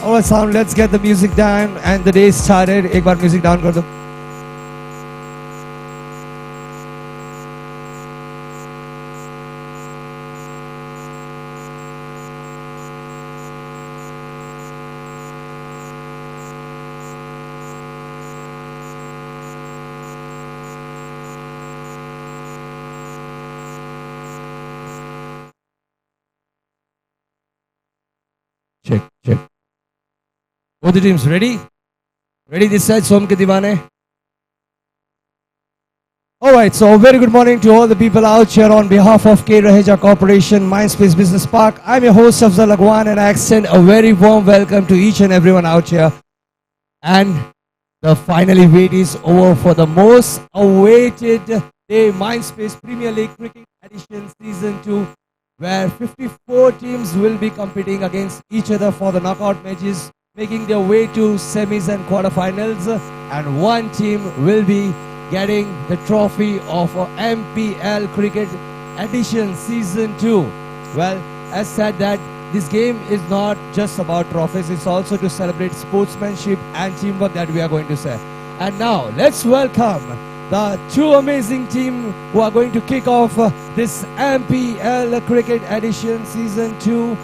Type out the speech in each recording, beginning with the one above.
Alright, sound. Let's get the music down and the day started. एक बार music down कर दो. Check, check. Both the teams ready? Ready this side, Soham ke Deewane. Alright, so a very good morning to all the people out here on behalf of K. Raheja Corporation, Mindspace Business Park. I'm your host, Afzal Lagwan, and I extend a very warm welcome to each and everyone out here. And the finally wait is over for the most awaited day, Mindspace Premier League Cricket Edition Season 2. Where 54 teams will be competing against each other for the knockout matches, making their way to semis and quarterfinals, and one team will be getting the trophy of MPL Cricket Edition Season 2. Well, as said that this game is not just about trophies, it's also to celebrate sportsmanship and teamwork that we are going to say. And now, let's welcome the two amazing teams who are going to kick off this MPL Cricket Edition Season 2.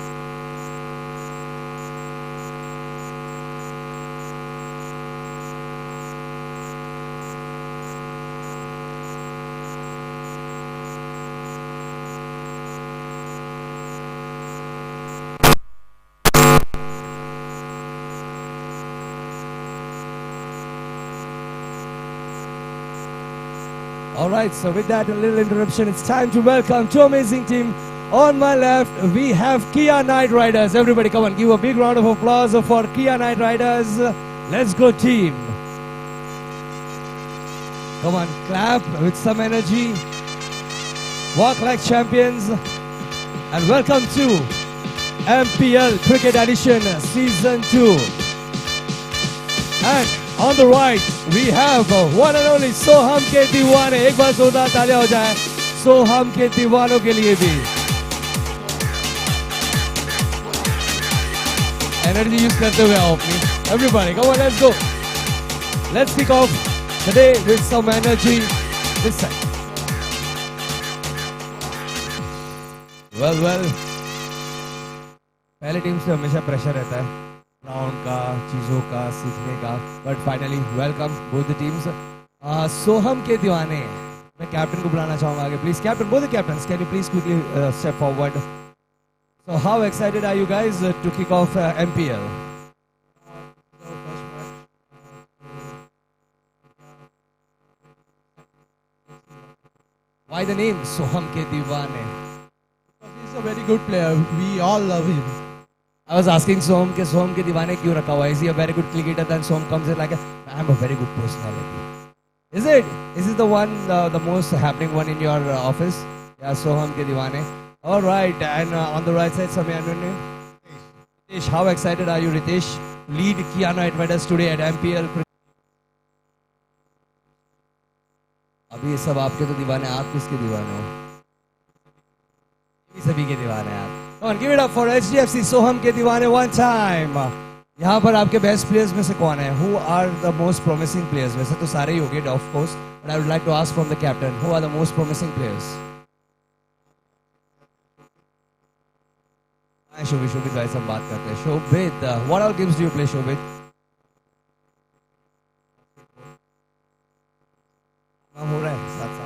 Alright, so with that a little interruption, it's time to welcome two amazing teams. On my left, we have Kia Knight Riders. Everybody come on, give a big round of applause for Kia Knight Riders. Let's go team. Come on, clap with some energy. Walk like champions. And welcome to MPL Cricket Edition Season 2. And on the right, we have one and only Soham के दीवाने. एक बार जोरदार तालियां हो जाए सोहम के दीवानों के लिए भी. Energy use करते हुए आओ अपनी. Everybody, come on, let's go. Let's kick off the day with some energy. This side. Well. पहले टीम से हमेशा प्रेशर रहता है. राउंड का, चीज़ों का, सीखने का, but finally welcome both the teams. Soham के दीवाने, मैं कैप्टन को बुलाना चाहूँगा आगे please. Captain, both the captains, can you please quickly step forward. So how excited are you guys to kick off MPL? Why the name Soham ke Deewane? Because he's a very good player. We all love him. I was asking Soham ke Deewane क्यों रखा हुआ? Is he a very good cricketer? Then Soham comes in like, I'm a very good personality. Is it? Is it the one, the most happening one in your office? Yeah, Soham ke Deewane. All right, and on the right side, Ritesh. Ritesh, how excited are you, Ritesh? Lead Kiana Riders today at MPL. अभी ये सब आपके तो दीवाने, आप किसके दीवाने हो? सभी के दीवाने हैं आप. Come on, give it up for HDFC Soham के दीवाने one time. यहाँ पर आपके बेस्ट प्लेयर्स में से कौन है? Who are the most promising players? वैसे तो सारे ही होंगे, of course, but I would like to ask from the captain, who are the most promising players? Shobit भाई से हम बात करते हैं. Shobit, what all games do you play, Shobit? हो रहा है साथ.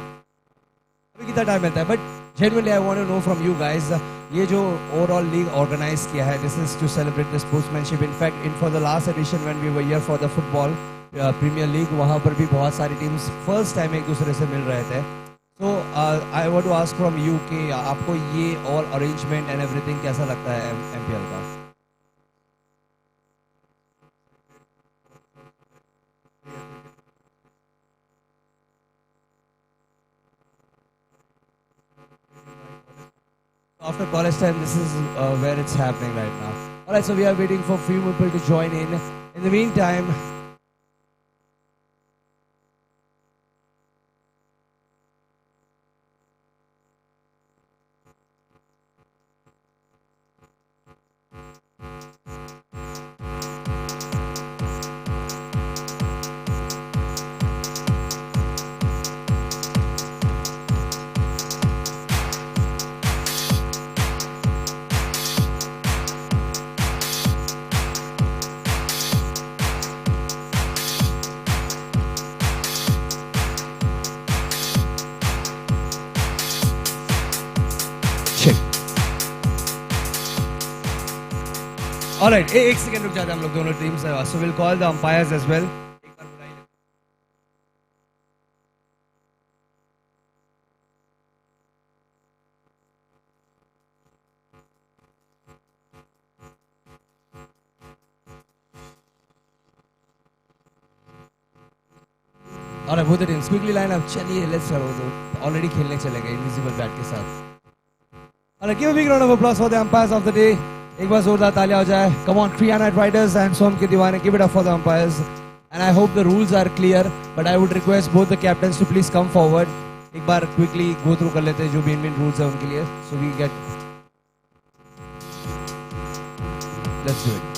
अभी कितना टाइम मिलता है? But genuinely, I want to know from you guys. ये जो ओवरऑल लीग ऑर्गेनाइज किया है, this is to celebrate the sportsmanship. In fact in for the last edition when we were here for the football premier league, वहाँ पर भी बहुत सारी teams first time एक दूसरे से मिल रहे थे. So I want to ask from you कि आपको ये ऑल अरेंजमेंट एंड एवरीथिंग कैसा लगता है MPL का? After college time, this is where it's happening right now. Alright, so we are waiting for few people to join in. In the meantime, All right, एक second रुक जाते हैं हम लोग दोनों टीम्स से. So we'll call the umpires as well. एक बार बुलाइए. All right, both the teams quickly line up. चलिए, let's go. Already खेलने चले गए invisible bat के साथ. All right, give a big round of applause for the umpires of the day. एक बार जोरदार तालियां हो जाए. Come on, Kiana Riders and Soham के दीवाने. Give it up for the umpires. And I hope the rules are clear. But I would request both the captains to please come forward. एक बार quickly go through कर लेते हैं जो main rules है उनके लिए. So we get. Let's do it.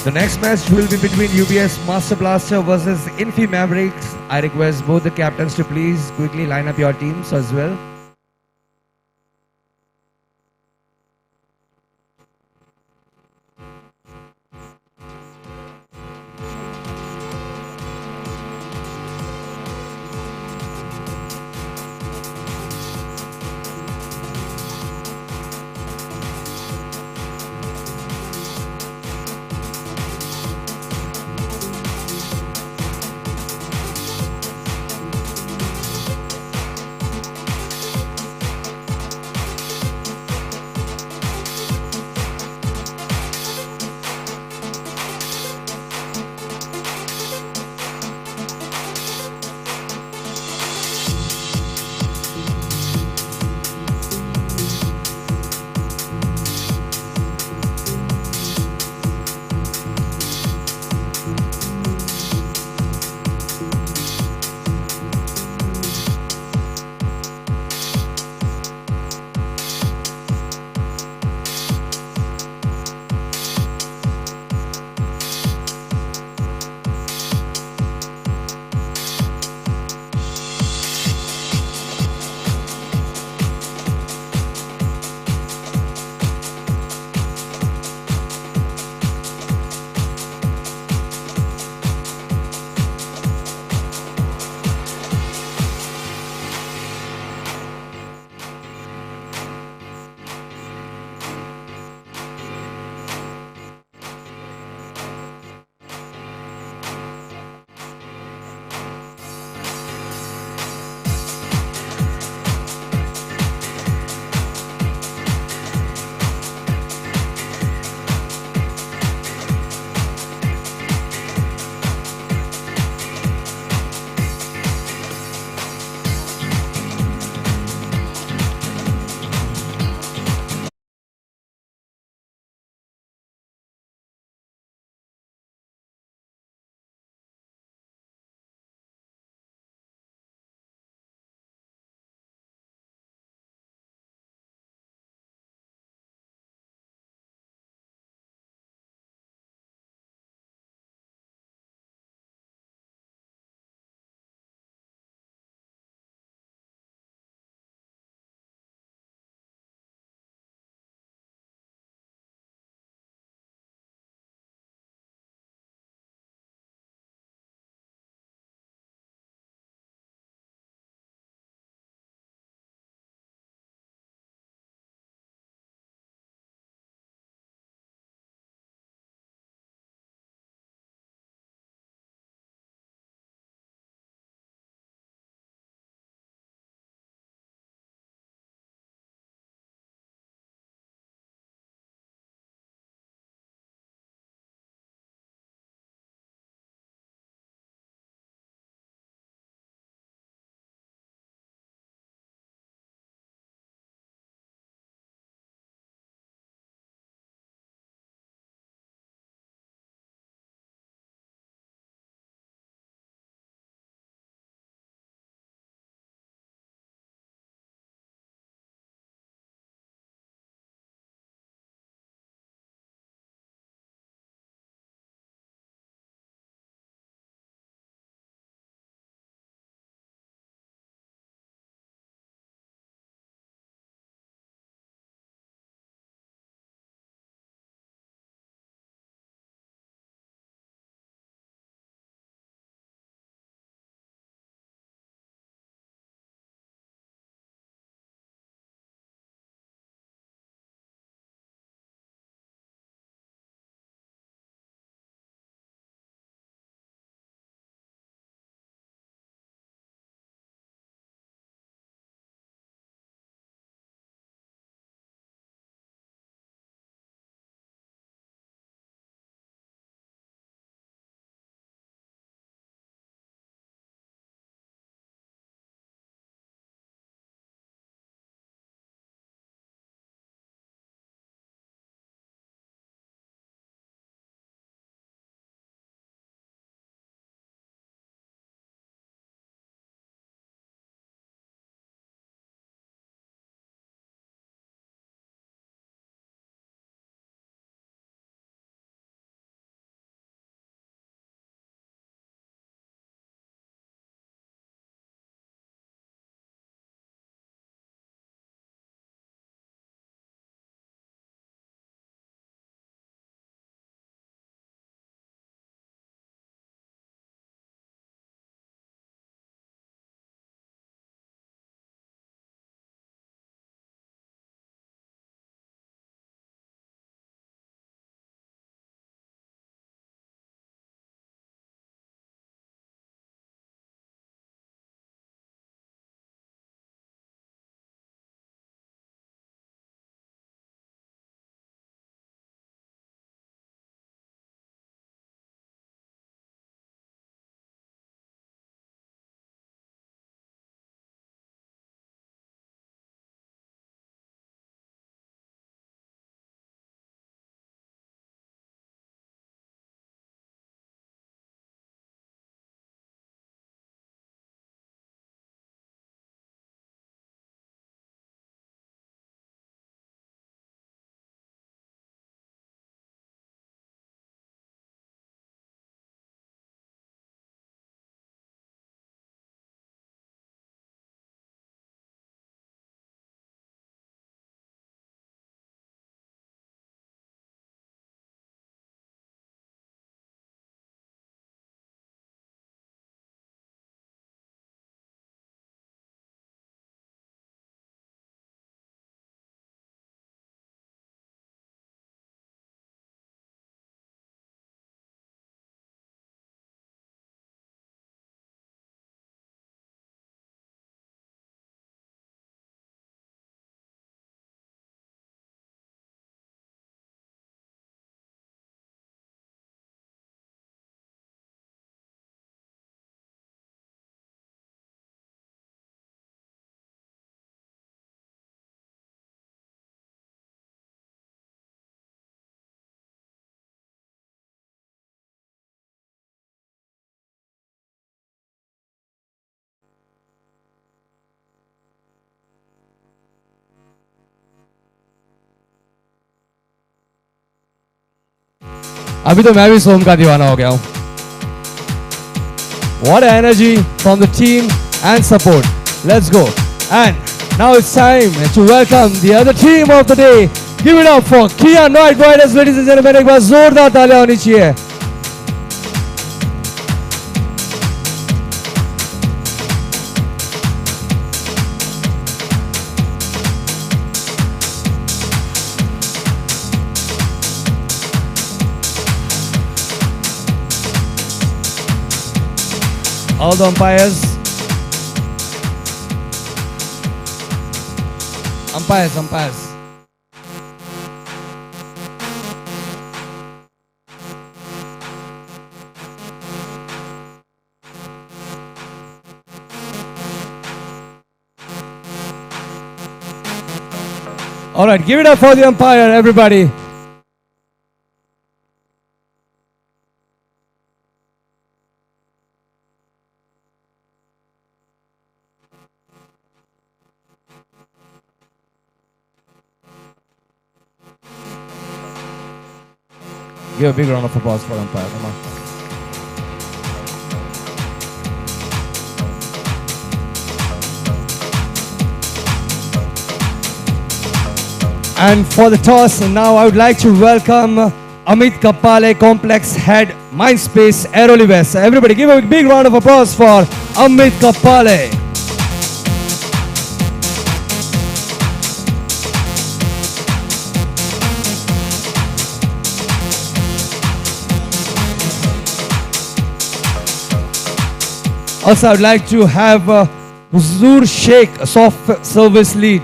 The next match will be between UBS Master Blaster versus Infy Mavericks. I request both the captains to please quickly line up your teams as well. अभी तो मैं भी सोम का दीवाना हो गया हूँ. What energy from the team and support. Let's go. And now it's time to welcome the other team of the day. Give it up for Kiana Riders, ladies and gentlemen. एक बार जोरदार तालियां होनी चाहिए. All the umpires. Umpires. All right, give it up for the umpire, everybody. Give a big round of applause for umpire. Come on. And for the toss, now I would like to welcome Amit Kappale, Complex Head, MINDSPACE, Airoli West. Everybody give a big round of applause for Amit Kappale. Also, I would like to have Huzur Sheikh, soft service lead.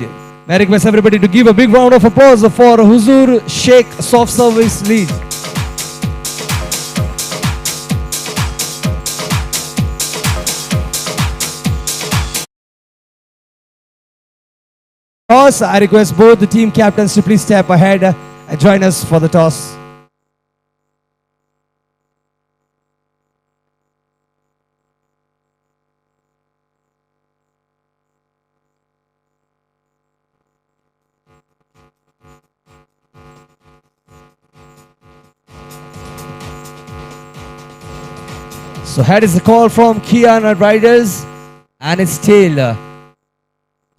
I request everybody to give a big round of applause for Huzur Sheikh, soft service lead. Toss, I request both the team captains to please step ahead and join us for the toss. So head is the call from Kiana Riders, and it's tail.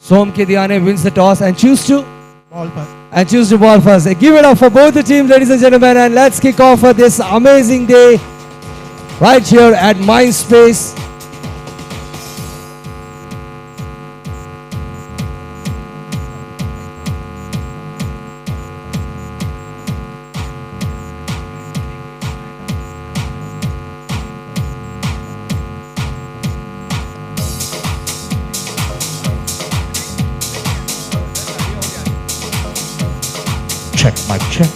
Soham Kediane wins the toss and choose to Ball pass. ball first. Give it up for both the teams, ladies and gentlemen, and let's kick off for this amazing day right here at MINDSPACE. Check, mic check.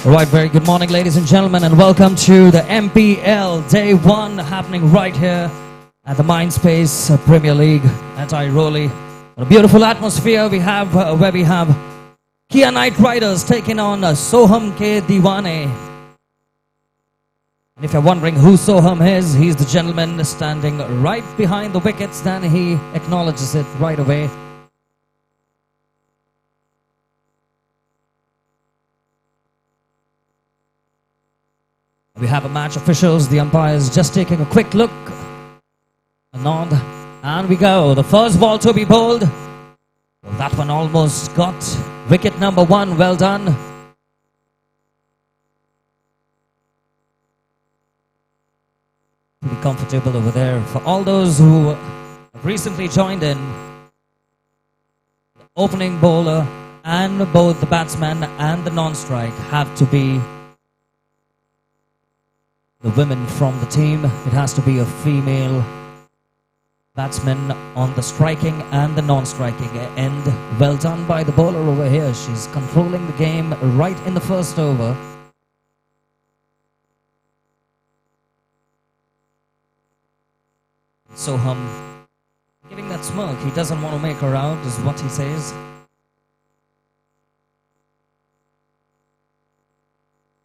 Right, very good morning, ladies and gentlemen, and welcome to the MPL Day 1 happening right here at the MINDSPACE Premier League at Airoli. What a beautiful atmosphere we have where we have Kiana Knight Riders taking on Soham Ke Diwane. And if you're wondering who Soham is, he's the gentleman standing right behind the wickets, then he acknowledges it right away. We have a match officials, the umpires just taking a quick look, a nod, and we go. The first ball to be bowled. Well, that one almost got wicket number 1, well done. Pretty comfortable over there. For all those who have recently joined in, the opening bowler and both the batsman and the non-strike have to be the women from the team. It has to be a female batsman on the striking and the non-striking end. Well done by the bowler over here. She's controlling the game right in the first over. Soham giving that smirk. He doesn't want to make her out, is what he says.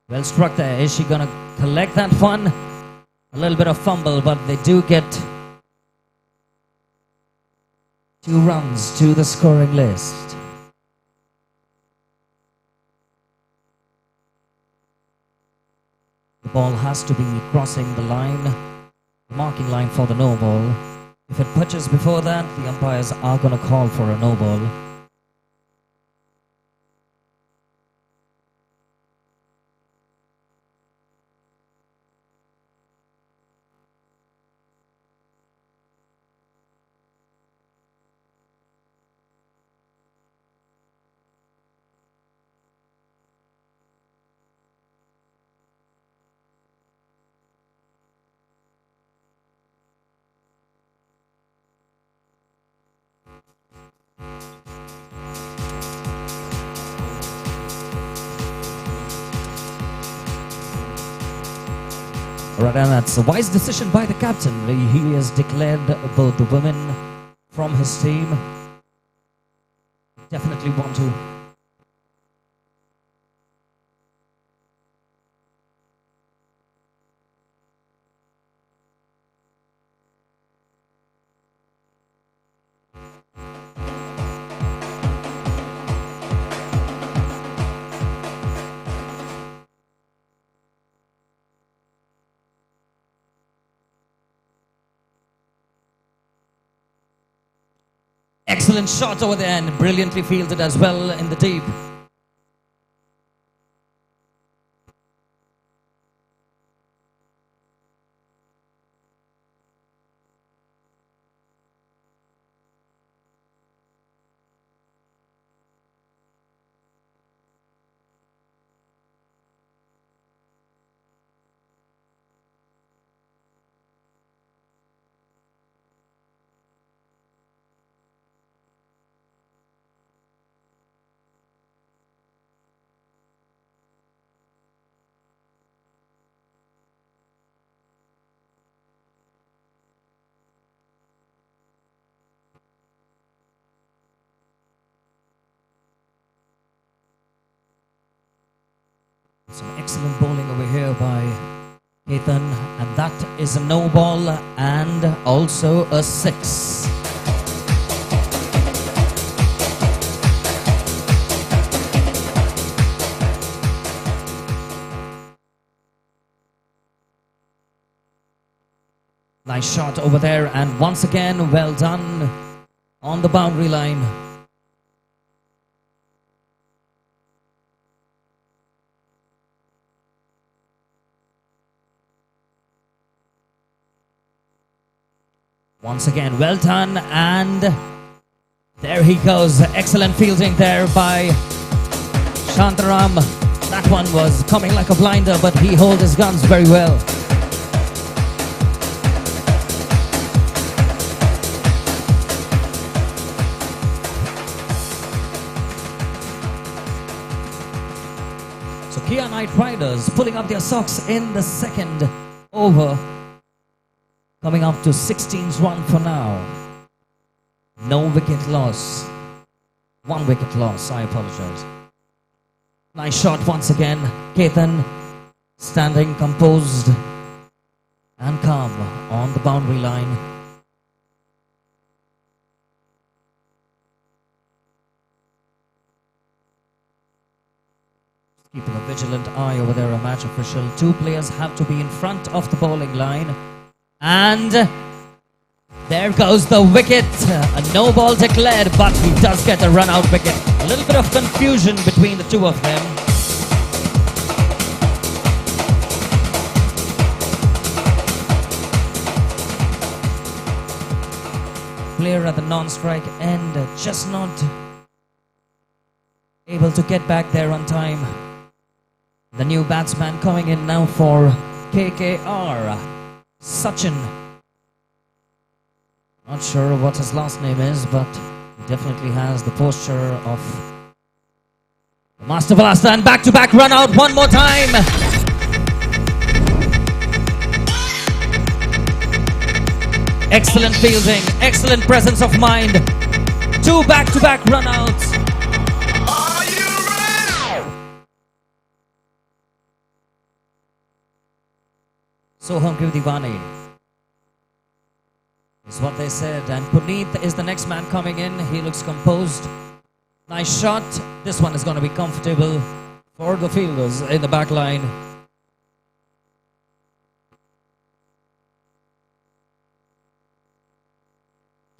Well struck there. Is she going to collect that one? A little bit of fumble, but they do get 2 runs to the scoring list. The ball has to be crossing the line, the marking line for the no ball. If it pitches before that, the umpires are going to call for a no ball. Alright, and that's a wise decision by the captain. He has declared both the women from his team. Definitely want to excellent shot over there and brilliantly fielded as well in the deep. Some excellent bowling over here by Ethan, and that is a no ball and also a 6. Nice shot over there, and once again, well done on the boundary line. Once again, well done, and there he goes. Excellent fielding there by Shantaram. That one was coming like a blinder, but he held his guns very well. Kia Knight Riders pulling up their socks in the second over. Coming up to 16th run for now. No wicket loss. 1 wicket loss, I apologize. Nice shot once again. Ketan standing composed and calm on the boundary line. Keeping a vigilant eye over there, a match official. 2 players have to be in front of the bowling line. And there goes the wicket. A no ball declared, but he does get a run out wicket. A little bit of confusion between the two of them. Player at the non-strike end just not able to get back there on time. The new batsman coming in now for KKR, Sachin. Not sure what his last name is, but he definitely has the posture of the Master Blaster. And back-to-back run out one more time. Excellent fielding, excellent presence of mind. 2 back-to-back run outs. Are you ready? Soham Divani is what they said, and Puneet is the next man coming in. He looks composed. Nice shot. This one is going to be comfortable for the fielders in the back line.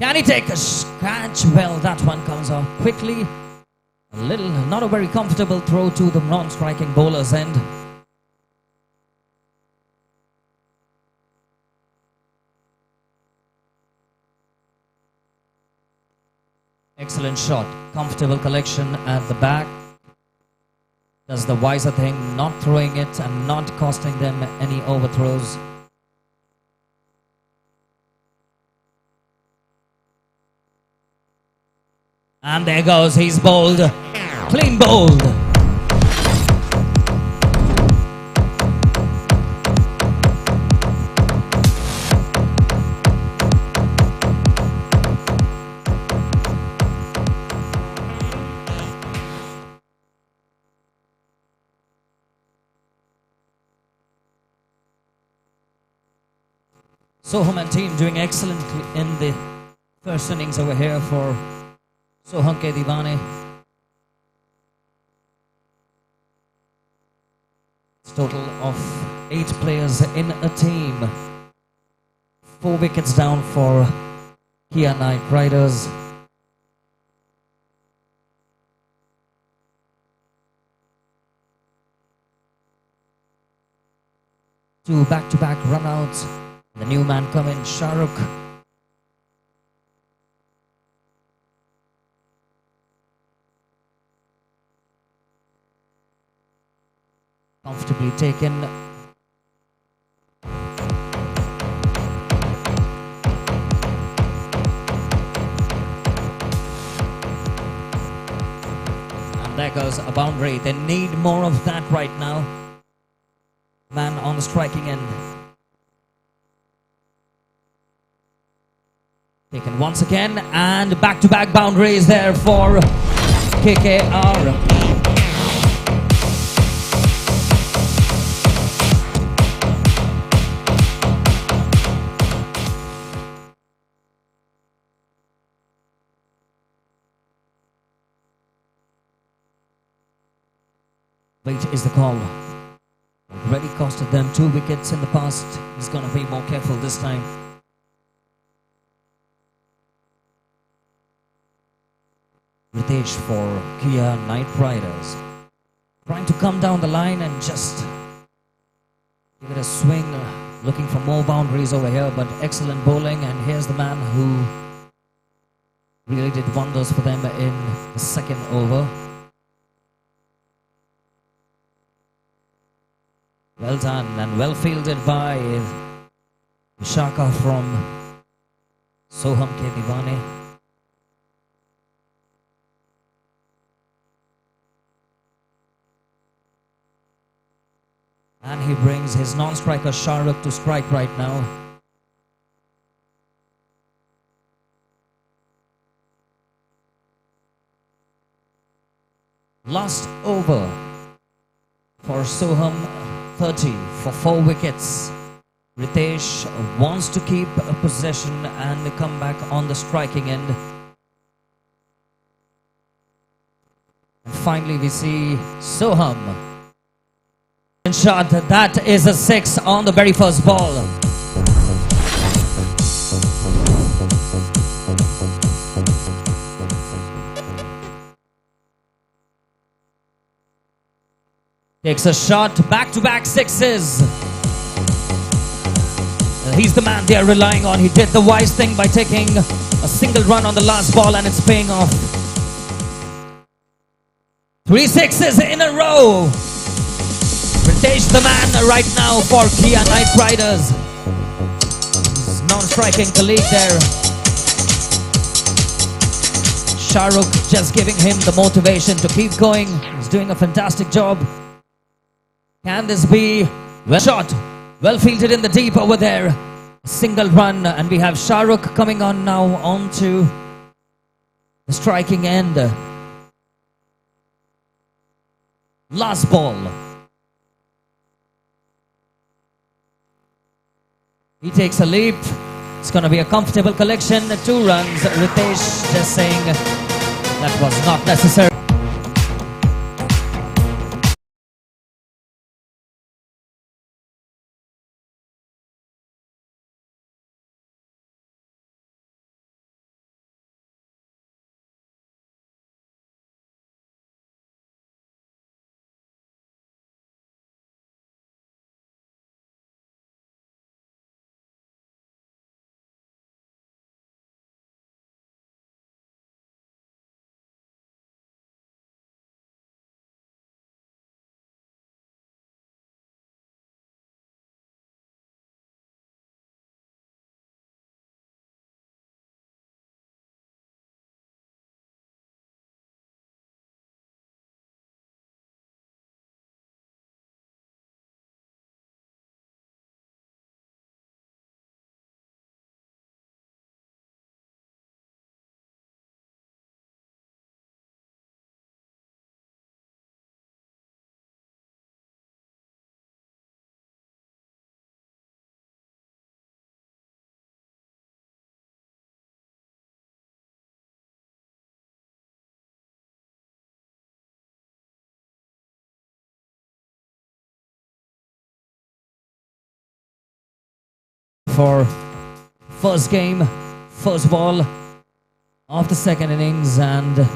Can he take a catch? Well, that one comes off quickly. A little, not a very comfortable throw to the non-striking bowler's end. Excellent shot. Comfortable collection at the back. Does the wiser thing, not throwing it and not costing them any overthrows. And there goes, he's bowled. Clean bowled. Soham and team doing excellently in the first innings over here for Soham Divani. It's a total of 8 players in a team. 4 wickets down for Kia Knight Riders. Two back-to-back run-outs. The new man coming, SHARE. Comfortably taken. And there goes a boundary. They need more of that right now. Man on the striking end. Taken once again, and back-to-back boundaries there for KKR. Wait is the call. Already costed them 2 wickets in the past. He's going to be more careful this time. Ritesh for Kia Knight Riders. Trying to come down the line and just give it a swing. Looking for more boundaries over here, but excellent bowling. And here's the man who really did wonders for them in the second over. Well done and well fielded by Vishaka from Soham Divani. And he brings his non-striker Shahrukh to strike right now. Last over for Soham, 30 for 4 wickets. Ritesh wants to keep a possession and come back on the striking end. And finally we see Soham. Shot, that is a 6 on the very first ball. Takes a shot, back-to-back 6s. He's the man they are relying on. He did the wise thing by taking a single run on the last ball and it's paying off. 3 6s in a row. Ritesh the man right now for Kia Knight Riders. His non-striking colleague there. Shahrukh just giving him the motivation to keep going. He's doing a fantastic job. Can this be well shot? Well fielded in the deep over there. Single run and we have Shahrukh coming on now onto the striking end. Last ball. He takes a leap. It's going to be a comfortable collection. 2 runs. Ritesh just saying that was not necessary. For first game, first ball of the second innings, and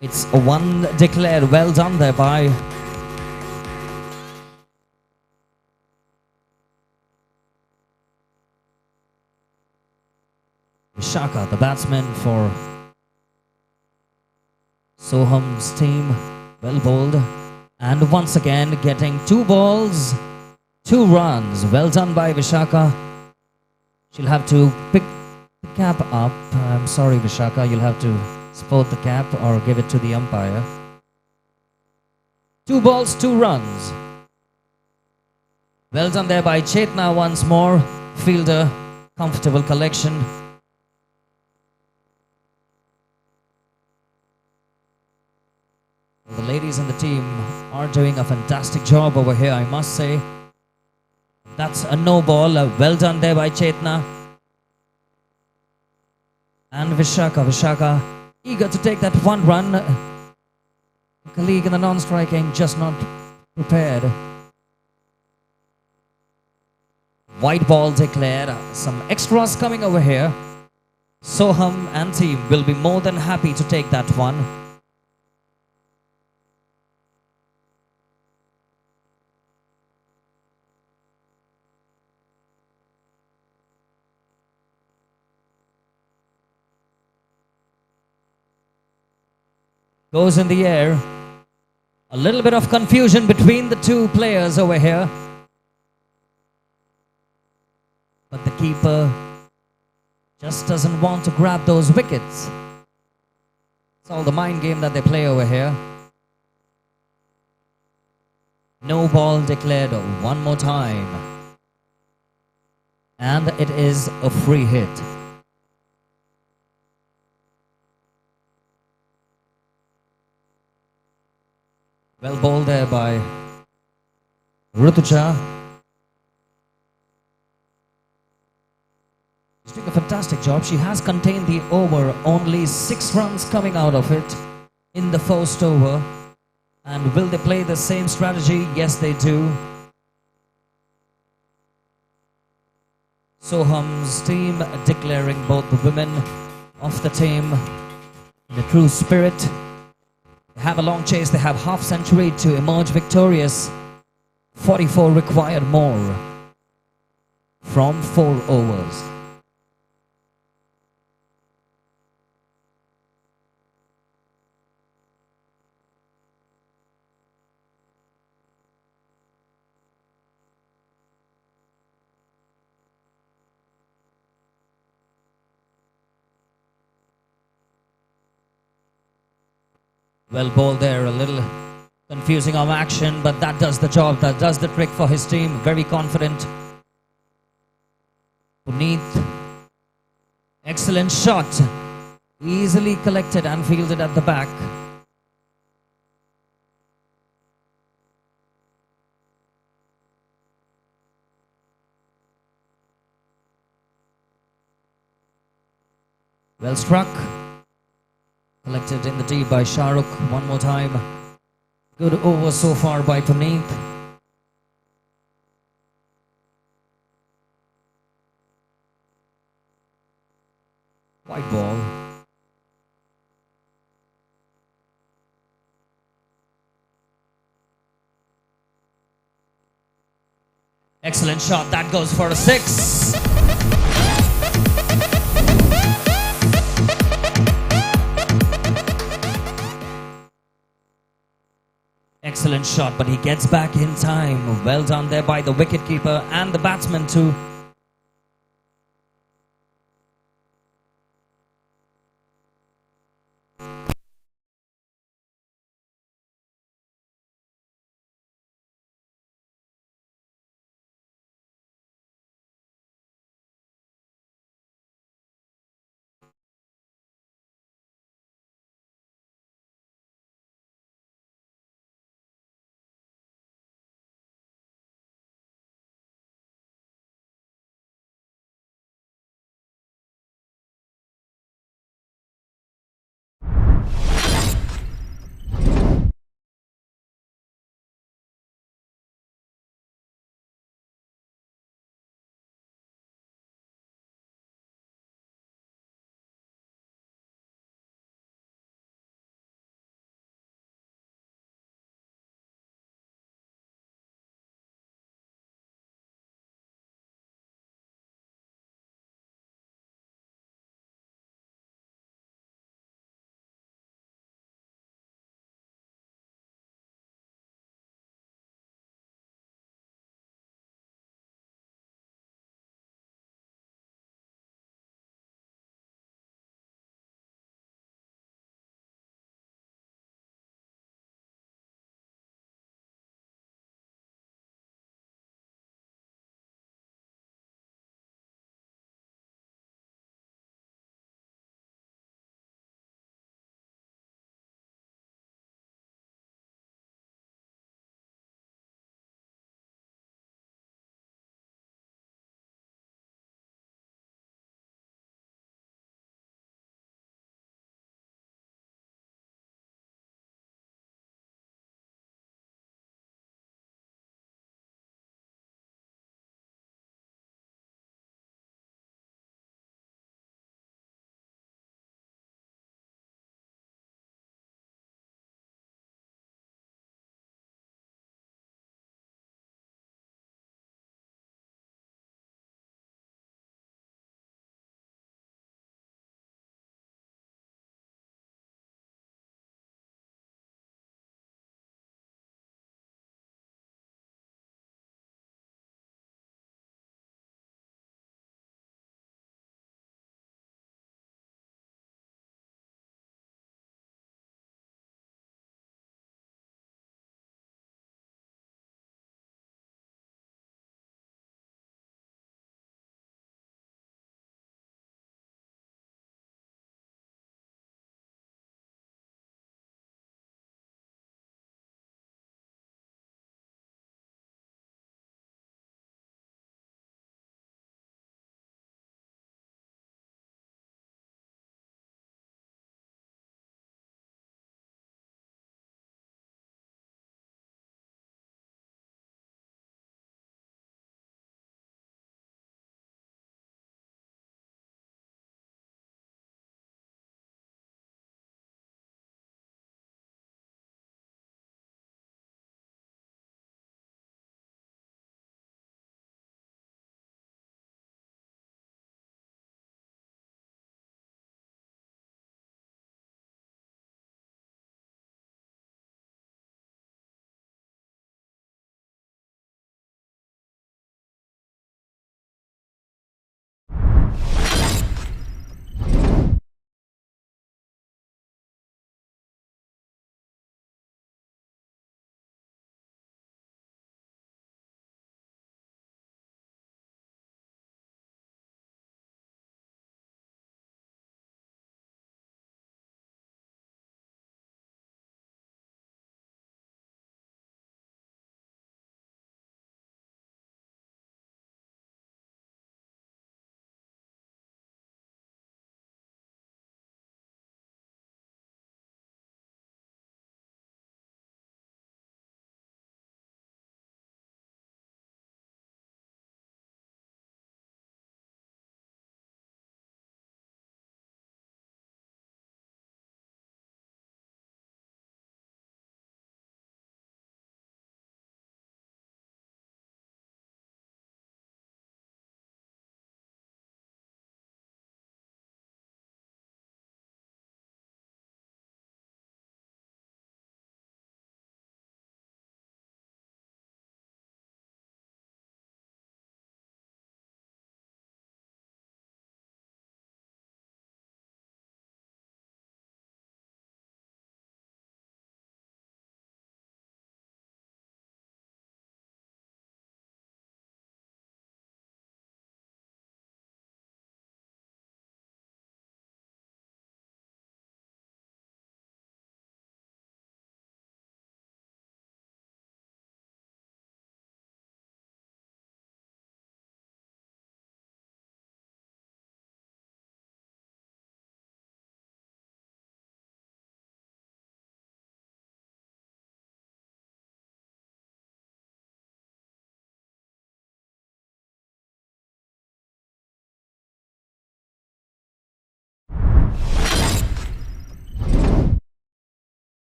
it's a 1 declared. Well done there by Vishaka, the batsman for Soham's team. Well bowled, and once again getting 2 balls, 2 runs. Well done by Vishaka. She'll have to pick the cap up. I'm sorry, Vishaka, you'll have to sport the cap or give it to the umpire. 2 balls, 2 runs. Well done there by Chetna once more. Fielder, comfortable collection. The ladies in the team are doing a fantastic job over here, I must say. That's a no ball. Well done there by Chetna. And Vishaka eager to take that 1 run. Colleague in the non-striking just not prepared. White ball declared. Some extras coming over here. Soham and team will be more than happy to take that one. Goes in the air. A little bit of confusion between the 2 players over here. But the keeper just doesn't want to grab those wickets. It's all the mind game that they play over here. No ball declared one more time. And it is a free hit. Well bowled there by Rutuja. She's doing a fantastic job. She has contained the over, only 6 runs coming out of it in the first over. And will they play the same strategy? Yes, they do. Soham's team declaring both the women of the team in a true spirit. They have a long chase. They have half century to emerge victorious. 44 required more from 4 overs. Well bowled there, a little confusing arm action, but that does the job, that does the trick for his team. Very confident. Puneet, excellent shot. Easily collected and fielded at the back. Well struck. Collected in the deep by Shahrukh one more time. Good over so far by Puneet. White ball. Excellent shot. That goes for a 6. Excellent shot, but he gets back in time. Well done there by the wicketkeeper and the batsman too.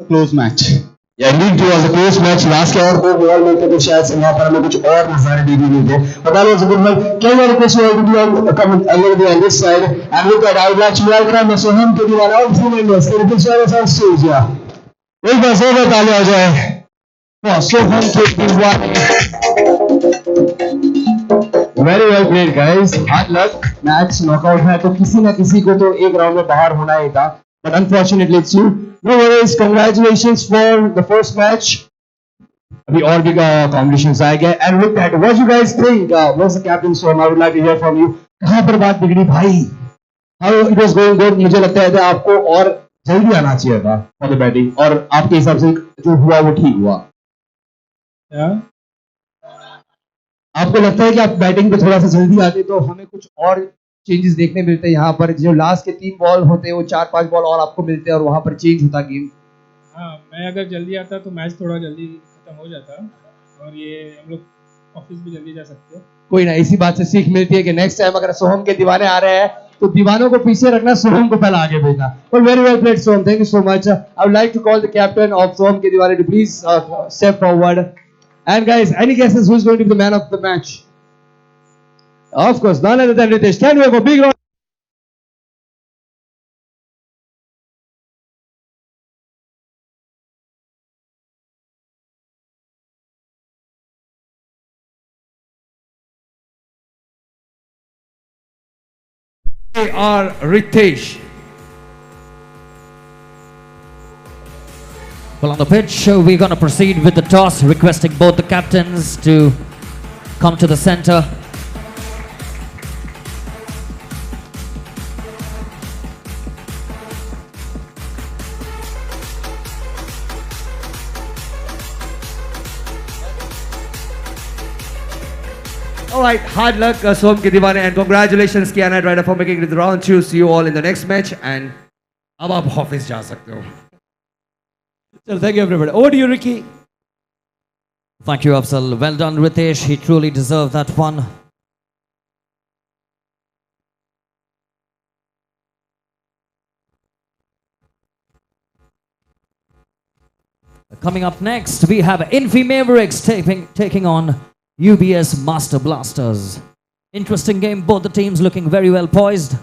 close match. Yeah, indeed, it was a close match. Last के और 2 ball में थे तो शायद से वहाँ पर हमें कुछ और नज़ारे देखने मिलते। But that was a good one. Can I request you all to be on come a little bit on this side? And with that, I would like to welcome Soham to be all 3 members. Can you please join us on stage? Yeah. एक बार जोरदार तालियां हो जाए for Soham to be one. Very well played, guys. Hard luck. Match knockout है तो किसी ना किसी को तो एक राउंड में बाहर होना ही था. But unfortunately, it's you. No worries. Congratulations for the first match. अभी और भी competitions आएंगे. And with that, what do you guys think? What's the captain Soham? I would like to hear from you. कहाँ पर बात बिगड़ी भाई? How it was going good? मुझे लगता है आपको और जल्दी आना चाहिए था for the batting. और आपके हिसाब से जो हुआ वो ठीक हुआ. Yeah. आपको लगता है कि आप बैटिंग पे थोड़ा सा जल्दी आते तो हमें कुछ और चेंजेस देखने मिलते हैं यहाँ पर जो लास्ट के 3 बॉल होते हैं वो 4-5 बॉल और आपको मिलते हैं और वहाँ पर चेंज होता गेम. हाँ, मैं अगर जल्दी आता तो मैच थोड़ा जल्दी खत्म हो जाता और ये हम लोग ऑफिस भी जल्दी जा सकते हैं. कोई ना, इसी बात से सीख मिलती है कि नेक्स्ट टाइम अगर सोहम के दीवाने आ रहे हैं तो दीवानों को पीछे रखना, सोहम को पहले आगे भेजना. Well, very well played, Soham. Thank you so much. I would like to call the captain of Soham के दीवाने to please step forward. And guys, any guesses who's going to be the man of the match? Of course, none other than Ritesh. Can we have a big round? Are Ritesh. Well, on the pitch, we're going to proceed with the toss, requesting both the captains to come to the center. All right, hard luck, Soham के दीवाने, and congratulations, Kiana, right for making it to round 2. See you all in the next match, and अब आप office जा सकते हो. So thank you everybody. Over to you, Ricky. Thank you, Afzal. Well done, Ritesh. He truly deserved that one. Coming up next, we have Infy Mavericks taking on UBS Master Blasters. Interesting game, both the teams looking very well poised.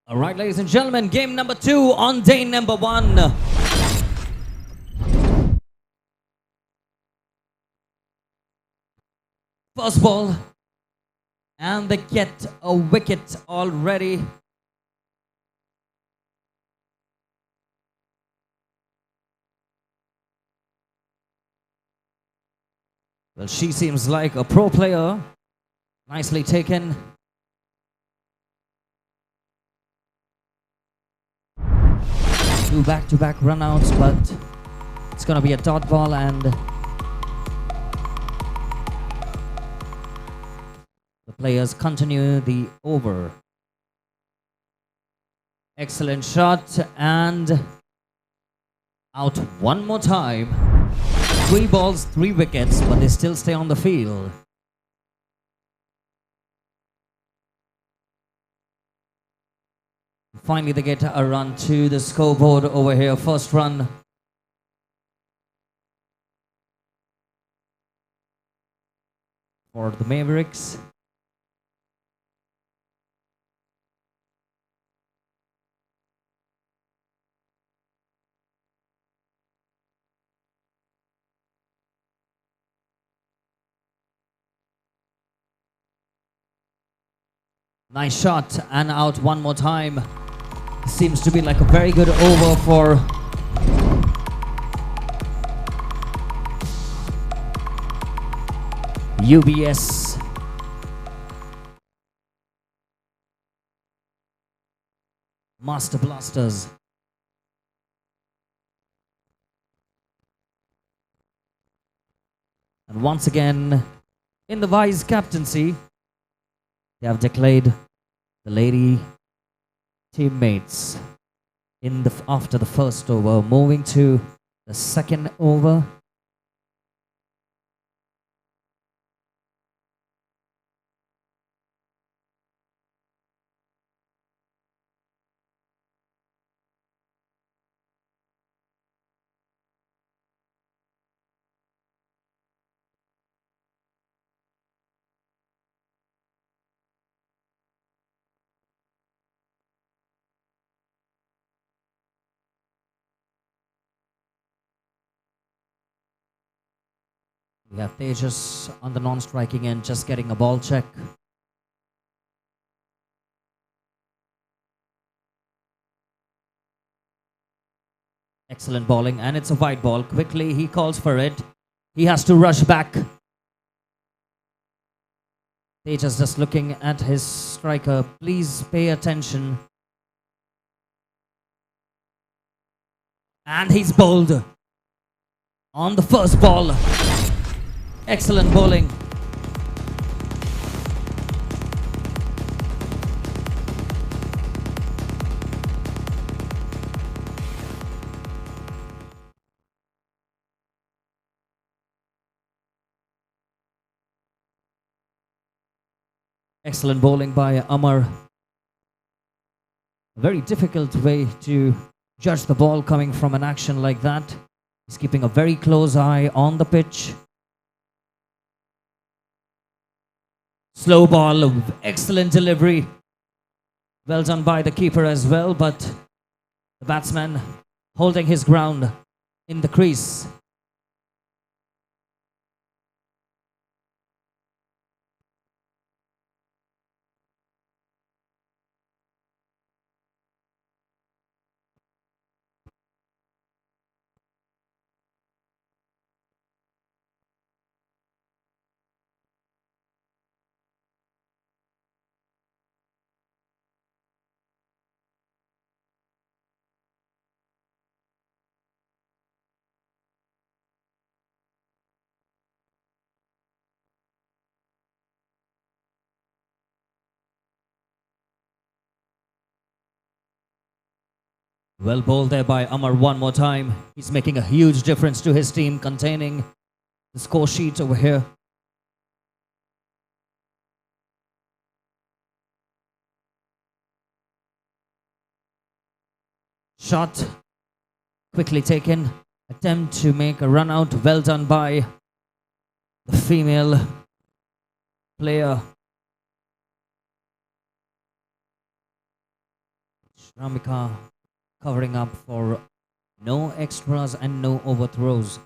All right, ladies and gentlemen, game number 2 on day number 1. First ball, and they get a wicket already. Well, she seems like a pro player. Nicely taken. Two back-to-back runouts, but it's gonna be a dot ball, and the players continue the over. Excellent shot, and out one more time. 3 balls, 3 wickets, but they still stay on the field. Finally, they get a run to the scoreboard over here. First run for the Mavericks. Nice shot, and out one more time. Seems to be like a very good over for UBS. Master Blasters. And once again, in the vice captaincy, they have declared the lady teammates after the first over, moving to the second over. We have Tejas on the non-striking end, just getting a ball check. Excellent bowling, and it's a wide ball. Quickly, he calls for it. He has to rush back. Tejas just looking at his striker. Please pay attention. And he's bowled on the first ball. Excellent bowling. Excellent bowling by Amar. A very difficult way to judge the ball coming from an action like that. He's keeping a very close eye on the pitch. Slow ball, excellent delivery. Well done by the keeper as well, but the batsman holding his ground in the crease. Well bowled there by Amar one more time. He's making a huge difference to his team, containing the score sheet over here. Shot quickly taken. Attempt to make a run out. Well done by the female player. Ramika covering up for no extras and no overthrows.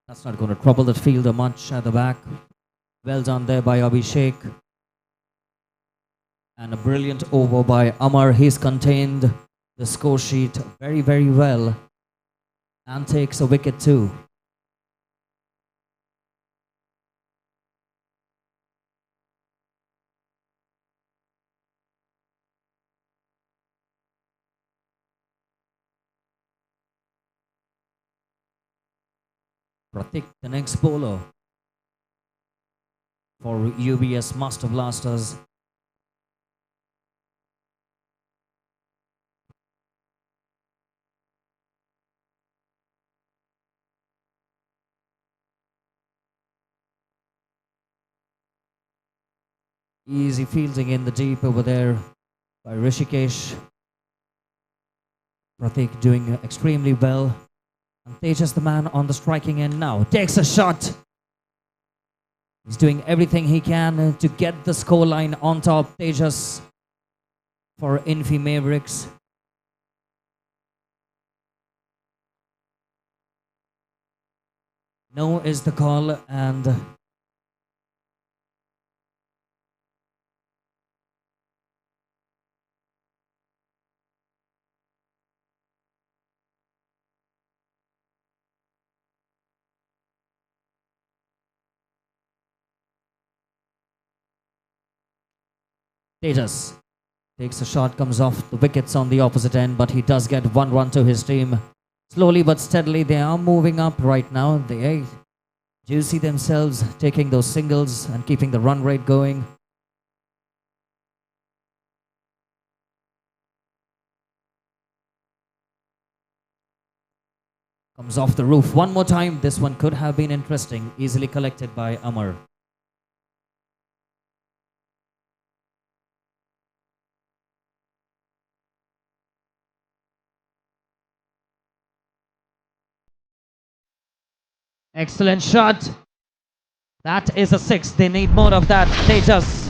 That's not going to trouble the fielder much at the back. Well done there by Abhishek. And a brilliant over by Amar. He's contained the score sheet very, very well. And takes a wicket too. Pratik, the next bowler for UBS Master Blasters. Easy fielding in the deep over there by Rishikesh. Pratik doing extremely well. And Tejas, the man on the striking end now, takes a shot. He's doing everything he can to get the scoreline on top. Tejas for Infy Mavericks. No is the call, and Tejas takes a shot, comes off the wickets on the opposite end, but he does get 1 run to his team. Slowly but steadily, they are moving up right now. They do see themselves taking those singles and keeping the run rate going. Comes off the roof one more time. This one could have been interesting. Easily collected by Amar. Excellent shot. That is a 6. They need more of that. Tejas.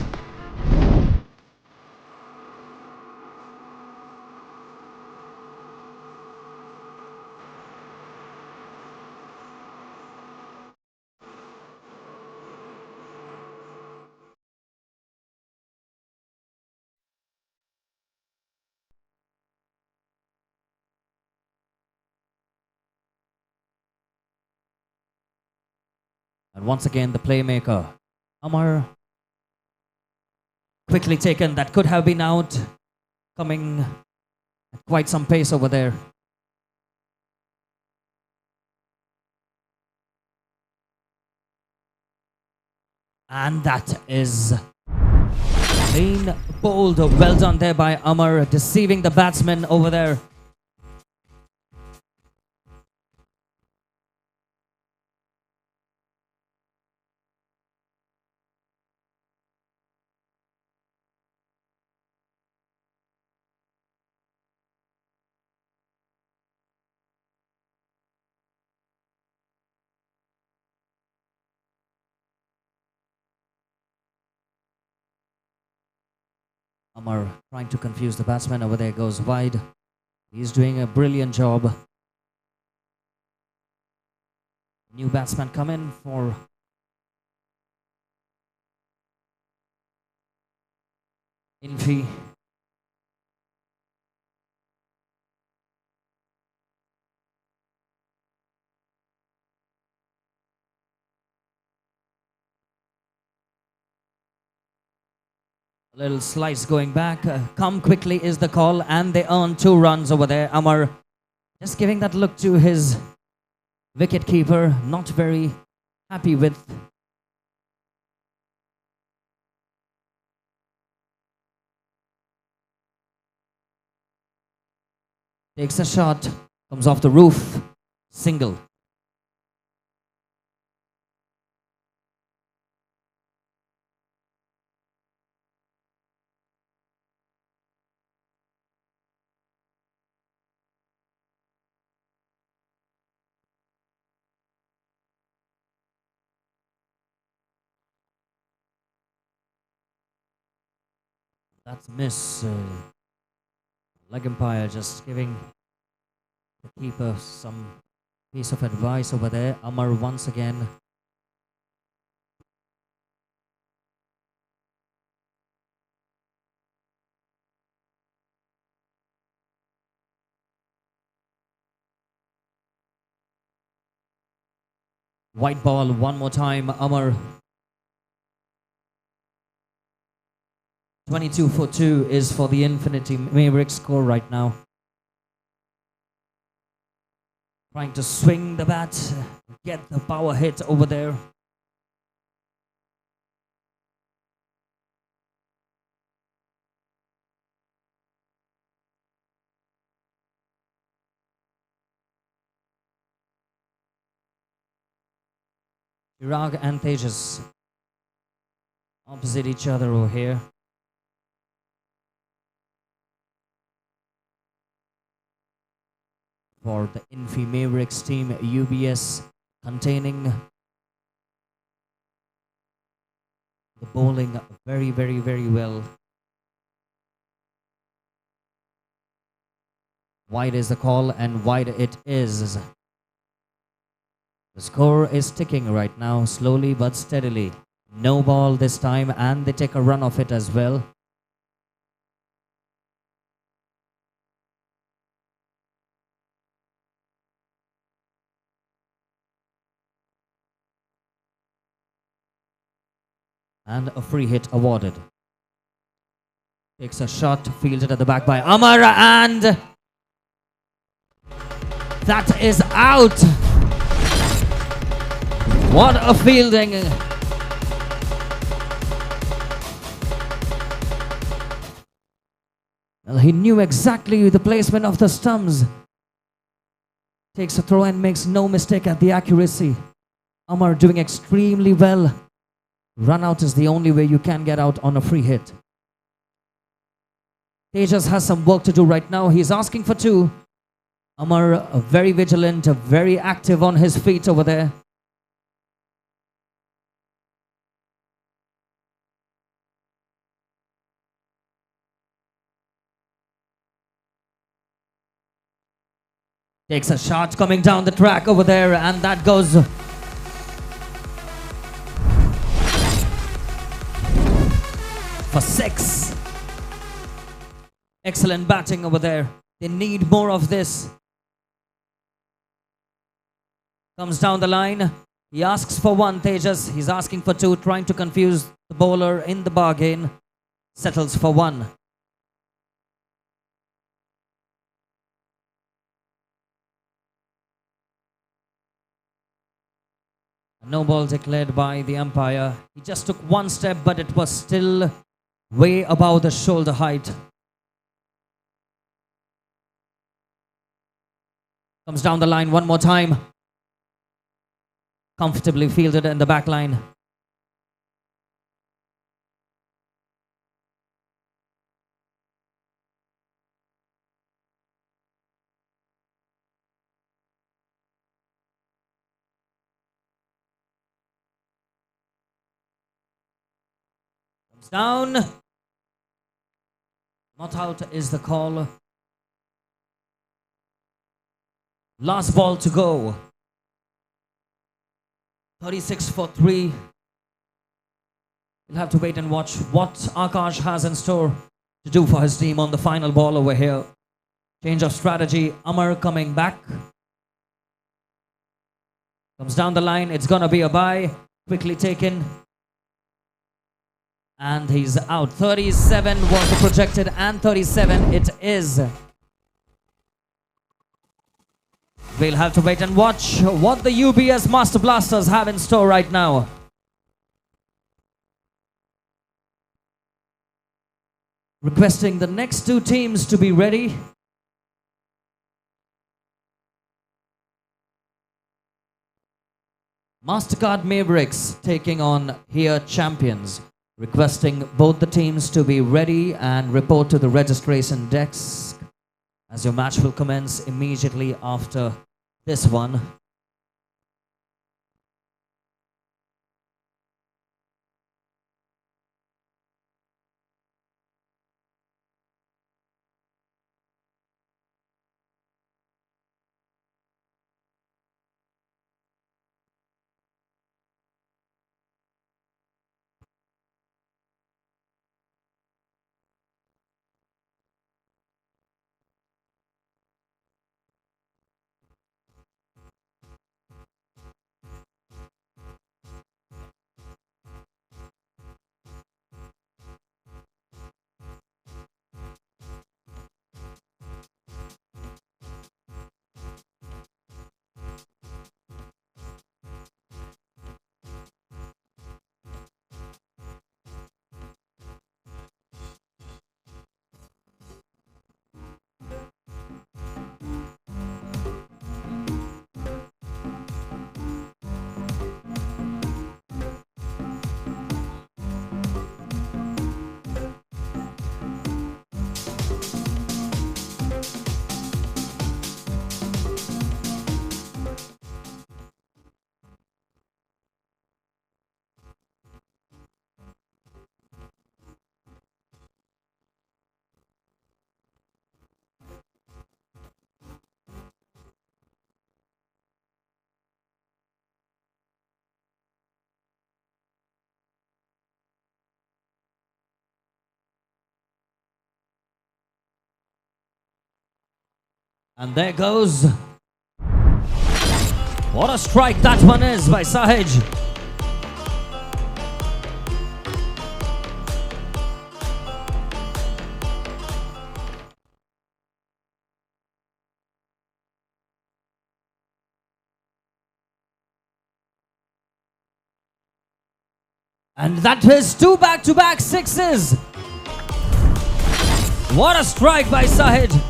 And once again, the playmaker, Amar, quickly taken. That could have been out. Coming at quite some pace over there. And that is clean bowled. Well done there by Amar, deceiving the batsman over there. Amar trying to confuse the batsman over there, goes wide. He's doing a brilliant job. New batsman come in for Infy. A little slice going back. Come quickly is the call, and they earn 2 runs over there. Amar just giving that look to his wicket keeper, not very happy with. Takes a shot, comes off the roof. single. That's miss. Leg umpire just giving the keeper some piece of advice over there. Amar once again. White ball one more time. Amar. 22 for 2 is for the Infinity Mavericks score right now. Trying to swing the bat, get the power hit over there. Chirag and Tejas opposite each other over here. For the Infy Mavericks team, UBS containing the bowling very, very, very well. Wide is the call, and wide it is. The score is ticking right now, slowly but steadily. No ball this time, and they take a run of it as well. And a free hit awarded. Takes a shot, fielded at the back by Amar, and that is out. What a fielding. Well, he knew exactly the placement of the stumps. Takes a throw and makes no mistake at the accuracy. Amar doing extremely well. Run out is the only way you can get out on a free hit. Tejas has some work to do right now. He's asking for 2. Amar very vigilant, very active on his feet over there. Takes a shot coming down the track over there, and that goes for 6. Excellent batting over there. They need more of this. Comes down the line. He asks for 1, Tejas. He's asking for 2, trying to confuse the bowler in the bargain. Settles for 1. No ball declared by the umpire. He just took 1 step, but it was still way above the shoulder height. Comes down the line one more time. Comfortably fielded in the back line. Down. Not out is the call. Last ball to go. 36 for 3. We'll have to wait and watch what Akash has in store to do for his team on the final ball over here. Change of strategy. Amar coming back. Comes down the line. It's gonna be a bye. Quickly taken. And he's out. 37 was the projected, and 37 it is. We'll have to wait and watch what the UBS Master Blasters have in store right now. Requesting the next 2 teams to be ready. MasterCard Mavericks taking on here champions, requesting both the teams to be ready and report to the registration desk as your match will commence immediately after this one. And there goes. What a strike that one is by Sahaj. And that is two back-to-back sixes. What a strike by Sahaj.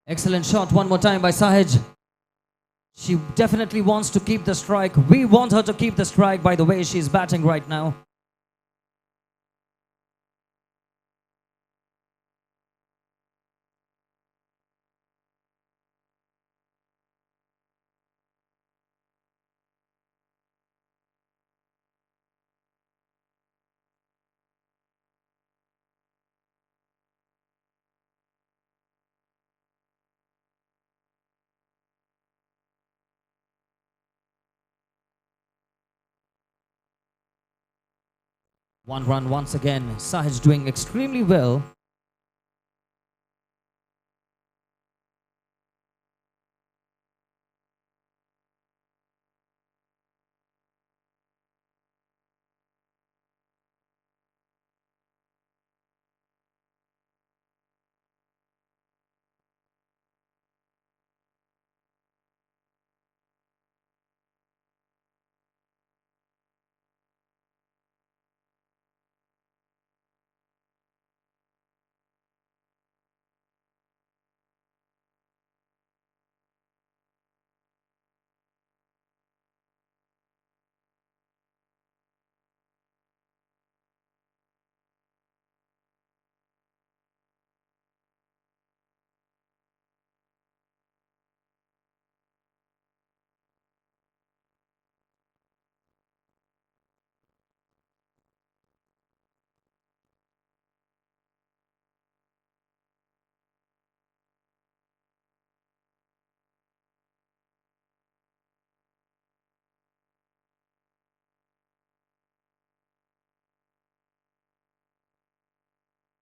Excellent shot one more time by Sahaj. She definitely wants to keep the strike. We want her to keep the strike by the way she's batting right now. One run once again. Sahaj doing extremely well.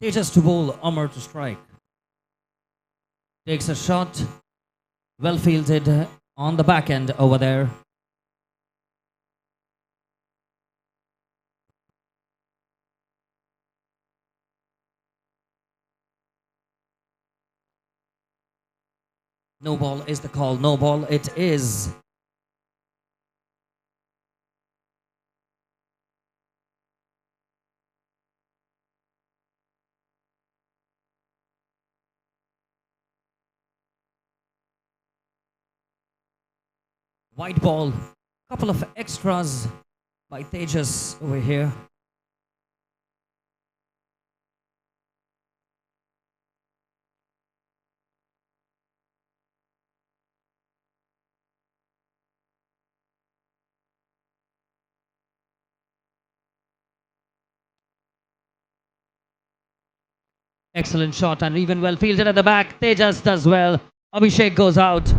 Tejas to bowl, Amar to strike. Takes a shot, well fielded on the back end over there. No ball is the call, no ball it is. white ball. Couple of extras by Tejas over here. Excellent shot and even well fielded at the back. Tejas does well. Abhishek goes out.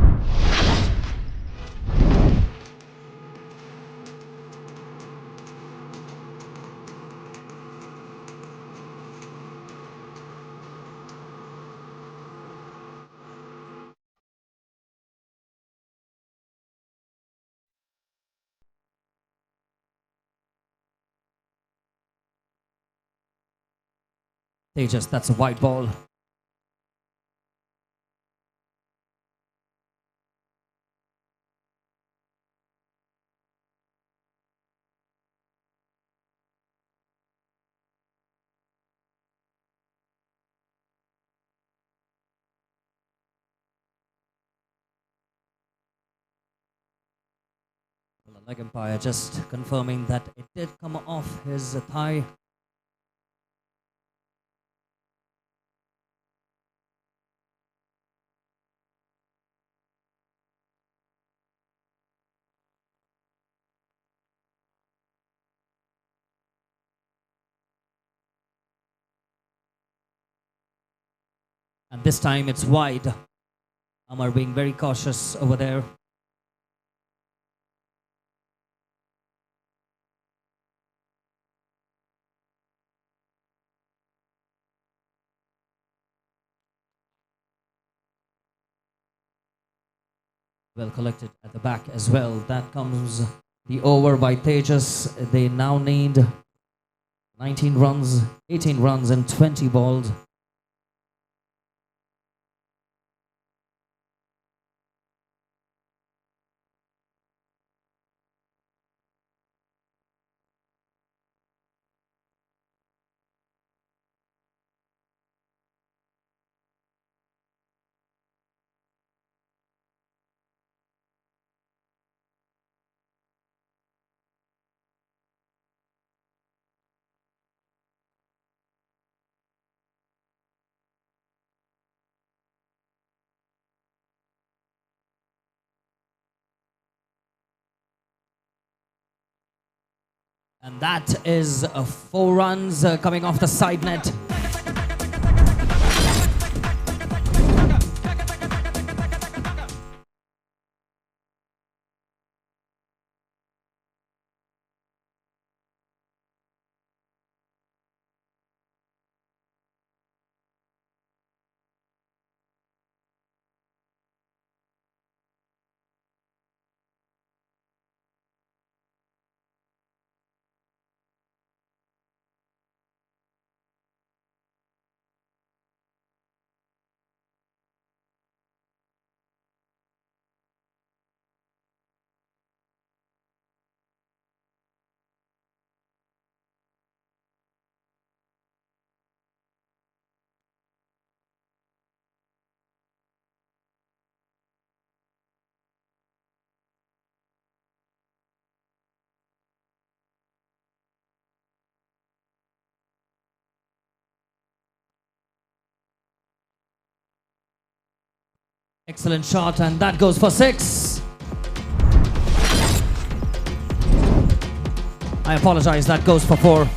Tejas, that's a white ball. Well, the leg umpire just confirming that it did come off his thigh. And this time it's wide. Amar being very cautious over there. Well collected at the back as well. That comes the over by Tejas. They now need 19 runs, 18 runs and 20 balls. And that is 4 runs coming off the side net. Excellent shot, and that goes for 6. I apologize, that goes for 4.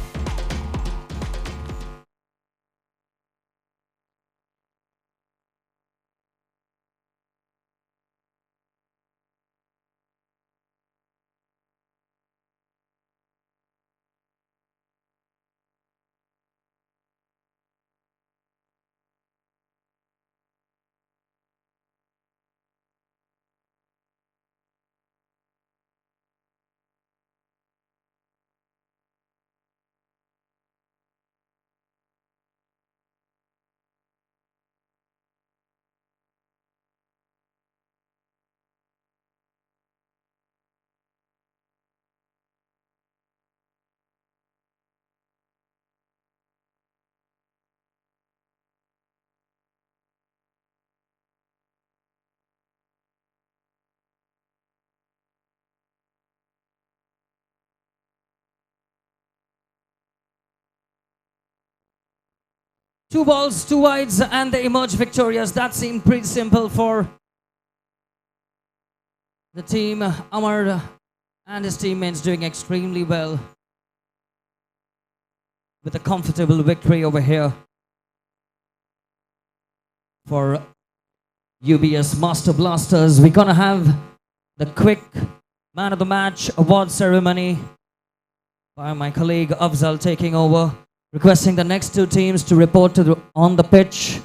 2 balls, 2 wides, and they emerge victorious. That seemed pretty simple for the team. Amar and his teammates doing extremely well with a comfortable victory over here for UBS Master Blasters. We're gonna have the quick man of the match award ceremony by my colleague Afzal taking over, requesting the next 2 teams to report on the pitch,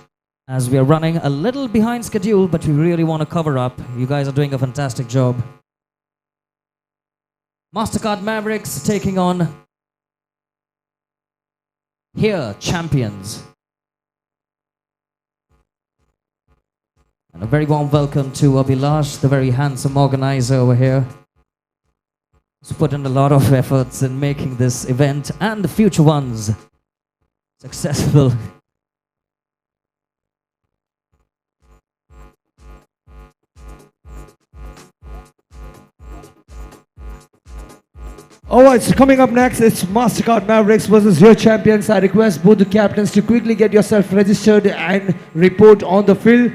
as we are running a little behind schedule, but we really want to cover up. You guys are doing a fantastic job. MasterCard Mavericks taking on here champions. And a very warm welcome to Abhilash, the very handsome organizer over here. He's put in a lot of efforts in making this event and the future ones successful. Alright, so coming up next, it's MasterCard Mavericks versus your champions. I request both the captains to quickly get yourself registered and report on the field.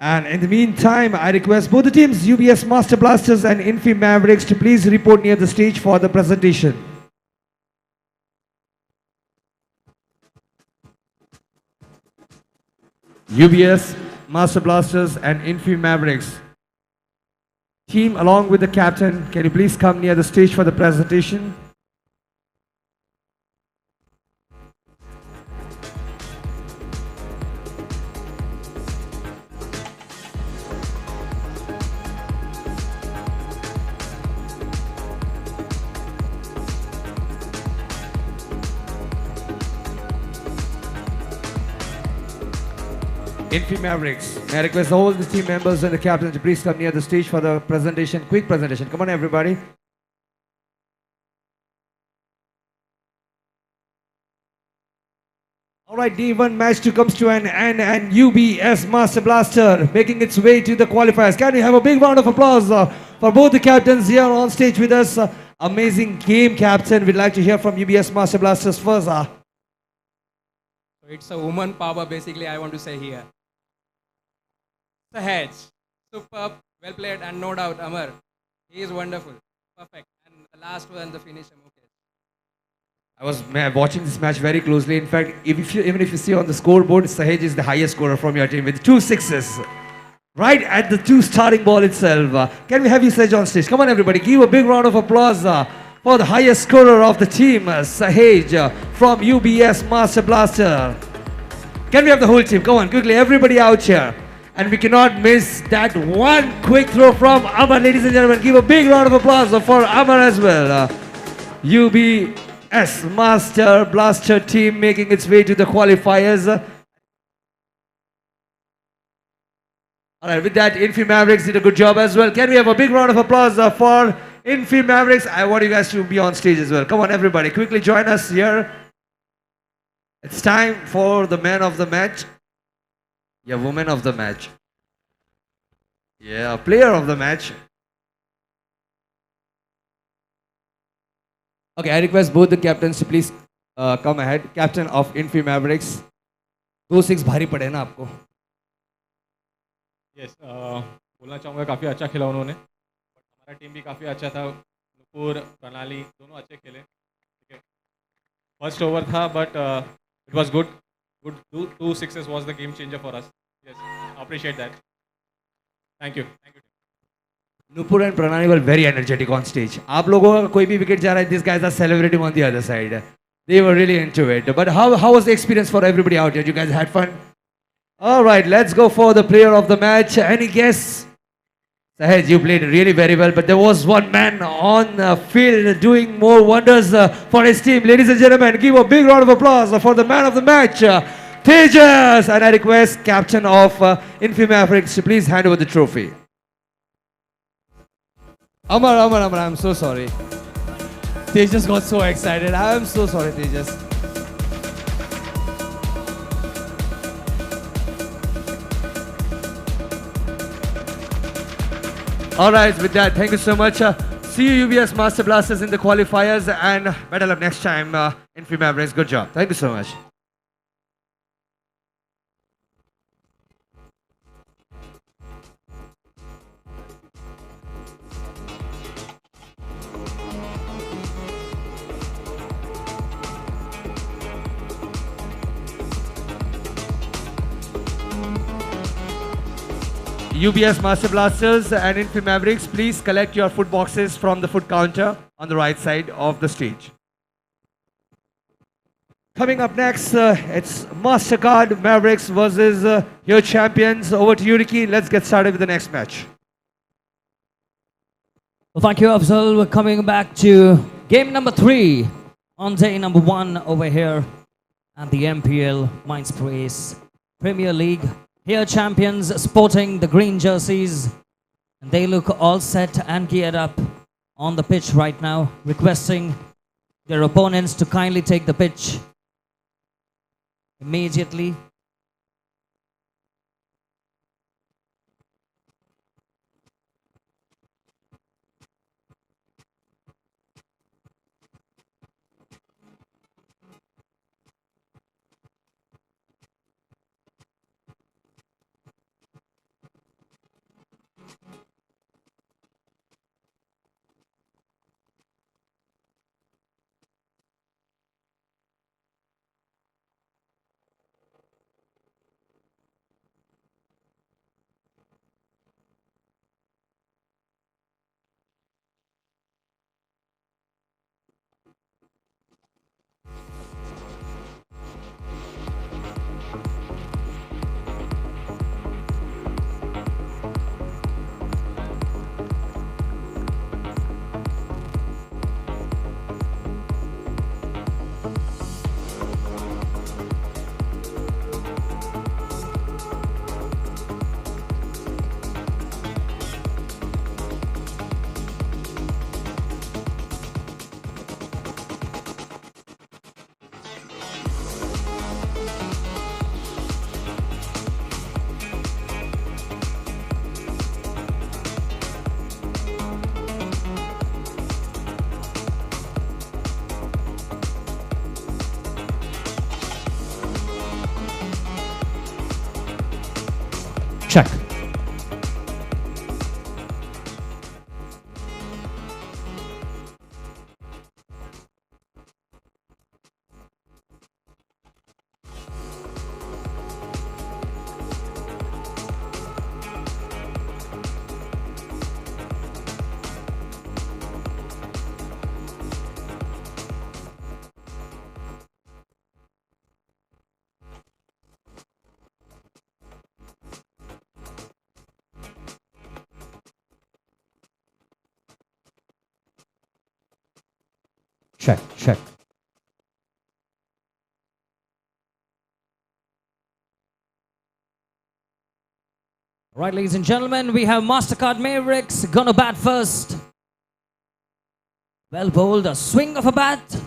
And in the meantime, I request both the teams, UBS Master Blasters and Infy Mavericks, to please report near the stage for the presentation. UBS Master Blasters and Infy Mavericks. Team, along with the captain, can you please come near the stage for the presentation? Infy Mavericks, may I request all the team members and the captain to please come near the stage for the presentation, quick presentation. Come on everybody. Alright, D1 match 2 comes to an end and UBS Master Blaster making its way to the qualifiers. Can we have a big round of applause for both the captains here on stage with us? Amazing game, captain. We'd like to hear from UBS Master Blasters first. It's a woman power, basically, I want to say here. The hedge, superb, well played, and no doubt, Amar. He is wonderful, perfect. And the last one, the finish, okay. I was watching this match very closely. In fact, even if you see on the scoreboard, Sahej is the highest scorer from your team with 2 sixes. Right at the 2 starting ball itself. Can we have you, Sahej, on stage? Come on, everybody. Give a big round of applause for the highest scorer of the team, Sahej from UBS Master Blaster. Can we have the whole team? Come on, quickly, everybody out here. And we cannot miss that one quick throw from Amar, ladies and gentlemen. Give a big round of applause for Amar as well. UBS Master Blaster team making its way to the qualifiers. Alright, with that, Infy Mavericks did a good job as well. Can we have a big round of applause for Infy Mavericks? I want you guys to be on stage as well. Come on, everybody, quickly join us here. It's time for the man of the match. Yeah, woman of the match. Yeah, player of the match. Okay, I request both the captains to please come ahead. Captain of Infy Mavericks. 2-6 भारी पड़े ना आपको. Yes बोलना चाहूँगा काफ़ी अच्छा खेला उन्होंने, बट हमारा टीम भी काफ़ी अच्छा था. नुपुर, प्रणाली दोनों अच्छे खेले. ठीक है, फर्स्ट ओवर था but it was good. 2 sixes was the game changer for us. Yes, appreciate that. Thank you. Nupur and Pranani were very energetic on stage. आप लोगों का कोई भी wicket जा रहा है, these guys are celebrating on the other side. They were really into it. But how was the experience for everybody out here? You guys had fun? All right, let's go for the player of the match. Any guess? Sahej, you played really very well, but there was one man on the field doing more wonders for his team. Ladies and gentlemen, give a big round of applause for the man of the match, Tejas. And I request captain of Infy Mavericks to please hand over the trophy. Amar, I'm so sorry. Tejas got so excited. I'm so sorry, Tejas. All right, with that, thank you so much. See you, UBS Master Blasters, in the qualifiers, and better luck next time, Infy Mavericks. Good job. Thank you so much. UBS Master Blasters and Infy Mavericks, please collect your food boxes from the food counter on the right side of the stage. Coming up next, it's MasterCard Mavericks versus your champions. Over to you, Ricky. Let's get started with the next match. Well, thank you, Afzal. We're coming back to game number 3 on day number 1 over here at the MPL MINDSPACE Premier League. Here, champions sporting the green jerseys, and they look all set and geared up on the pitch right now, requesting their opponents to kindly take the pitch immediately. Check. Check, check. Right, ladies and gentlemen, we have MasterCard Mavericks gonna bat first. Well bowled, a swing of a bat.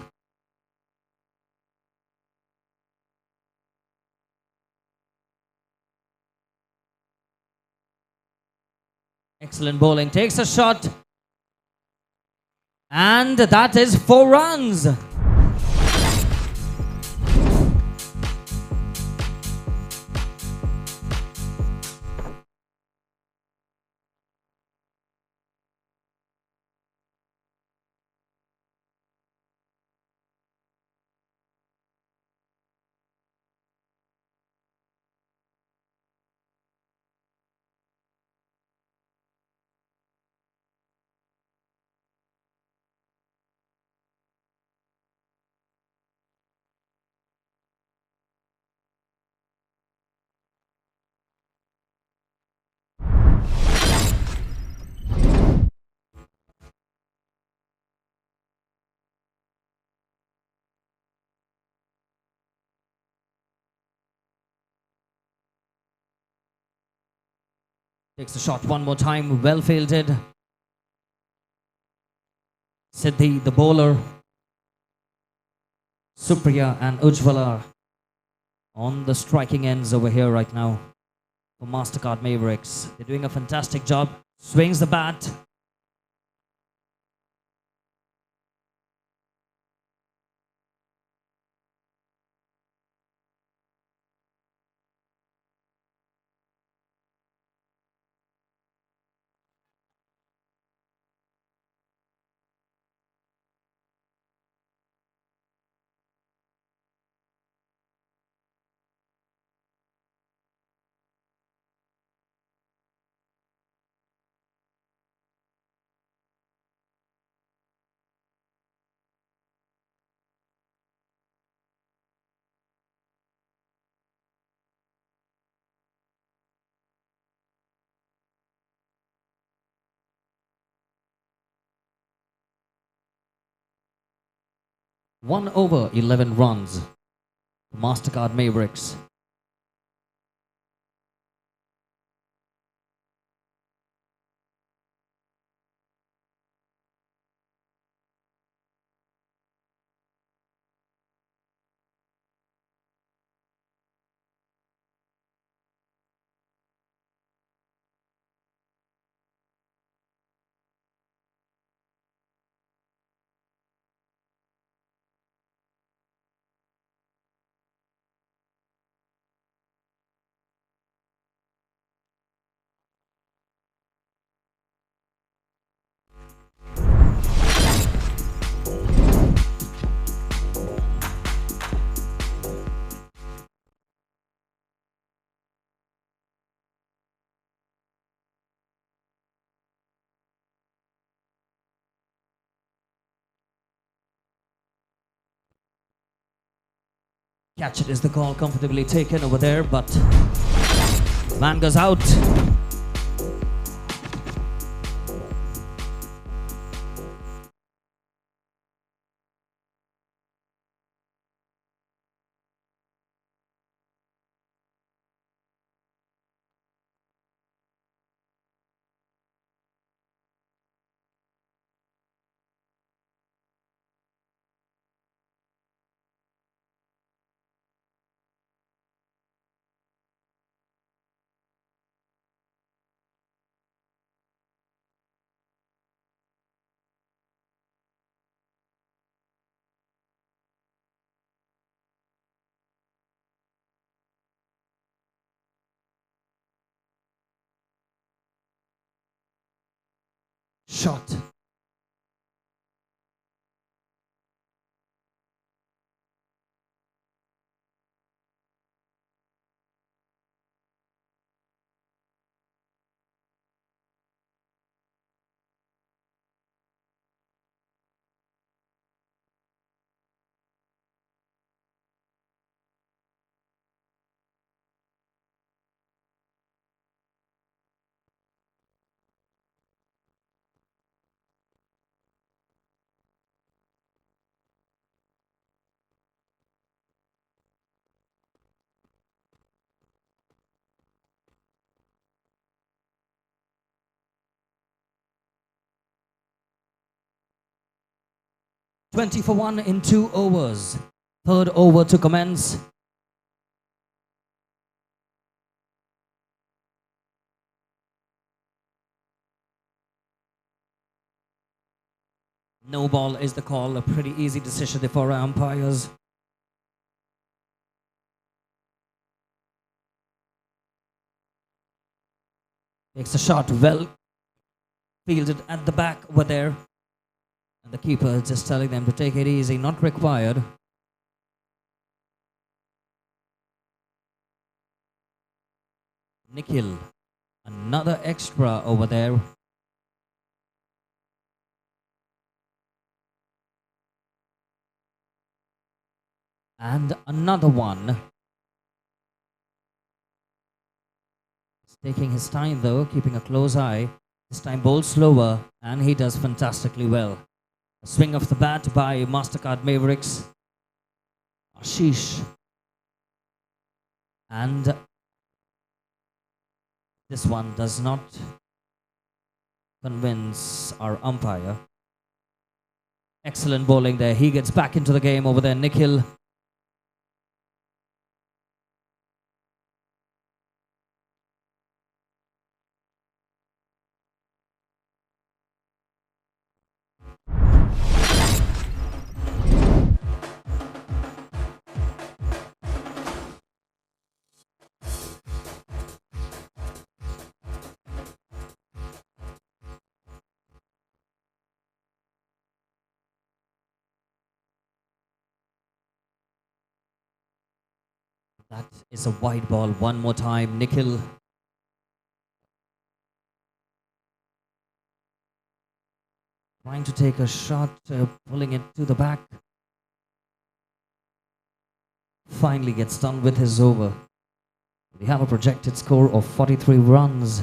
Excellent bowling, takes a shot. And that is 4 runs. Takes the shot one more time, well fielded. Siddhi, the bowler. Supriya and Ujjwala on the striking ends over here right now for MasterCard Mavericks. They're doing a fantastic job. Swings the bat. 1 over 11 runs. MasterCard Mavericks. Catch it is the call, comfortably taken over there, but man goes out. Shot. Twenty for 1 in 2 overs. Third over to commence. No ball is the call, a pretty easy decision for our umpires. Takes a shot, well fielded at the back over there. And the keeper is just telling them to take it easy, not required. Nikhil, another extra over there. And another one. He's taking his time though, keeping a close eye. This time bowls slower, and he does fantastically well. A swing of the bat by MasterCard Mavericks. Ashish. And this one does not convince our umpire. Excellent bowling there. He gets back into the game over there. Nikhil. That is a wide ball. One more time. Nikhil. Trying to take a shot, pulling it to the back. Finally gets done with his over. We have a projected score of 43 runs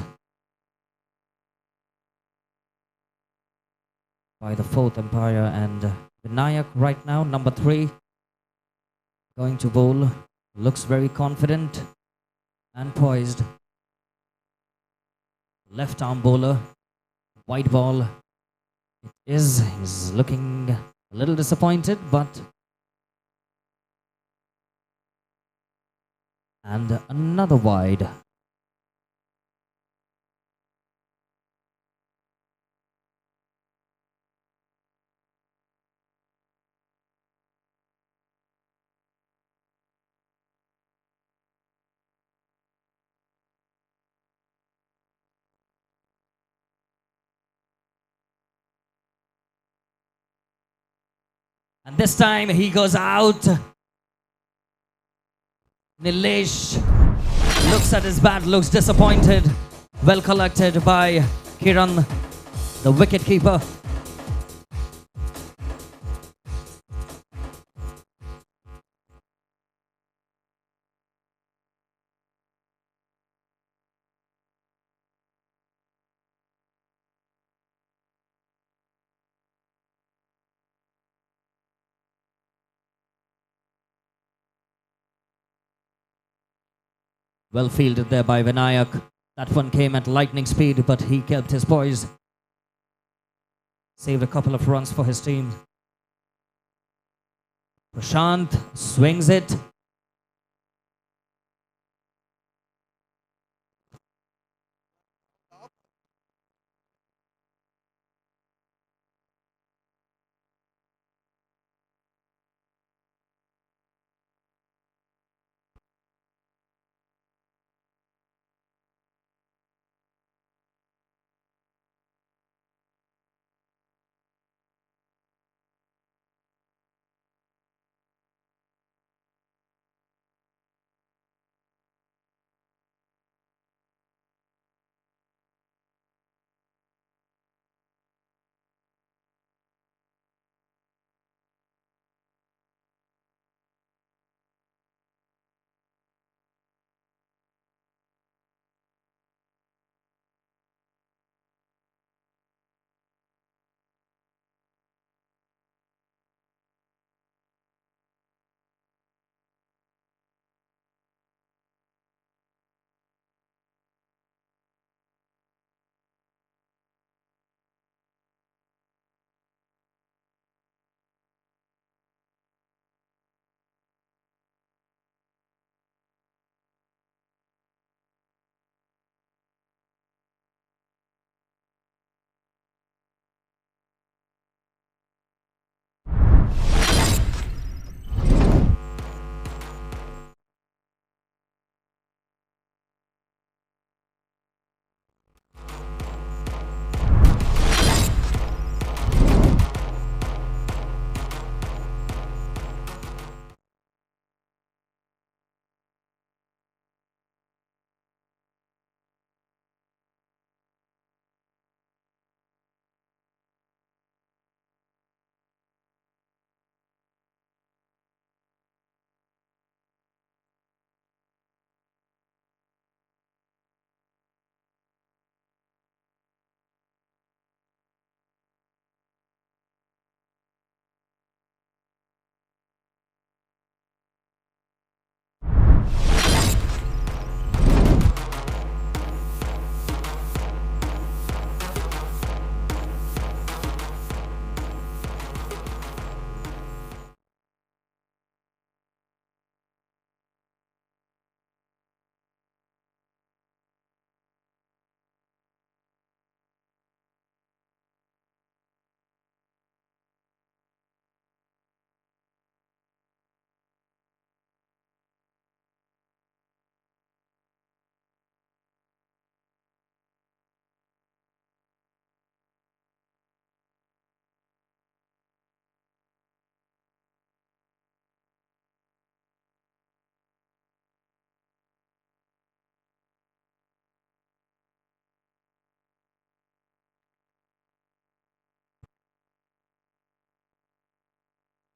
by the fourth umpire, and the Vinayak right now, number 3, going to bowl. Looks very confident and poised. Left arm bowler, white ball. He's looking a little disappointed, but and another wide. And this time he goes out. Nilesh looks at his bat, looks disappointed. Well collected by Kiran, the wicket keeper. Well fielded there by Vinayak. That one came at lightning speed, but he kept his poise. Saved a couple of runs for his team. Prashant swings it.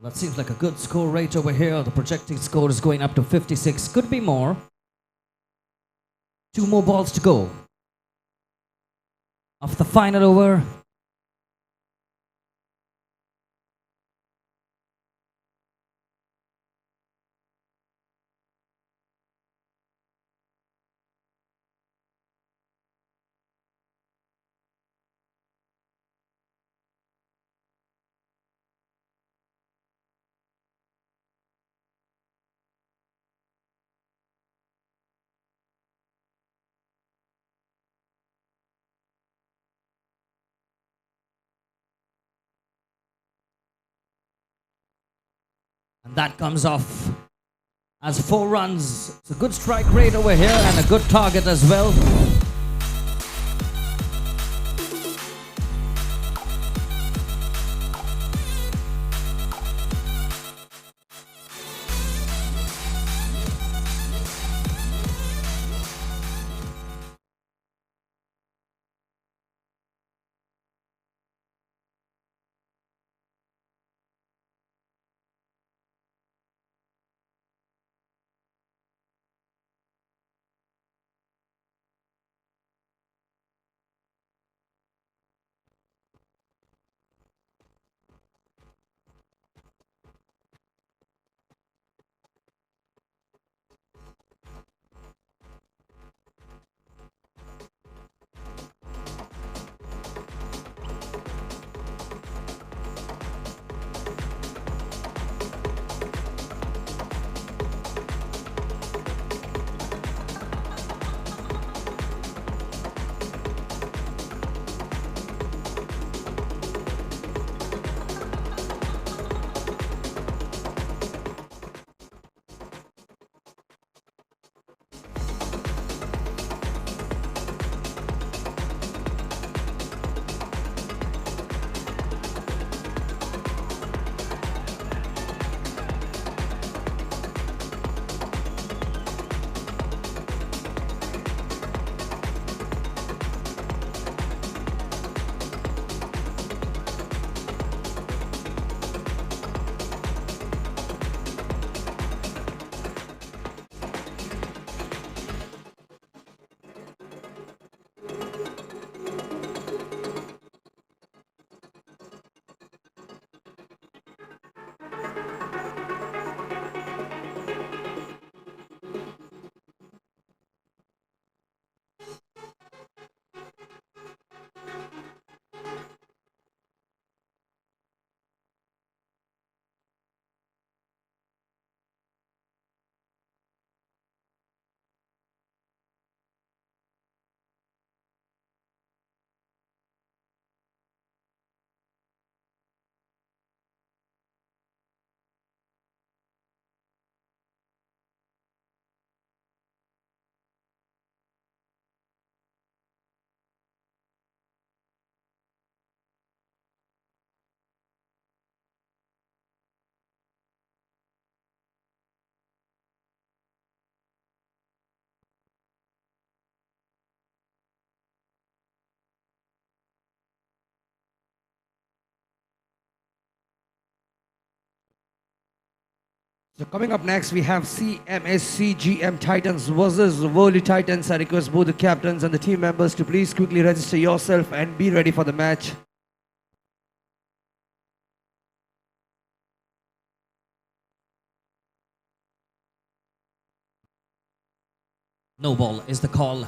That seems like a good score rate over here. The projected score is going up to 56. Could be more. 2 more balls to go. Of the final over. That comes off as 4 runs. It's a good strike rate over here and a good target as well. So coming up next, we have CMSCGM Titans versus Worldly Titans. I request both the captains and the team members to please quickly register yourself and be ready for the match. No ball is the call.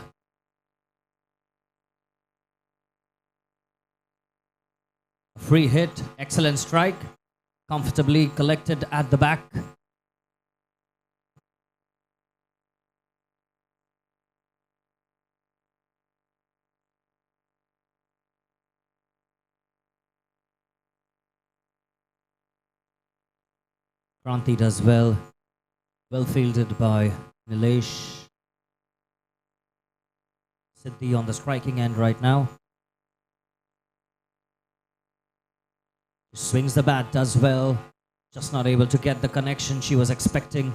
A free hit, excellent strike, comfortably collected at the back. Kranti does well. Well fielded by Nilesh. Siddhi on the striking end right now. Swings the bat, does well. Just not able to get the connection she was expecting.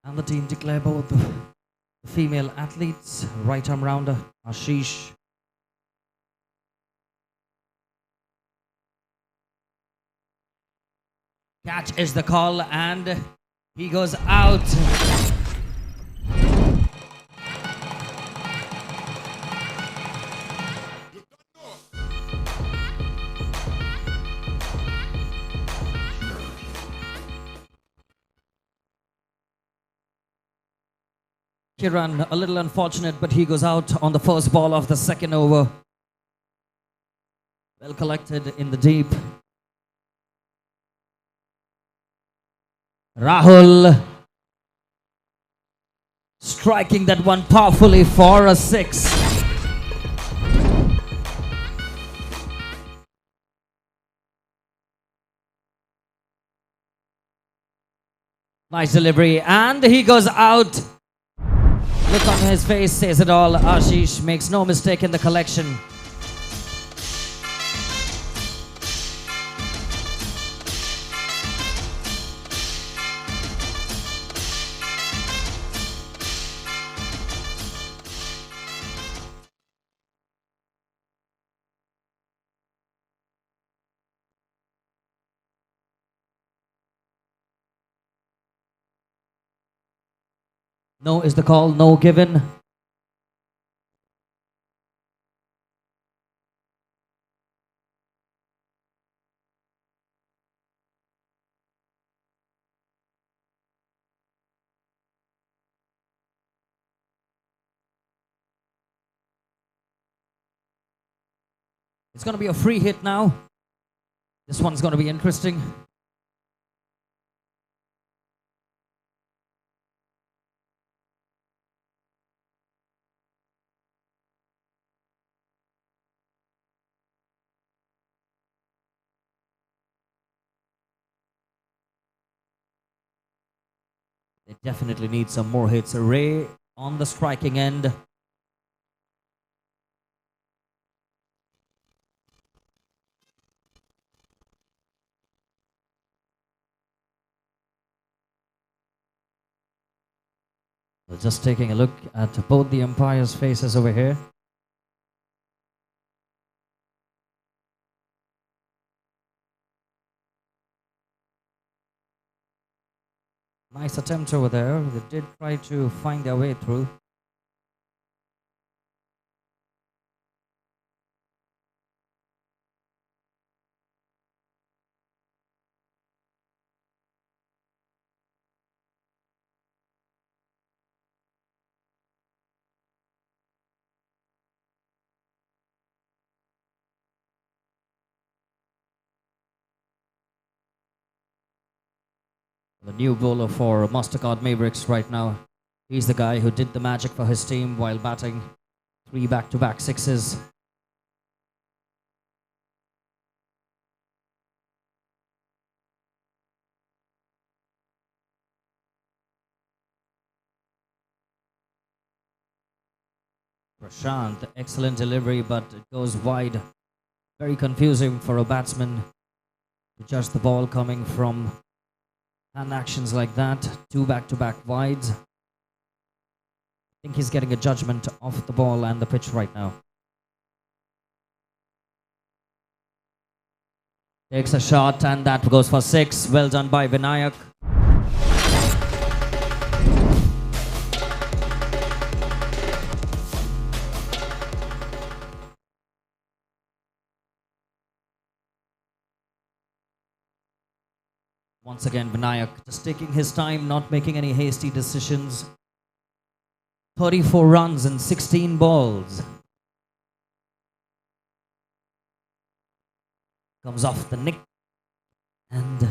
And the team declare both the female athletes, right arm rounder Ashish. Catch is the call and he goes out. Kiran, a little unfortunate, but he goes out on the first ball of the second over. Well collected in the deep. Rahul striking that one powerfully for a 6. Nice delivery and he goes out. Look on his face says it all. Ashish makes no mistake in the collection. No is the call, no given. It's going to be a free hit now. This one's going to be interesting. They definitely need some more hits. Ray on the striking end. We're just taking a look at both the umpires' faces over here. Nice attempt over there. They did try to find their way through. The new bowler for MasterCard Mavericks right now. He's the guy who did the magic for his team while batting 3 back-to-back sixes. Prashant, excellent delivery, but it goes wide. Very confusing for a batsman to judge the ball coming from hand actions like that. 2 back-to-back wides. I think he's getting a judgment off the ball and the pitch right now. Takes a shot and that goes for 6. Well done by Vinayak. Once again, Vinayak just taking his time, not making any hasty decisions. 34 runs and 16 balls. Comes off the nick and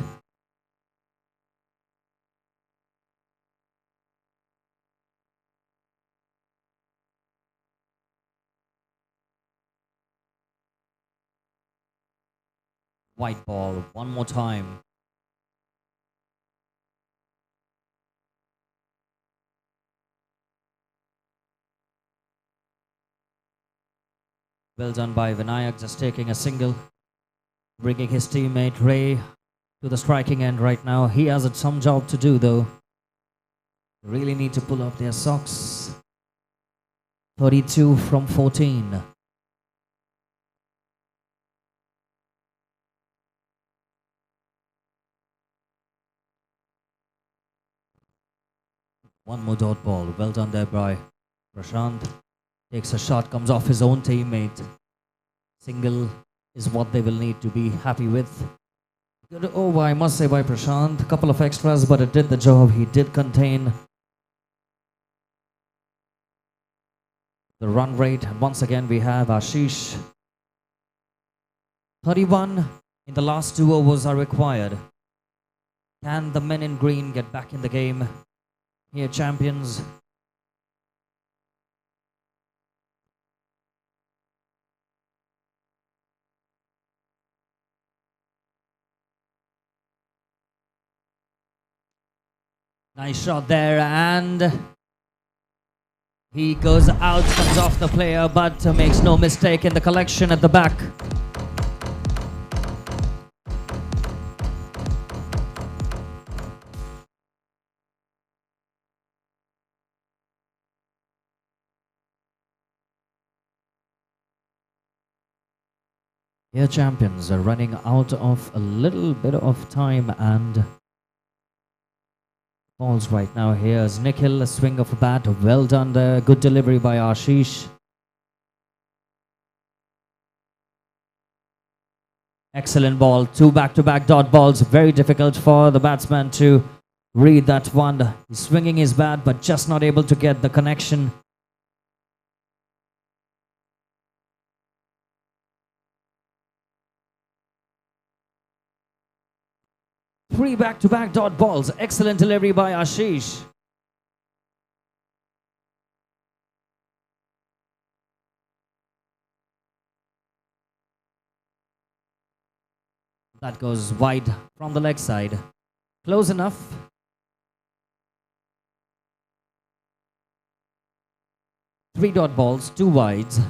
white ball one more time. Well done by Vinayak, just taking a single, bringing his teammate Ray to the striking end right now. He has some job to do though. They really need to pull up their socks. 32 from 14. One more dot ball. Well done there by Prashant. Takes a shot, comes off his own teammate. Single is what they will need to be happy with. Good over, I must say, by Prashant. A couple of extras, but it did the job. He did contain the run rate. And once again, we have Ashish. 31 in the last 2 overs are required. Can the men in green get back in the game? Here, champions. Nice shot there, and he goes out, comes off the player, but makes no mistake in the collection at the back. Here champions are running out of a little bit of time and balls right now. Here's Nikhil, a swing of a bat. Well done there. Good delivery by Ashish. Excellent ball. 2 back-to-back dot balls. Very difficult for the batsman to read that one. He's swinging his bat but just not able to get the connection. Three back-to-back dot balls. Excellent delivery by Ashish. That goes wide from the leg side. Close enough. Three dot balls, 2 wides.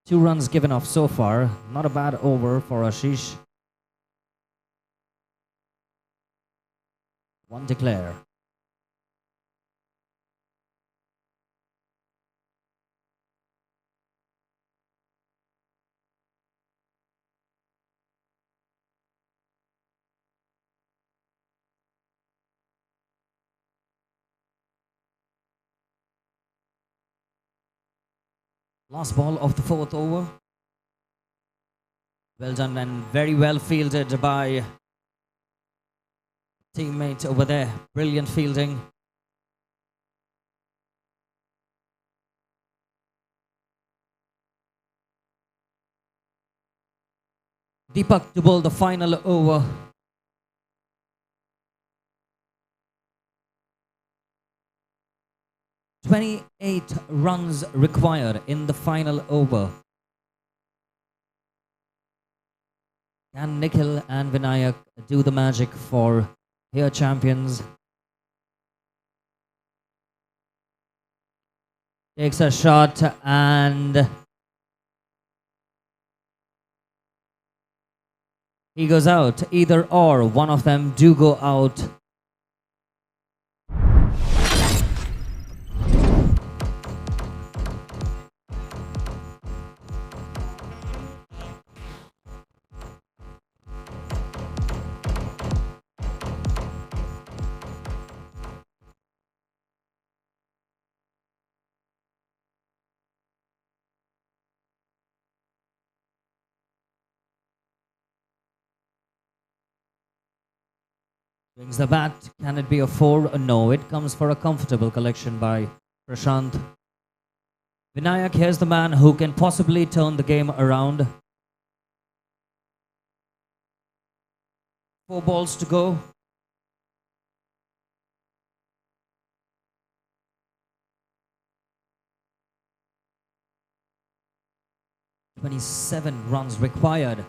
2 runs given off so far. Not a bad over for Ashish. 1 declare. Last ball of the 4th over. Well done and very well fielded by teammate over there. Brilliant fielding. Deepak to bowl the final over. "28 runs required in the final over. Can Nikhil and Vinayak do the magic for here champions?" Takes a shot and he goes out. Either or, one of them do go out. Brings the bat. Can it be a 4? No, it comes for a comfortable collection by Prashant. Vinayak, here's the man who can possibly turn the game around. 4 balls to go. "27 runs required.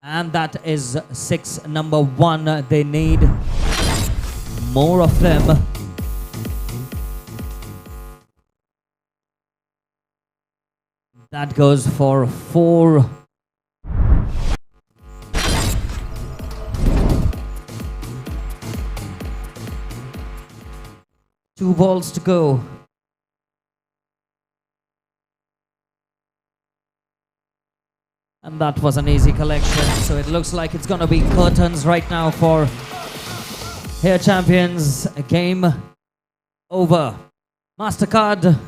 And that is 6, number 1. They need more of them. That goes for 4. Two balls to go. And that was an easy collection, so it looks like it's gonna be curtains right now for here champions. A game over. MasterCard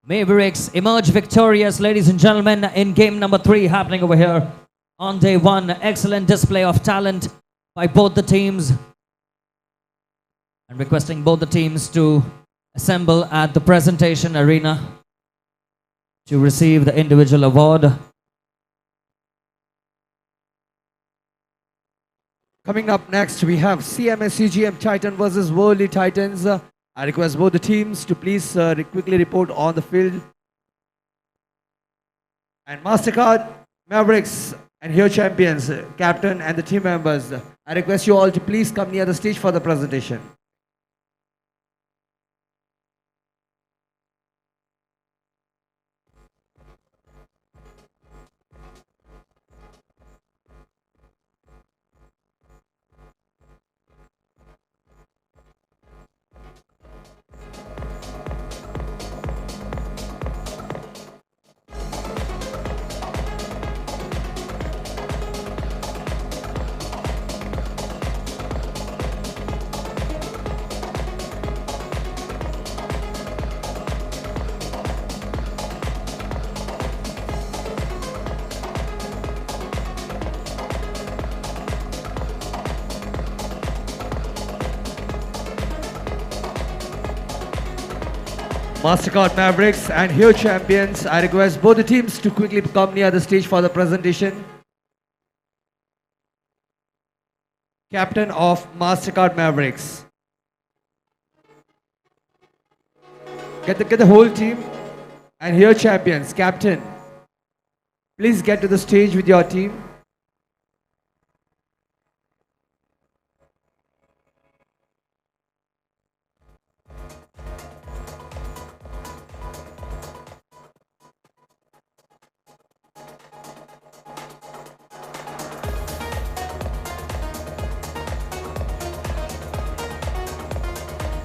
Mavericks emerge victorious, ladies and gentlemen, in game number 3 happening over here on day 1. Excellent display of talent by both the teams. And requesting both the teams to assemble at the presentation arena to receive the individual award. Coming up next, we have CMS Titan versus Worldly Titans. I request both the teams to please quickly report on the field. And MasterCard, Mavericks, and here champions, captain and the team members. I request you all to please come near the stage for the presentation. MasterCard Mavericks and here champions, I request both the teams to quickly come near the stage for the presentation. Captain of MasterCard Mavericks. Get the whole team. And here champions, captain. Please get to the stage with your team.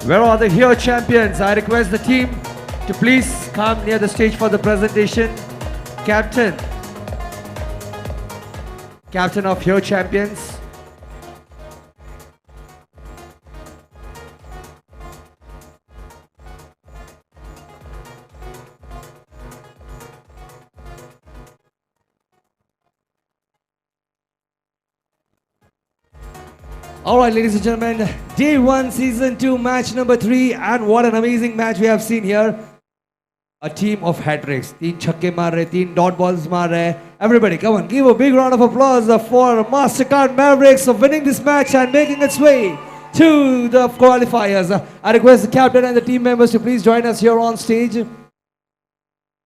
Where are the here champions? I request the team to please come near the stage for the presentation. Captain. Captain of here champions. All right, ladies and gentlemen, day 1, season 2, match number 3, and what an amazing match we have seen here. A team of hat-tricks. 3 chhakke maar rahe, 3 dot balls maar rahe. Everybody, come on, give a big round of applause for MasterCard Mavericks of winning this match and making its way to the qualifiers. I request the captain and the team members to please join us here on stage.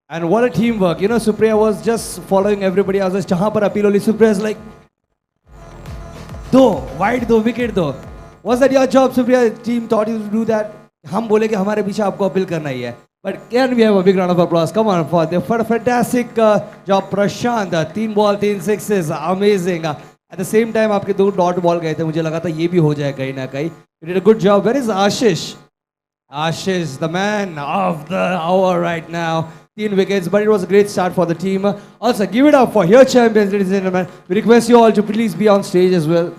And what a teamwork. You know, Supriya was just following everybody. I was just, jahan par appeal holi, Supriya is like, दो wide दो wicket दो. Was that your job, Supriya? Team taught you to do that. हम बोले कि हमारे पीछे आपको appeal करना ही है. But can we have a big round of applause? Come on for a fantastic job, Prashant. 3 ball, 3 sixes, amazing. At the same time, आपके 2 dot ball गए थे. मुझे लगा था ये भी हो जाए कहीं ना कहीं. You did a good job. Where is Ashish? Ashish, the man of the hour right now. 3 wickets, but it was a great start for the team. Also, give it up for your champions, ladies and gentlemen. We request you all to please be on stage as well.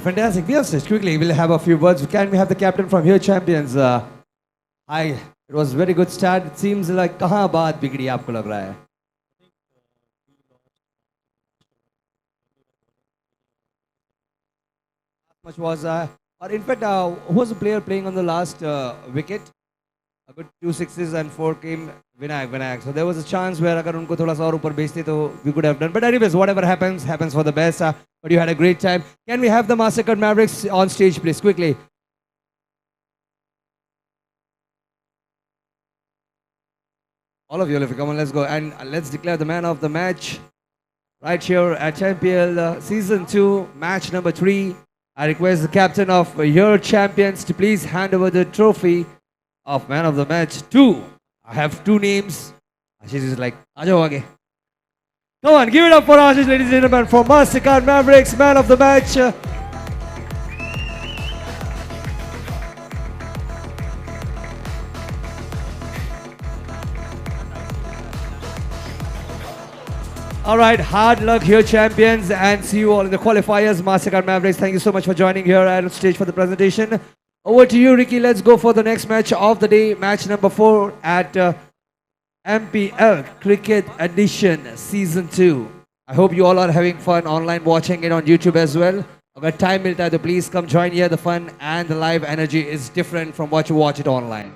Fantastic. Yes, quickly, we'll have a few words. Can we have the captain from here, champions? It was very good start. It seems like कहाँ बात बिगड़ी आपको लग रहा है? Much was, or in fact, who was the player playing on the last wicket? A good 2 sixes and 4 came Vinayak. So there was a chance where अगर उनको थोड़ा सा और ऊपर भेजते तो we could have done. But anyways, whatever happens, happens for the best. But you had a great time. Can we have the MasterCard Mavericks on stage, please, quickly? All of you, come on, let's go. And let's declare the man of the match. Right here at MPL Season 2, match number 3. I request the captain of your champions to please hand over the trophy of man of the match. Two. I have two names. Ashish is like, Ajo aage. Come on, give it up for Ashish, ladies and gentlemen, for MasterCard Mavericks, man of the match. All right, hard luck here, champions, and see you all in the qualifiers. MasterCard Mavericks, thank you so much for joining here at stage for the presentation. Over to you, Ricky. Let's go for the next match of the day, match number 4 at MPL Cricket Edition Season 2. I hope you all are having fun online watching it on YouTube as well. Agar time milta hai to please come join here. The fun and the live energy is different from what you watch it online.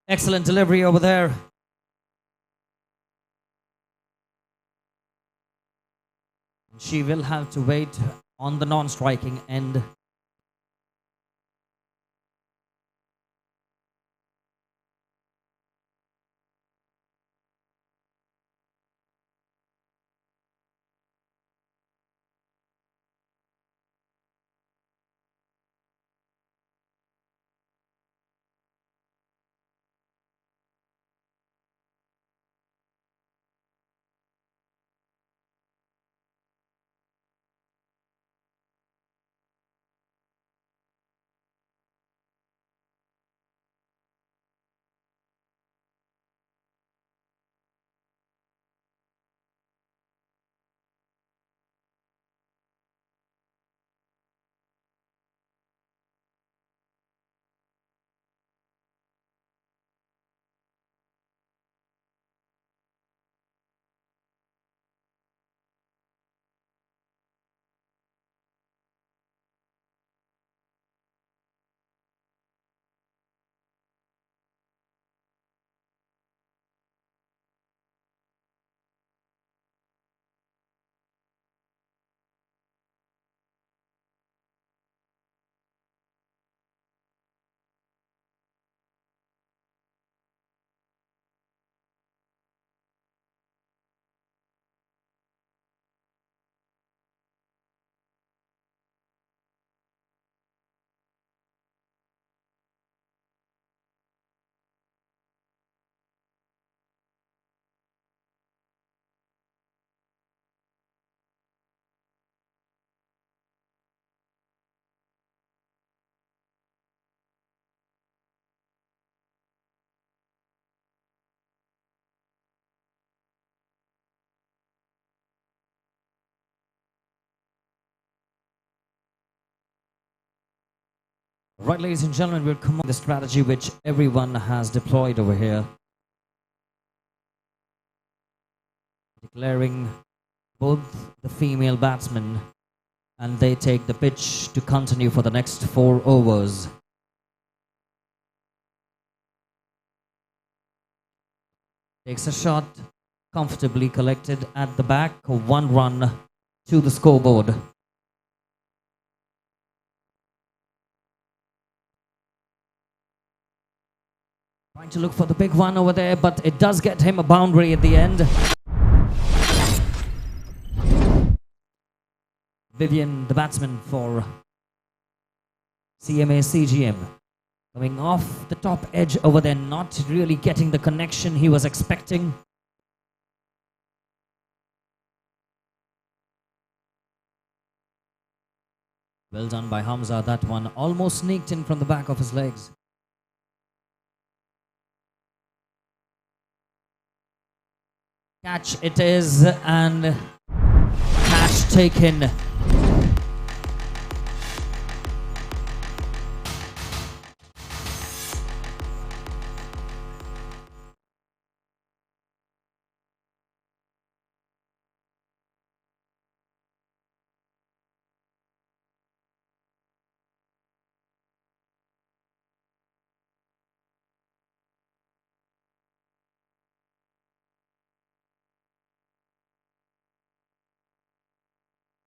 Excellent delivery over there. She will have to wait on the non-striking end. Right, ladies and gentlemen, we'll come on the strategy which everyone has deployed over here. Declaring both the female batsmen, and they take the pitch to continue for the next 4 overs. Takes a shot, comfortably collected at the back, 1 run to the scoreboard. Trying to look for the big one over there, but it does get him a boundary at the end. Vivian, the batsman for CMA-CGM, coming off the top edge over there, not really getting the connection he was expecting. Well done by Hamza, that one almost sneaked in from the back of his legs. Catch it is, and catch taken.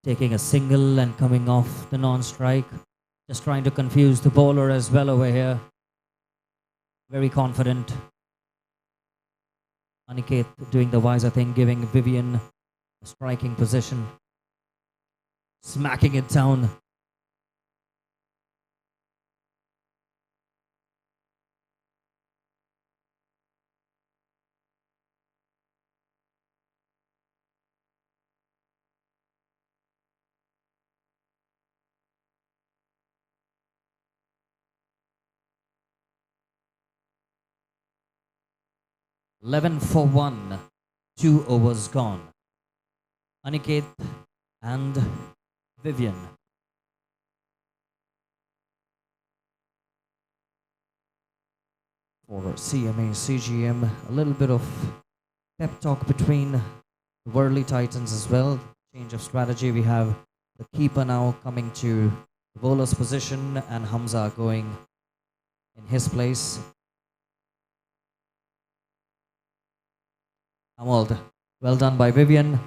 Taking a single and coming off the non-strike. Just trying to confuse the bowler as well over here. Very confident. Aniket doing the wiser thing, giving Vivian a striking position. Smacking it down. Eleven for 1, 2 overs gone. Aniket and Vivian. For CMA-CGM, a little bit of pep talk between the Worldly Titans as well. Change of strategy. We have the keeper now coming to the bowler's position and Hamza going in his place. Well done by Vivian,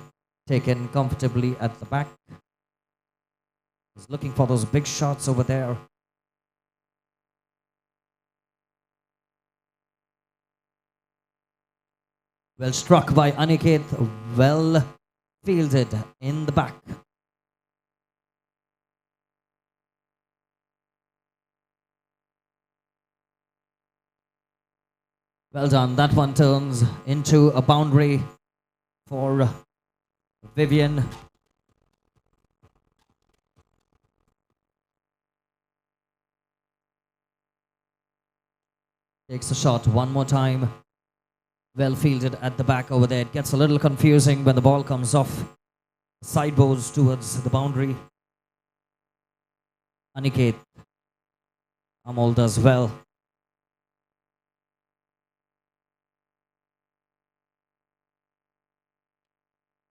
taken comfortably at the back. He's looking for those big shots over there. Well struck by Aniket, well fielded in the back. Well done, that one turns into a boundary for Vivian. Takes a shot one more time. Well fielded at the back over there. It gets a little confusing when the ball comes off. Side bows towards the boundary. Aniket Amol does well.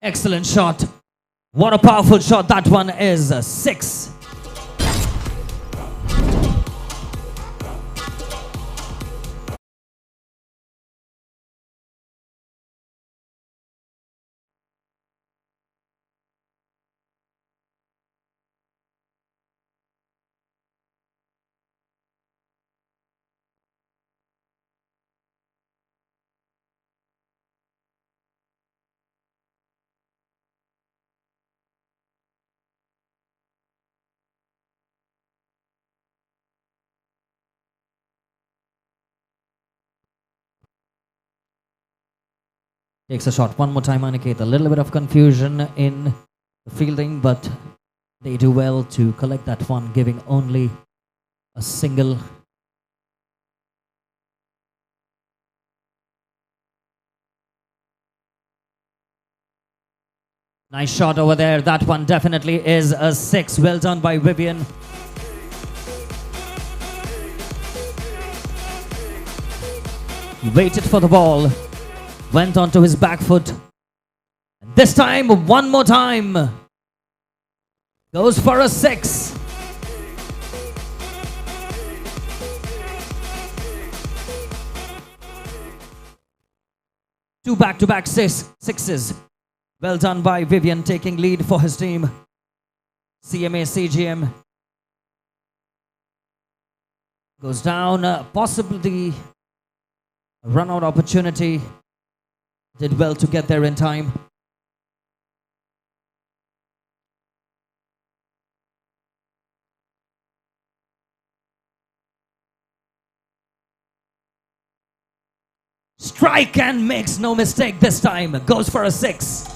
Excellent shot. What a powerful shot that one is. 6. Takes a shot one more time, Aniket. A little bit of confusion in the fielding, but they do well to collect that one, giving only a single. Nice shot over there. That one definitely is a 6. Well done by Vivian. waited for the ball, went onto his back foot. And this time, one more time, goes for a 6. Two back-to-back sixes. Well done by Vivian, taking lead for his team. CMA CGM goes down, possibly a run-out opportunity. Did well to get there in time. Strike and makes no mistake this time. Goes for a 6.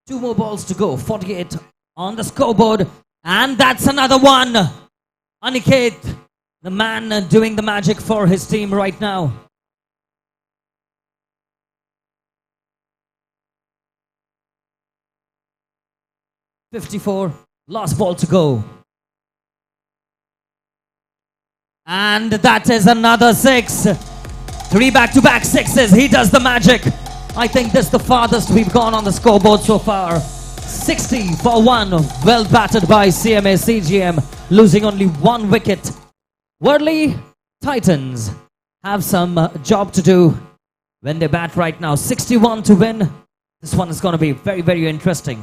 Two more balls to go. 48 on the scoreboard. And that's another one. Aniket, the man doing the magic for his team right now. .54. Last ball to go. And that is another 6. 3 back-to-back sixes. He does the magic. I think this is the farthest we've gone on the scoreboard so far. 60 for 1. Well batted by CMA CGM, losing only 1 wicket. Worldly Titans have some job to do when they bat right now. 61 to win. This one is going to be very, very interesting.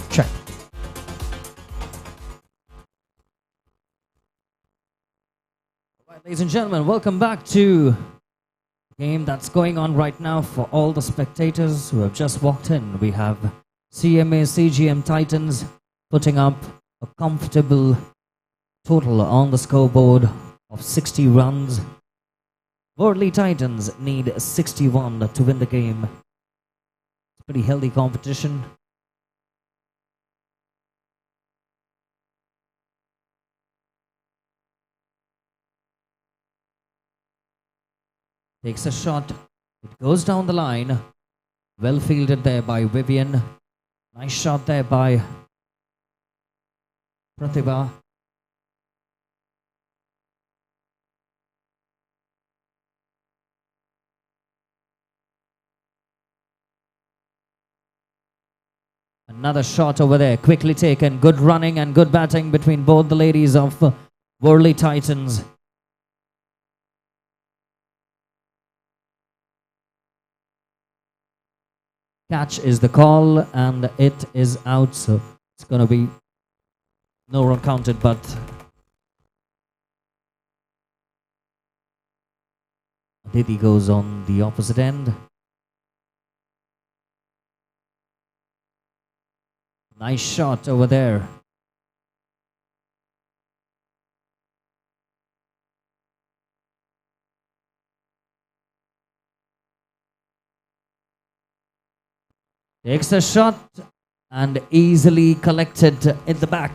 Check. Right, ladies and gentlemen, welcome back to the game that's going on right now for all the spectators who have just walked in. We have CMA CGM Titans putting up a comfortable total on the scoreboard of 60 runs. Worldly Titans need 61 to win the game. It's a pretty healthy competition. Takes a shot. It goes down the line. Well fielded there by Vivian. Nice shot there by Pratibha. Another shot over there, quickly taken. Good running and good batting between both the ladies of Worli Titans. Catch is the call and it is out, so it's going to be no run counted, but Didi goes on the opposite end. Nice shot over there. Takes a shot and easily collected in the back.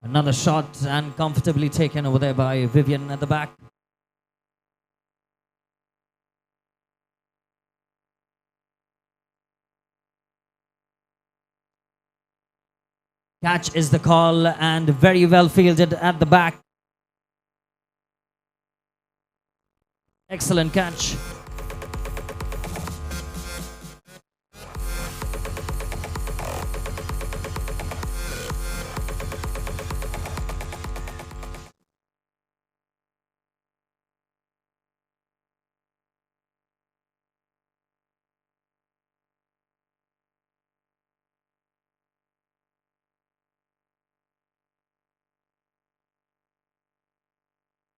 Another shot and comfortably taken over there by Vivian at the back. Catch is the call and very well fielded at the back. Excellent catch.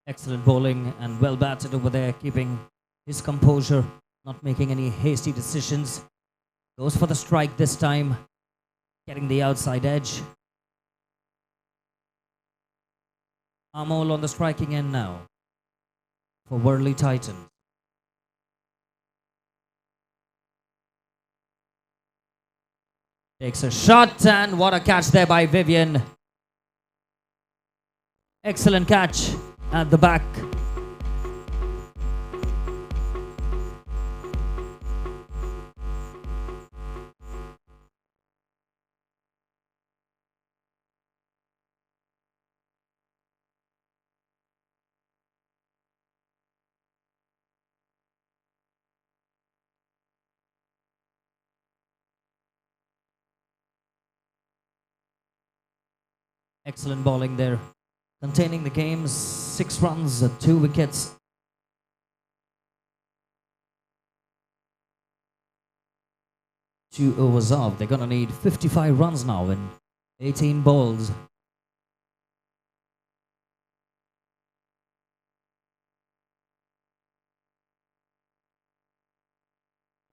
Excellent bowling and well batted over there, keeping his composure, not making any hasty decisions. Goes for the strike this time, getting the outside edge. Amol on the striking end now for Worli Titans. Takes a shot and what a catch there by Vivian. Excellent catch at the back. Excellent bowling there. Containing the game, 6 runs, 2 wickets. Two overs off. They're going to need 55 runs now in 18 balls.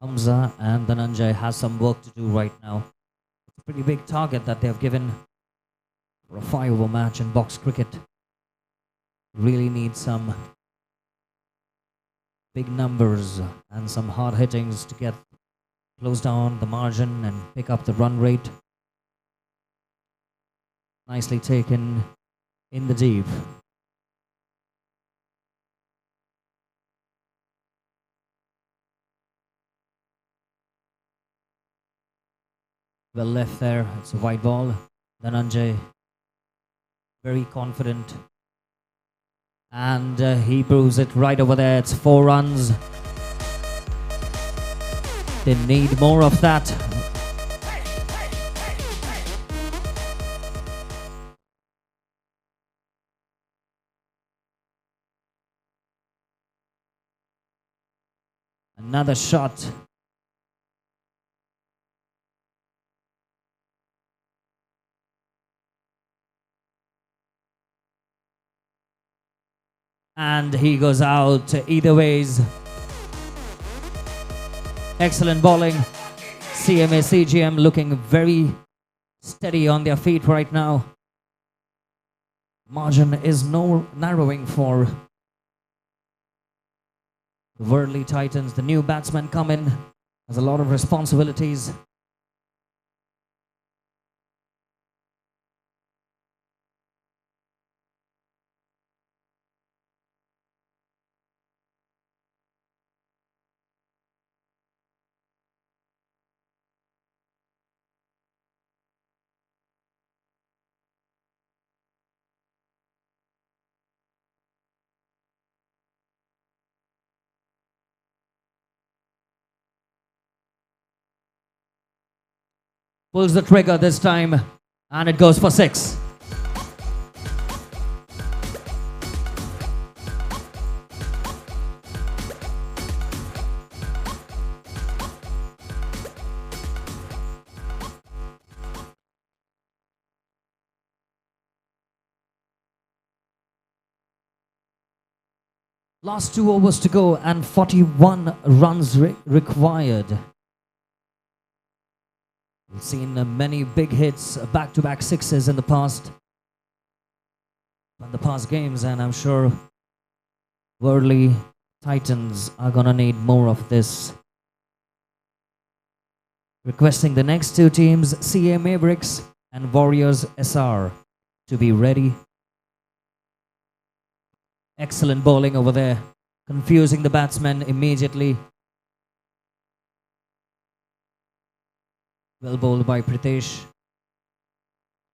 Hamza and Dhananjay has some work to do right now. It's a pretty big target that they've given for a 5-over match in box cricket. Really need some big numbers and some hard hittings to get close down the margin and pick up the run rate. Nicely taken in the deep. Well left there, it's a wide ball. Dhananjay very confident. And he proves it right over there. It's 4 runs. They need more of that. Another shot. And he goes out. Either ways, excellent bowling. CMA CGM looking very steady on their feet right now. Margin is no narrowing for the Worldly Titans. The new batsman come in, has a lot of responsibilities. Pulls the trigger this time, and it goes for 6. Last 2 overs to go and 41 runs required. We've seen many big hits, back-to-back sixes in the past games, and I'm sure Worldly Titans are gonna need more of this. Requesting the next 2 teams, CA Mavericks and Warriors SR, to be ready. Excellent bowling over there, confusing the batsmen immediately. Well bowled by Pritesh.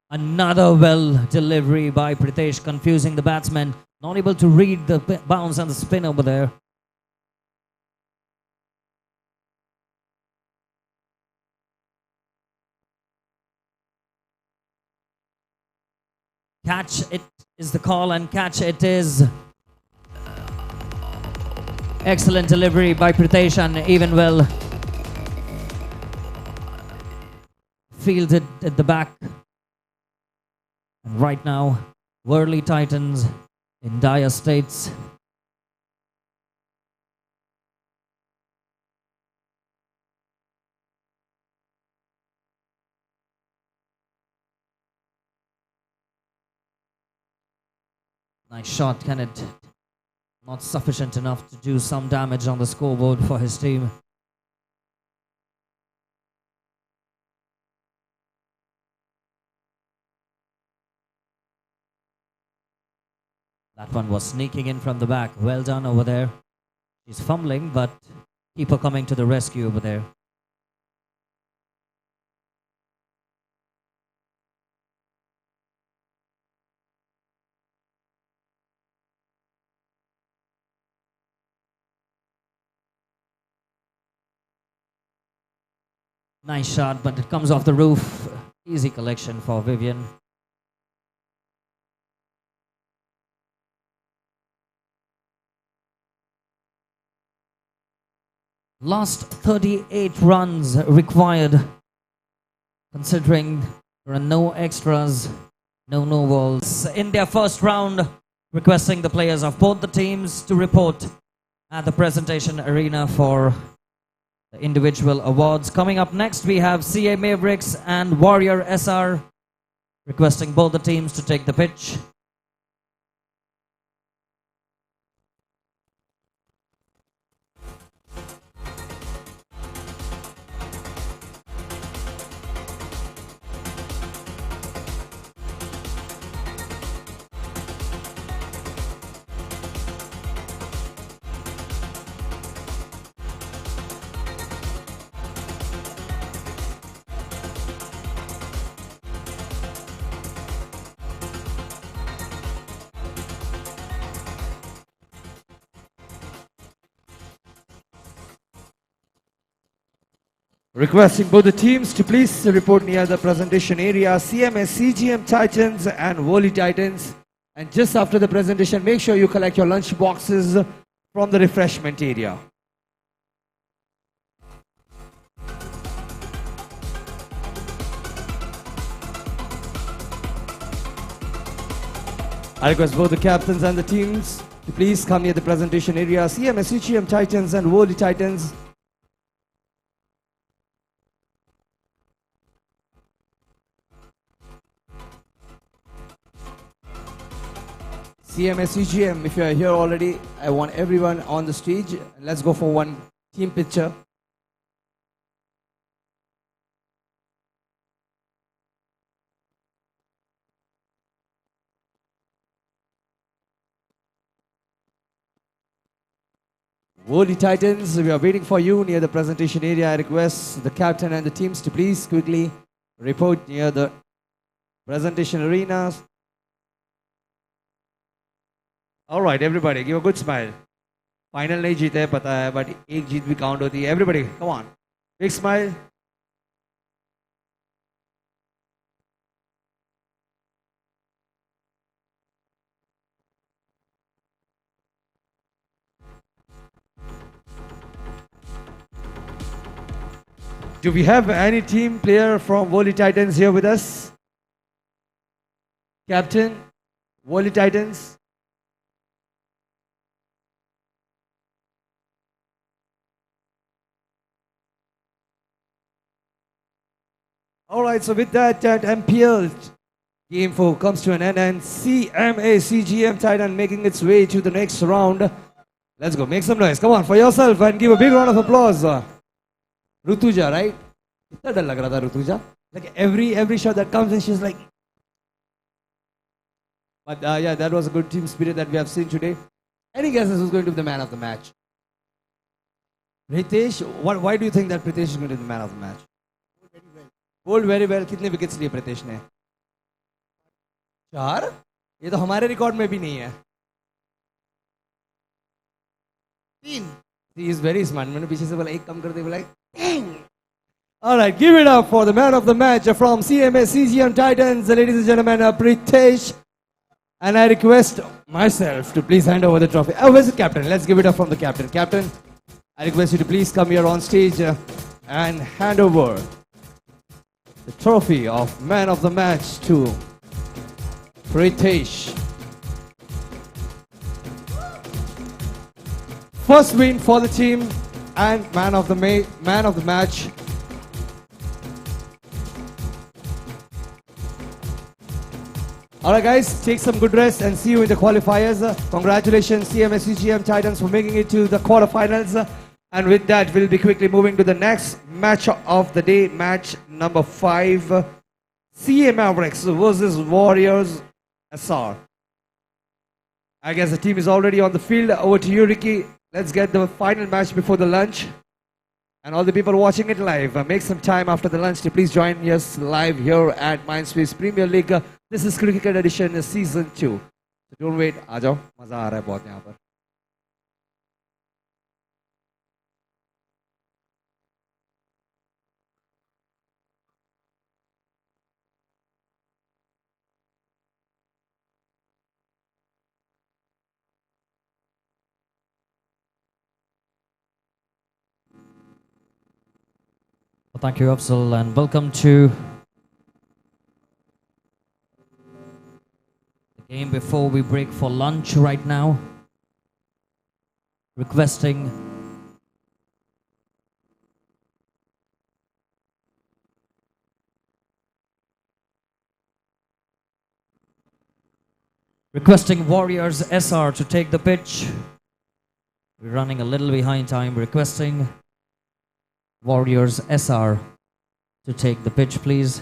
Another well delivery by Pritesh, confusing the batsman. Not able to read the bounce and the spin over there. Catch it is the call, and catch it is. Excellent delivery by Pritesh, and even well fielded at the back. And right now, Worldly Titans in dire states. Nice shot, can it not sufficient enough to do some damage on the scoreboard for his team. That one was sneaking in from the back. Well done over there. He's fumbling, but keeper coming to the rescue over there. Nice shot, but it comes off the roof. Easy collection for Vivian. Last 38 runs required, considering there are no extras, no balls. In their first round, requesting the players of both the teams to report at the presentation arena for the individual awards. Coming up next, we have CA Mavericks and Warrior SR, requesting both the teams to take the pitch. Requesting both the teams to please report near the presentation area, CMS, CGM Titans and Worldly Titans. And just after the presentation, make sure you collect your lunch boxes from the refreshment area. I request both the captains and the teams to please come near the presentation area. CM Titans and World Titans. CM, if you are here already, I want everyone on the stage. Let's go for one team picture. Holy Titans, we are waiting for you near the presentation area. I request the captain and the teams to please quickly report near the presentation arenas. All right, everybody, give a good smile. Final नहीं जीते पता है, but एक जीत भी count होती है. Everybody, come on, big smile. Do we have any team player from Volley Titans here with us? Captain, Volley Titans. All right, so with that, MPL game 4 comes to an end, and CGM Titan making its way to the next round. Let's go, make some noise. Come on, for yourself, and give a big round of applause. Rutuja, right? Kitna dar lag raha tha Rutuja? Like every shot that comes in, she's like. But yeah, that was a good team spirit that we have seen today. Any guesses who's going to be the man of the match? Pritesh, why do you think that Pritesh is going to be the man of the match? Bowled very well. कितने wickets लिए प्रीतेश ने? 4? ये तो हमारे record में भी नहीं है. 3. He is very smart. मैंने पीछे से बोला एक कम कर दे, बोला dang. All right, give it up for the man of the match from CGM Titans, ladies and gentlemen, Pritesh. And I request myself to please hand over the trophy. Oh, where's the captain? Let's give it up from the captain. Captain, I request you to please come here on stage and hand over the trophy of man of the match to Pritesh. First win for the team and man of the match. Alright guys, take some good rest and see you in the qualifiers. Congratulations CGM Titans for making it to the quarterfinals. And with that, we'll be quickly moving to the next match of the day, match number 5. CA Mavericks versus Warriors SR. I guess the team is already on the field. Over to you, Ricky. Let's get the final match before the lunch. And all the people watching it live, make some time after the lunch to please join us live here at MINDSPACE Premier League. This is Cricket Edition Season 2. So don't wait, आ जाओ, मजा आ रहा है बहुत यहाँ पर. Thank you, Afzal, and welcome to the game before we break for lunch right now. Requesting Warriors SR to take the pitch. We're running a little behind time. Requesting Warriors SR to take the pitch, please.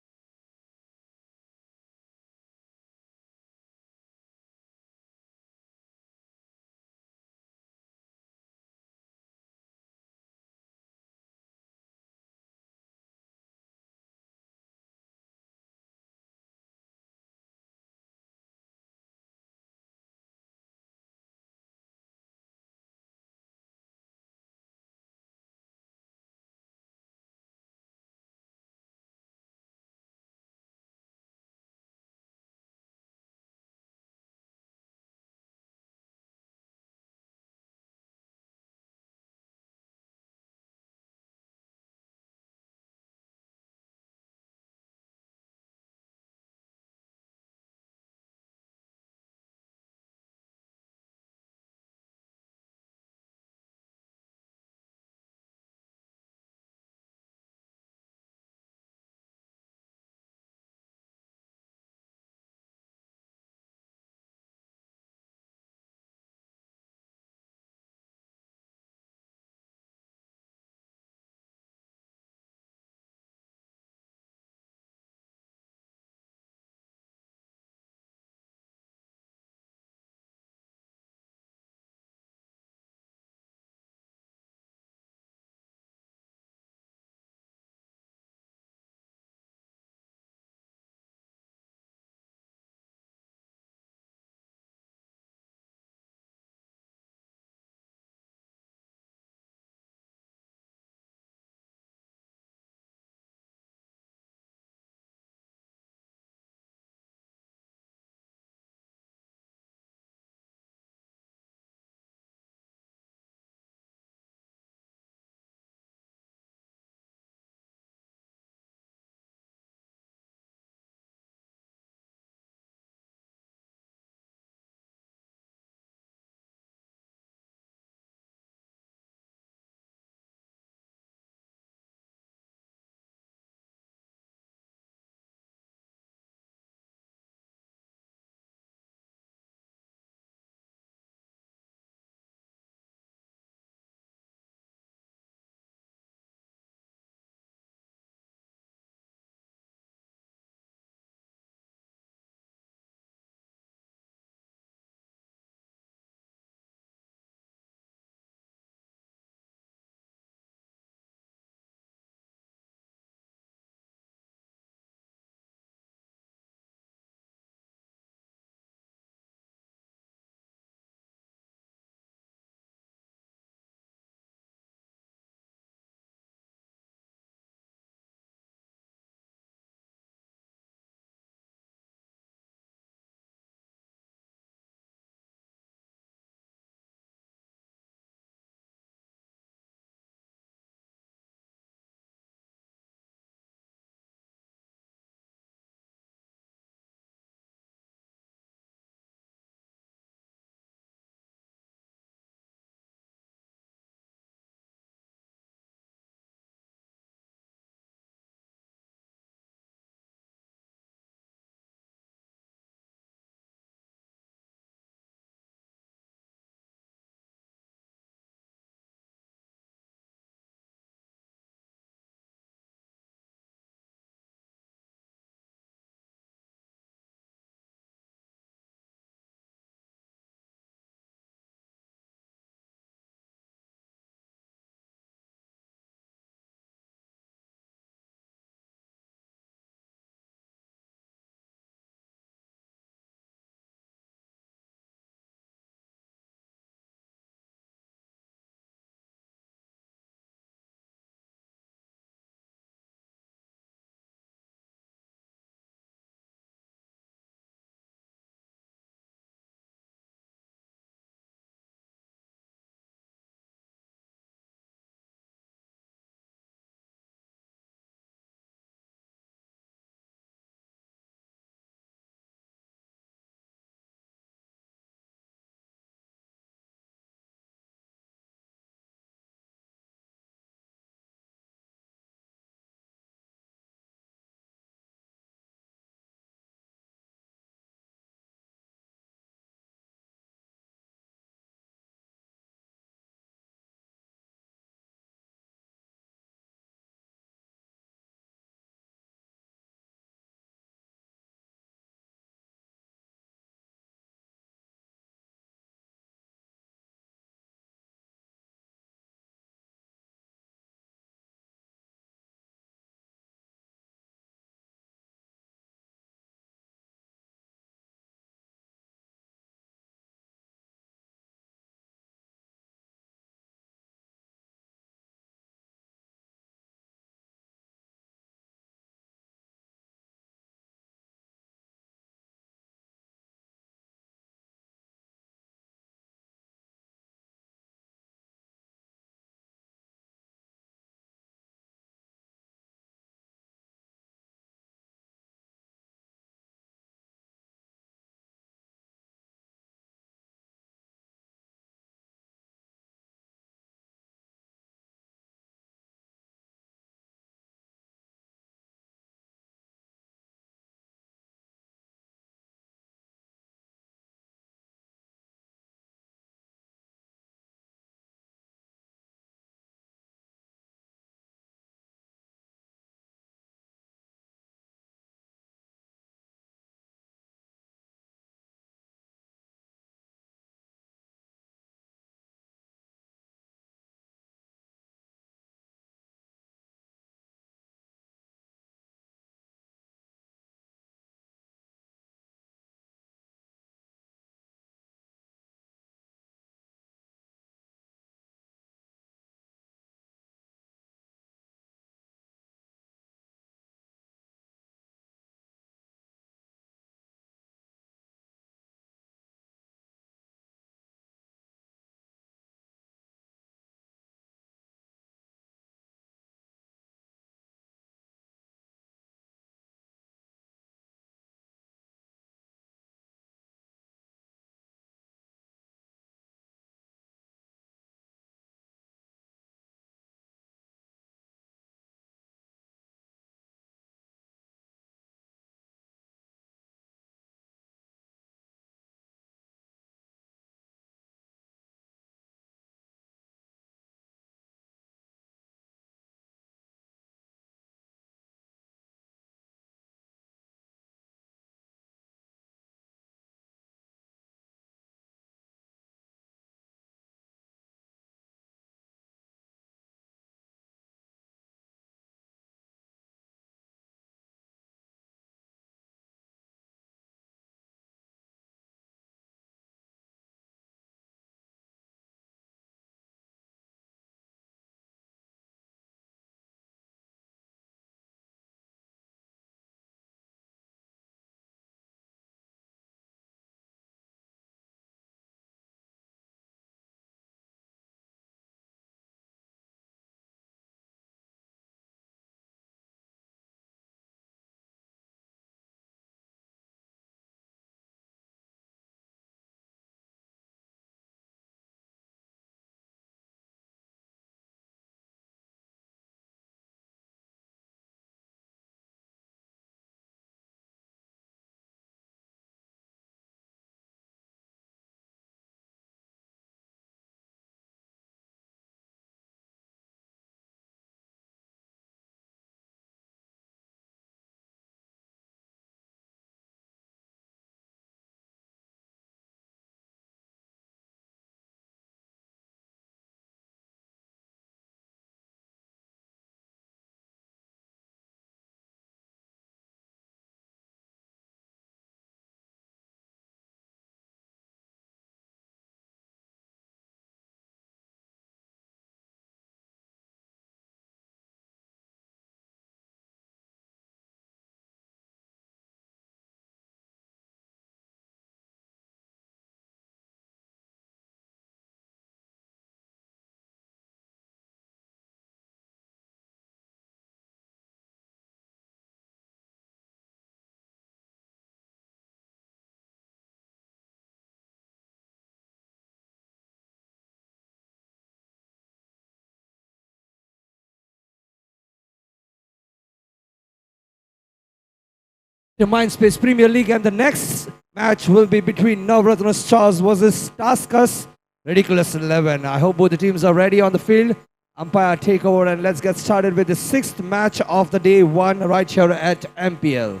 the Mindspace Premier League, and the next match will be between Navratna Stars versus Taskus Ridiculous 11. I hope both the teams are ready on the field. Umpire take over, and let's get started with the 6th match of the day 1 right here at MPL.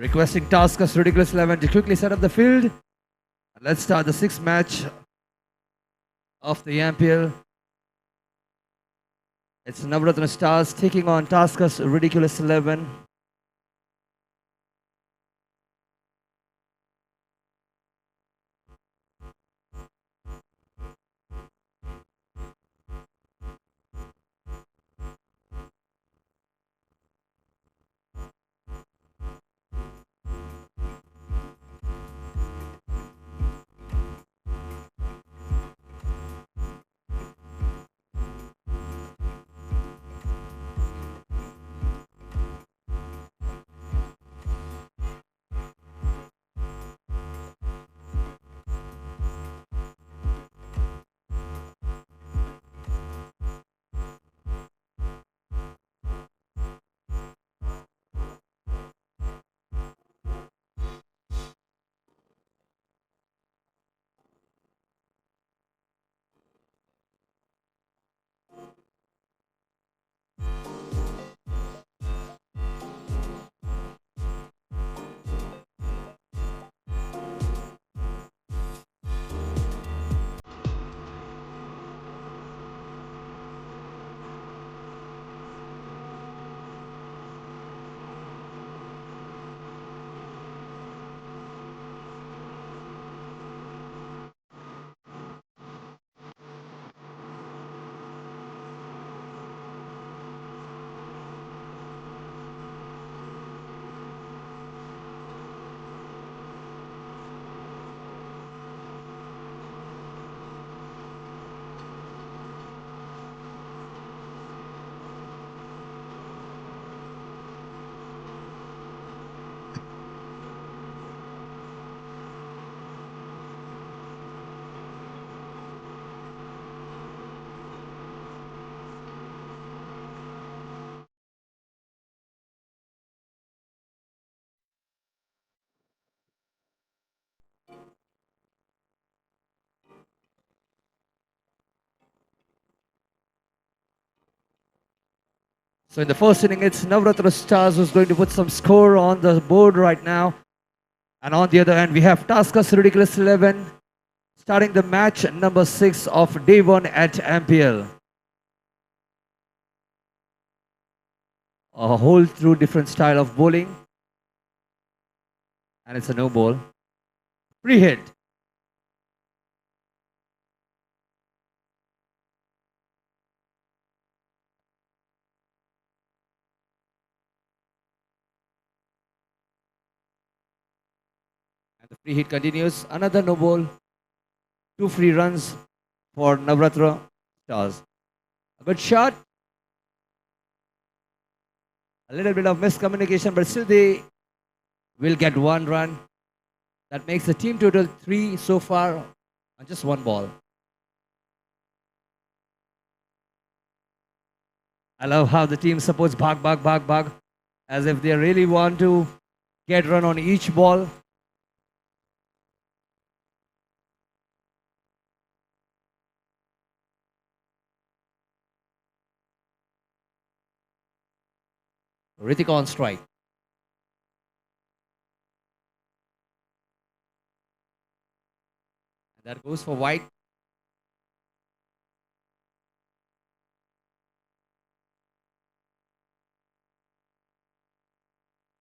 Requesting Taskus Ridiculous 11 to quickly set up the field. Let's start the 6th match of the MPL. It's Navratna Stars taking on Taskus Ridiculous 11. So in the first inning, it's Navratna Stars who's going to put some score on the board right now. And on the other hand, we have Taskas Ridiculous 11 starting the match number 6 of day 1 at MPL. A whole through different style of bowling. And it's a no ball. Free hit. And the free hit continues. Another no ball. 2 free runs for Navratna Stars. A good shot. A little bit of miscommunication, but still they will get 1 run. That makes the team total 3 so far on just 1 ball. I love how the team supports bhag, as if they really want to get run on each ball. Ritika on strike. And that goes for wide.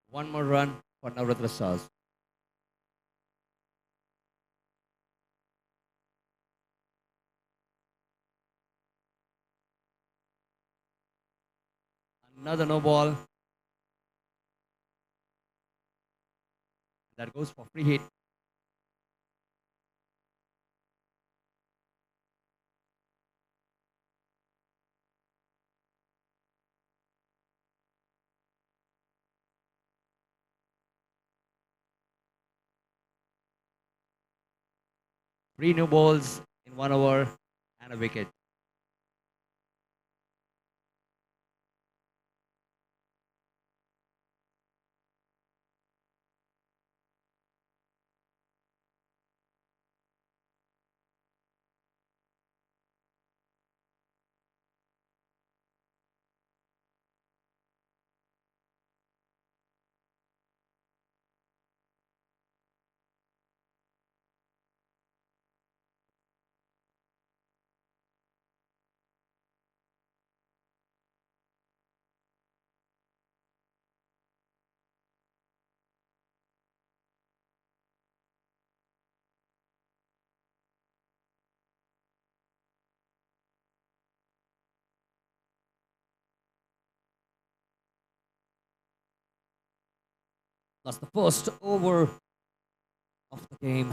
One more run for Navratna Stars. Another no ball. That goes for free hit. Three new balls in 1 over and a wicket. That's the first over of the game.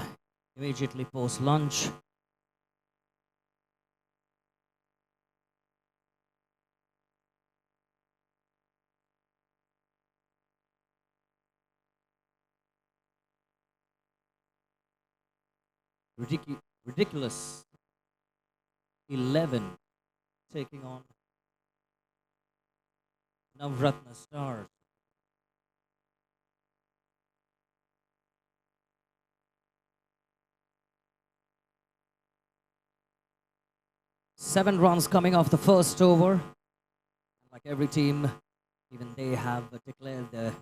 Immediately post lunch. Ridiculous 11 taking on Navratna Stars. Seven runs coming off the first over. Like every team, even they have declared the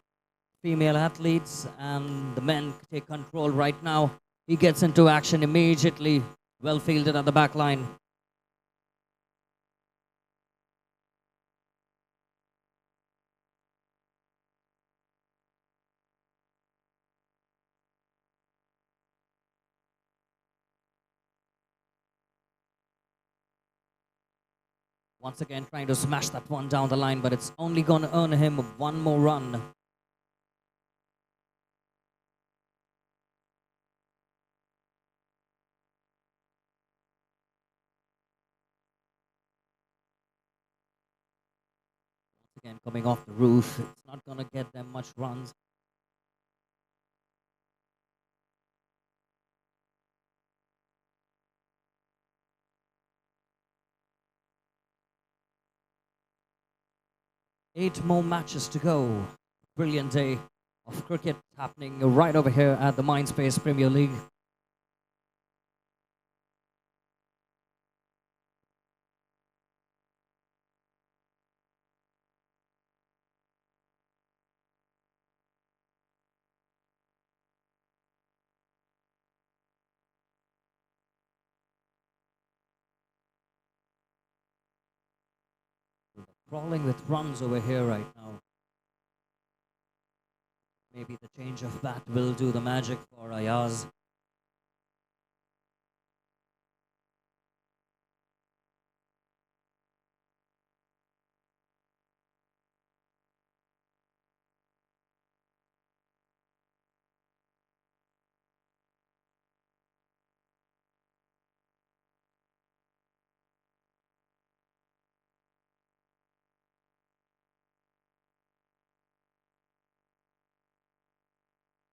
female athletes, and the men take control right now. He gets into action immediately. Well fielded at the back line. Once again trying to smash that one down the line, but it's only going to earn him 1 more run. Again, coming off the roof, it's not going to get them much runs. Eight more matches to go. Brilliant day of cricket happening right over here at the MINDSPACE Premier League. crawling with runs over here right now. Maybe the change of bat will do the magic for Ayaz.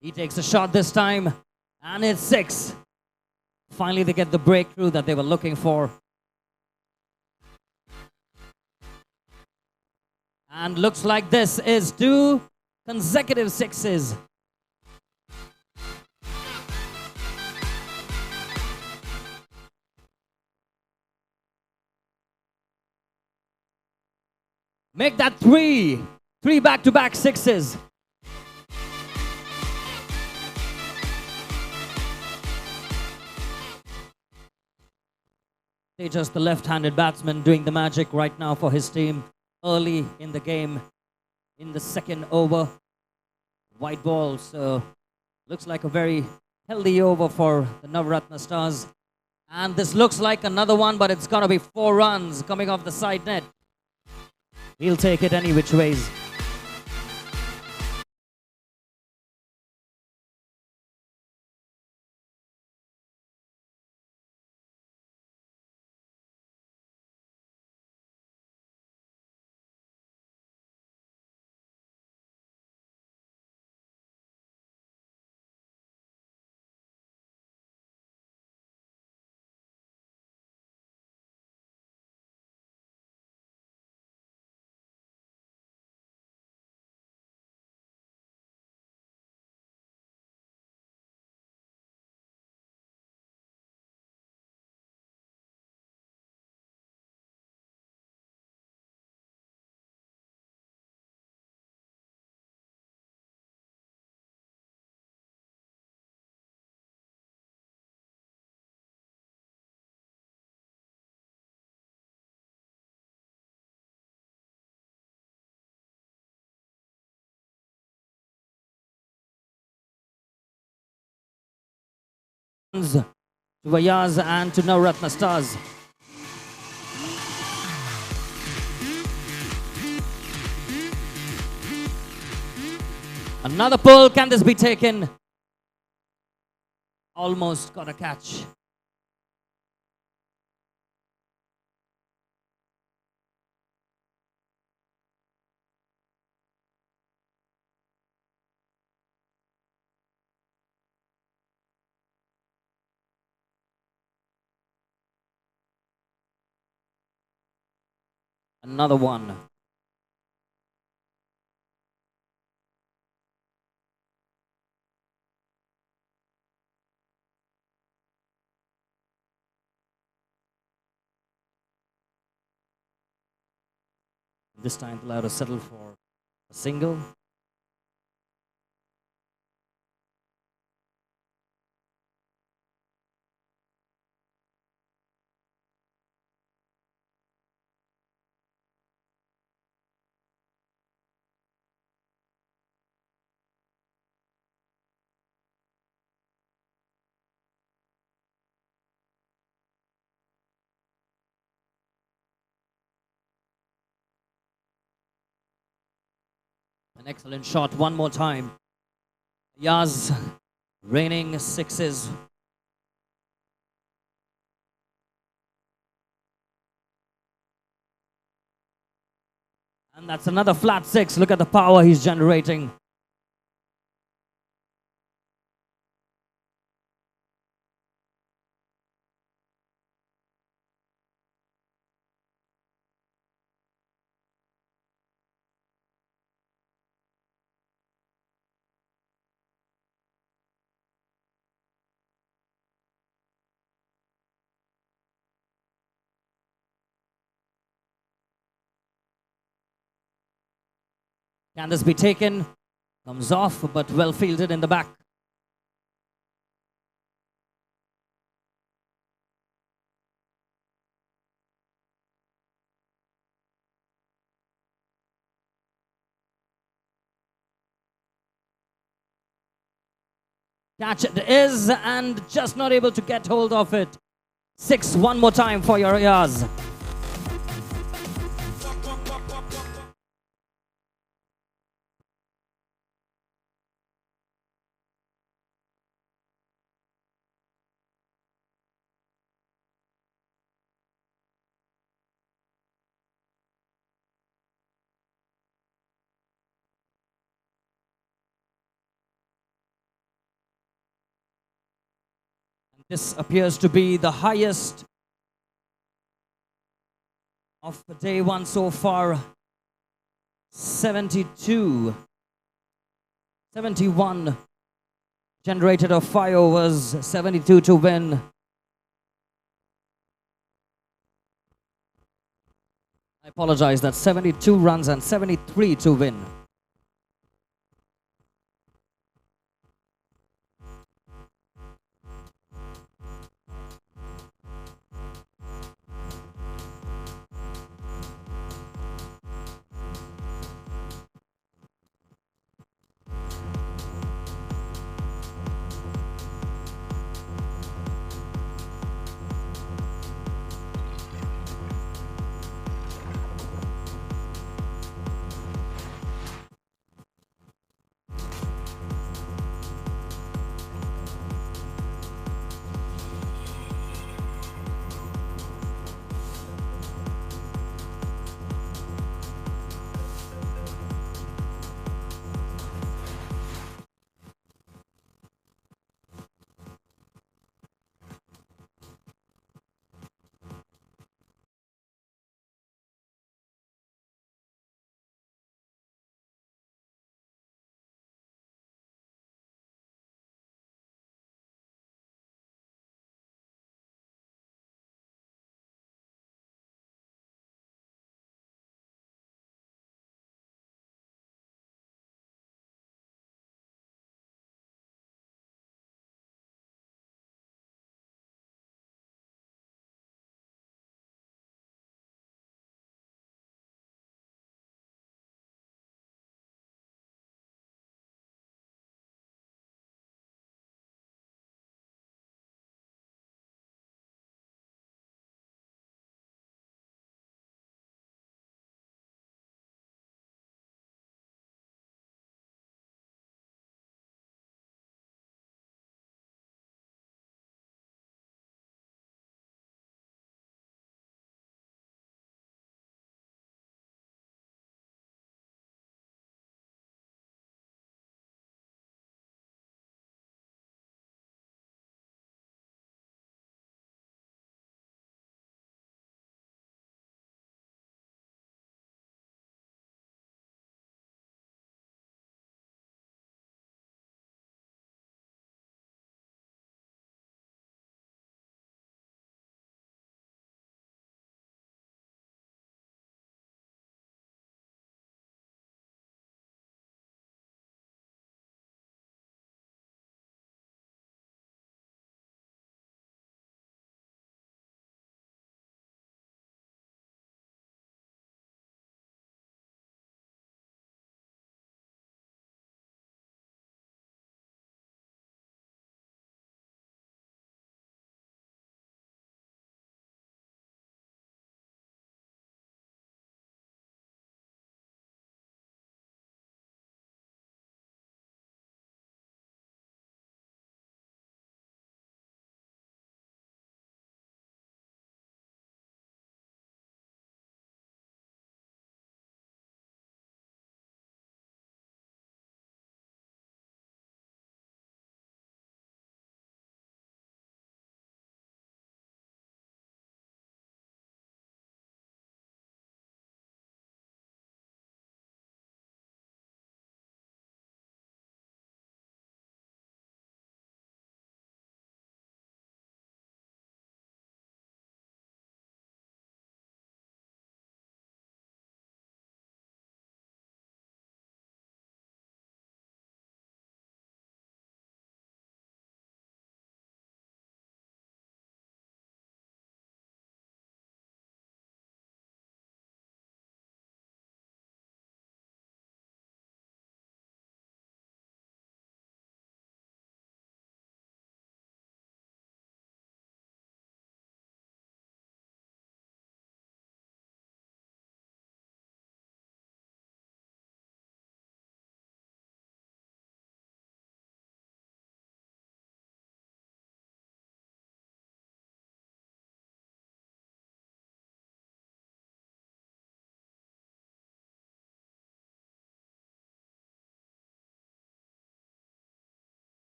He takes a shot this time, and it's 6. Finally, they get the breakthrough that they were looking for. And looks like this is 2 consecutive 6s. Make that 3. 3 back-to-back 6s. Tejas, the left-handed batsman, doing the magic right now for his team early in the game. In the second over, white ball. So looks like a very healthy over for the Navratna Stars. And this looks like another one, but it's going to be 4 runs coming off the side net. He'll take it any which ways. To Ayaz and to Navratna Stars. Another pull. Can this be taken? Almost got a catch. Another one. This time allowed to settle for a single. An excellent shot one more time. Yaz raining 6s. And that's another flat 6. Look at the power he's generating. Can this be taken? Comes off, but well fielded in the back. Catch it is, and just not able to get hold of it. 6, one more time for your ears. This appears to be the highest of day one so far. 72. 71 generated of 5 overs, 72 to win. I apologize, that's 72 runs and 73 to win.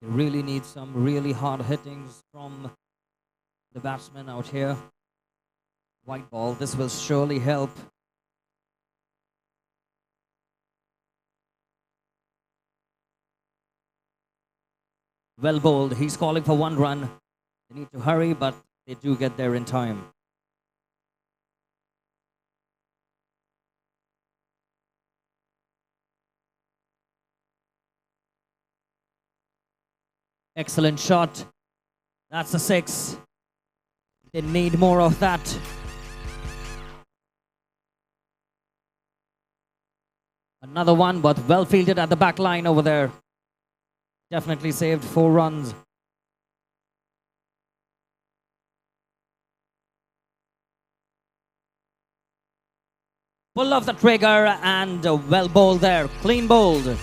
They really need some really hard hittings from the batsmen out here. White ball, this will surely help. Well bowled, he's calling for 1 run. They need to hurry, but they do get there in time. Excellent shot. That's a 6. They need more of that. Another one, but well fielded at the back line over there. Definitely saved 4 runs. Pull off the trigger and well bowled there. Clean bowled.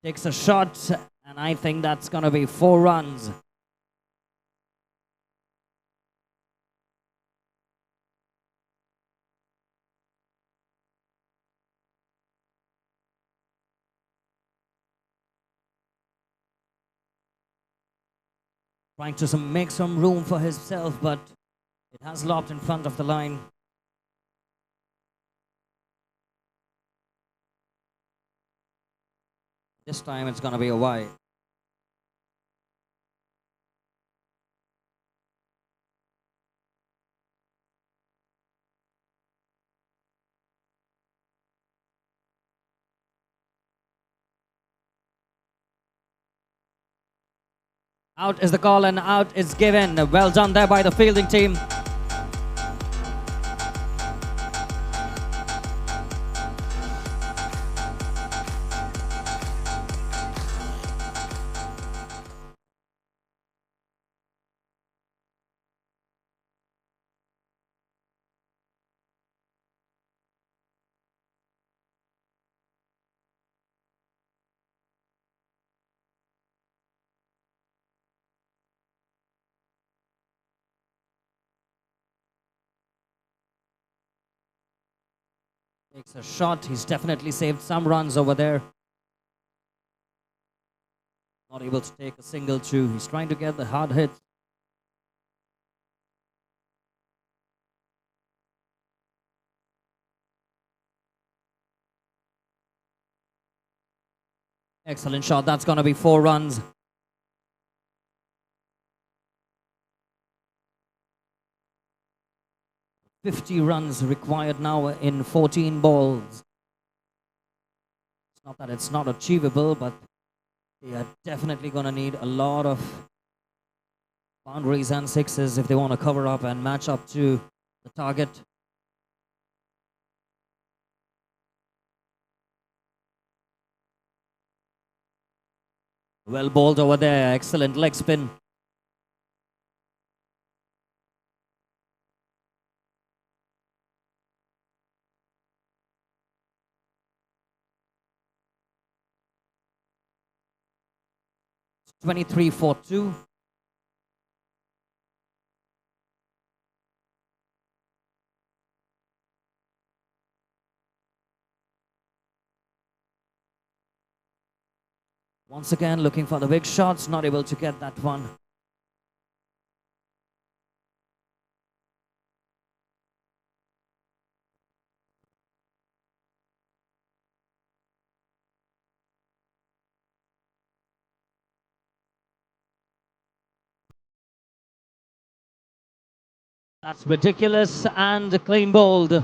Takes a shot, and I think that's going to be 4 runs. Trying to make some room for himself, but it has lopped in front of the line. This time it's going to be a wide. Out is the call and out is given. Well done there by the fielding team. Takes a shot. He's definitely saved some runs over there. Not able to take a single 2. He's trying to get the hard hit. Excellent shot. That's going to be 4 runs. "50 runs required now in 14 balls. It's not that it's not achievable, but they are definitely going to need a lot of boundaries and 6s if they want to cover up and match up to the target. Well bowled over there. Excellent leg spin. It's 23-4-2. Once again, looking for the big shots, not able to get that one. That's ridiculous and clean bowled.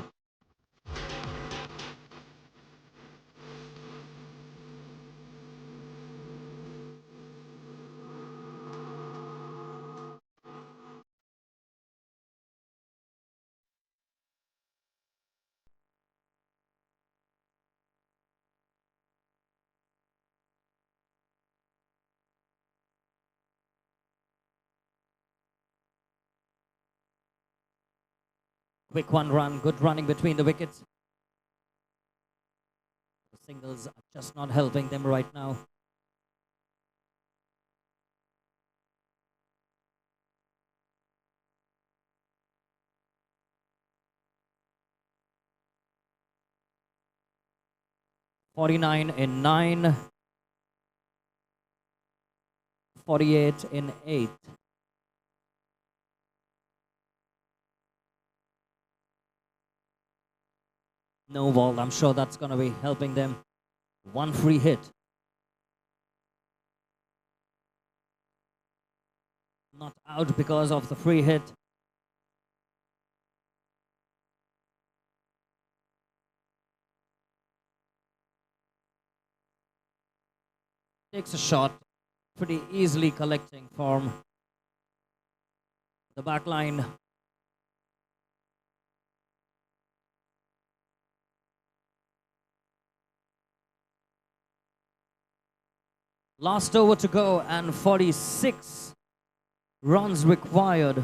Quick one run, good running between the wickets. The singles are just not helping them right now. "49 in 9, 48 in 8. No ball, I'm sure that's going to be helping them. One free hit. Not out because of the free hit. Takes a shot, pretty easily collecting from the back line. Last over to go and 46 runs required.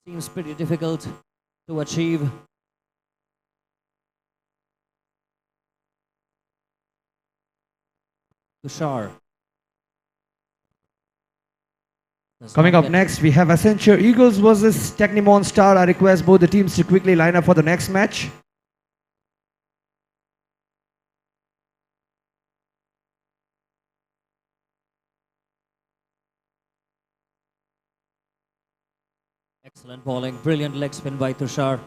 Seems pretty difficult to achieve. To SHARE. Coming up next, we have Accenture Eagles versus Technimon Star. I request both the teams to quickly line up for the next match. Excellent bowling, brilliant leg spin by Tushar.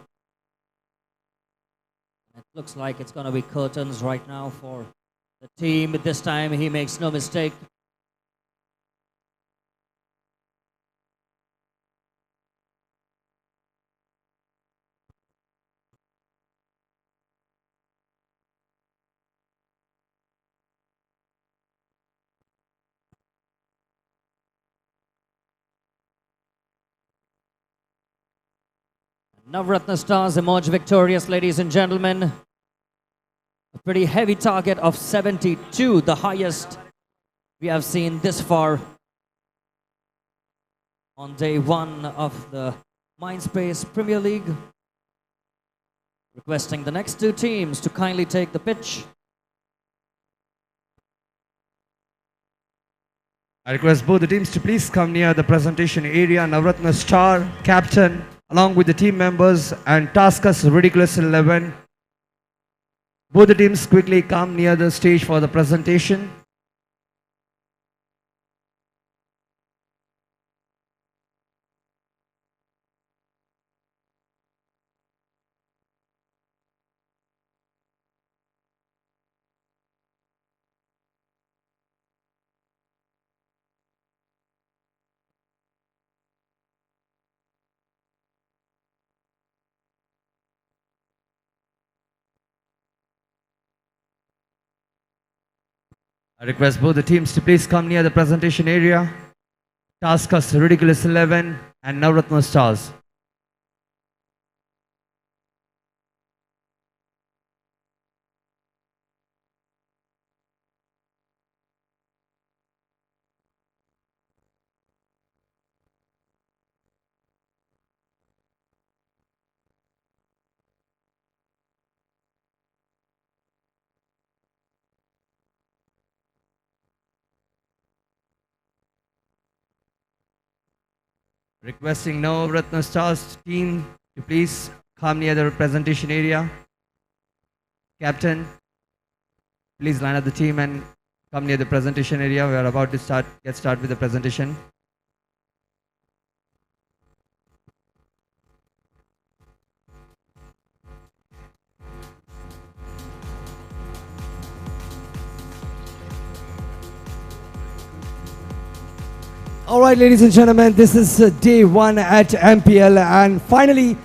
It looks like it's going to be curtains right now for the team. This time he makes no mistake. Navratna Stars emerge victorious, ladies and gentlemen. A pretty heavy target of 72, the highest we have seen this far on day one of the MINDSPACE Premier League. Requesting the next two teams to kindly take the pitch. I request both the teams to please come near the presentation area. Navratna Star, captain, along with the team members, and Taskus Ridiculous 11. Both the teams quickly come near the stage for the presentation. I request both the teams to please come near the presentation area. Taskus Ridiculous 11 and Navratna Stars. Requesting Navratna Stars team to please come near the presentation area. Captain, please line up the team and come near the presentation area. We are about to get started with the presentation. All right, ladies and gentlemen, this is day one at MPL, and finally,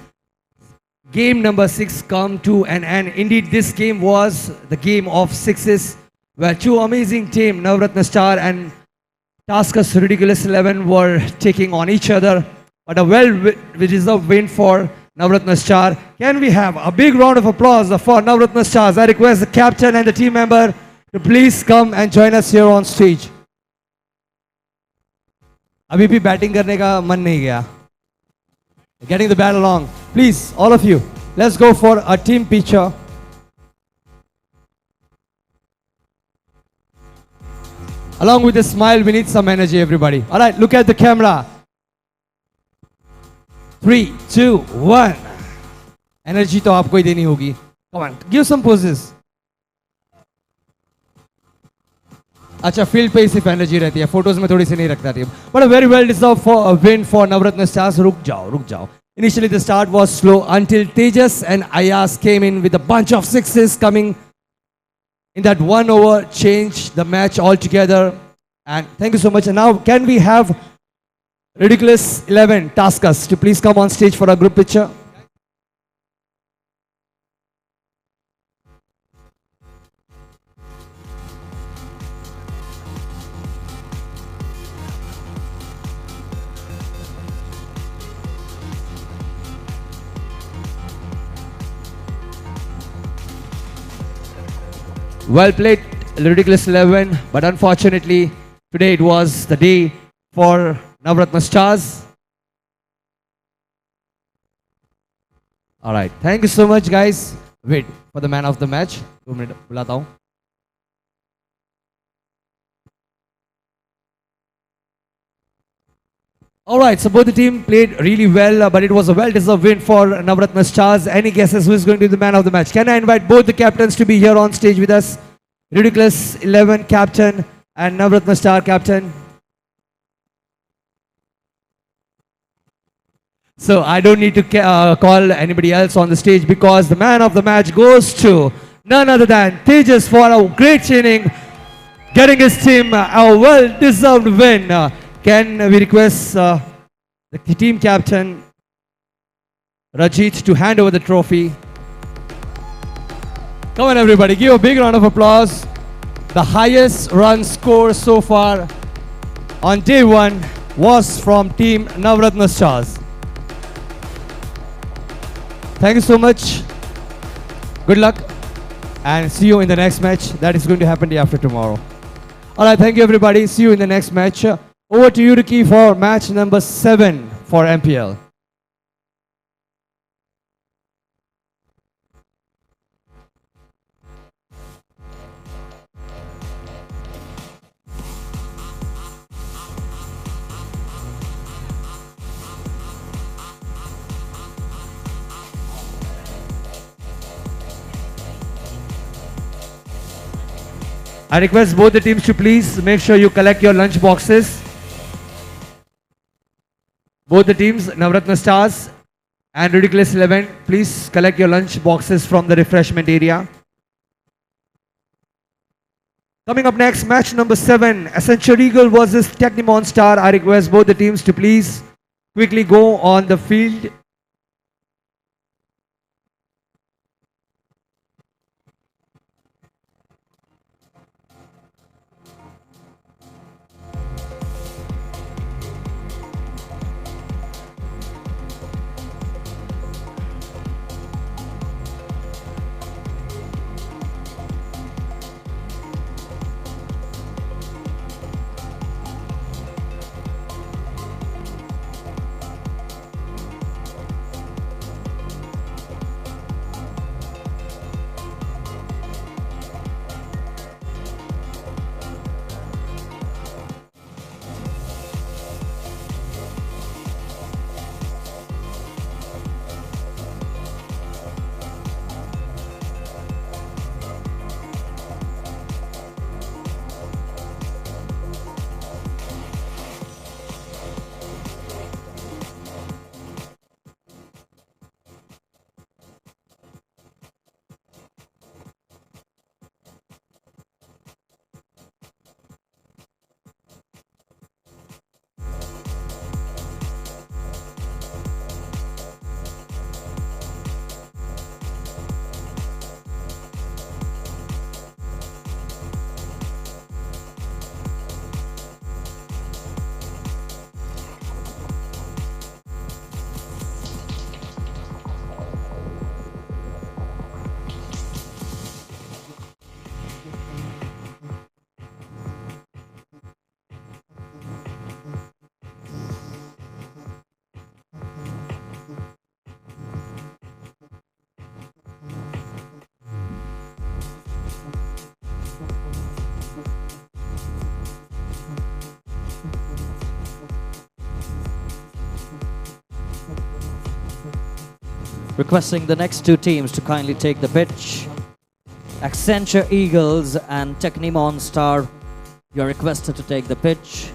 game number 6 come to an end. Indeed, this game was the game of sixes, where two amazing teams, Navratna Star and Taskus Ridiculous 11, were taking on each other. But a well-deserved win for Navratna Star. Can we have a big round of applause for Navratna Stars? I request the captain and the team member to please come and join us here on stage. अभी भी batting करने का मन नहीं गया. Getting the bat along. Please, all of you, let's go for a team picture. Along with a smile, we need some energy, everybody. All right, look at the camera. 3, 2, 1. Energy तो आपको ही देनी होगी. Come on, give some poses. अच्छा, field पे सिर्फ energy रहती है, photos में थोड़ी सी नहीं रखता थी. But a very well deserved for win for Navratna Stars. रुक जाओ. Initially the start was slow until Tejas and Ayas came in with a bunch of sixes coming in that 1 over, changed the match altogether. And thank you so much. And now can we have Ridiculous 11 Taskas to please come on stage for a group picture? Well played, Ridiculous 11, but unfortunately, today it was the day for Navratna Stars. Alright, thank you so much, guys. Wait for the man of the match. 2 minutes, बुलाता हूँ. Alright, so both the team played really well, but it was a well-deserved win for Navratna Stars. Any guesses who is going to be the man of the match? Can I invite both the captains to be here on stage with us? Ridiculous 11 captain and Navratna Star captain. So I don't need to call anybody else on the stage because the man of the match goes to none other than Tejas for a great inning, getting his team a well-deserved win. Can we request the team captain Rajit to hand over the trophy? Come on everybody, give a big round of applause. The highest run score so far on day 1 was from team Navratna Stars. Thank you so much. Good luck and see you in the next match. That is going to happen day after tomorrow. Alright, thank you everybody. See you in the next match. Over to you, Ricky, for match number 7 for MPL. I request both the teams to please make sure you collect your lunch boxes. Both the teams, Navratna Stars and Ridiculous 11, please collect your lunch boxes from the refreshment area. Coming up next, match number 7, Accenture Eagle versus Technimon Star. I request both the teams to please quickly go on the field. Requesting the next two teams to kindly take the pitch. Accenture Eagles and Technimon Star, you're requested to take the pitch.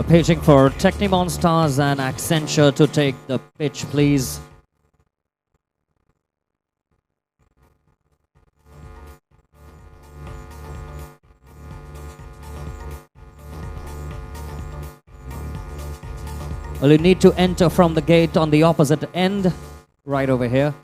Paging for Technimon Stars and Accenture to take the pitch, please. Well, you need to enter from the gate on the opposite end, right over here.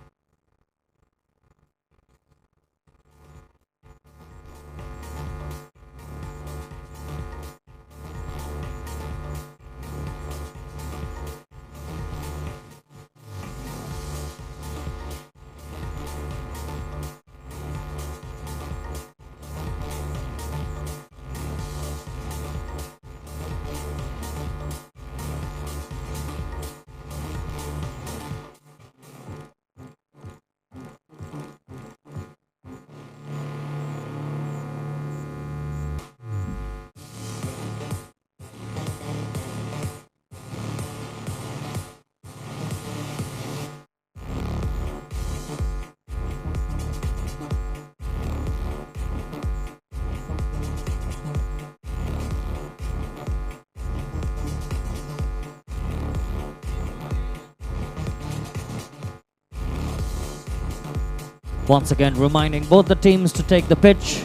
Once again, reminding both the teams to take the pitch.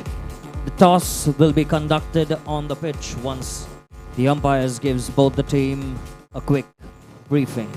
The toss will be conducted on the pitch once the umpires gives both the team a quick briefing.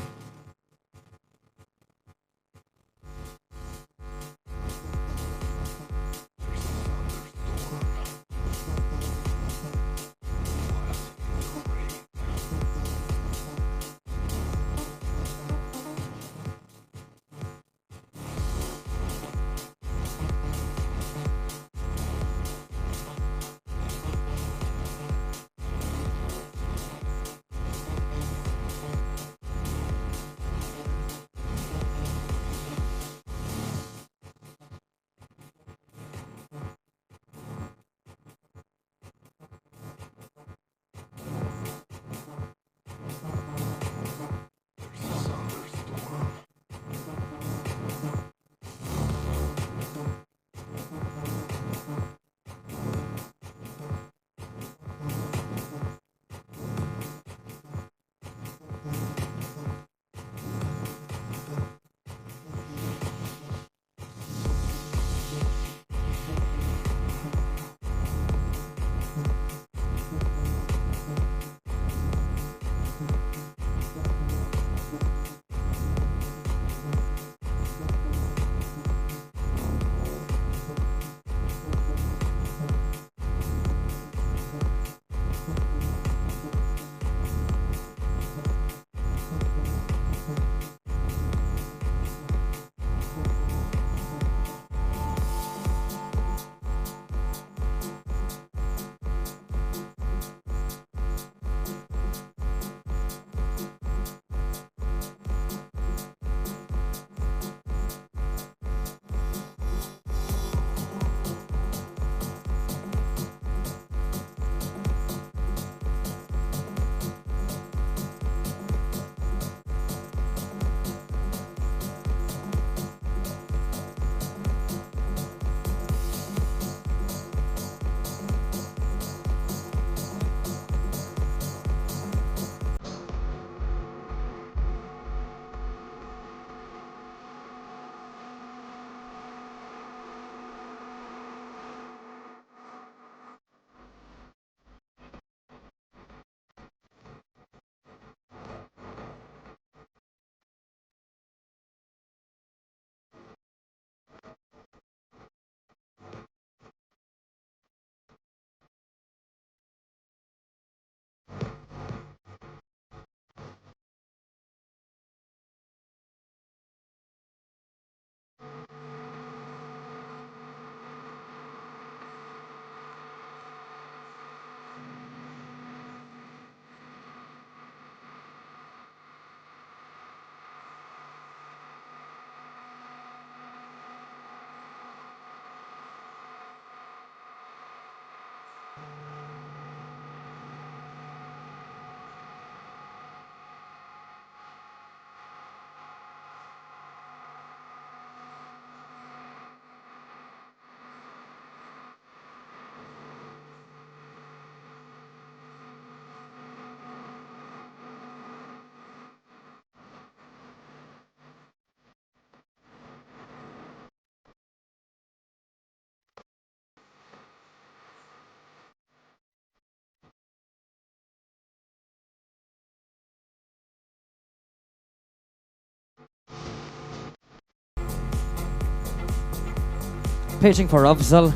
Paging for Afzal.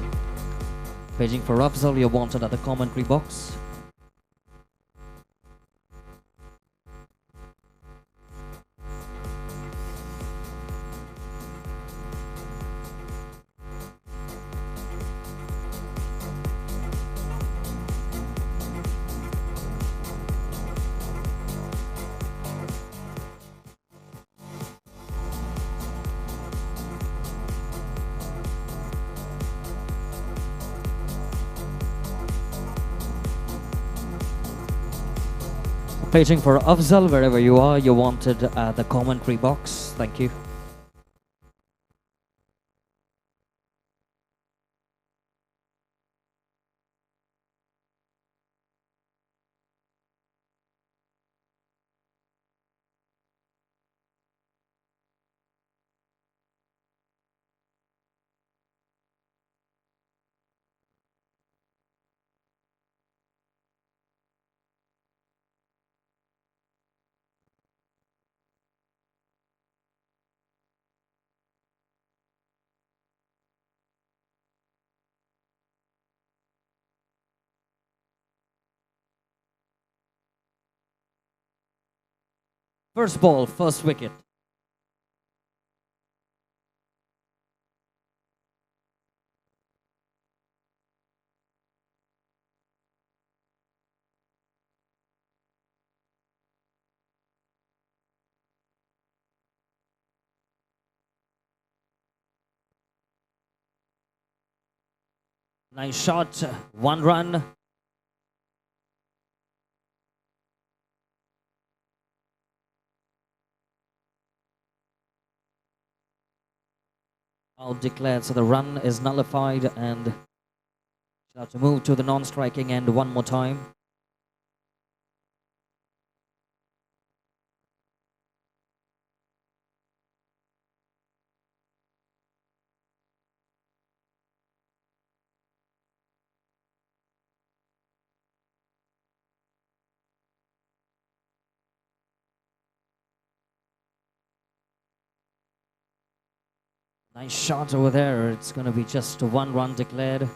Paging for Afzal, you're wanted at the commentary box. Paging for Afzal, wherever you are, you're wanted at the commentary box. Thank you. First ball, first wicket. Nice shot, 1 run. Out declared, so the run is nullified and she'll have to move to the non-striking end one more time. Nice shot over there. It's going to be just 1 run declared.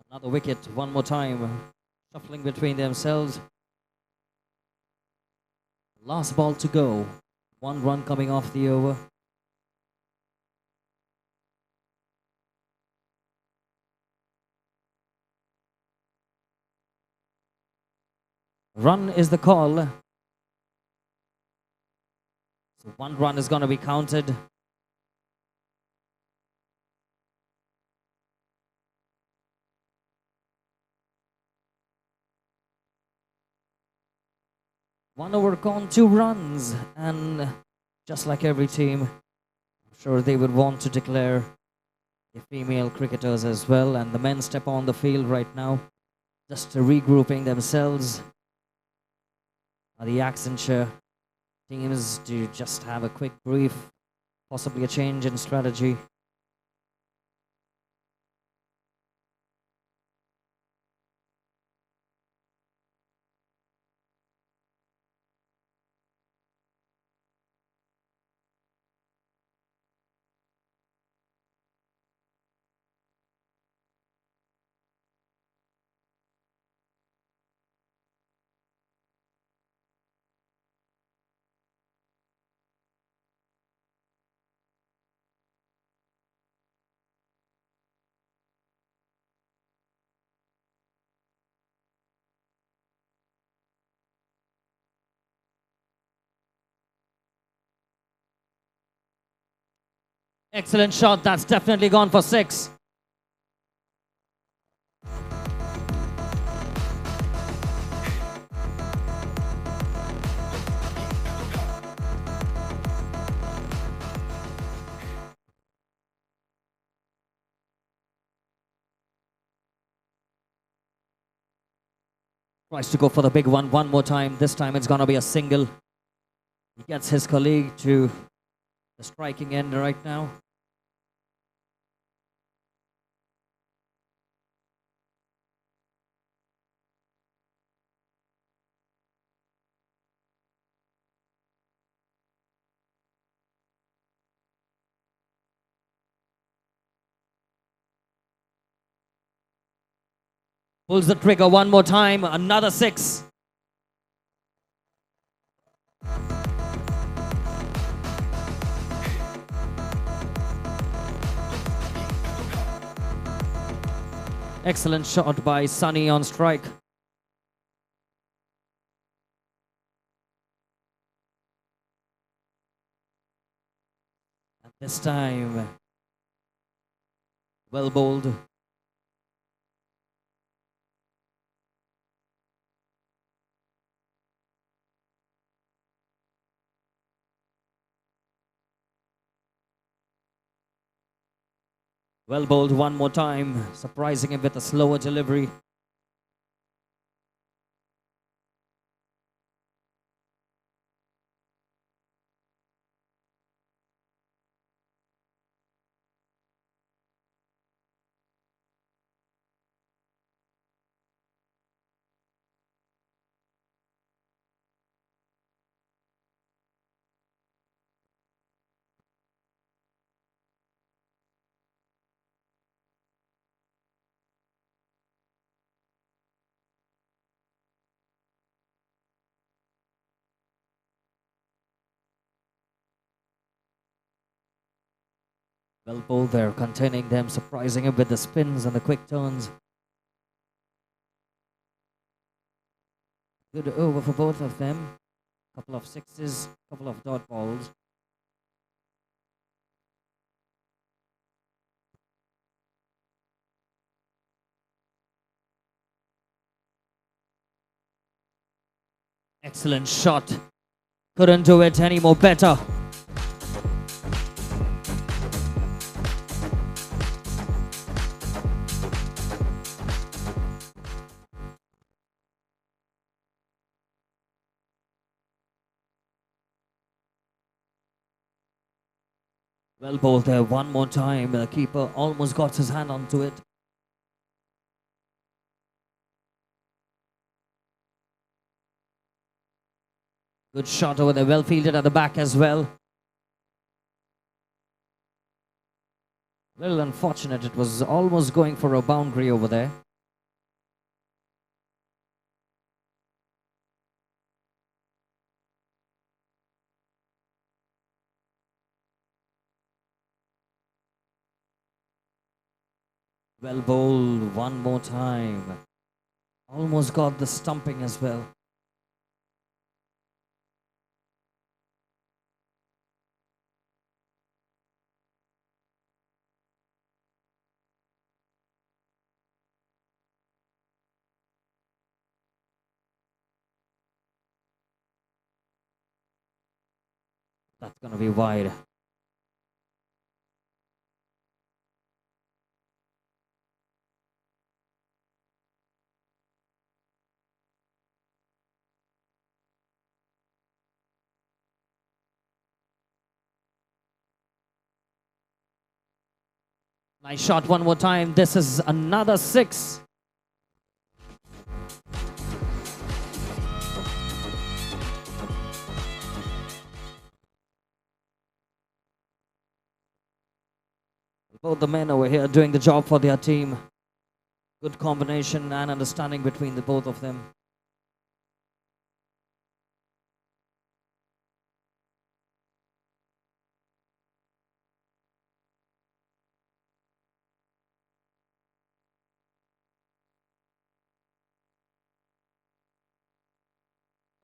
Another wicket, one more time. Shuffling between themselves. Last ball to go. 1 run coming off the over. Run is the call. So 1 run is going to be counted. One over gone, 2 runs, and just like every team, I'm sure they would want to declare the female cricketers as well, and the men step on the field right now, just regrouping themselves. The Accenture teams to just have a quick brief, possibly a change in strategy. Excellent shot, that's definitely gone for 6. Tries to go for the big one more time. This time it's going to be a single. He gets his colleague to the striking end right now. Pulls the trigger one more time. Another 6. Excellent shot by Sunny on strike. And this time, well bowled. Well bowled one more time, surprising him with a slower delivery. Well bowled there, containing them, surprising him with the spins and the quick turns. Good over for both of them. Couple of 6s, couple of dot balls. Excellent shot. Couldn't do it any more better. Well bowled there one more time. The keeper almost got his hand onto it. Good shot over there, well fielded at the back as well. Little unfortunate, it was almost going for a boundary over there. Well bowled one more time. Almost got the stumping as well. That's going to be wide. Nice shot one more time. This is another 6. Both the men over here doing the job for their team. Good combination and understanding between the both of them.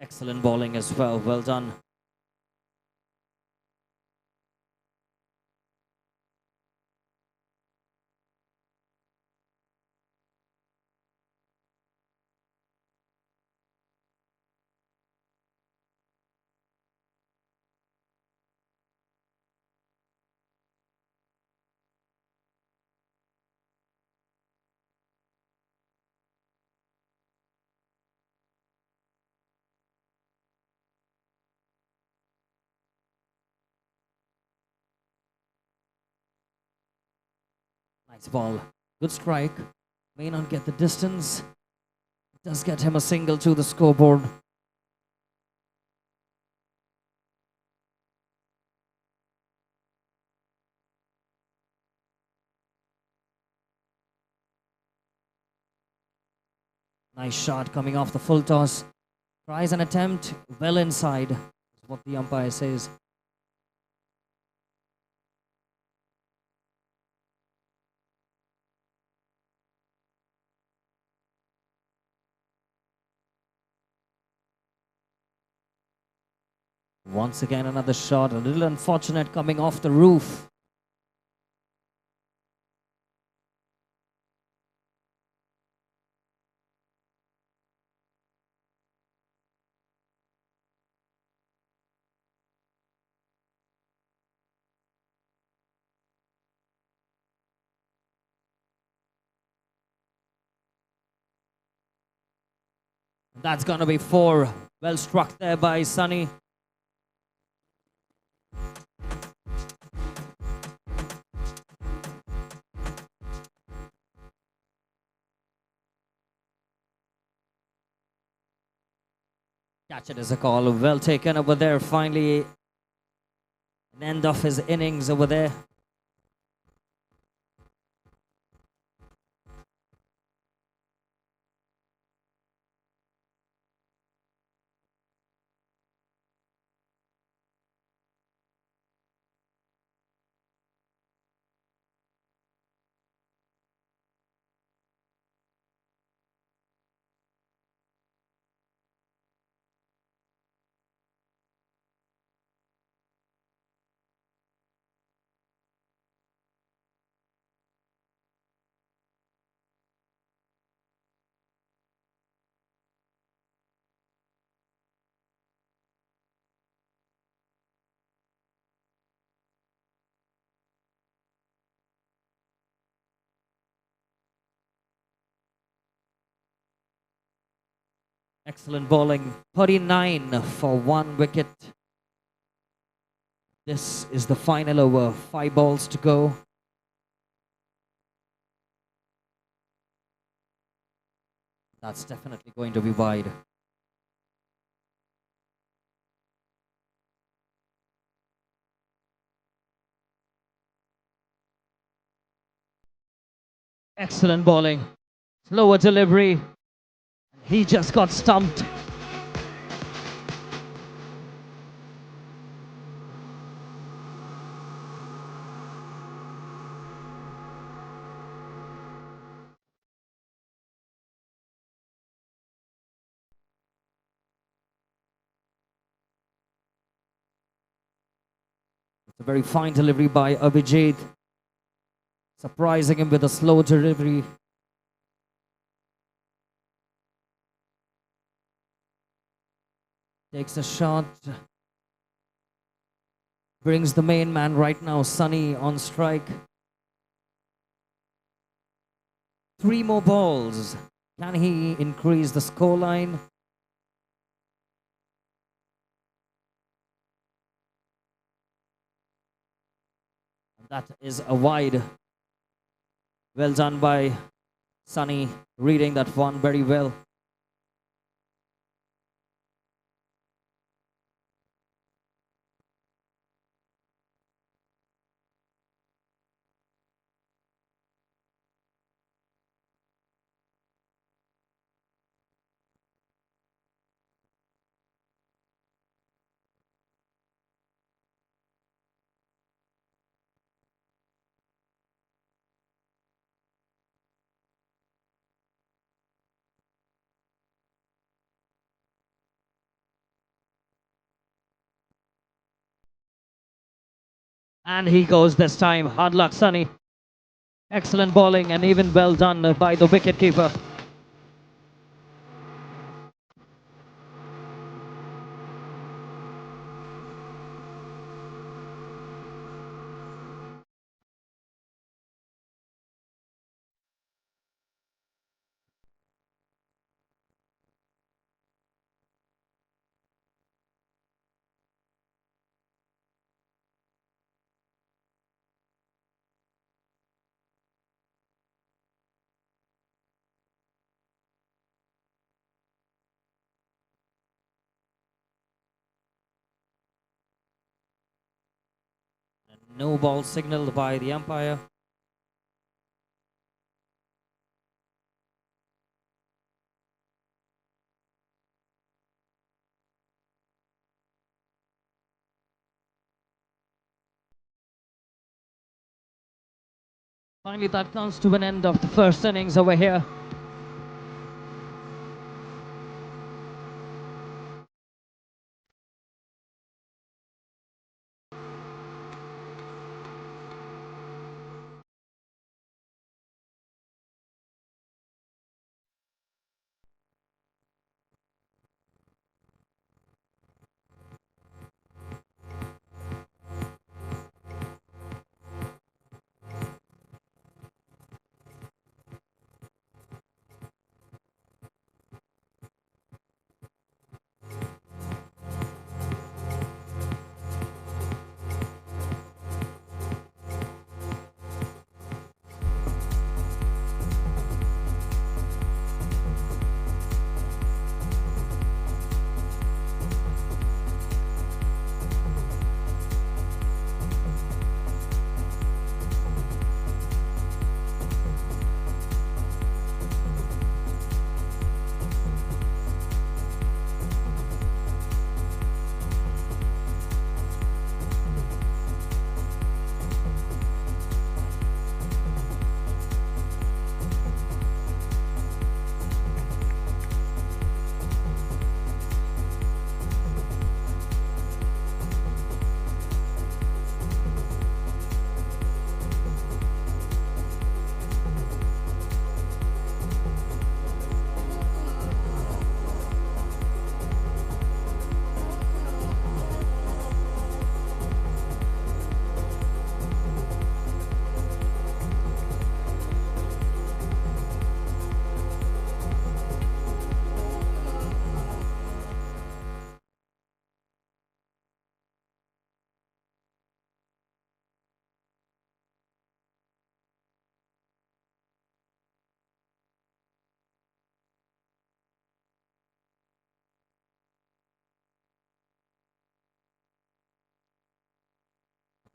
Excellent bowling as well. Well done. Nice ball. Good strike. May not get the distance. Does get him a single to the scoreboard. Nice shot coming off the full toss. Tries an attempt well inside, is what the umpire says. Once again, another shot, a little unfortunate coming off the roof. That's going to be 4. Well struck there by Sunny. Catch it as a call. Well taken over there. Finally, an end of his innings over there. Excellent bowling. 39 for 1 wicket. This is the final over. 5 balls to go. That's definitely going to be wide. Excellent bowling. Slower delivery. He just got stumped. It's a very fine delivery by Abhijit. Surprising him with a slow delivery. Takes a shot. Brings the main man right now, Sunny, on strike. 3 more balls. Can he increase the scoreline? That is a wide. Well done by Sunny, reading that one very well. And he goes this time. Hard luck, Sunny. Excellent bowling and even well done by the wicketkeeper. No ball signaled by the umpire. Finally, that comes to an end of the first innings over here.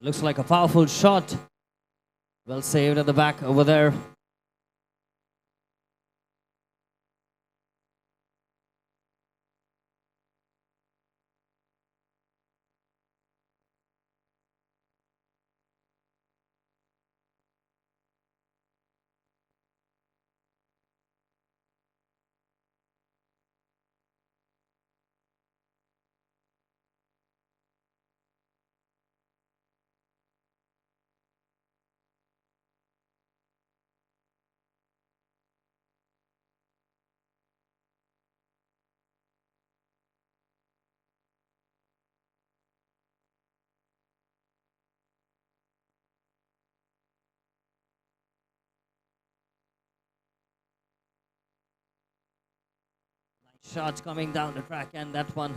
Looks like a powerful shot. Well saved at the back over there. Shot coming down the track, and that one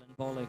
Excellent bowling.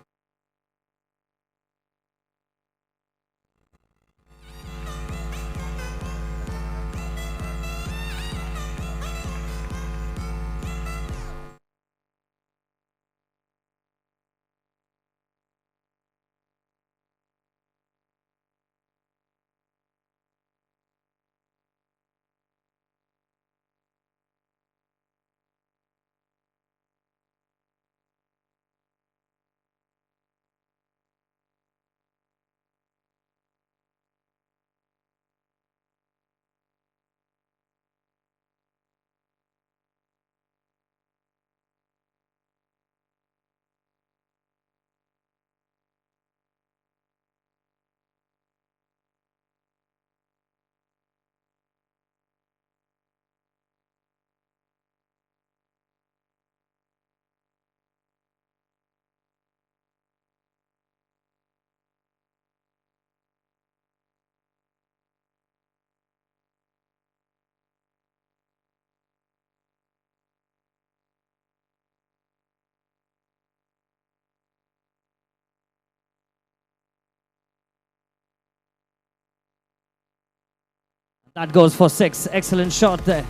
That goes for 6. Excellent shot there.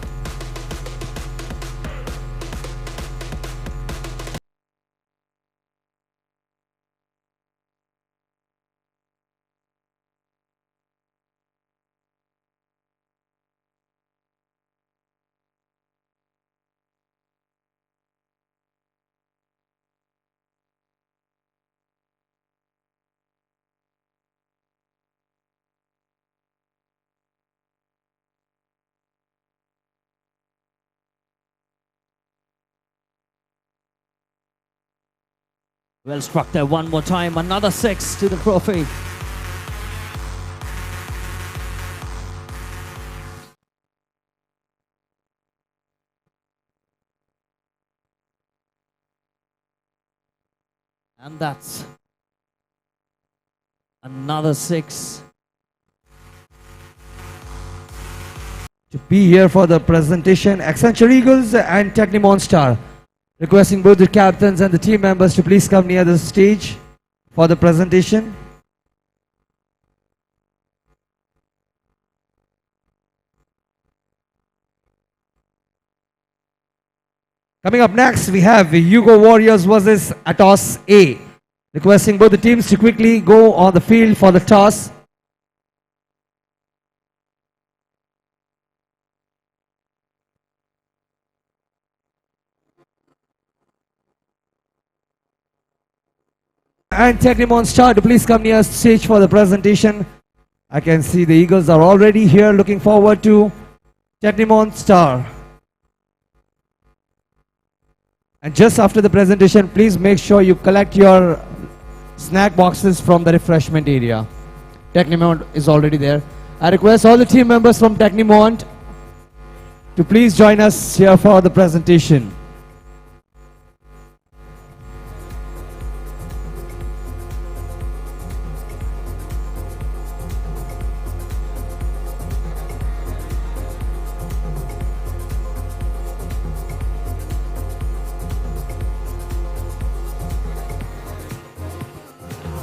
Well struck there one more time. Another 6 to the trophy. And that's another 6. To be here for the presentation, Accenture Eagles and Technimon Star. Requesting both the captains and the team members to please come near the stage for the presentation. Coming up next, we have Yugo Warriors versus ATOSS A. Requesting both the teams to quickly go on the field for the toss. And Technimon Star to please come near stage for the presentation. I can see the Eagles are already here, looking forward to Technimon Star. And just after the presentation, please make sure you collect your snack boxes from the refreshment area. Technimon is already there. I request all the team members from Technimon to please join us here for the presentation.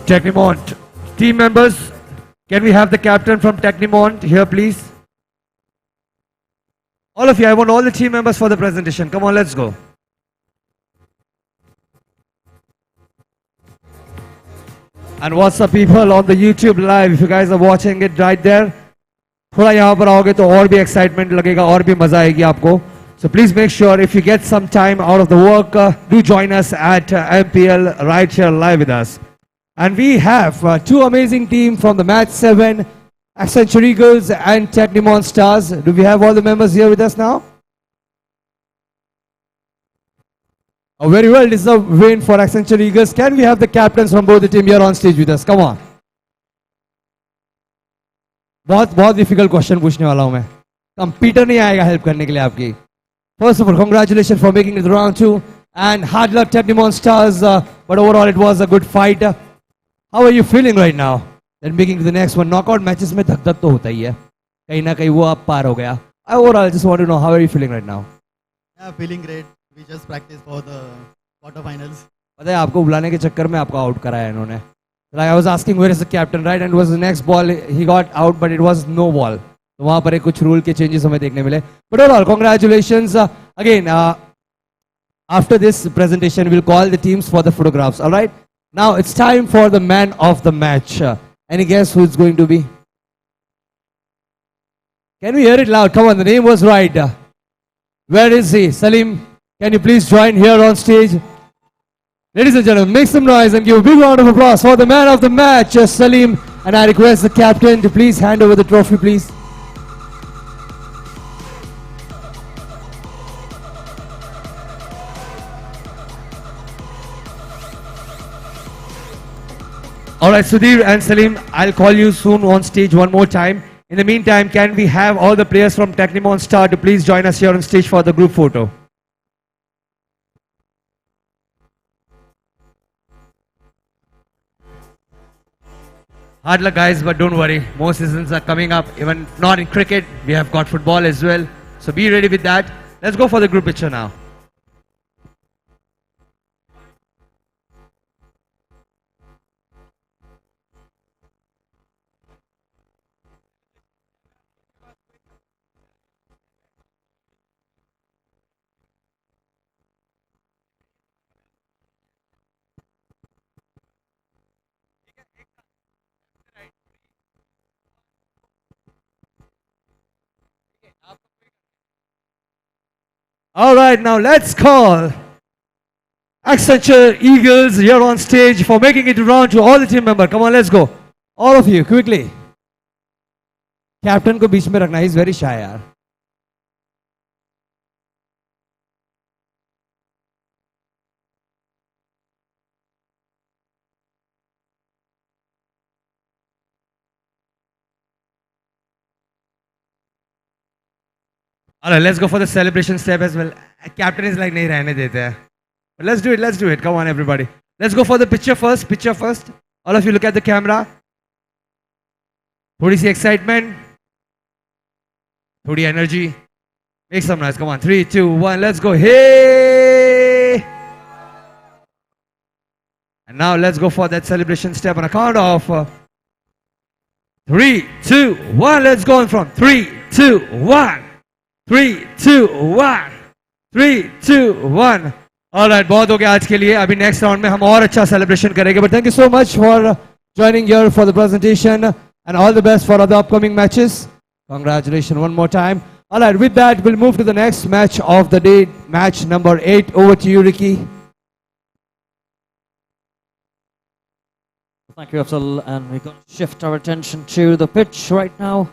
Technimont. Team members, can we have the captain from Technimont here, please? All of you, I want all the team members for the presentation. Come on, let's go. And what's up, people on the YouTube live? If you guys are watching it right there, थोड़ा यहाँ पर आओगे तो और भी excitement लगेगा, और भी मजा आएगी आपको. So please make sure if you get some time out of the work, do join us at MPL right here live with us. And we have two amazing teams from the match 7, Accenture Eagles and Technimon Stars. Do we have all the members here with us now? A very well deserved win for Accenture Eagles. Can we have the captains from both the team here on stage with us? Come on. बहुत difficult question पूछने वाला हूँ मैं. Computer नहीं आएगा help करने के लिए आपकी. First of all, congratulations for making it to round 2 and hard luck Technimon Stars. But overall, it was a good fight. How are you feeling right now? Then making to the next one. Knockout matches में धक धक तो होता ही है. कहीं ना कहीं वो आप पार हो गया. Overall, I just want to know how are you feeling right now? Yeah, feeling great. We just practiced for the quarterfinals. पता है आपको बुलाने के चक्कर में आपको आउट कराया इन्होंने. Like I was asking where is the captain, right? And it was the next ball he got out, but it was no ball. तो वहाँ पर एक कुछ rule के changes हमें देखने मिले. But overall, congratulations again. After this presentation, we'll call the teams for the photographs. All right. Now it's time for the man of the match. Any guess who it's going to be? Can we hear it loud? Come on, the name was right. Where is he? Salim, can you please join here on stage? Ladies and gentlemen, make some noise and give a big round of applause for the man of the match, Salim. And I request the captain to please hand over the trophy, please. All right, Sudhir and Salim, I'll call you soon on stage one more time. In the meantime, can we have all the players from Technimon Star to please join us here on stage for the group photo? Hard luck, guys, but don't worry. More seasons are coming up. Even not in cricket, we have got football as well. So be ready with that. Let's go for the group picture now. All right, now let's call Accenture Eagles here on stage for making it around to all the team members. Come on, let's go. All of you, quickly. Captain को बीच में रखना, he's very shy यार. All right, let's go for the celebration step as well. Captain is like, नहीं रहने देते हैं. But let's do it, let's do it. Come on, everybody. Let's go for the picture first, picture first. All of you look at the camera. थोड़ी सी excitement. थोड़ी energy. Make some noise, come on. 3, 2, 1, let's go. Hey! And now let's go for that celebration step on a count of 3, 2, 1. Let's go in front. 3, 2, 1. 3, 2, 1. 3, 2, 1. All right, बहुत हो गया आज के लिए. अभी next round में हम और अच्छा celebration करेंगे. But thank you so much for joining here for the presentation and all the best for the upcoming matches. Congratulations one more time. All right, with that, we'll move to the next match of the day, match number 8. Over to you, Ricky. Thank you, Afzal. And we're going to shift our attention to the pitch right now.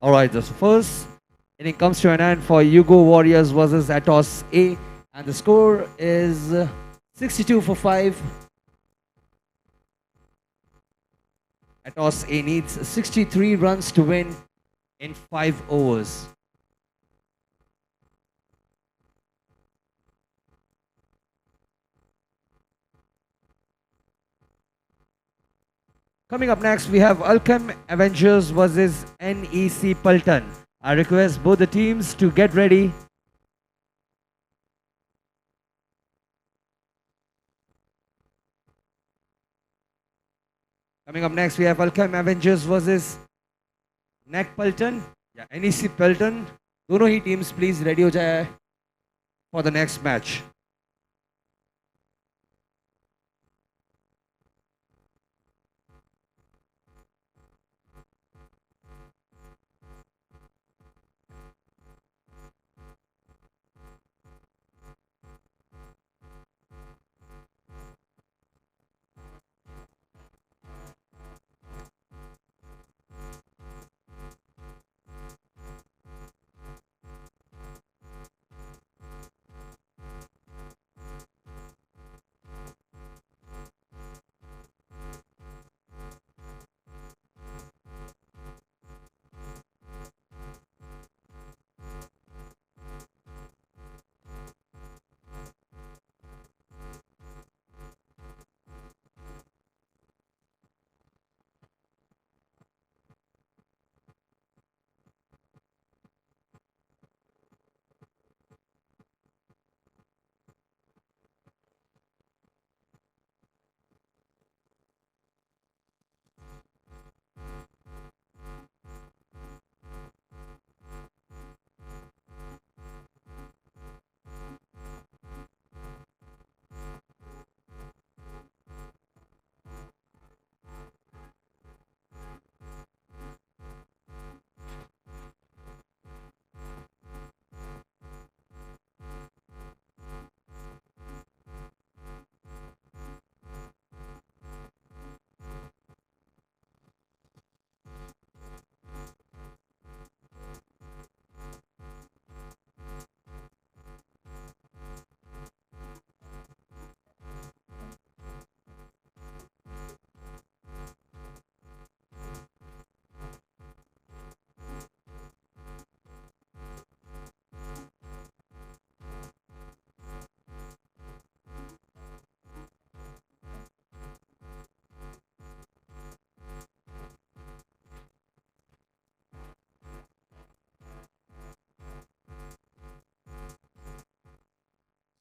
Alright, the first inning comes to an end for Yugo Warriors versus ATOSS A, and the score is 62 for 5. ATOSS A needs 63 runs to win in 5 overs. Coming up next, we have Alchem Avengers versus NEC Pulton. I request both the teams to get ready. Coming up next, we have Alchem Avengers versus NEC Pulton. Yeah, NEC Pulton. दोनों ही teams please ready हो जाए for the next match.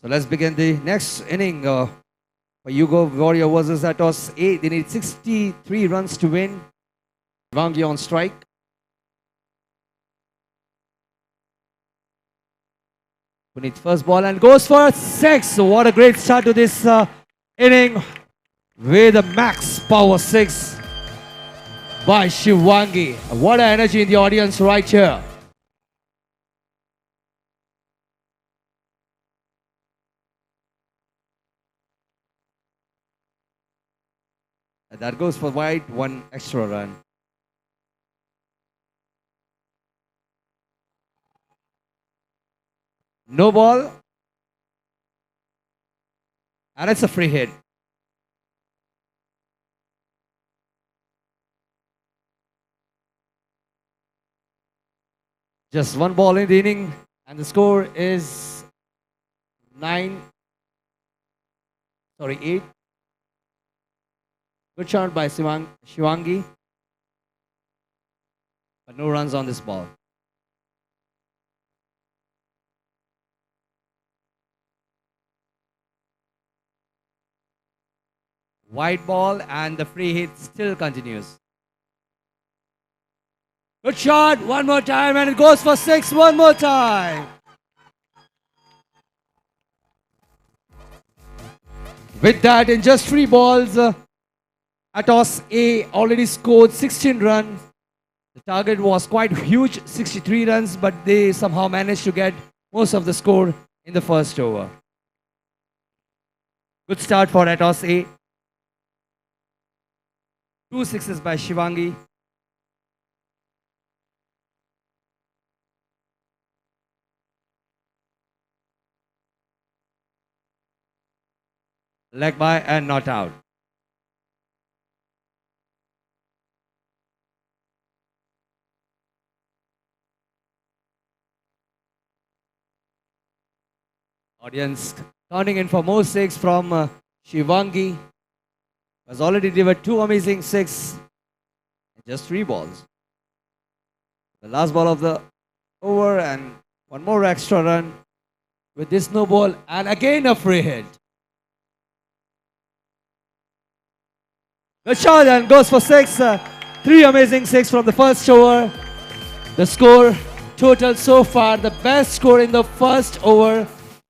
So let's begin the next inning for Yugo Warrior versus ATOSS A. They need 63 runs to win. Vangi on strike. Puneet first ball and goes for 6. So what a great start to this inning with a max power 6 by Shivangi. What an energy in the audience right here. And that goes for wide, 1 extra run. No ball. And it's a free hit. Just 1 ball in the inning, and the score is 8. Good shot by Shivangi, but no runs on this ball. Wide ball, and the free hit still continues. Good shot, one more time, and it goes for 6 one more time. With that, in just 3 balls, ATOSS A already scored 16 runs. The target was quite huge, 63 runs, but they somehow managed to get most of the score in the first over. Good start for ATOSS A. 2 sixes by Shivangi. leg by and not out. Audience counting in for more six from Shivangi. Has already delivered two amazing six in just three balls. The last ball of the over and one more extra run with this no ball and again a free hit. Good shot and goes for six. Three amazing six from the first over. The score total so far, the best score in the first over,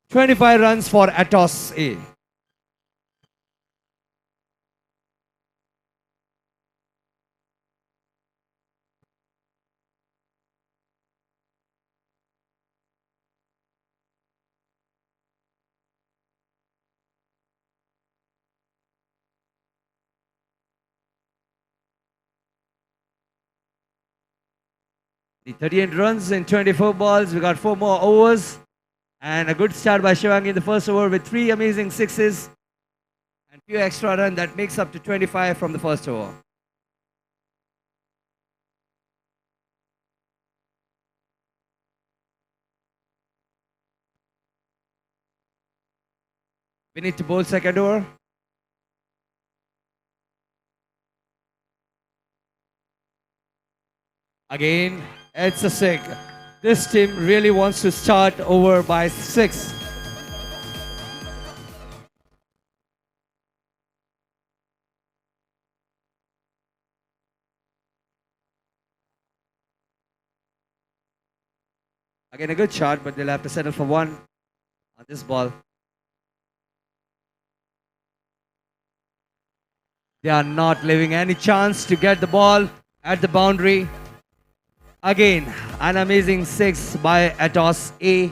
25 runs for ATOSS A. The 38 runs in 24 balls. We got four more overs. And a good start by Shivangi in the first over with three amazing sixes and few extra runs. That makes up to 25 from the first over. We need to bowl second over. Again, it's a six. This team really wants to start over by six. Again, a good shot, but they'll have to settle for one on this ball. They are not leaving any chance to get the ball at the boundary. Again, an amazing six by ATOSS A.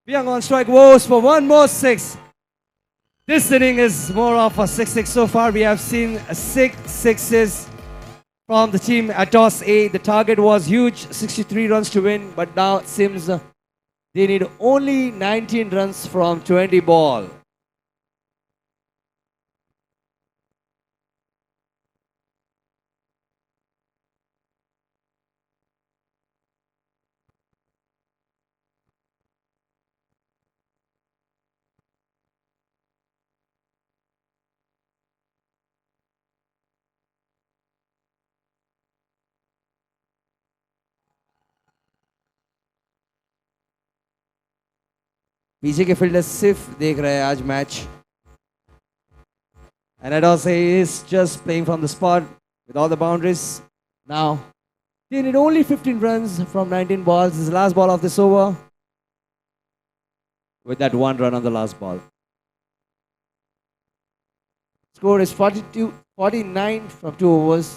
Being on strike woes for one more six. This inning is more of a 6-6 so far. We have seen six sixes from the team ATOSS A. The target was huge, 63 runs to win, but now it seems they need only 19 runs from 20 ball. पीछे के fielder सिर्फ देख रहे हैं आज match. And ATOSS A is just playing from the spot with all the boundaries. Now, they need only 15 runs from 19 balls. This is the last ball of this over. With that one run on the last ball. Score is 49 from two overs.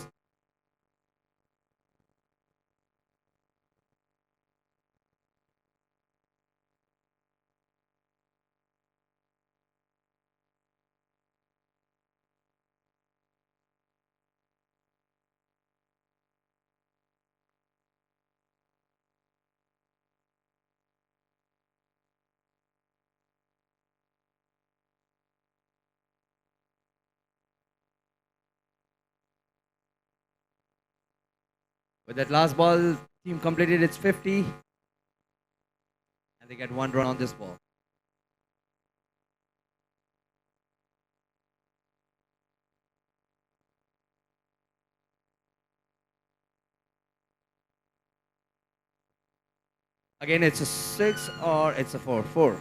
With that last ball, team completed its 50. And they get one run on this ball. Again, it's a 6 or it's a 4-4.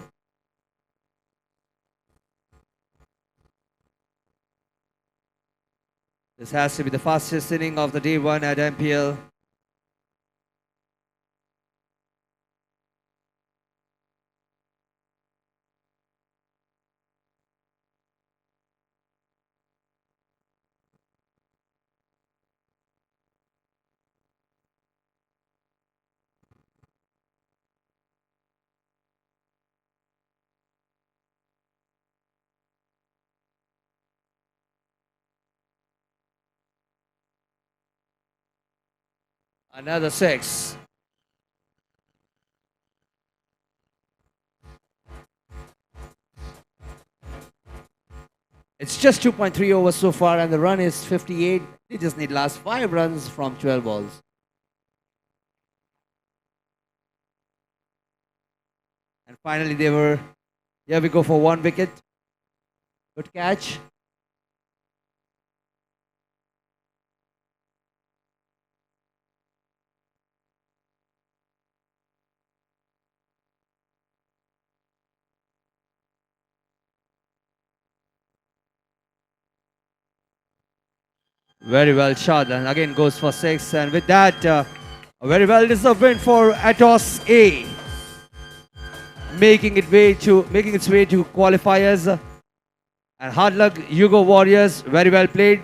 This has to be the fastest inning of the day one at MPL. Another 6. just 2.3 overs so far, and the run is 58. They just need last 5 runs from 12 balls. And finally, here we go for 1 wicket. Good catch. Very well shot, and again goes for 6. And with that, a very well deserved win for ATOSS A, making its way to qualifiers. And hard luck, Yugo Warriors. Very well played.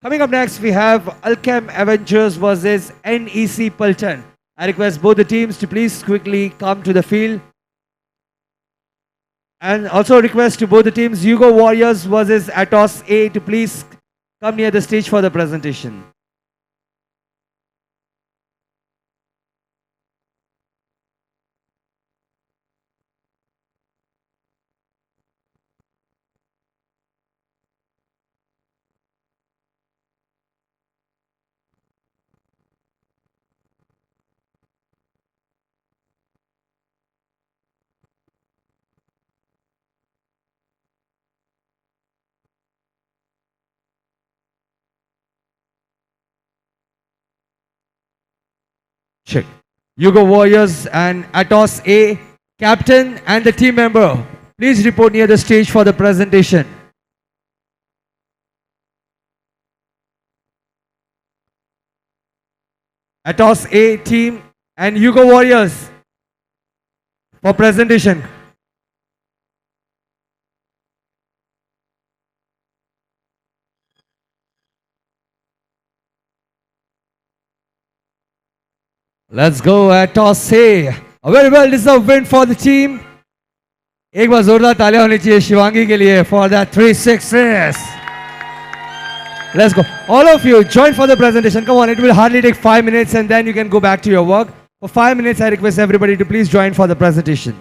Coming up next, we have Alchem Avengers versus NEC Pulton. I request both the teams to please quickly come to the field. And also request to both the teams, Yugo Warriors versus ATOSS A, to please come near the stage for the presentation. Check. Yugo Warriors and ATOSS A, captain and the team member, please report near the stage for the presentation. ATOSS A team and Yugo Warriors for presentation. Let's go ATOSS A. A very well deserved win for the team. एक बार जोरदार तालियां होनी चाहिए शिवांगी के लिए for that 3 6s. Let's go. All of you join for the presentation. Come on, it will hardly take 5 minutes and then you can go back to your work. For 5 minutes, I request everybody to please join for the presentation.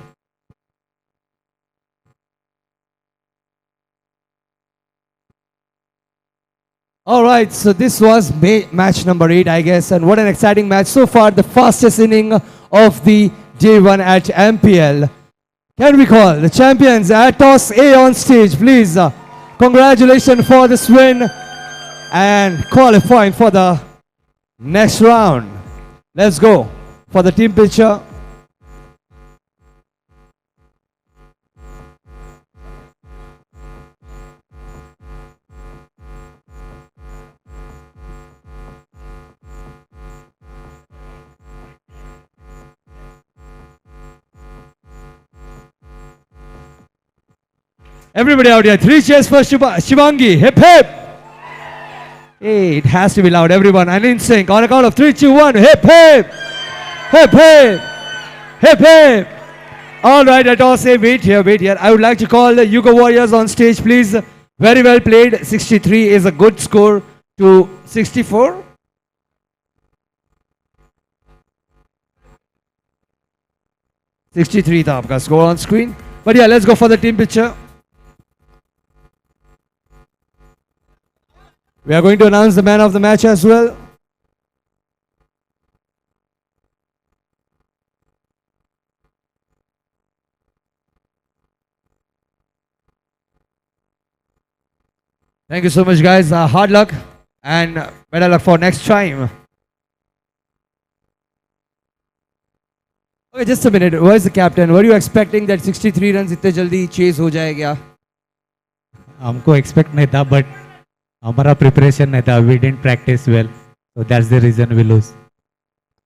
Alright, so this was match number 8, I guess, and what an exciting match so far, the fastest inning of the day 1 at MPL. Can we call the champions ATOSS A on stage, please? Congratulations for this win and qualifying for the next round. Let's go for the team picture. Everybody out here, 3 cheers for Shivangi. Hip hip. Hey, it has to be loud, everyone. And in sync. On a count of 3, 2, 1. Hip hip. Hip hip. Hip hip. All right, ATOSS A, wait here. I would like to call the Yugo Warriors on stage, please. Very well played. 63 is a good score to 64. $63 था आपका score on screen. But yeah, let's go for the team picture. We are going to announce the man of the match as well. Thank you so much, guys. Hard luck and better luck for next time. Okay, just a minute. Where's the captain? Were you expecting that 63 runs इतने जल्दी chase हो जाएगा? हमको expect नहीं था, but हमारा preparation नहीं था. We didn't practice well, so that's the reason we lose.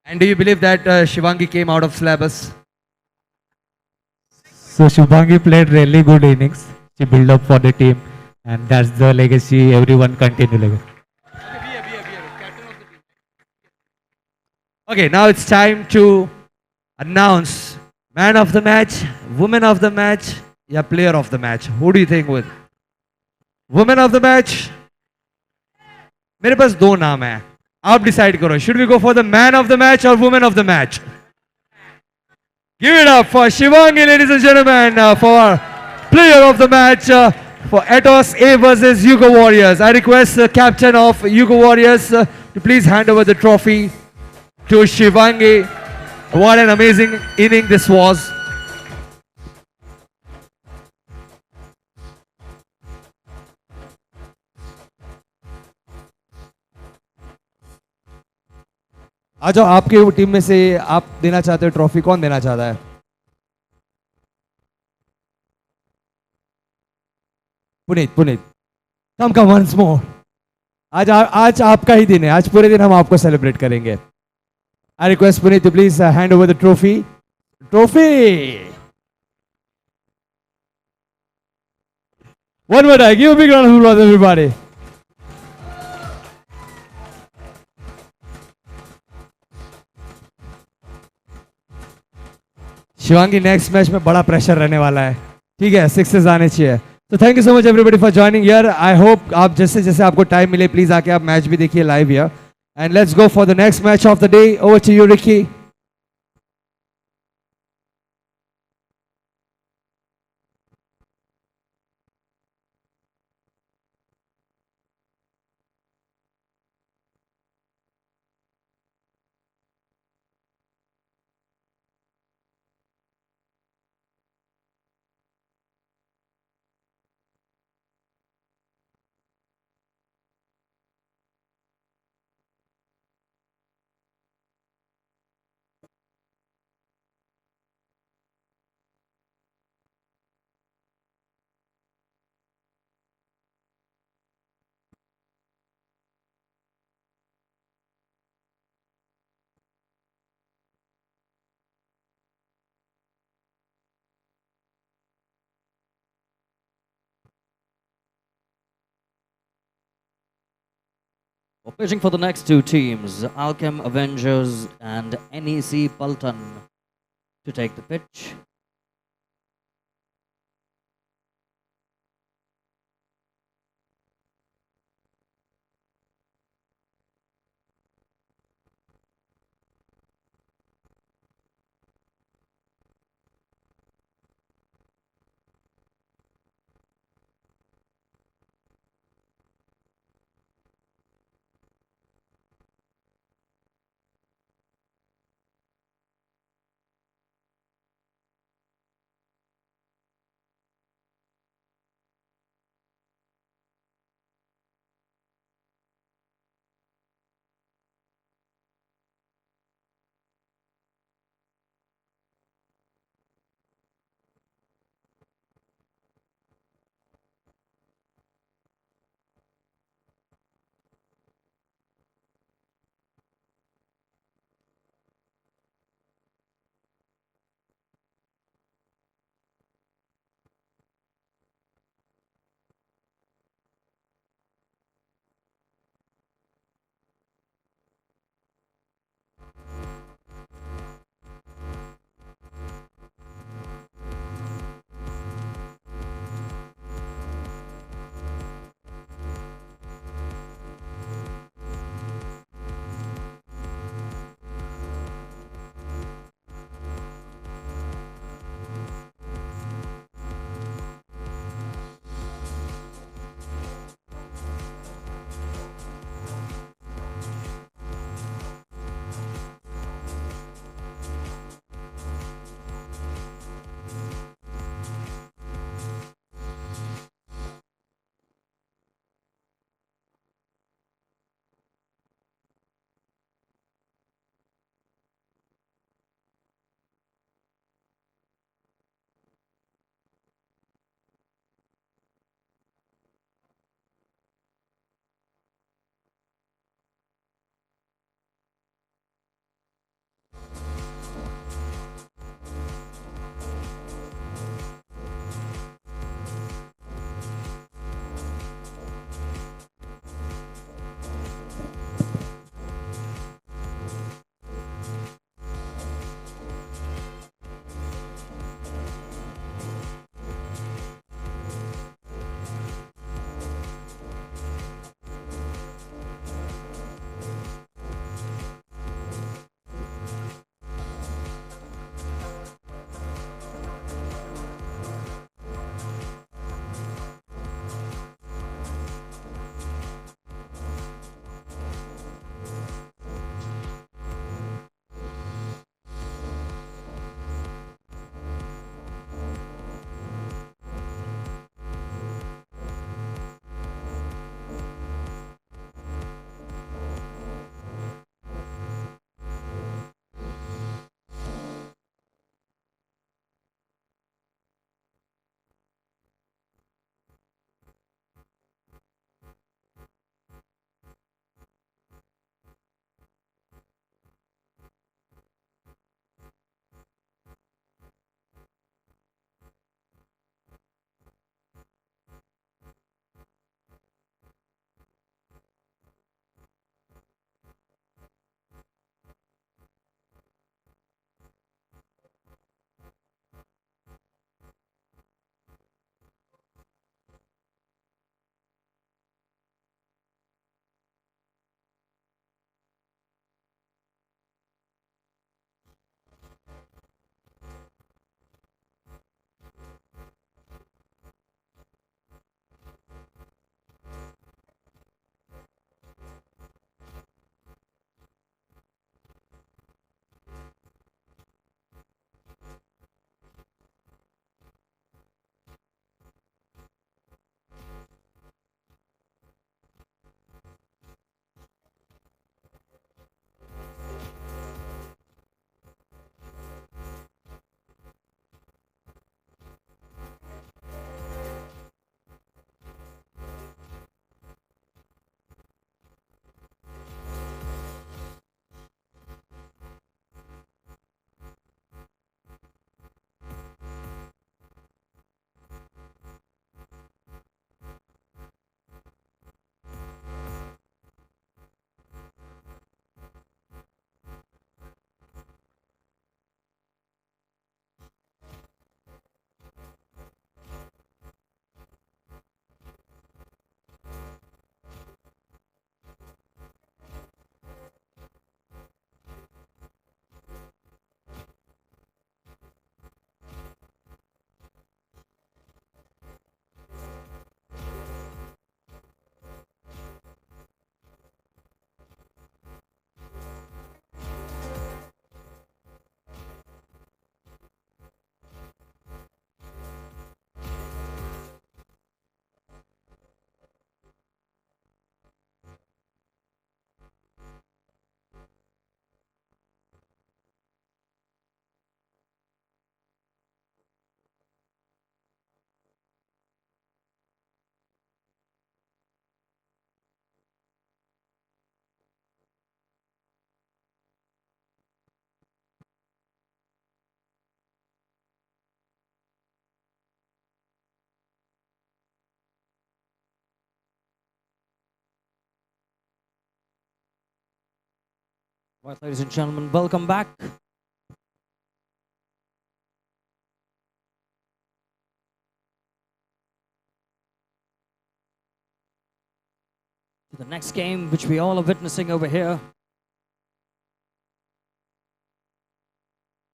And do you believe that Shivangi came out of syllabus? So Shubhangi played really good innings. She built up for the team, and that's the legacy everyone continue. Okay, now it's time to announce man of the match, woman of the match, या player of the match. Who do you think with? Woman of the match. मेरे पास दो नाम हैं. आप decide करो. Should we go for the man of the match or woman of the match? Give it up for Shivangi, ladies and gentlemen, for player of the match. for ATOSS A versus Yugo Warriors. I request the captain of Yugo Warriors to please hand over the trophy to Shivangi. What an amazing inning this was. आ जाओ, आपके team में से आप देना चाहते हो trophy, कौन देना चाहता है? Puneet, Puneet, come once more. आज आपका ही दिन है, आज पूरे दिन हम आपको सेलिब्रेट करेंगे. I request Puneet to please hand over the trophy. One more time, give a big round of applause, everybody. Shivangi, next match में बड़ा प्रेशर रहने वाला है, ठीक है? सिक्सेस आने चाहिए. तो thank you so much everybody for joining here. I hope आप जैसे जैसे आपको टाइम मिले प्लीज आके आप मैच भी देखिए live here. And let's go for the next match of the day. Over to you Ricky. Pitching for the next two teams, Alchem Avengers and NEC Paltan to take the pitch. Right, ladies and gentlemen, welcome back to the next game, which we all are witnessing over here.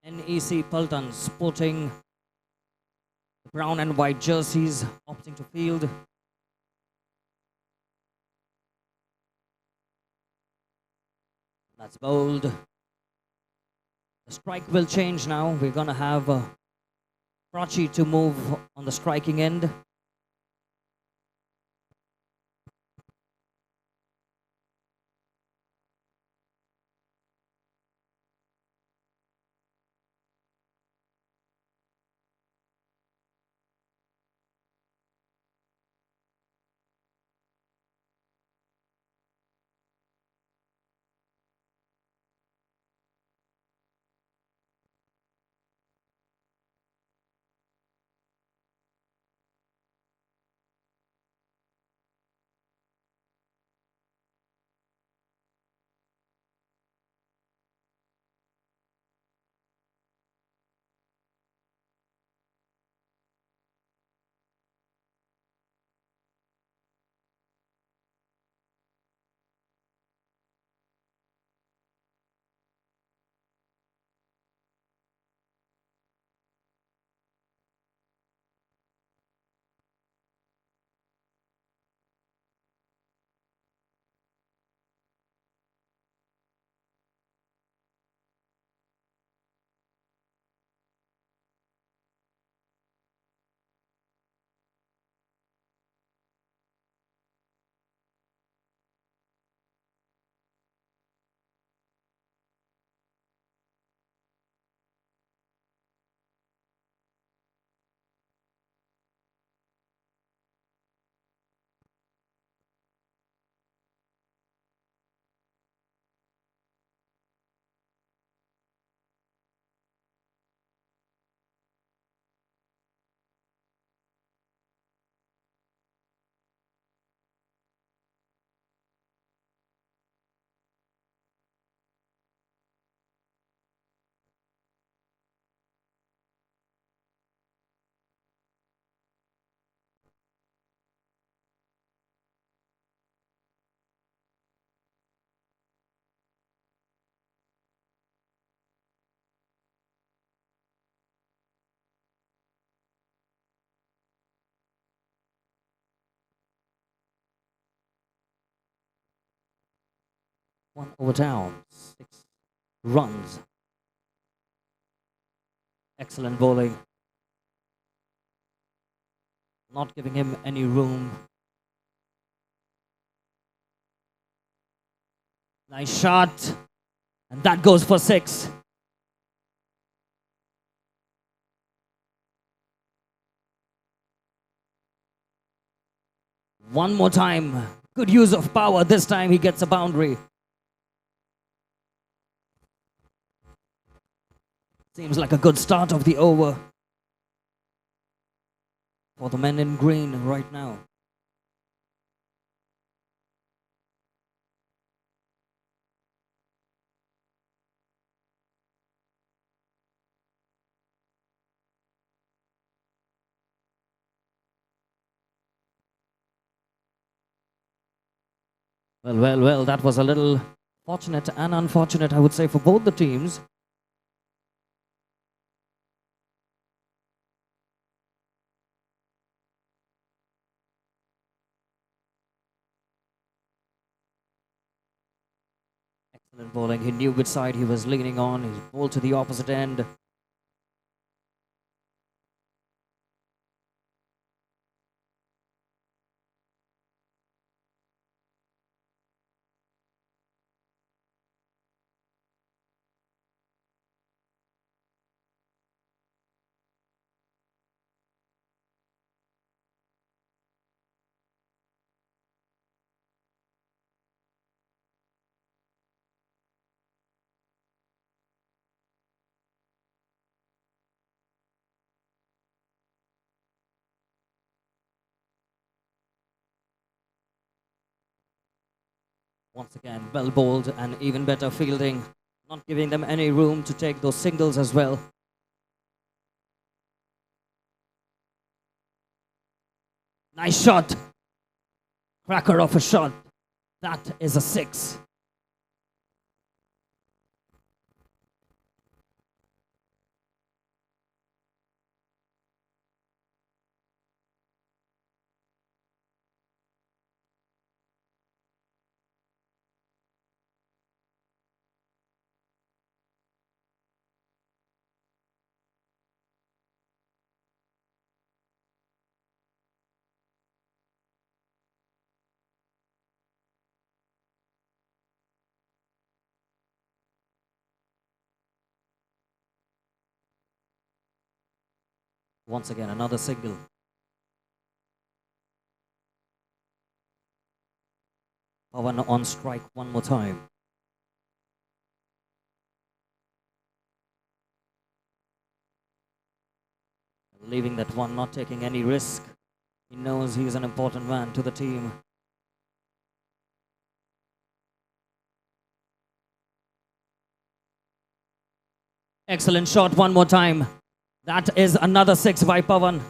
NEC Paltan sporting the brown and white jerseys, opting to field. That's bold. The strike will change now. We're going to have Prachi to move on the striking end. One over down, 6 runs. Excellent bowling. Not giving him any room. Nice shot. And that goes for 6. One more time. Good use of power. This time he gets a boundary. Seems like a good start of the over for the men in green right now. Well, that was a little fortunate and unfortunate, I would say, for both the teams. Excellent bowling. He knew which side he was leaning on. He bowled to the opposite end. Once again, well bowled and even better fielding, not giving them any room to take those singles as well. Nice shot. Cracker of a shot. That is a 6. Once again, another single. Pawan on strike one more time. Leaving that one, not taking any risk. He knows he's an important man to the team. Excellent shot one more time. That is another 6 by Pawan.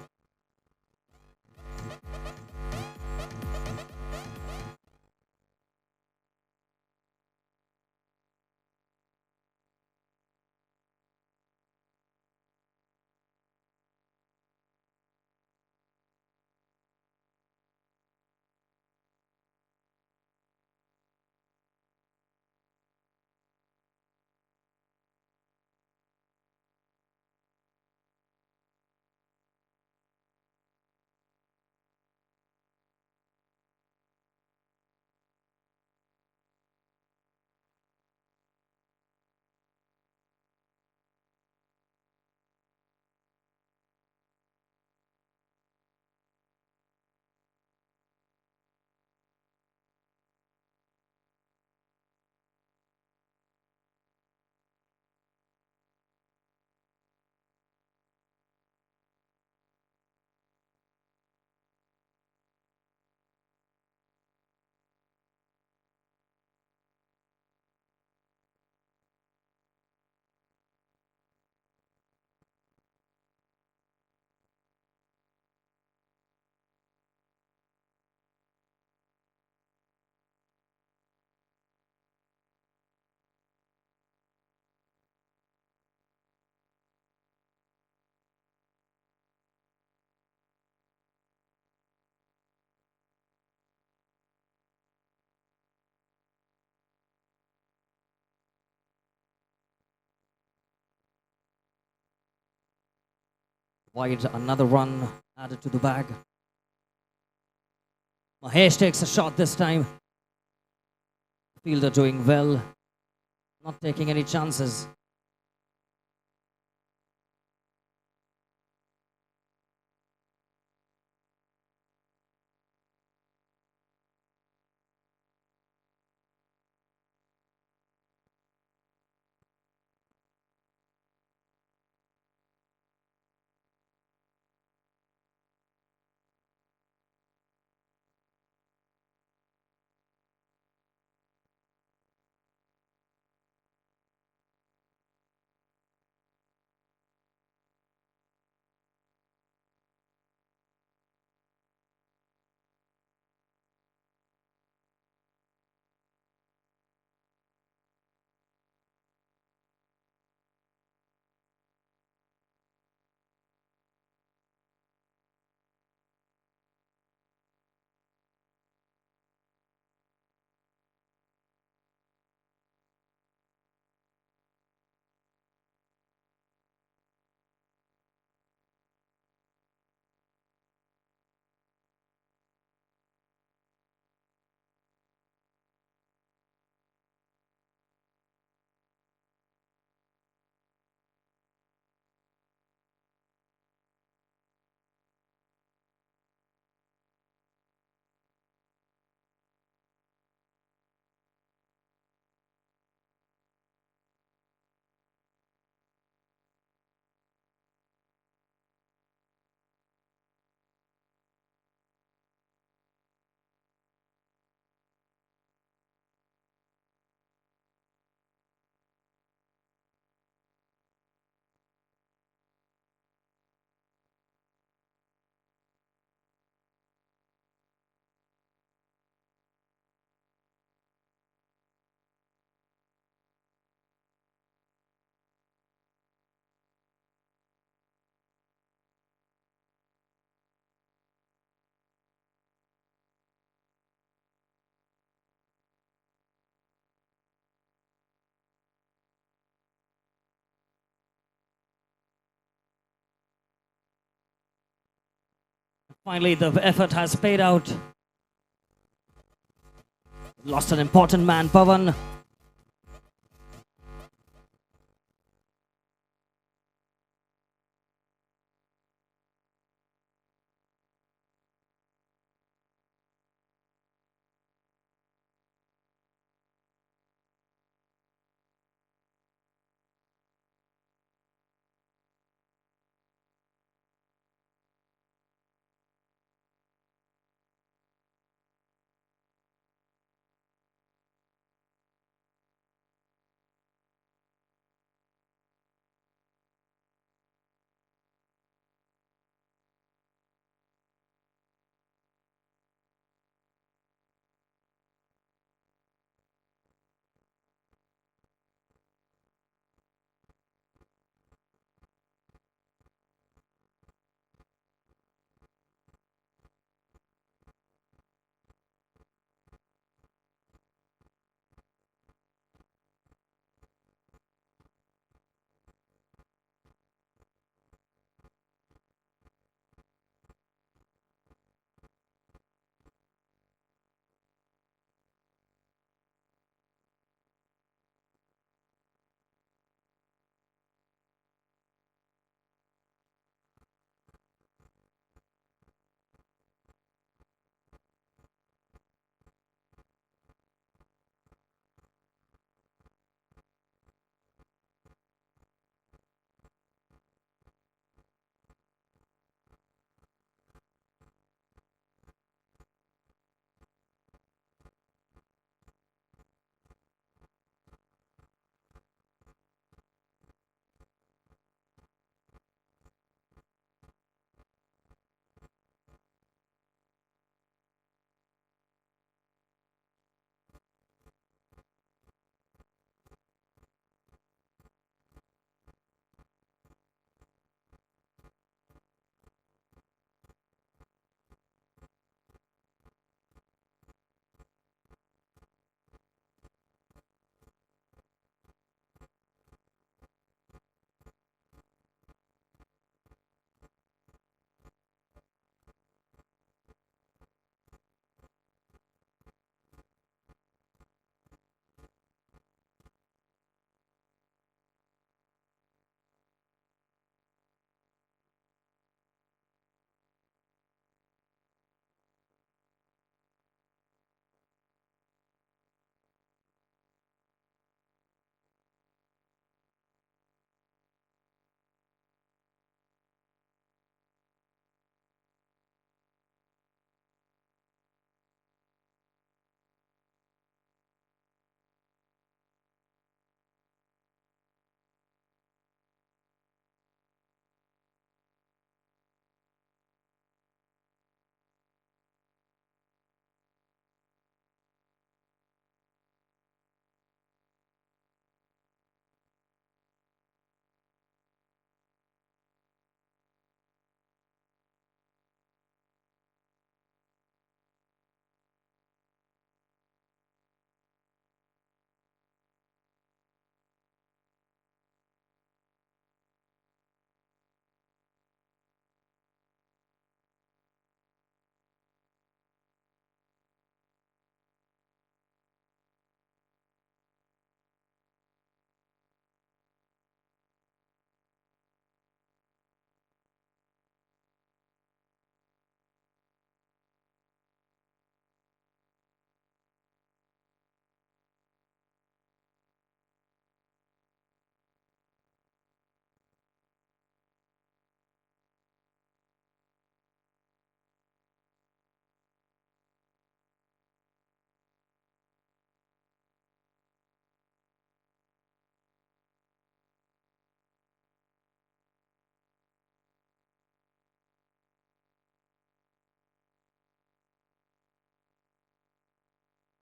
Wide, another run added to the bag. Mahesh takes a shot this time. Fielder doing well, not taking any chances. Finally, the effort has paid out. Lost an important man, Pavan.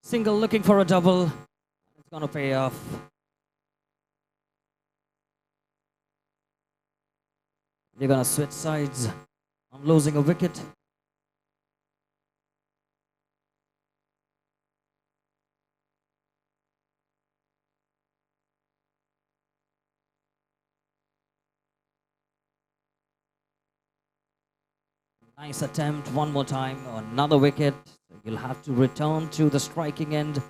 Single looking for a double. It's gonna pay off. They're gonna switch sides. I'm losing a wicket. Nice attempt, one more time, another wicket. You'll have to return to the striking end.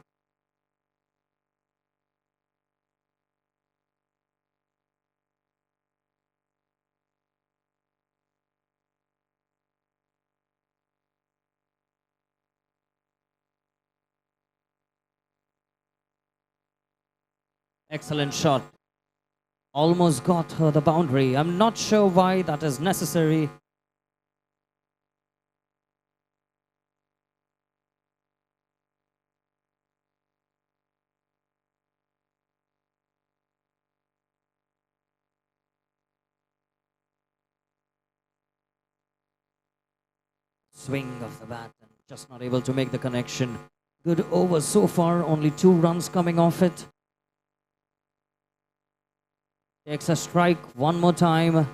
Excellent shot. Almost got her the boundary. I'm not sure why that is necessary. Swing of the bat and just not able to make the connection. Good over so far, only 2 runs coming off it. Takes a strike one more time.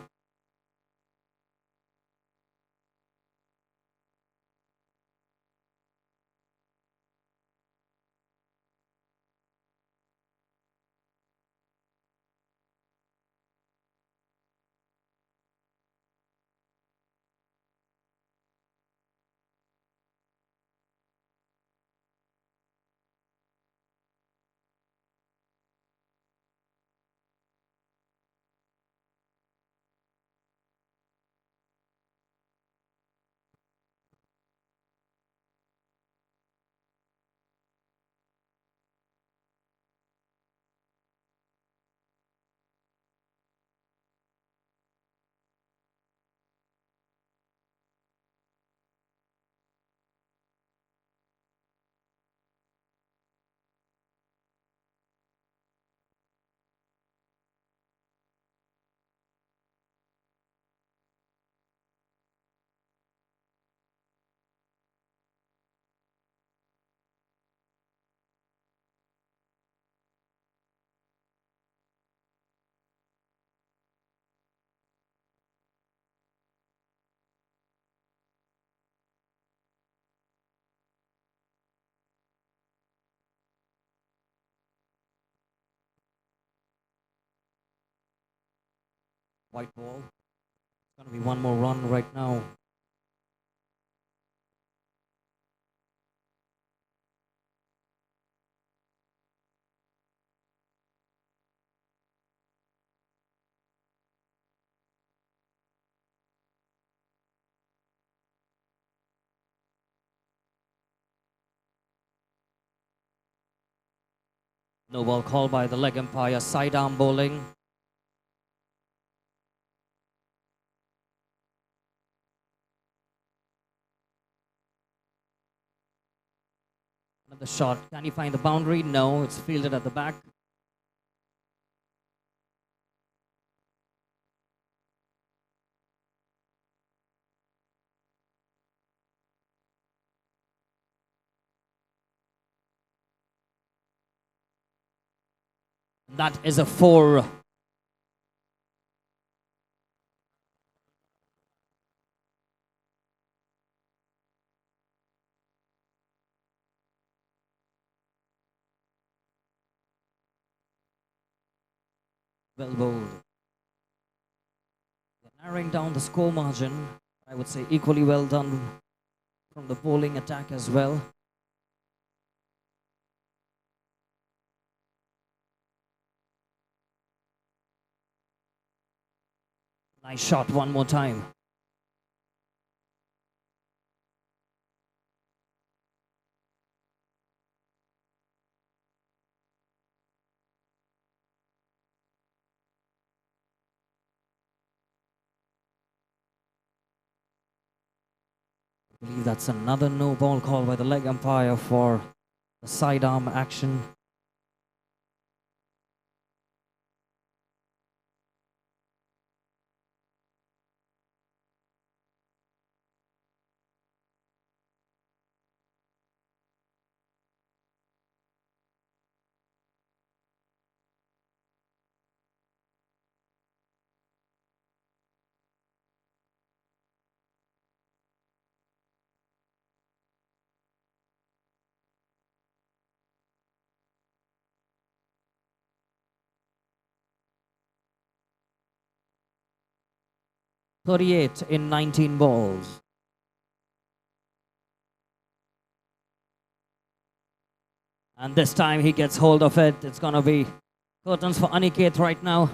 White ball. It's going to be one more run right now. No ball called by the leg umpire. Sidearm bowling. Another shot. Can he find the boundary? No, it's fielded at the back. That is a 4. Well bowled. They're narrowing down the score margin. I would say equally well done from the bowling attack as well. Nice shot one more time. I believe that's another no ball call by the leg umpire for the sidearm action. .38 in 19 balls. And this time he gets hold of it. It's gonna be curtains for Aniket right now.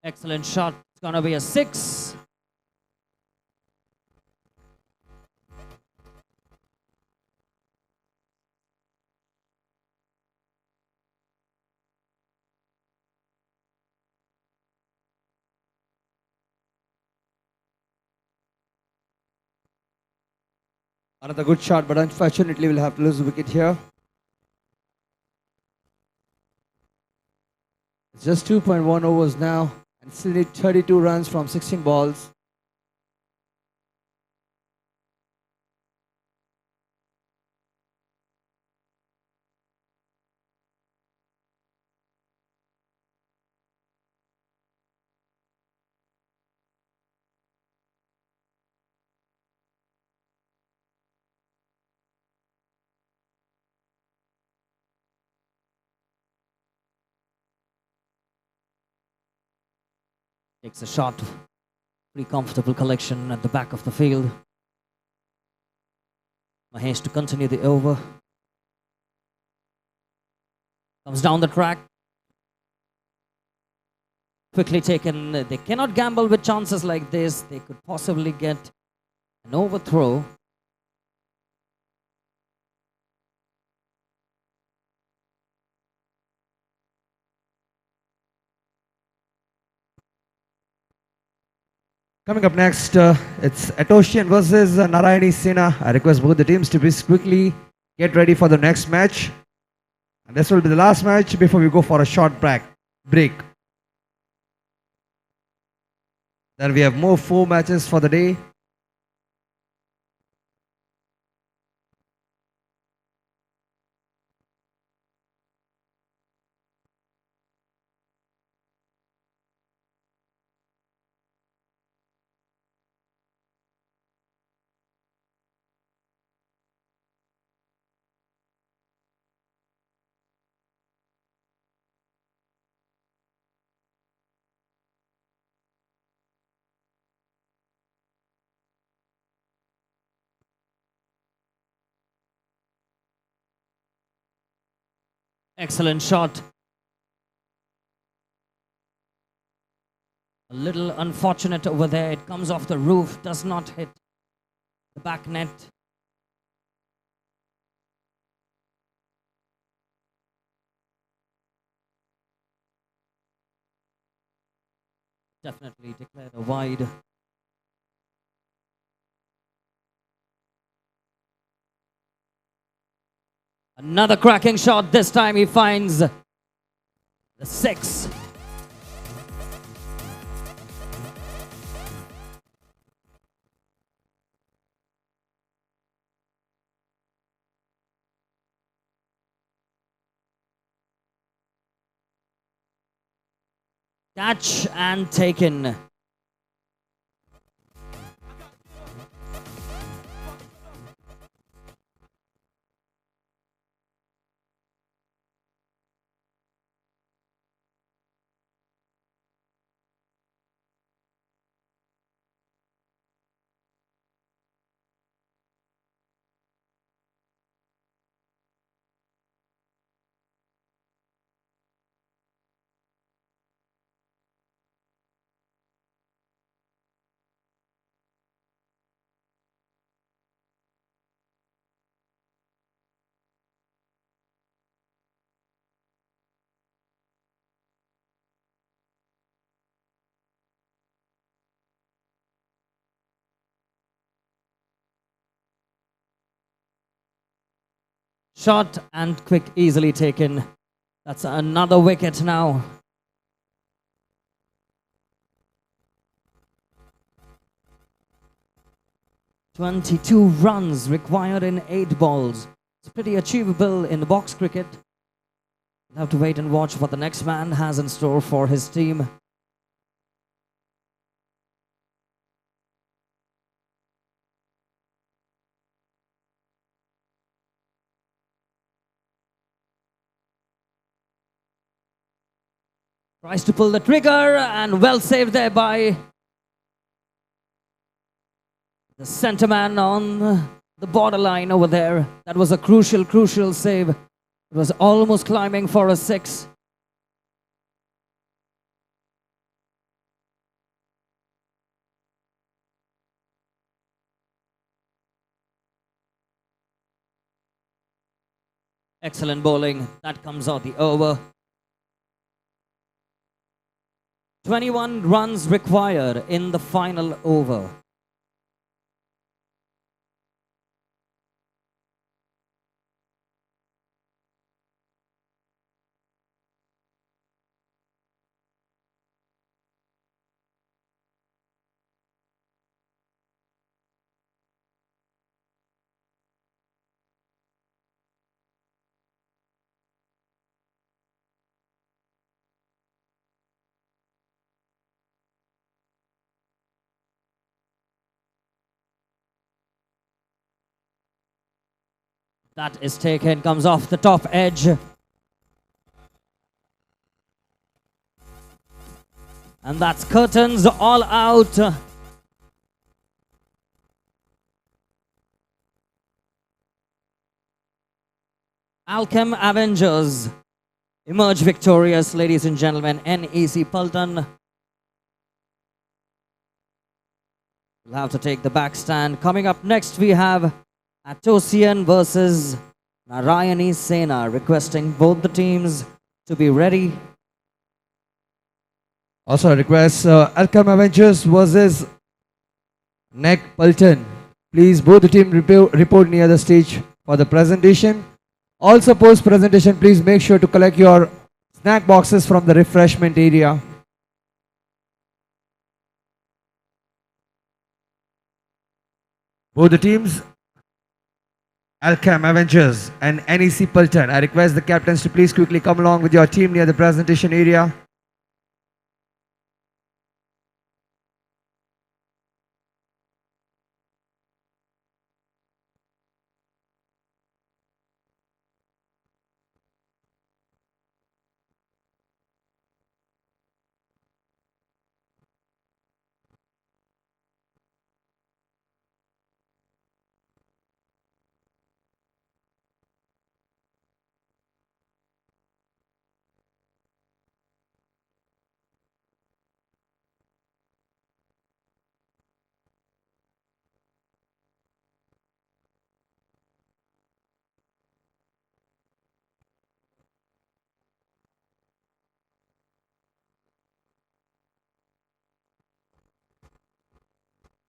Excellent shot. It's gonna be a 6. Another good shot, but unfortunately we'll have to lose the wicket here. It's just 2.1 overs now, and still need 32 runs from 16 balls. Takes a shot. Pretty comfortable collection at the back of the field. Mahesh to continue the over. Comes down the track. Quickly taken. They cannot gamble with chances like this. They could possibly get an overthrow. Coming up next, it's Atosian versus Narayani Sena. I request both the teams to quickly get ready for the next match. And this will be the last match before we go for a short break. Then we have more 4 matches for the day. Excellent shot. A little unfortunate over there. It comes off the roof, does not hit the back net. Definitely declared a wide. Another cracking shot. This time he finds the 6. Catch and taken. Shot and quick, easily taken. That's another wicket now. "22 runs required in 8 balls. It's pretty achievable in the box cricket. We'll have to wait and watch what the next man has in store for his team. Tries to pull the trigger and well saved there by the centre man on the borderline over there. That was a crucial save. It was almost climbing for a 6. Excellent bowling. That comes out the over. 21 runs required in the final over. That is taken, comes off the top edge. And that's curtains all out. Alchem Avengers emerge victorious, ladies and gentlemen. NEC Pulton will have to take the back stand. Coming up next, we have Atosian versus Narayani Sena, requesting both the teams to be ready. Also, I request Alchem Avengers versus NEC Pulton. Please, both the team report near the stage for the presentation. Also, post presentation, please make sure to collect your snack boxes from the refreshment area. Both the teams, Alchem Avengers and NEC Pulton, I request the captains to please quickly come along with your team near the presentation area.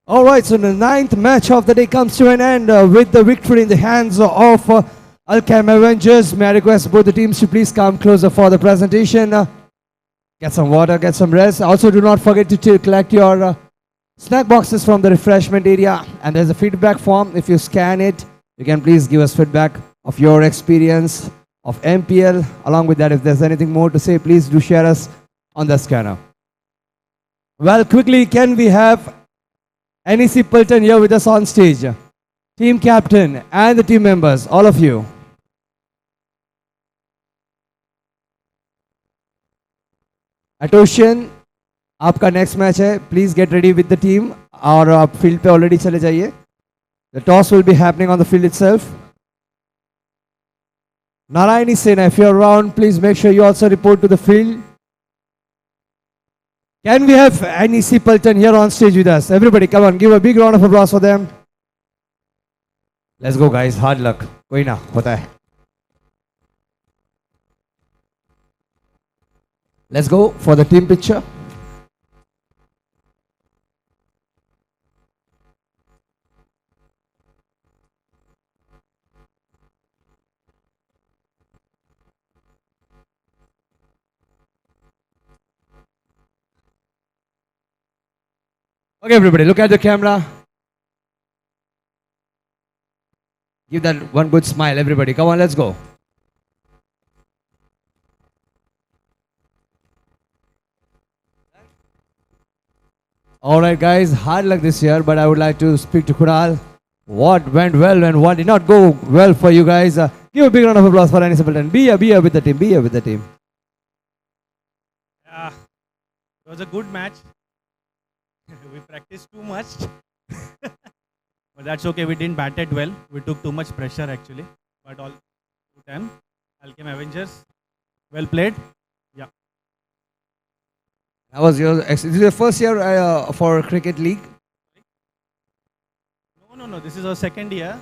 Alright, so the 9th match of the day comes to an end with the victory in the hands of Alchem Avengers. May I request both the teams to please come closer for the presentation. Get some water, get some rest. Also, do not forget to collect your snack boxes from the refreshment area. And there's a feedback form. If you scan it, you can please give us feedback of your experience of MPL. Along with that, if there's anything more to say, please do share us on the scanner. Well, quickly, can we have NEC Pulton here with us on stage? Team captain and the team members, all of you. Atosian, आपका next match है. Please get ready with the team. और आप field पे already चले जाइए. The toss will be happening on the field itself. Narayani Sena, if you're around, please make sure you also report to the field. Can we have NEC Pulton here on stage with us? Everybody, come on, give a big round of applause for them. Let's go, guys. Hard luck. कोई ना होता है. Let's go for the team picture. Okay, everybody, look at the camera. Give that one good smile, everybody. Come on, let's go. All right, guys. Hard luck this year, but I would like to speak to Kunal. What went well and what did not go well for you guys? Give a big round of applause for any simpleton. Be here with the team. Be here with the team. Yeah, it was a good match. We practiced too much. But that's okay. We didn't bat it well. We took too much pressure actually. But all to them. Alchem Avengers. Well played. Yeah. How was your? This is your first year for cricket league. No. This is our second year.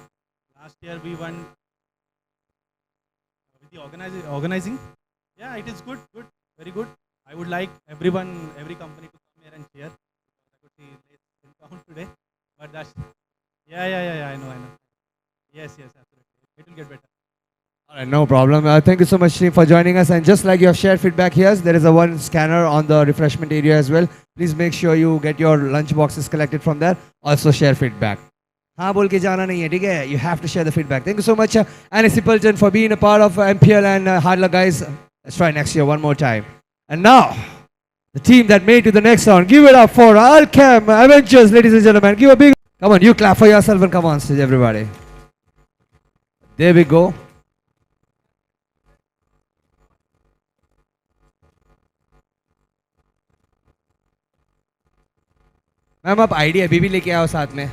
Last year we won with the organizing. Yeah, it is good. Good. Very good. I would like every company to come here and cheer. I could see late in count today. But that's yeah. I know. Yes, absolutely. It will get better. All right, no problem. Thank you so much, Shree, for joining us. And just like you have shared feedback here, there is a one scanner on the refreshment area as well. Please make sure you get your lunch boxes collected from there. Also share feedback. हाँ बोल के जाना नहीं है ठीक है. You have to share the feedback. Thank you so much, Annie Simpleton, for being a part of MPL and hard luck, guys. Let's try next year one more time. And now, the team that made it to the next round. Give it up for Alchem Avengers, ladies and gentlemen. Give a big... Come on, you clap for yourself and come on stage, everybody. There we go. Ma'am आप idea अभी भी लेके आओ साथ में.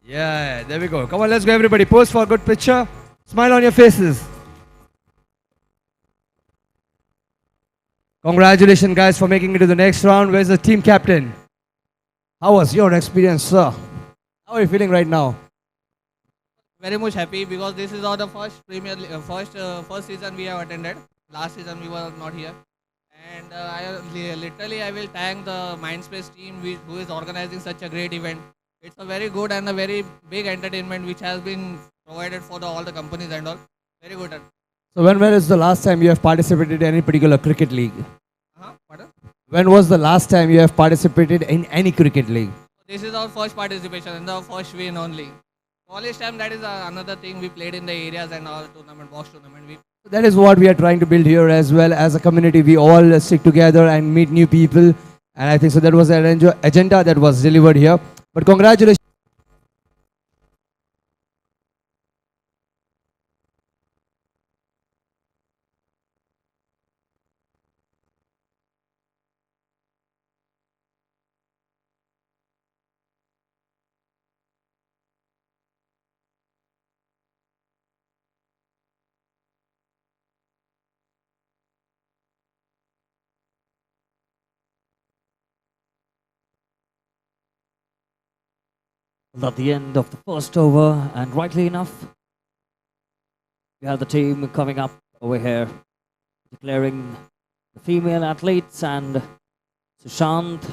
Yeah, there we go. Come on, let's go, everybody. Pose for a good picture. Smile on your faces. Congratulations, guys, for making it to the next round. Where's the team captain? How was your experience, sir? How are you feeling right now? Very much happy because this is our the first first season we have attended. Last season we were not here, and I will thank the MINDSPACE team who is organizing such a great event. It's a very good and a very big entertainment which has been provided for all the companies and all. Very good. So when is the last time you have participated in any particular cricket league? Pardon? When was the last time you have participated in any cricket league? This is our first participation and the first win only. College time, that is another thing we played in the areas and our tournament, box tournament. That is what we are trying to build here as well. As a community, we all stick together and meet new people. And I think so that was an agenda that was delivered here. But congratulations. At the end of the first over, and rightly enough, we have the team coming up over here, declaring the female athletes and Sushant.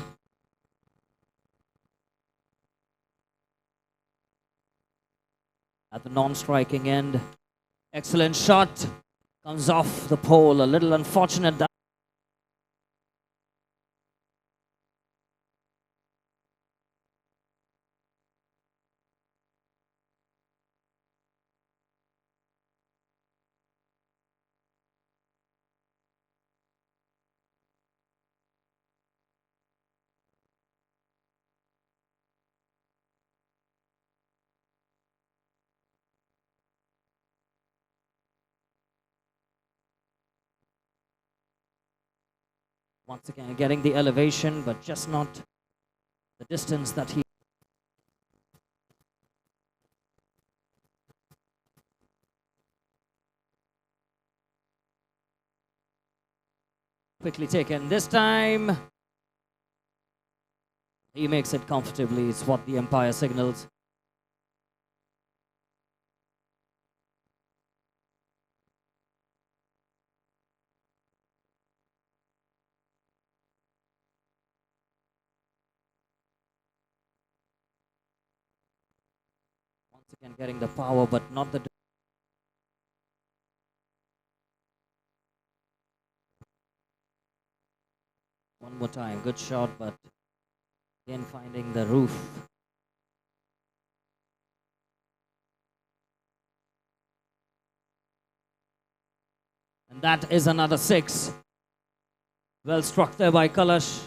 At the non-striking end, excellent shot, comes off the pole, a little unfortunate. Once again, getting the elevation, but just not the distance that he... Quickly taken this time. He makes it comfortably, it's what the umpire signals. Again, getting the power, but not the... One more time, good shot, but... Again, finding the roof. that is another 6. Well struck there by Kalash.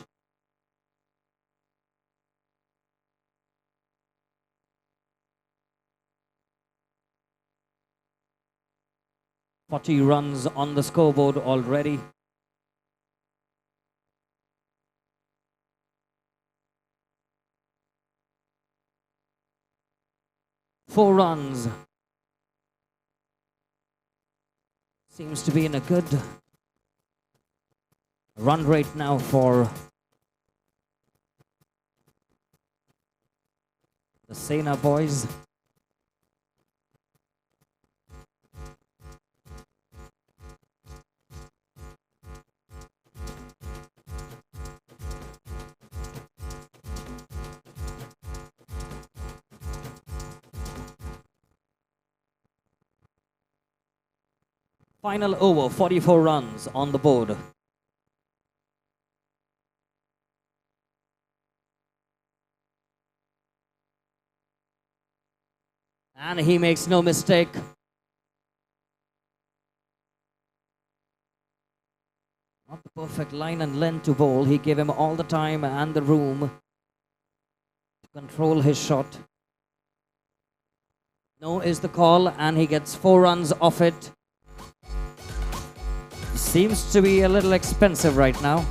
Runs on the scoreboard already. Four runs. Seems to be in a good run rate now for the Sena boys. Final over, 44 runs on the board. And he makes no mistake. Not the perfect line and length to bowl. He gave him all the time and the room to control his shot. No is the call, and he gets 4 runs off it. Seems to be a little expensive right now.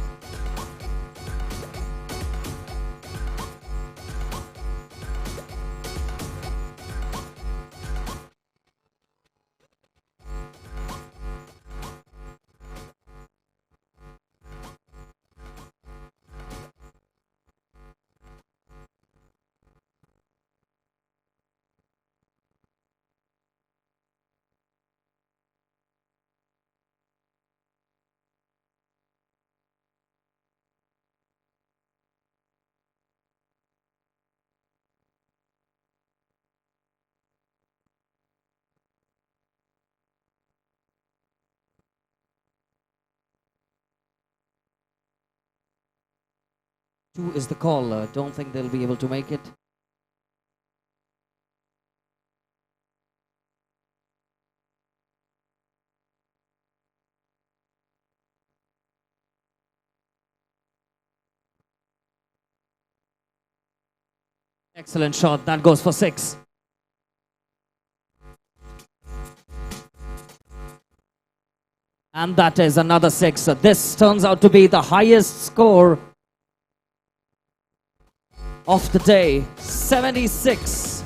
Two is the call. Don't think they'll be able to make it. Excellent shot. That goes for 6. And that is another 6. This turns out to be the highest score of the day, 76.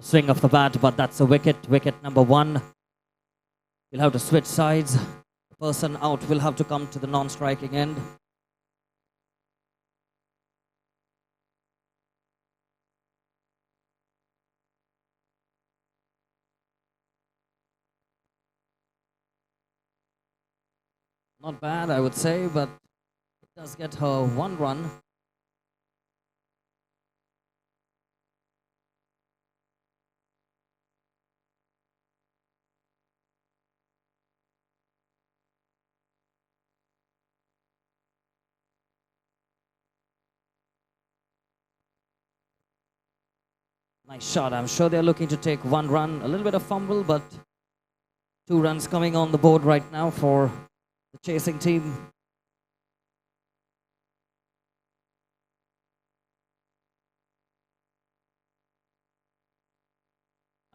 swing of the bat, but that's a wicket. Wicket number 1. You'll have to switch sides. The person out will have to come to the non-striking end. Not bad, I would say, but it does get her 1 run. Nice shot. I'm sure they're looking to take 1 run. A little bit of fumble, but 2 runs coming on the board right now for the chasing team.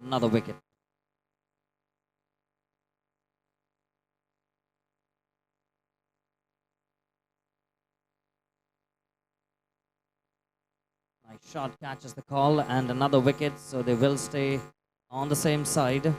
Another wicket. Nice shot, catches the call, and another wicket, so they will stay on the same side.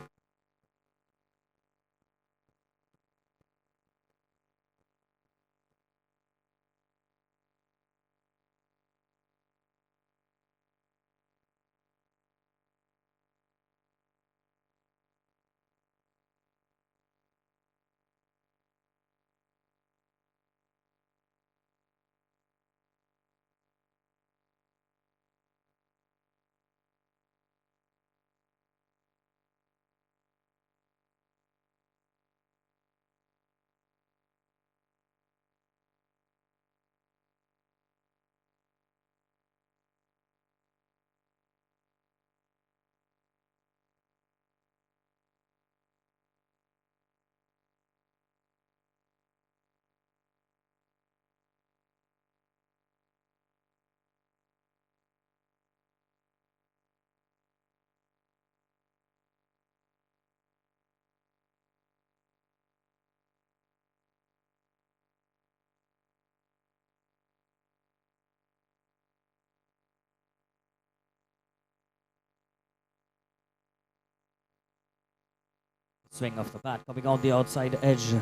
Swing of the bat coming on the outside edge.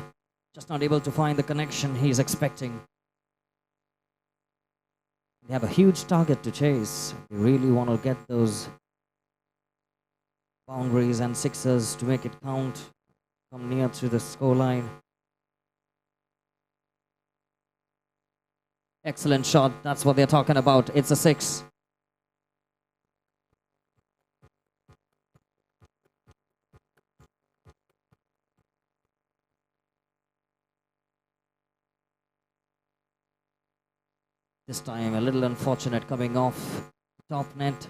Just not able to find the connection he's expecting. They have a huge target to chase. They really want to get those boundaries and sixes to make it count. Come near to the scoreline. Excellent shot. That's what they're talking about. It's a 6. This time a little unfortunate coming off top net.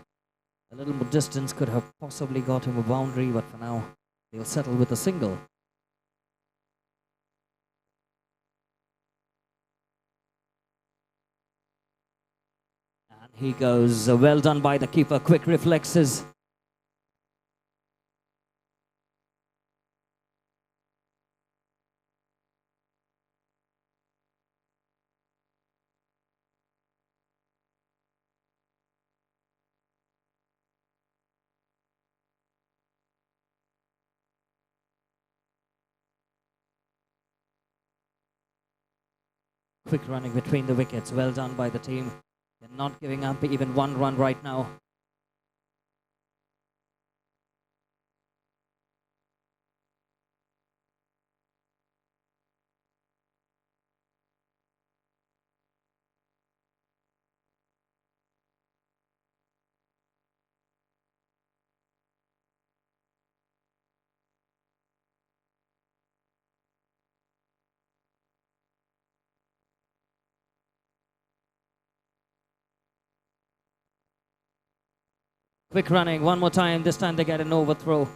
A little more distance could have possibly got him a boundary, but for now they'll settle with a single. And he goes. Well done by the keeper. Quick reflexes. Quick running between the wickets. Well done by the team. They're not giving up even 1 run right now. Quick running, one more time. This time they get an overthrow.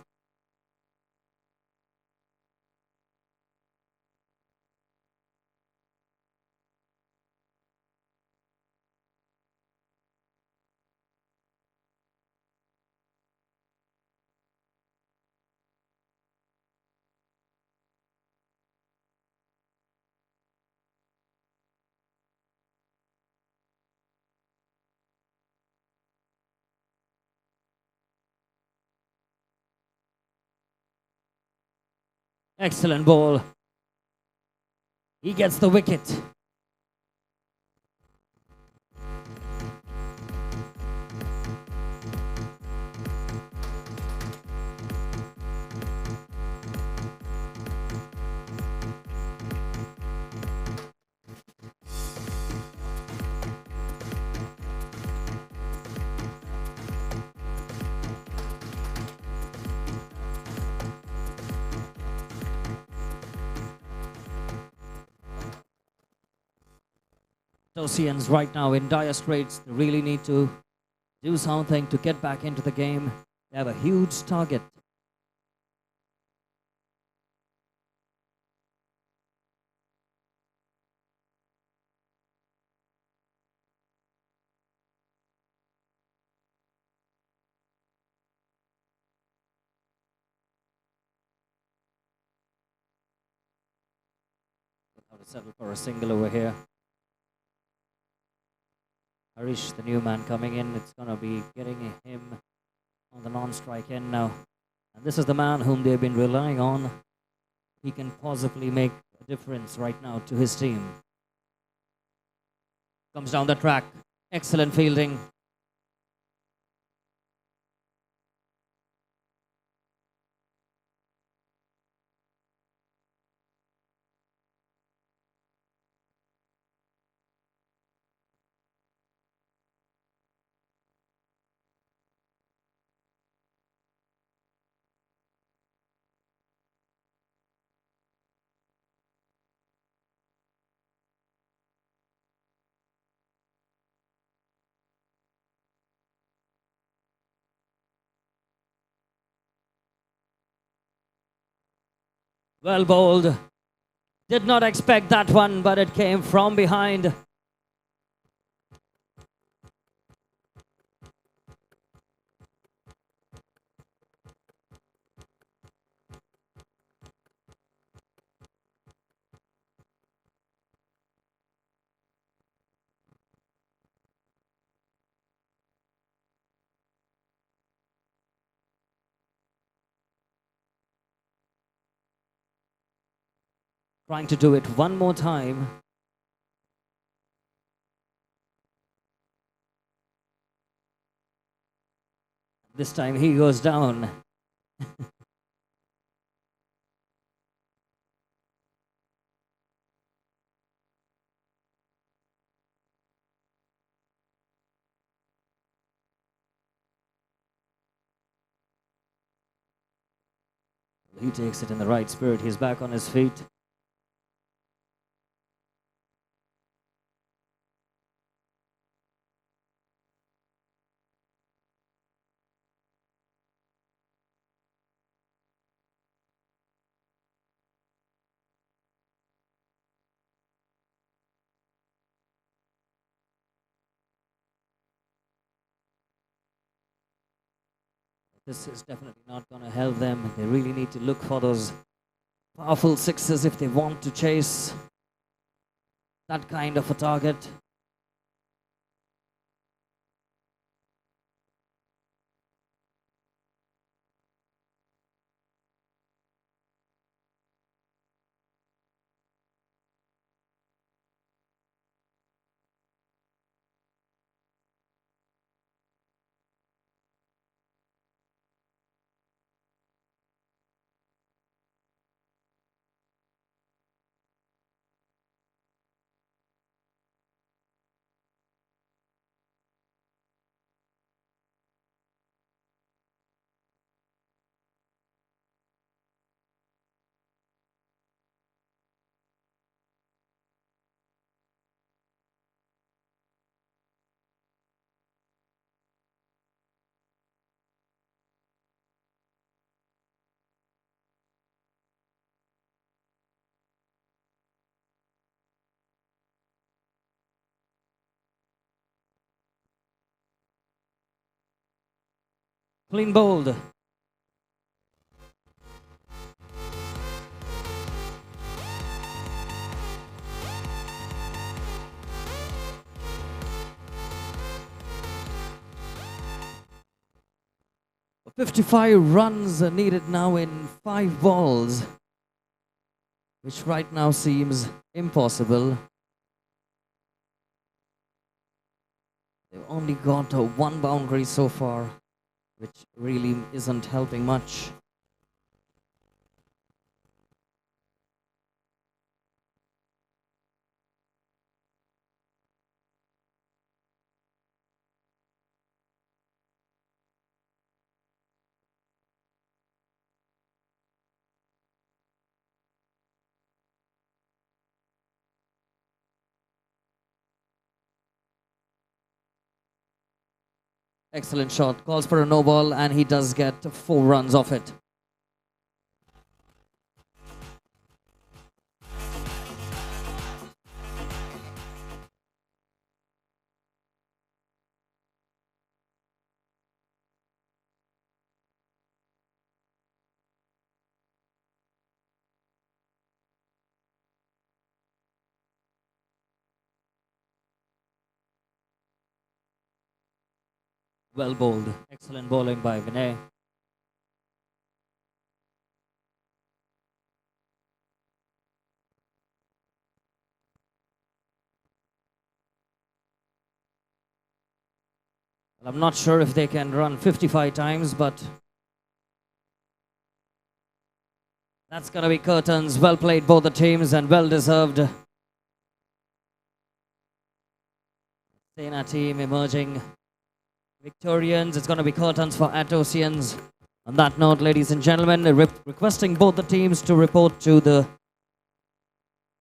Excellent ball. He gets the wicket. Atosians right now in dire straits. They really need to do something to get back into the game. They have a huge target. How to settle for a single over here. Harish, the new man coming in, it's going to be getting him on the non-strike end now. And this is the man whom they've been relying on. He can possibly make a difference right now to his team. Comes down the track. Excellent fielding. Well bowled. Did not expect that one, but it came from behind. Trying to do it one more time. This time he goes down. He takes it in the right spirit. He's back on his feet. This is definitely not going to help them. They really need to look for those powerful sixes if they want to chase that kind of a target. Clean bowled. "55 runs are needed now in 5 balls. which right now seems impossible. They've only got one boundary so far, which really isn't helping much. Excellent shot. Calls for a no ball, and he does get 4 runs off it. Well bowled. Excellent bowling by Vinay. Well, I'm not sure if they can run 55 times, but that's going to be curtains. Well played, both the teams, and well deserved. Sena team emerging victorians. It's going to be curtains for Atosians. On that note, ladies and gentlemen, requesting both the teams to report to the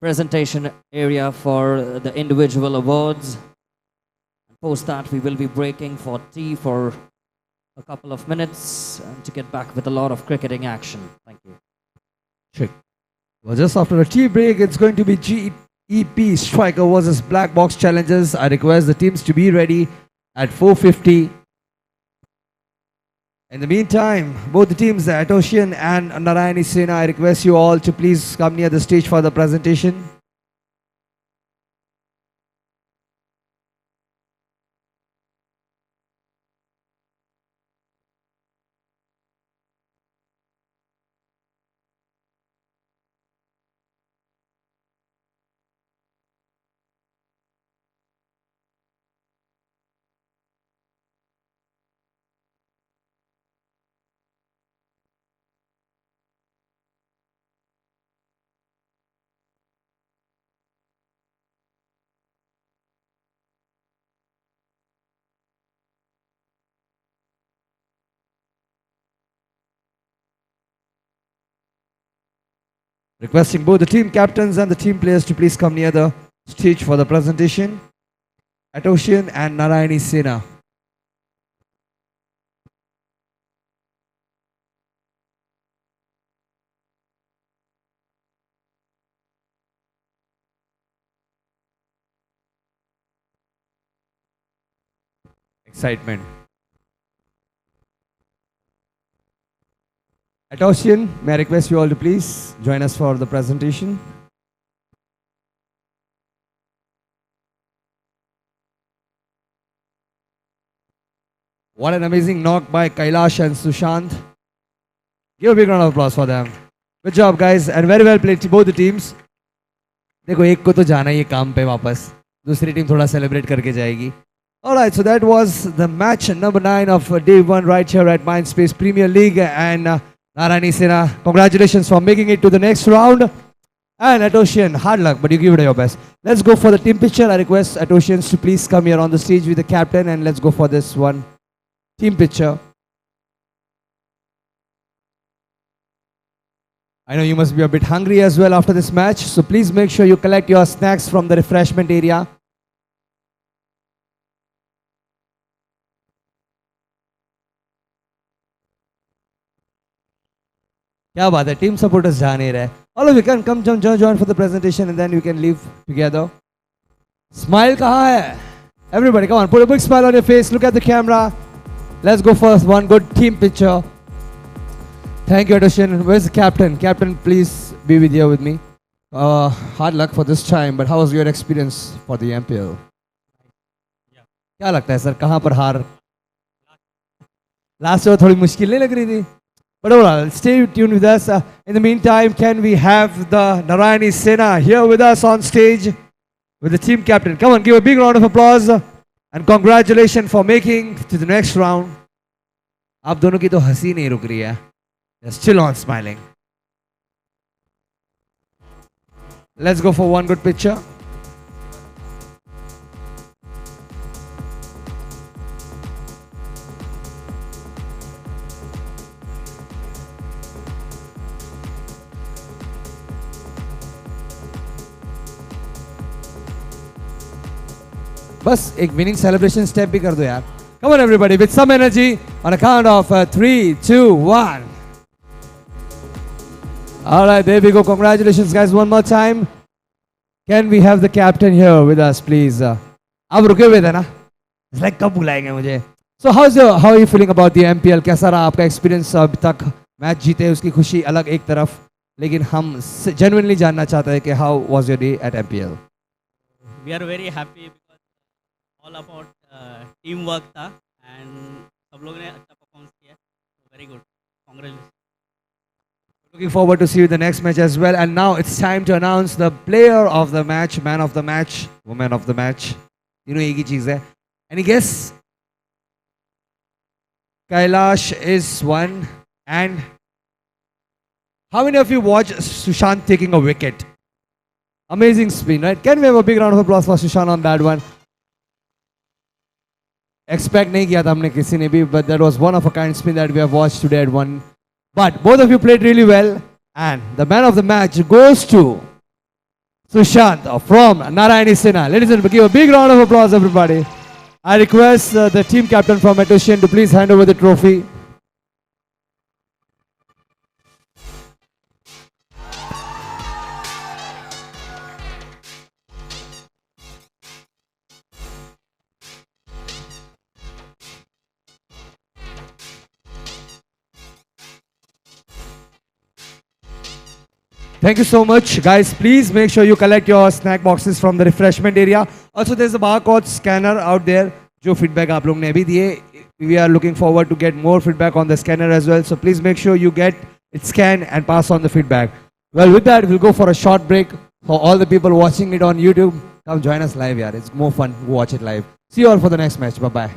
presentation area for the individual awards. Post that, we will be breaking for tea for a couple of minutes to get back with a lot of cricketing action. Thank you. Check. Well, just after a tea break, it's going to be GEP Striker versus Blackbox challenges. I request the teams to be ready at 4:50. In the meantime, both the teams, the Atosian and Narayani Sena, I request you all to please come near the stage for the presentation. Requesting both the team captains and the team players to please come near the stage for the presentation. Atosian and Narayani Sena. Excitement. Atosian, may I request you all to please join us for the presentation. What an amazing knock by Kailash and Sushant. Give a big round of applause for them. Good job guys and very well played to both the teams. देखो एक को तो जाना ही है काम पे वापस. दूसरी टीम थोड़ा celebrate करके जाएगी. Alright, so that was the match number 9 of day 1 right here at MINDSPACE Premier League, and Narayani Sena, congratulations for making it to the next round. And Atosian, hard luck, but you give it your best. Let's go for the team picture. I request Atosians to please come here on the stage with the captain, and let's go for this one team picture. I know you must be a bit hungry as well after this match, so please make sure you collect your snacks from the refreshment area. क्या बात है, team supporters जा नहीं रहे. All of you can come join for the presentation and then you can leave together. Smile कहाँ है? Everybody come on, put a big smile on your face, look at the camera. Let's go for one good team picture. Thank you Atosian. Where's the captain? Captain, please be with here with me. Hard luck for this time, but how was your experience for the MPL? क्या लगता है sir, कहाँ पर हार? Last में थोड़ी मुश्किल नहीं लग रही थी? But overall, stay tuned with us. In the meantime, can we have the Narayani Sena here with us on stage with the team captain? Come on, give a big round of applause and congratulations for making to the next round. आप दोनों की तो हंसी नहीं रुक रही है. They're still on smiling. Let's go for one good picture. बस एक विनिंग सेलिब्रेशन स्टेप भी कर दो यार. Come on everybody with some energy on a count of 3, 2, 1. All right, there we go. Congratulations guys one more time. Can we have the captain here with us please? अब रुके हुए थे ना? It's like कब बुलाएंगे मुझे? So how are you feeling about the MPL? कैसा रहा आपका एक्सपीरियंस अभी तक? मैच जीते उसकी खुशी अलग एक तरफ, लेकिन हम genuinely जानना चाहते हैं कि how was your day at MPL? We are very happy because all about teamwork था and सब लोग ने अच्छा performance किया. Very good. Congratulations. Looking forward to see you in the next match as well. And now it's time to announce the player of the match, man of the match, woman of the match. You know, एक ही चीज है. Any guess? Kailash is one. And how many of you watched Sushant taking a wicket? Amazing spin, right? Can we have a big round of applause for Sushant on that one? Expect नहीं किया था हमने किसी ने भी, but that was one of a kind spin that we have watched today at one. But both of you played really well, and the man of the match goes to Sushant from Narayani Sena. Ladies and gentlemen, give a big round of applause, everybody. I request the team captain from Atosians to please hand over the trophy. Thank you so much, guys. Please make sure you collect your snack boxes from the refreshment area. Also, there's a barcode scanner out there. जो feedback आप लोग ने अभी दिए, we are looking forward to get more feedback on the scanner as well. So please make sure you get it scanned and pass on the feedback. Well, with that, we'll go for a short break. For all the people watching it on YouTube, come join us live, yaar. It's more fun to watch it live. See you all for the next match. Bye bye.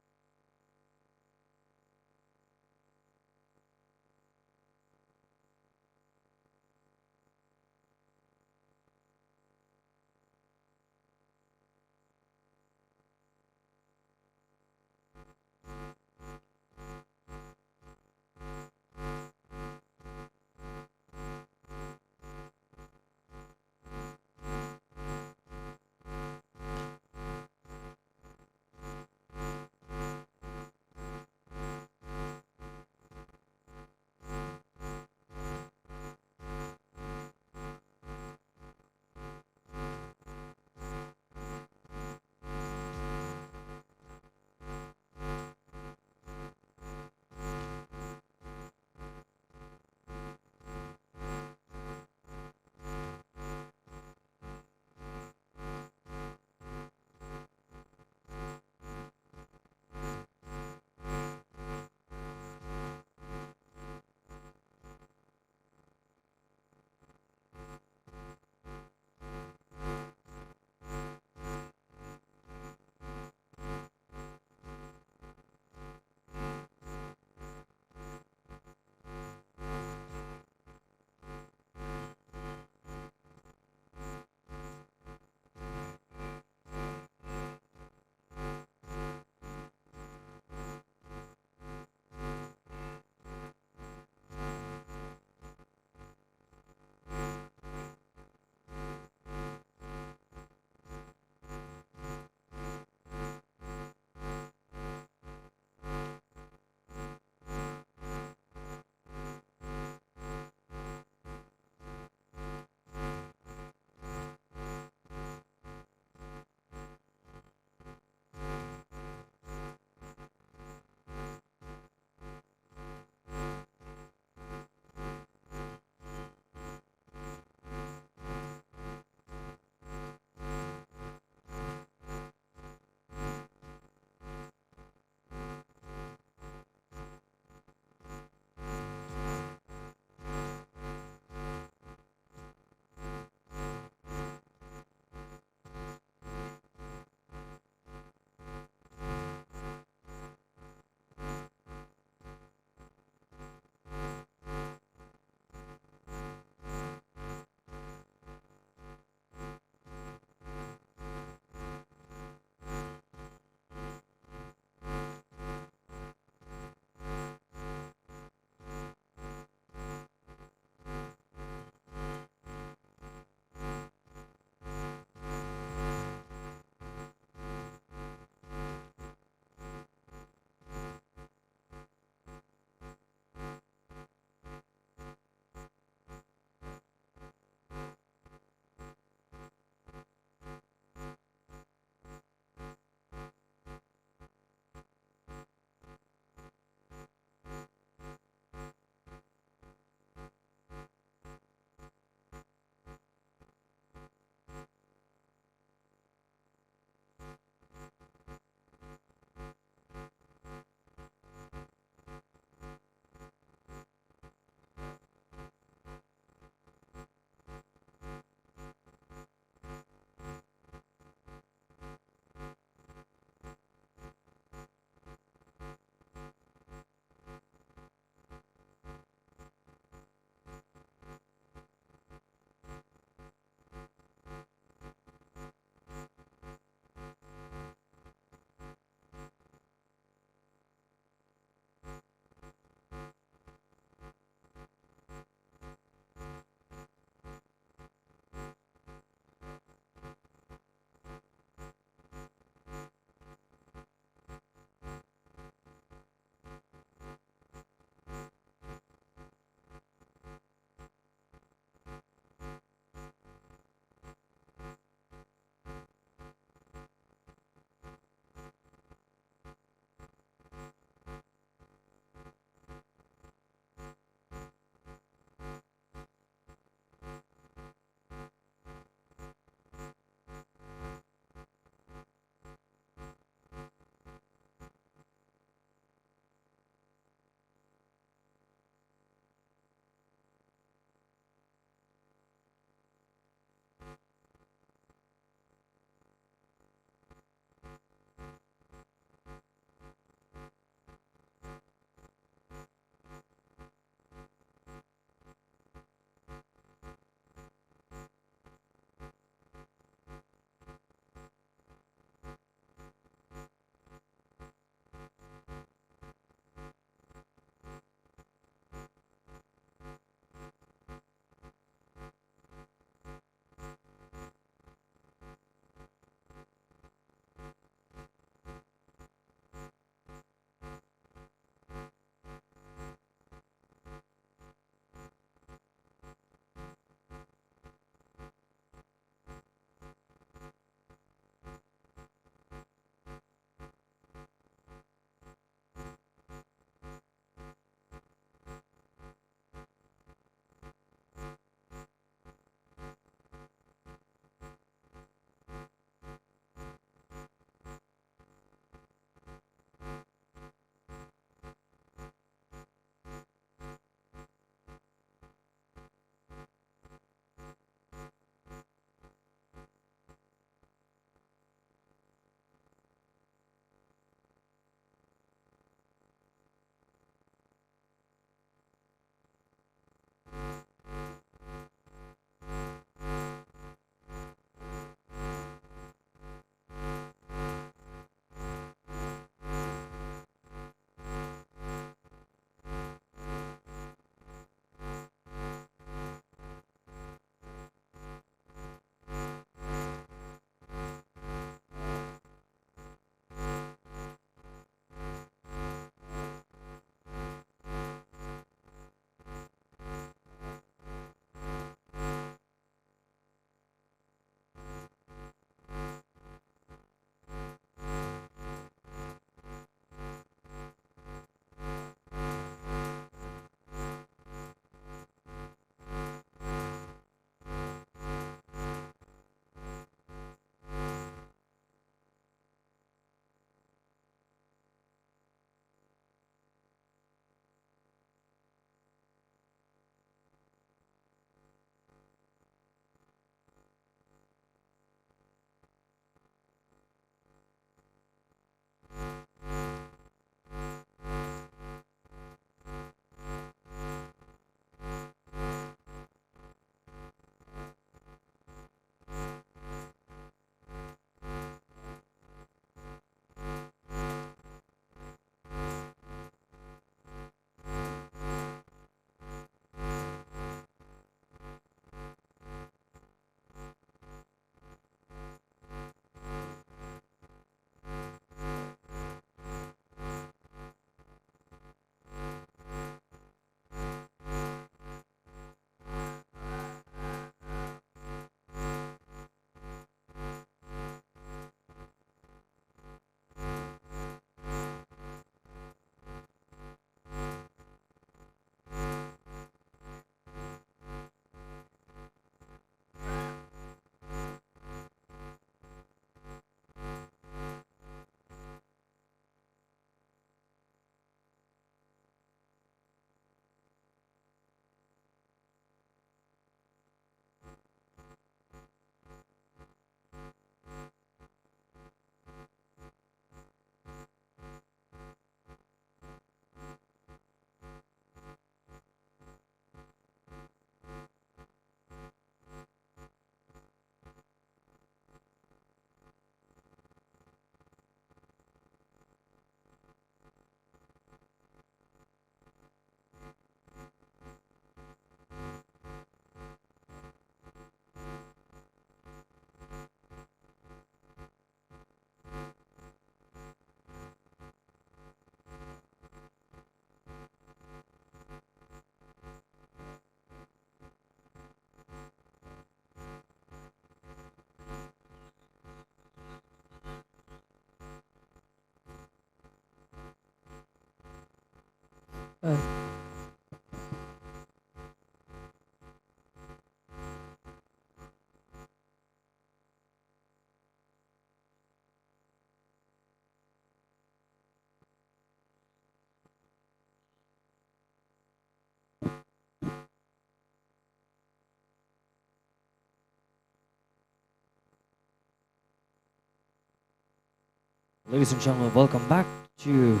Ladies and gentlemen, welcome back to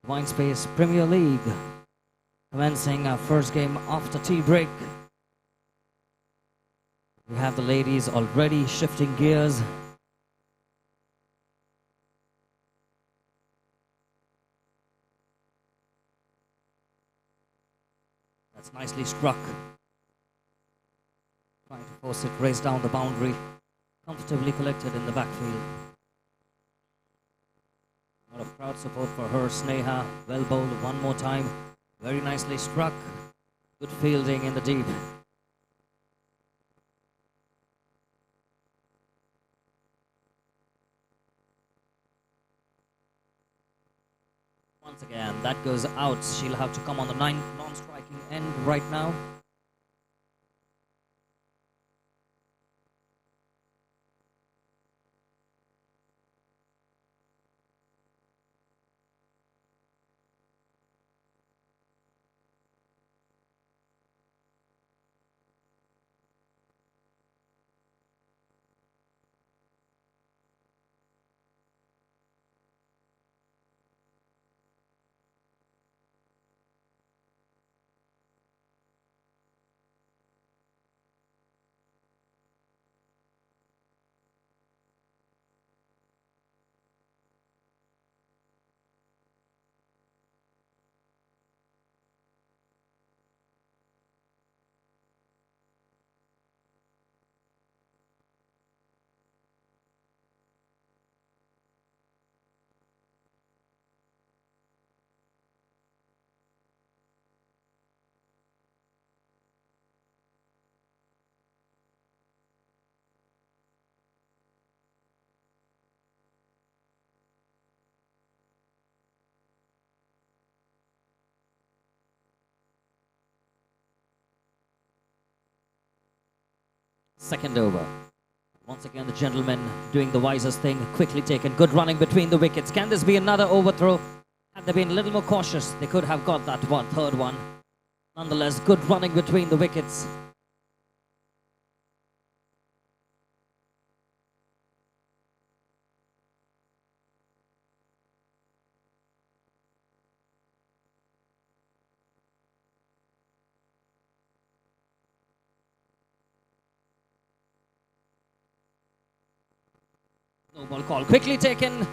MINDSPACE Premier League. Commencing our first game after tea break. We have the ladies already shifting gears. That's nicely struck. Trying to force it, race down the boundary. Comfortably collected in the backfield. A lot of crowd support for her. Sneha, well bowled one more time. Very nicely struck. Good fielding in the deep. Once again, that goes out. She'll have to come on the non-striking end right now. Second over. Once again, the gentlemen doing the wisest thing, quickly taken. Good running between the wickets. Can this be another overthrow? Had they been a little more cautious, they could have got that one, third one. Nonetheless, good running between the wickets. No ball call. Quickly taken.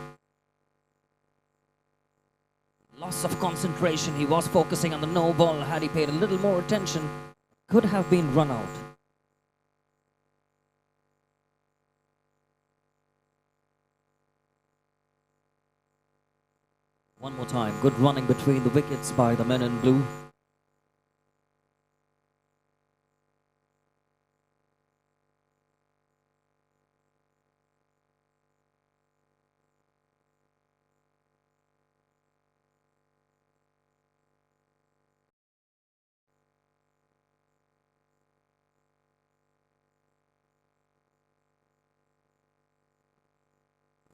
Loss of concentration. He was focusing on the no ball. Had he paid a little more attention, could have been run out. One more time. Good running between the wickets by the men in blue.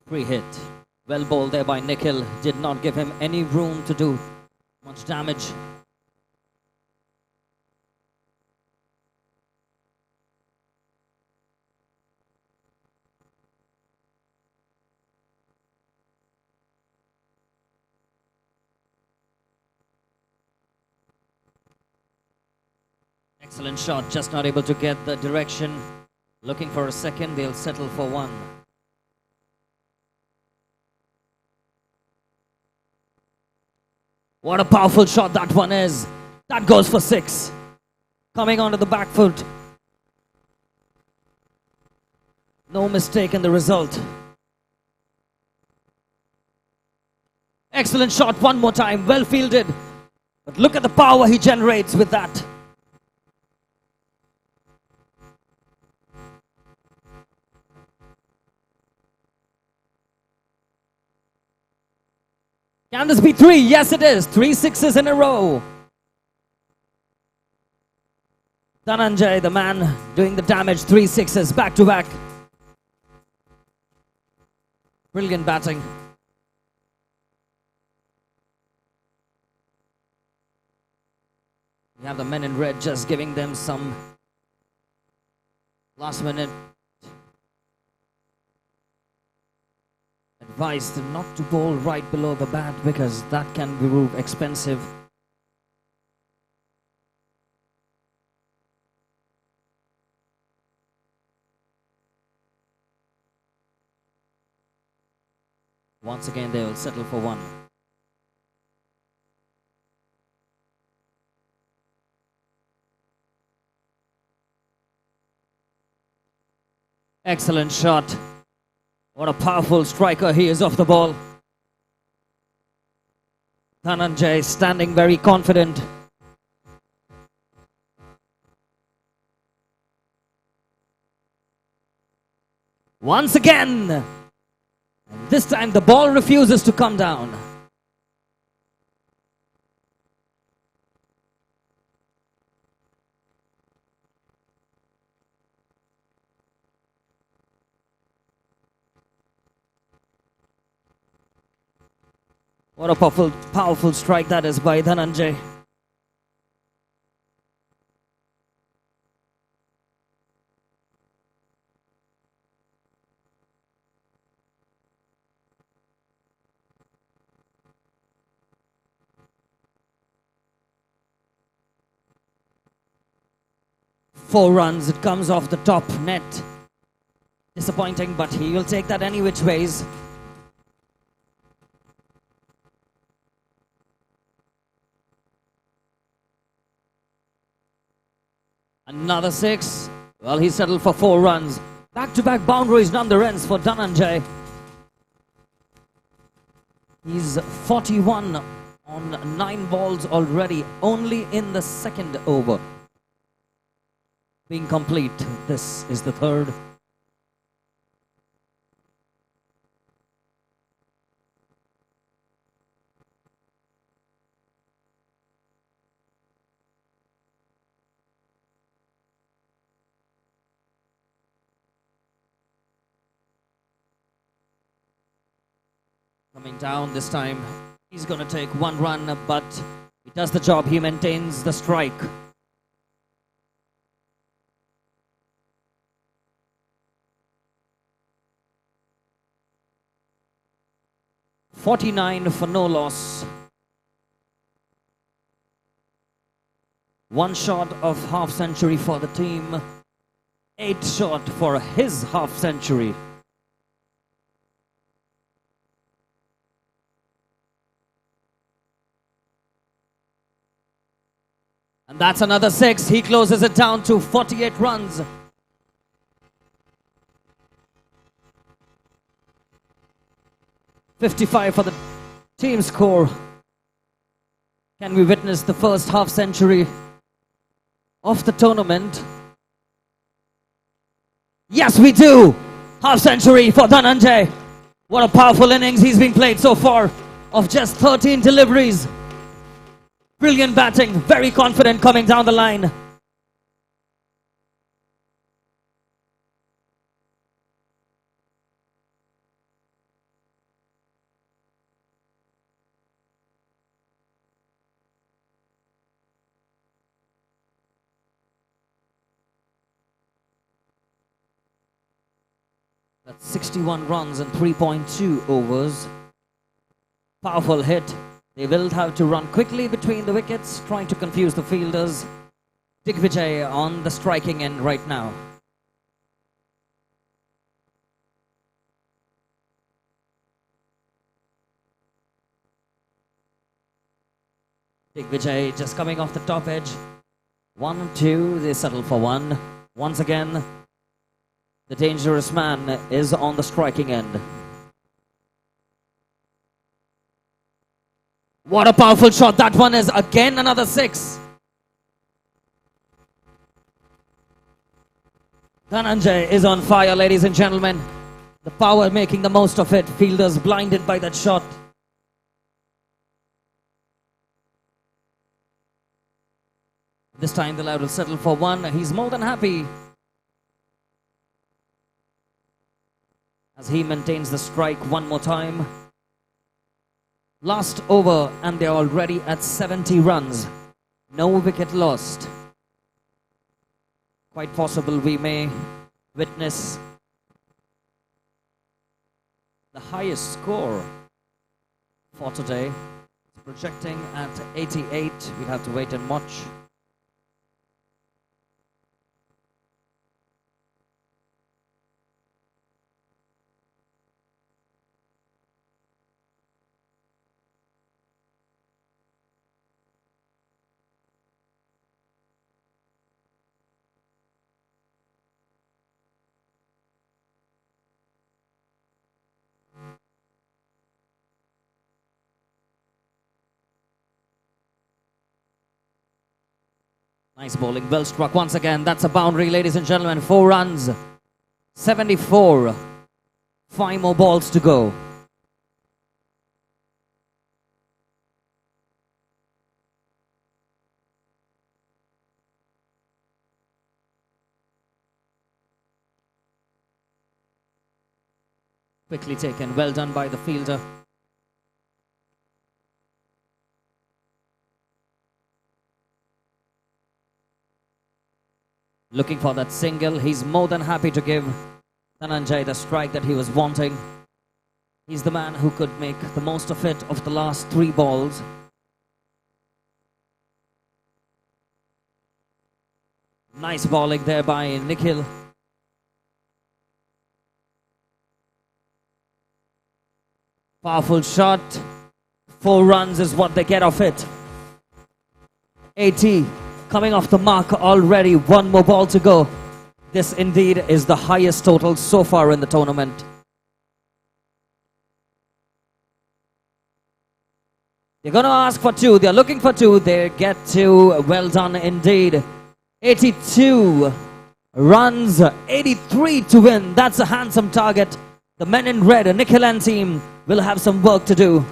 Free hit. Well bowled there by Nikhil. Did not give him any room to do much damage. Excellent shot. Just not able to get the direction. Looking for a second. They'll settle for one. What a powerful shot that one is. That goes for 6. Coming onto the back foot. No mistake in the result. Excellent shot one more time. Well fielded. But look at the power he generates with that. Can this be 3? Yes, it is. 3 sixes in a row. Dhananjay, the man doing the damage. 3 sixes back to back. Brilliant batting. We have the men in red just giving them some last minute advice to not to bowl right below the bat because that can prove expensive. Once again they will settle for 1. Excellent shot. What a powerful striker he is off the ball. Dhananjay standing very confident. Once again. And this time the ball refuses to come down. What a powerful strike that is by Dhananjay. Four runs, it comes off the top net. Disappointing, but he will take that any which ways. Another 6. Well, he settled for 4 runs. Back-to-back boundaries, none the runs for Dhananjay. He's 41 on 9 balls already, only in the second over. Being complete, this is the third. Coming down this time, he's going to take 1 run, but he does the job, he maintains the strike. .49 for no loss. 1 shot of half century for the team. 8 shot for his half century. And that's another 6. He closes it down to 48 runs. .55 for the team score. Can we witness the first half century of the tournament? Yes, we do. Half century for Dhananjay. What a powerful innings he's been played so far of just 13 deliveries. Brilliant batting, very confident coming down the line. That's 61 runs in 3.2 overs. Powerful hit. They will have to run quickly between the wickets, trying to confuse the fielders. Digvijay on the striking end right now. Digvijay just coming off the top edge. 1, 2, they settle for 1. Once again, the dangerous man is on the striking end. What a powerful shot that one is. Again another 6. Dhananjay is on fire, ladies and gentlemen. The power making the most of it. Fielders blinded by that shot. time the lad will settle for one. He's more than happy as he maintains the strike one more time. Last over, and they're already at 70 runs. No wicket lost. Quite possible we may witness the highest score for today. It's projecting at 88. We'll have to wait and watch. Nice bowling, well struck once again. That's a boundary, ladies and gentlemen. 4 runs, 74. 5 more balls to go. Quickly taken, well done by the fielder. Looking for that single. He's more than happy to give Dhananjay the strike that he was wanting. He's the man who could make the most of it of the last 3 balls. Nice bowling there by Nikhil. Powerful shot. 4 runs is what they get off it. 80 coming off the mark already. 1 more ball to go. This indeed is the highest total so far in the tournament. They're going to ask for 2. They're looking for 2. They get 2. Well done indeed. 82 runs, 83 to win. That's a handsome target. The men in red, Nikhil and team, will have some work to do.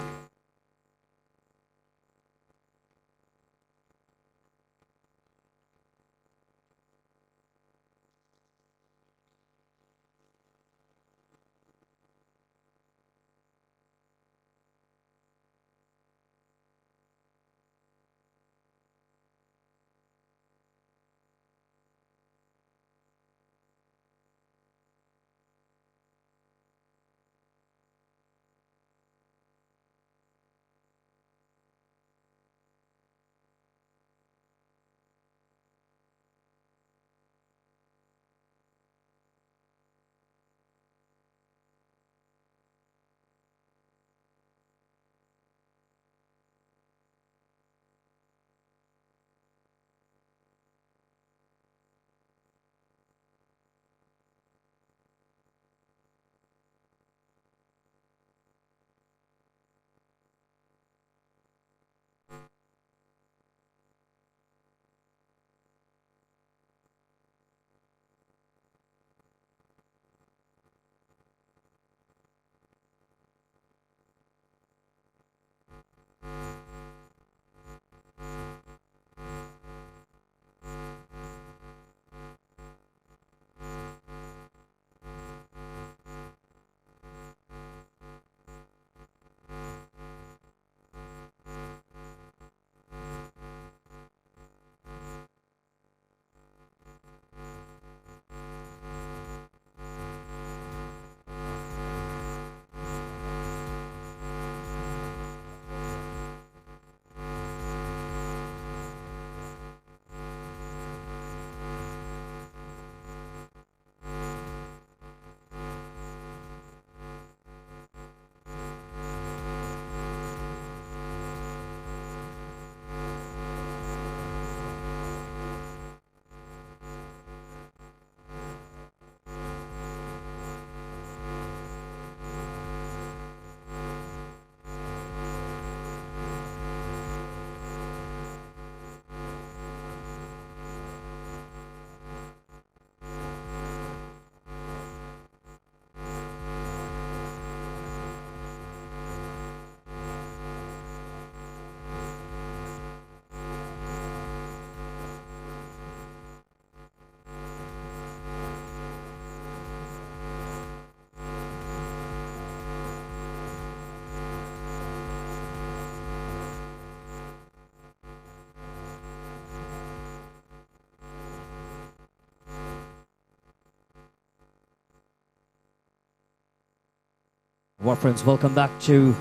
War friends, welcome back to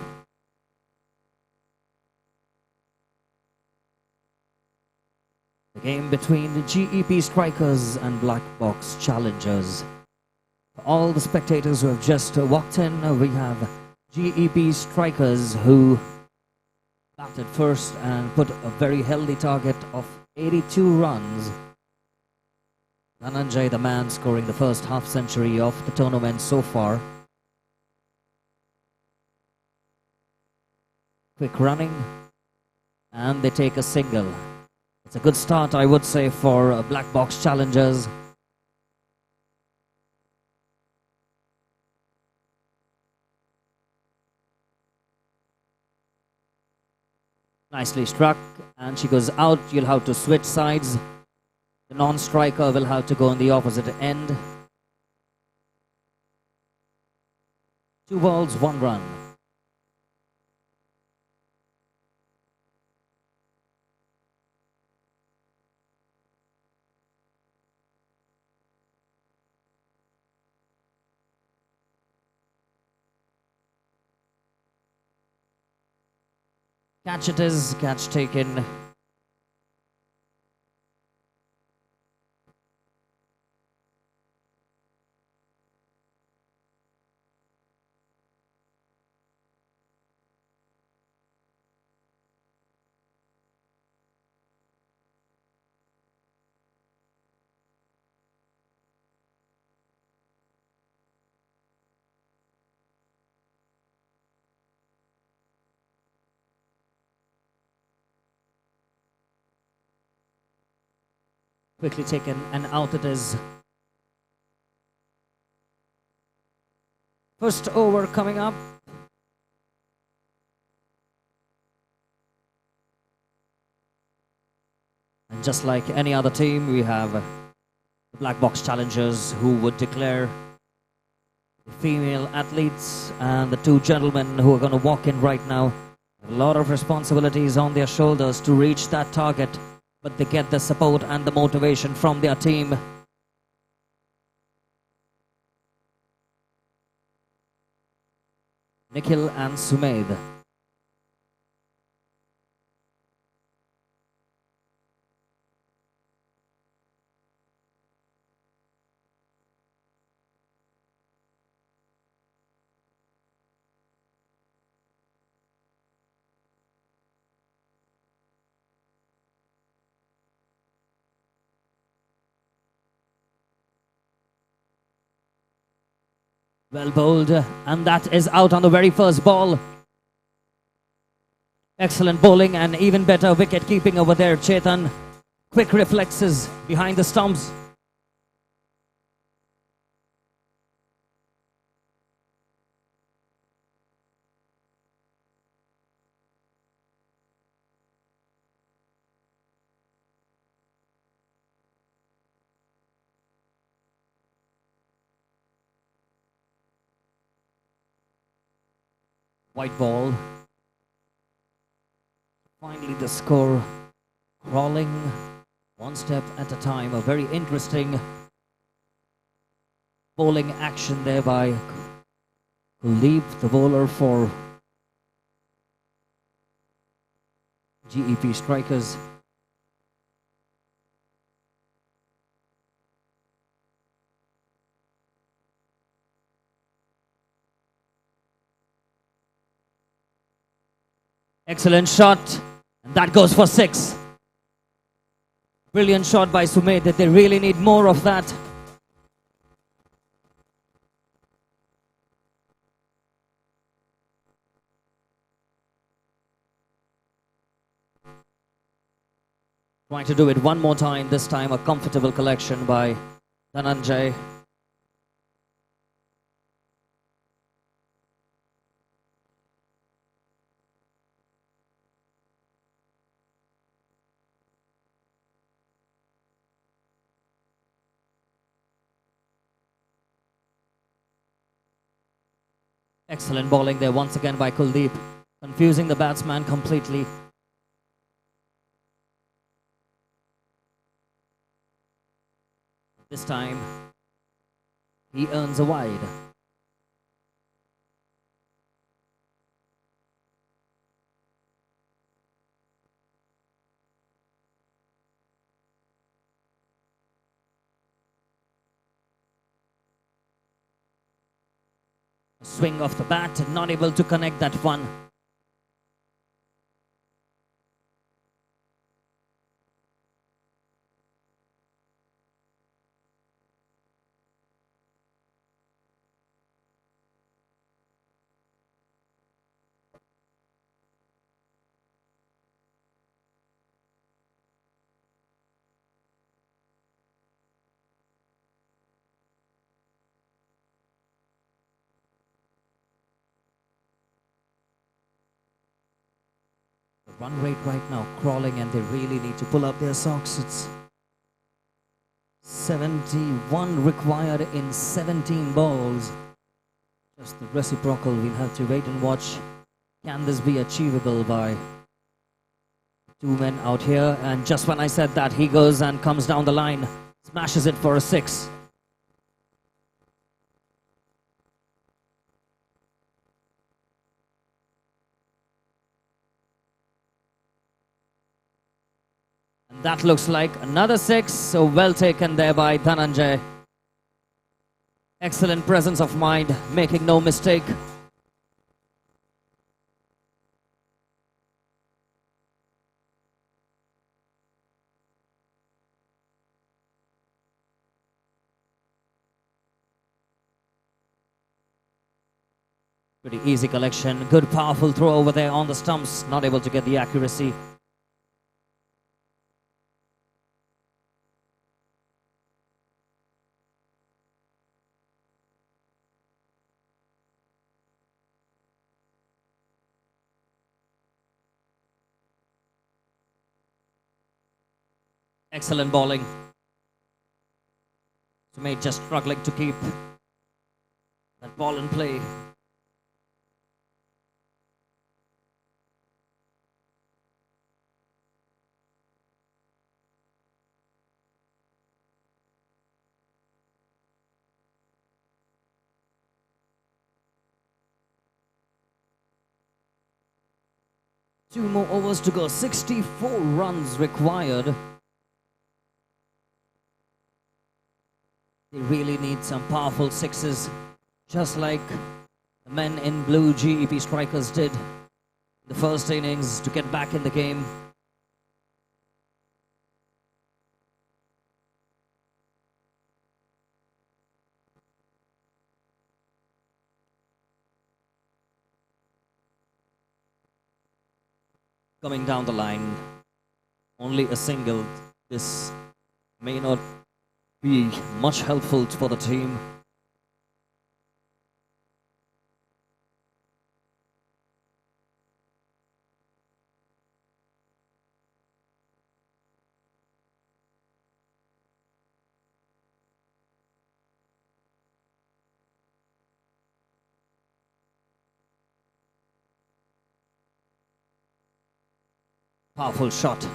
the game between the GEP Strikers and Blackbox Challengers. For all the spectators who have just walked in, we have GEP Strikers who batted first and put a very healthy target of 82 runs. Dhananjay, the man, scoring the first half century of the tournament so far. Quick running, and they take a single. It's a good start, I would say, for Blackbox Challengers. Nicely struck, and she goes out. You'll have to switch sides. The non-striker will have to go on the opposite end. 2 balls, 1 run. Catch it is, catch taken. Quickly taken and out it is. First over coming up. And just like any other team, we have the Blackbox Challengers who would declare the female athletes, and the 2 gentlemen who are going to walk in right now. A lot of responsibilities on their shoulders to reach that target, but they get the support and the motivation from their team. Nikhil and Sumed. Well bowled, and that is out on the very first ball. Excellent bowling and even better wicket keeping over there, Chetan. Quick reflexes behind the stumps. White ball. Finally the score crawling one step at a time. A very interesting bowling action there by Kuldeep, the bowler for GEP Strikers. Excellent shot, and that goes for 6. Brilliant shot by Sumed. That they really need more of that. Trying to do it one more time, this time a comfortable collection by Dhananjay. Excellent bowling there once again by Kuldeep, confusing the batsman completely. This time, he earns a wide. Swing of the bat, not able to connect that one. The run rate right now crawling, and they really need to pull up their socks. It's 71 required in 17 balls. Just the reciprocal. We'll have to wait and watch. Can this be achievable by two men out here? And just when I said that, he goes and comes down the line, smashes it for a 6. That looks like another 6, so well taken there by Dhananjay. Excellent presence of mind, making no mistake. Pretty easy collection, good powerful throw over there on the stumps, not able to get the accuracy. Excellent bowling. Sumit just struggling to keep that ball in play. Two more overs to go. 64 runs required. They really need some powerful 6s, just like the men in blue GEP strikers did in the first innings to get back in the game. Coming down the line, only a single. This may not be much helpful for the team. Powerful shot.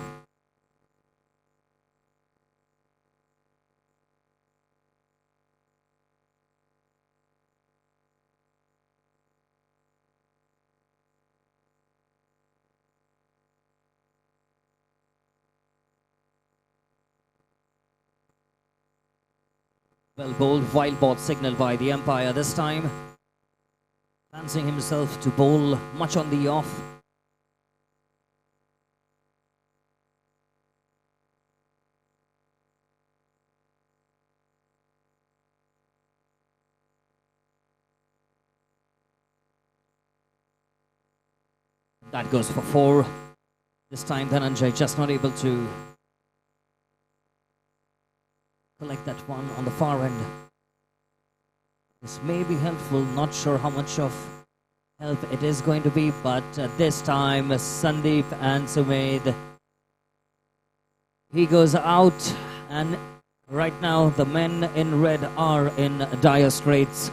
Well bowled, wild ball signal by the umpire this time. Fancying himself to bowl much on the off. That goes for 4. This time Dhananjay just not able to collect that one on the far end. This may be helpful, not sure how much of help it is going to be, but this time Sandeep and Sumedh, he goes out, and right now the men in red are in dire straits.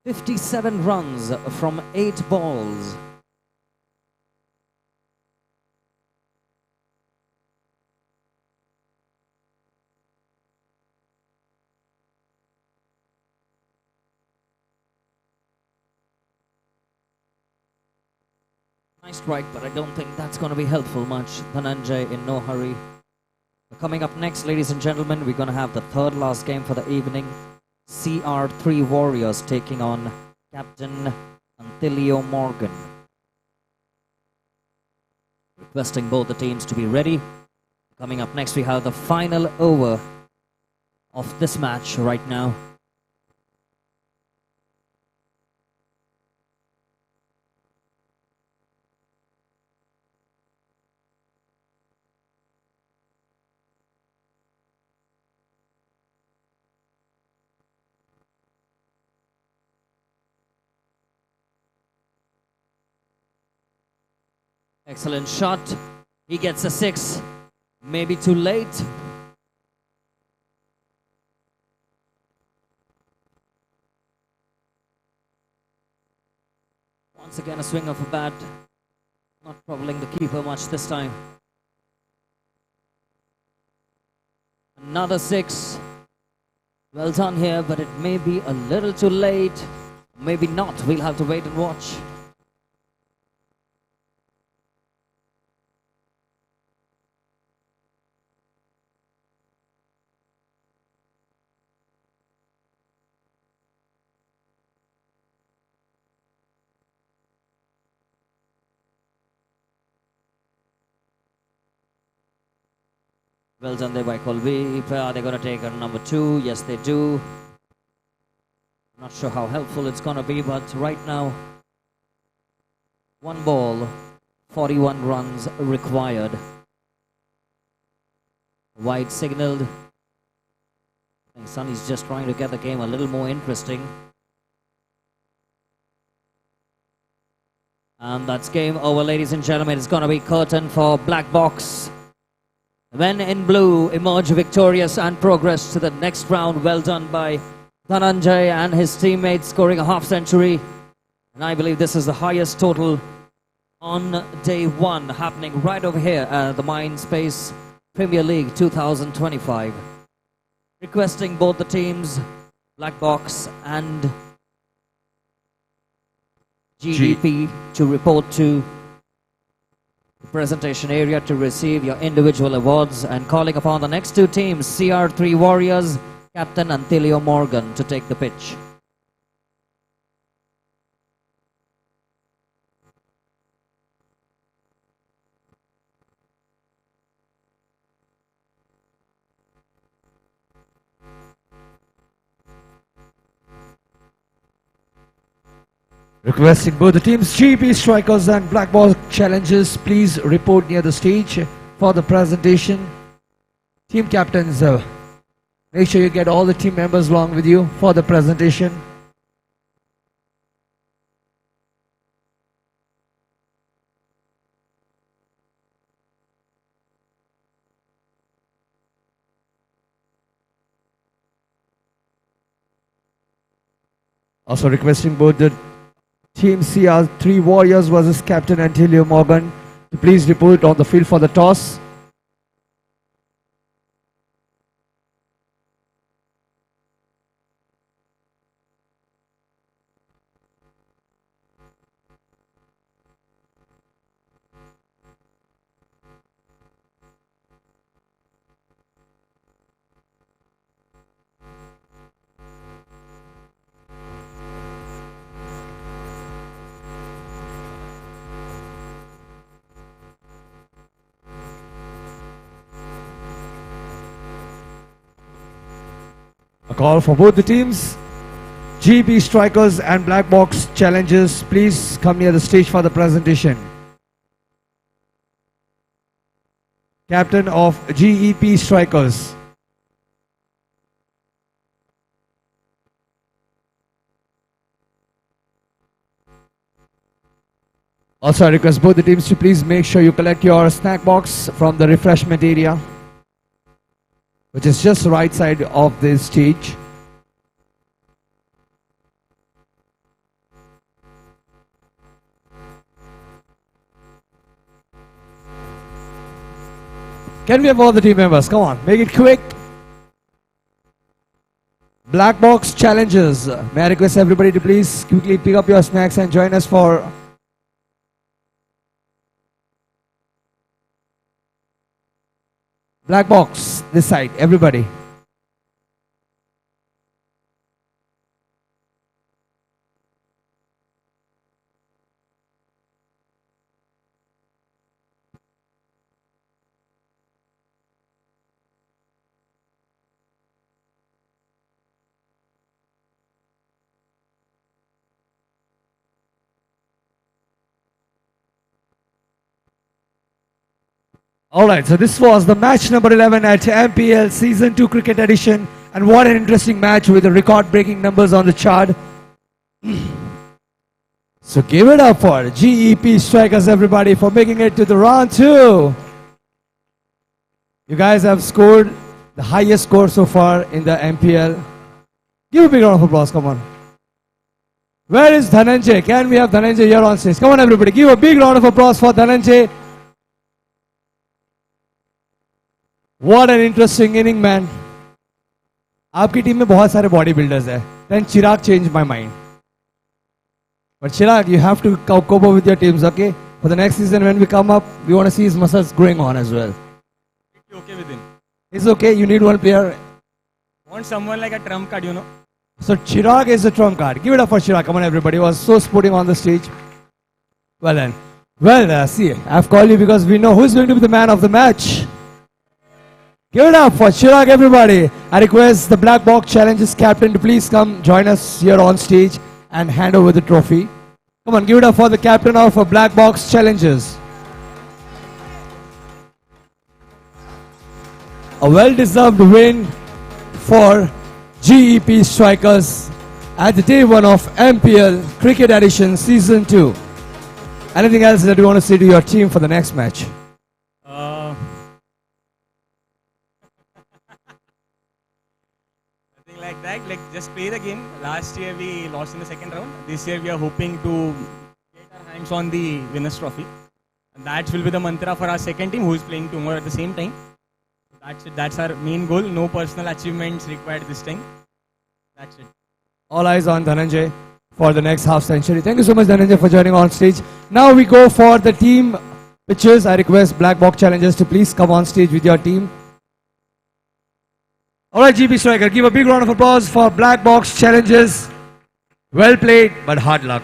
"57 runs from 8 balls. Nice strike, but I don't think that's going to be helpful much. Dhananjay in no hurry. Coming up next, ladies and gentlemen, we're going to have the third last game for the evening. CR3 Warriors taking on Captain Antilio Morgan. Requesting both the teams to be ready. Coming up next, we have the final over of this match right now. Excellent shot. He gets a 6. Maybe too late. Once again, a swing of a bat. Not troubling the keeper much this time. Another 6. Well done here, but it may be a little too late. Maybe not. We'll have to wait and watch. Well done there by Colby. Are they going to take a number 2? Yes, they do. Not sure how helpful it's going to be, but right now, 1 ball, 41 runs required. Wide signaled. I think Sunny's just trying to get the game a little more interesting. And that's game over, ladies and gentlemen. It's going to be curtain for Blackbox. Men in blue emerge victorious and progress to the next round. Well done by Dhananjay and his teammates, scoring a half century. And I believe this is the highest total on day 1, happening right over here at the MINDSPACE Premier League 2025. Requesting both the teams, Blackbox and GDP, to report to the presentation area to receive your individual awards, and calling upon the next 2 teams, CR3 Warriors, Captain Antilio Morgan, to take the pitch. Requesting both the teams, GP strikers and black ball challenges, please report near the stage for the presentation. Team captains, make sure you get all the team members along with you for the presentation. Also requesting both the Team CR3 Warriors versus Captain Antilio Morgan to please report on the field for the toss. A call for both the teams. GB strikers and black box challengers, please come near the stage for the presentation. Captain of GEP strikers. Also, I request both the teams to please make sure you collect your snack box from the refreshment area, which is just the right side of the stage. Can we have all the team members? Come on, make it quick. Black box challenges. May I request everybody to please quickly pick up your snacks and join us for Black box, this side, everybody. Alright, so this was the match number 11 at MPL Season 2 Cricket Edition. And what an interesting match with the record-breaking numbers on the chart. So give it up for GEP Strikers, everybody, for making it to the round 2. You guys have scored the highest score so far in the MPL. Give a big round of applause, come on. Where is Dhananjay? Can we have Dhananjay here on stage? Come on, everybody, give a big round of applause for Dhananjay. What an interesting inning, man. आपकी team में बहुत सारे body builders हैं. Then Chirag changed my mind. But Chirag, you have to cope up with your teams, okay? For the next season, when we come up, we want to see his muscles growing on as well. Okay with him. It's okay. You need one player. Want someone like a trump card, you know. So Chirag is the trump card. Give it up for Chirag. Come on, everybody. He was so sporting on the stage. Well then. Well, see, I've called you because we know who's going to be the man of the match. Give it up for Chirag, everybody. I request the Black Box Challenges captain to please come join us here on stage and hand over the trophy. Come on, give it up for the captain of Black Box Challenges. A well-deserved win for GEP Strikers at the day 1 of MPL Cricket Edition Season 2. Anything else that you want to say to your team for the next match? Like that, like just play the game. Last year we lost in the second round. This year we are hoping to get our hands on the winners trophy. And that will be the mantra for our second team who is playing tomorrow at the same time. That's it. That's our main goal. No personal achievements required this time. That's it. All eyes on Dhananjay for the next half century. Thank you so much, Dhananjay, for joining on stage. Now we go for the team pitches. I request Black Box Challengers to please come on stage with your team. Alright, GP Striker, give a big round of applause for Black Box Challenges. Well played, but hard luck.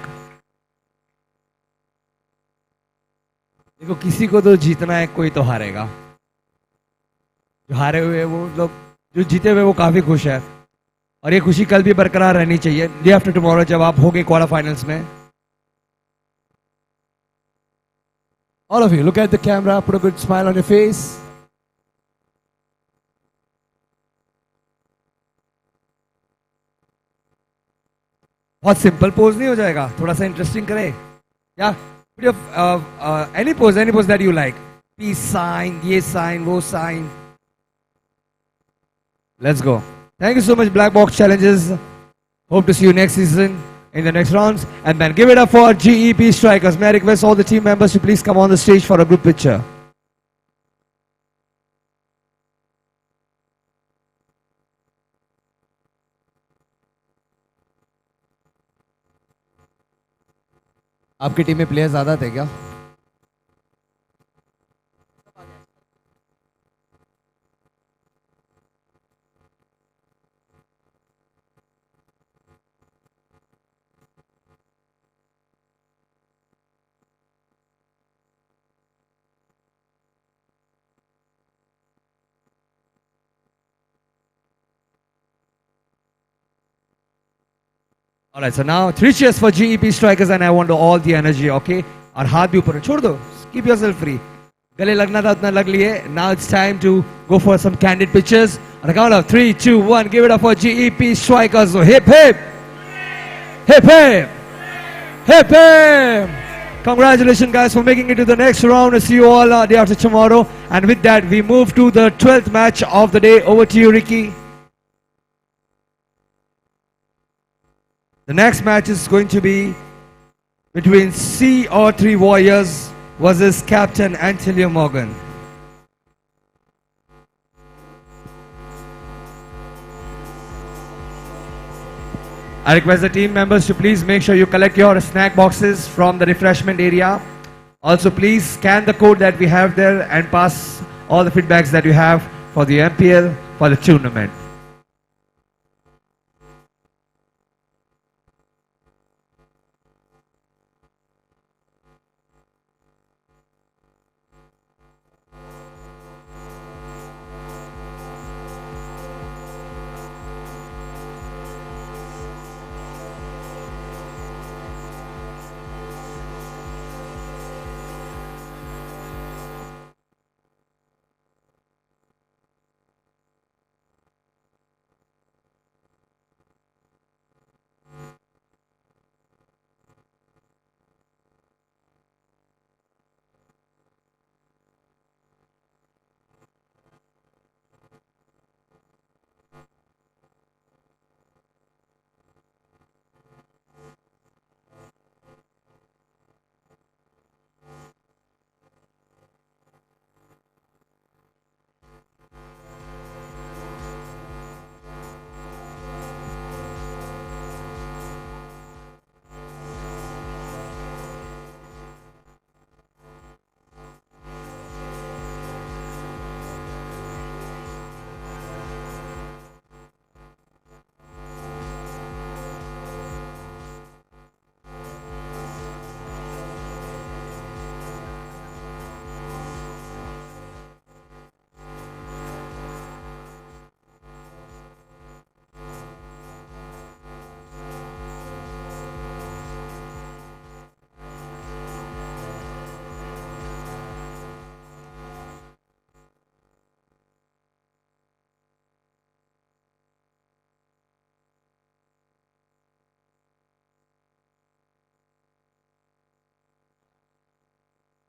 देखो किसी को तो जीतना है, कोई तो हारेगा. जो हारे हुए वो लोग, जो जीते हुए वो काफी खुश है. और ये खुशी कल भी बरकरार रहनी चाहिए. डे आफ्टर टुमारो जब आप होगे क्वार्टर फाइनल्स में. All of you, look at the camera, put a good smile on your face. बहुत सिंपल पोज नहीं हो जाएगा, थोड़ा सा इंटरेस्टिंग करे. या any pose that you like. Peace sign, ये साइन, वो sign. Let's go. Thank you so much, Black Box Challenges. Hope to see you next season in the next rounds. And then give it up for GEP Strikers. May I request all the team members to please come on the stage for a group picture. आपकी team में player ज्यादा थे क्या? Alright, so now 3 cheers for GEP Strikers and I want all the energy, okay? और हाथ भी ऊपर छोड़ दो. Keep yourself free. गले लगना था उतना लग लिए. Now it's time to go for some candid pictures. On the count of 3, 2, 1, give it up for GEP Strikers. So hip hip! Hip hip! Hip hip! Congratulations guys for making it to the next round. I'll see you all day after tomorrow. And with that, we move to the 12th match of the day. Over to you, Ricky. The next match is going to be between CR3 Warriors versus Captain Antilio Morgan. I request the team members to please make sure you collect your snack boxes from the refreshment area. Also, please scan the code that we have there and pass all the feedbacks that you have for the MPL for the tournament.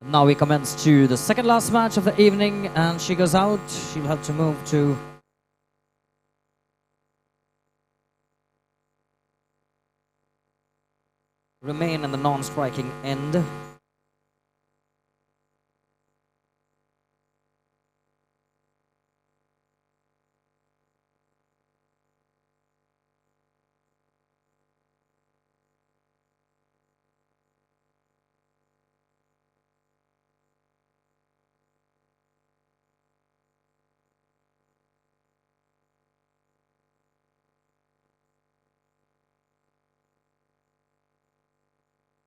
Now we commence to the second last match of the evening, and she goes out. She'll have to move to remain in the non-striking end.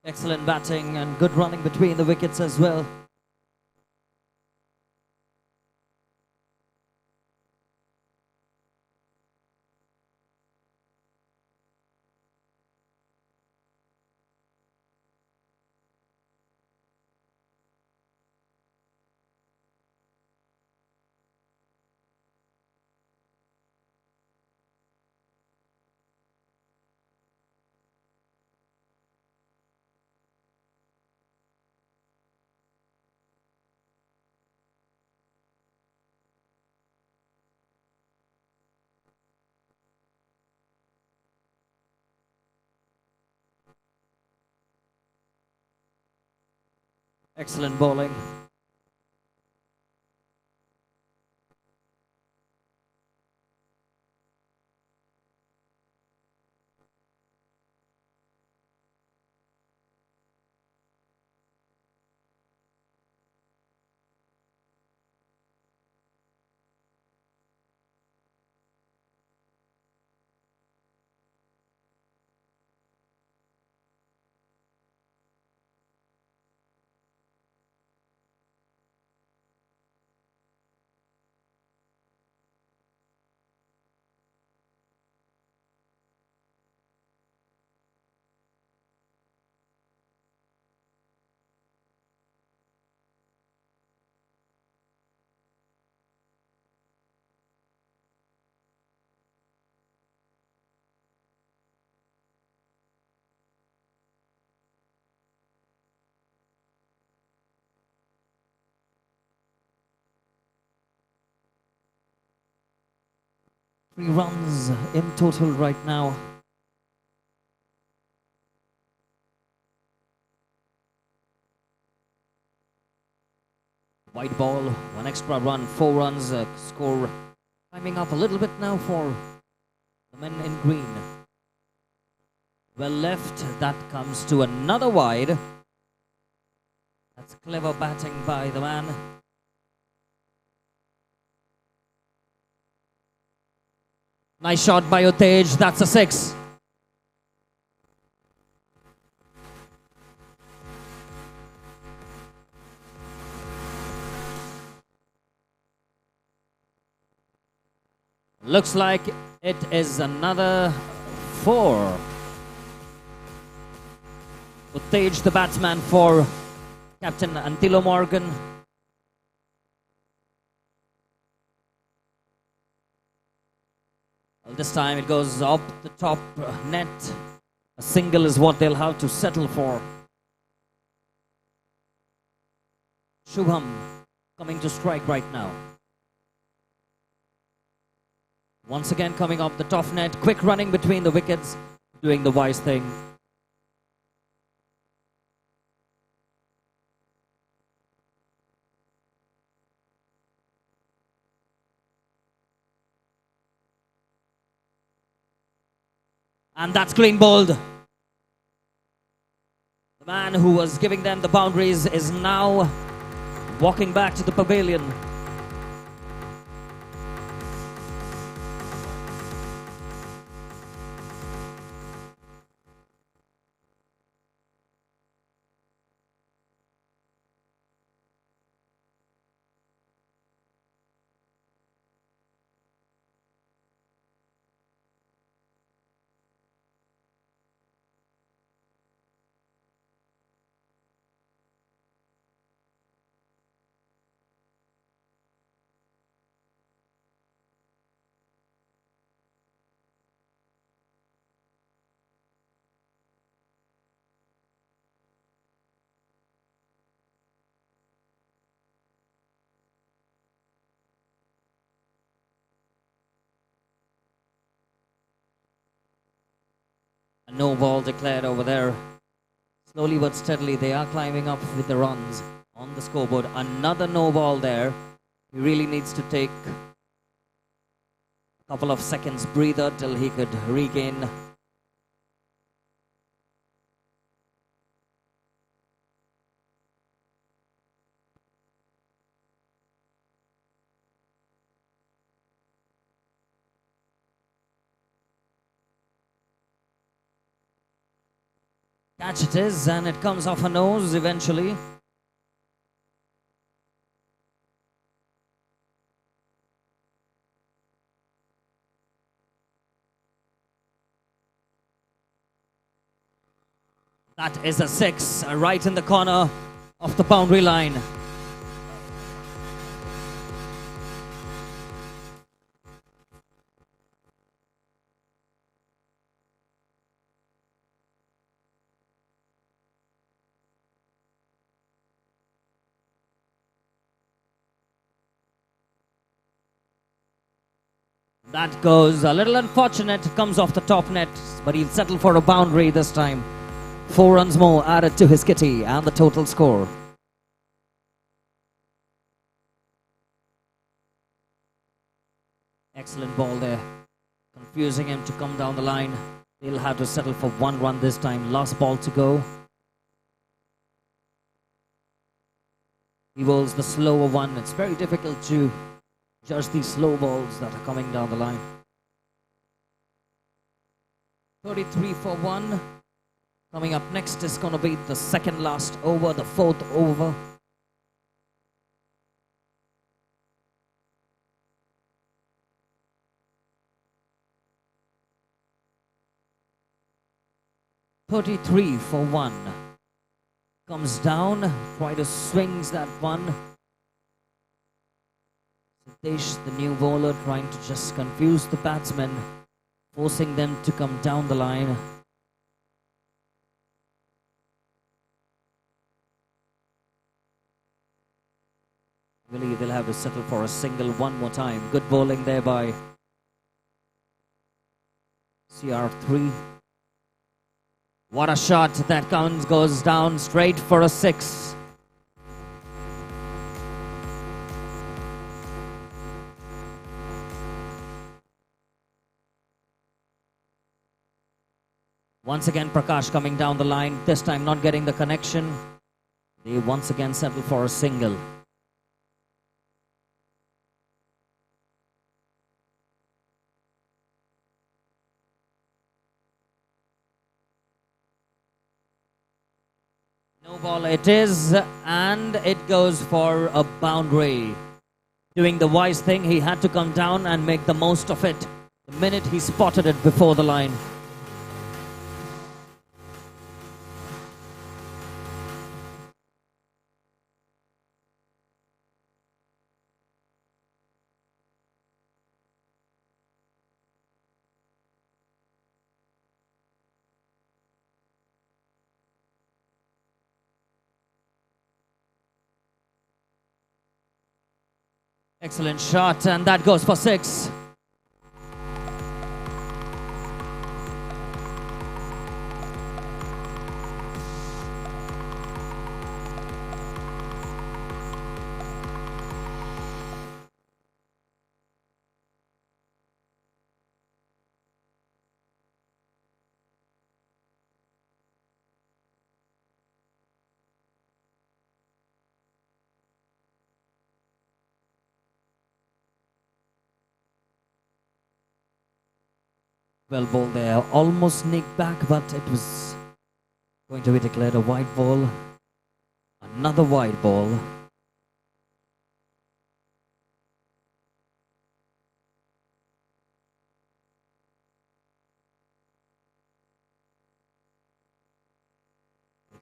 Excellent batting and good running between the wickets as well. Excellent bowling. Three runs in total right now. White ball, one extra run, 4 runs, score climbing up a little bit now for the men in green. Well left, that comes to another wide. That's clever batting by the man. Nice shot by Utej. That's a 6. Looks like it is another 4. Utej, the batsman for Captain Antilio Morgan. Well, this time it goes up the top net. A single is what they'll have to settle for. Shubham coming to strike right now. Once again coming off the top net. Quick running between the wickets. Doing the wise thing. And that's clean bowled. The man who was giving them the boundaries is now walking back to the pavilion. A no ball declared over there. Slowly but steadily they are climbing up with the runs on the scoreboard. Another no ball there. He really needs to take a couple of seconds breather till he could regain. Catch it is, and it comes off a nose eventually. That is a 6, right in the corner of the boundary line. That goes a little unfortunate. It comes off the top net, but he'll settle for a boundary this time. 4 runs more added to his kitty and the total score. Excellent ball there. Confusing him to come down the line. He'll have to settle for 1 run this time. Last ball to go. He bowls the slower one. It's very difficult to judge these slow balls that are coming down the line. 33 for 1. Coming up next is going to be the second last over, the 4th over. .33 for 1. Comes down, try to swings that one. Satish, the new bowler, trying to just confuse the batsmen, forcing them to come down the line. Really, they'll have to settle for a single one more time. Good bowling there by CR3. What a shot. That goes down straight for a 6. Once again, Prakash coming down the line. This time not getting the connection. They once again settle for a single. No ball it is, and it goes for a boundary. Doing the wise thing, he had to come down and make the most of it the minute he spotted it before the line. Excellent shot, and that goes for 6. Well ball there, almost sneaked back, but it was going to be declared a wide ball. Another wide ball.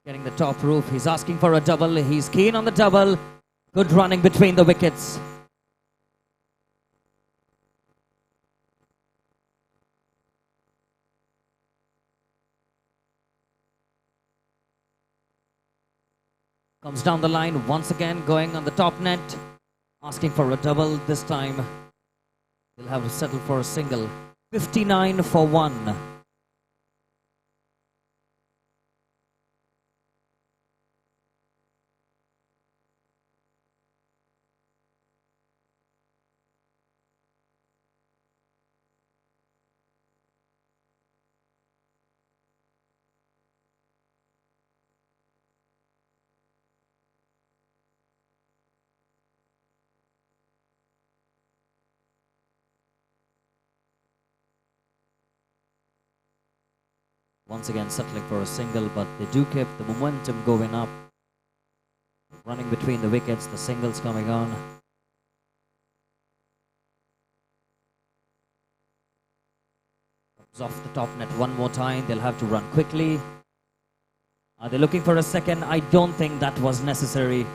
Getting the top roof, he's asking for a double, he's keen on the double. Good running between the wickets. Comes down the line once again, going on the top net, asking for a double. This time, he'll have to settle for a single. 59 for 1. Once again settling for a single, but they do keep the momentum going up. Running between the wickets, the singles coming on. Comes off the top net one more time, they'll have to run quickly. Are they looking for a second? I don't think that was necessary.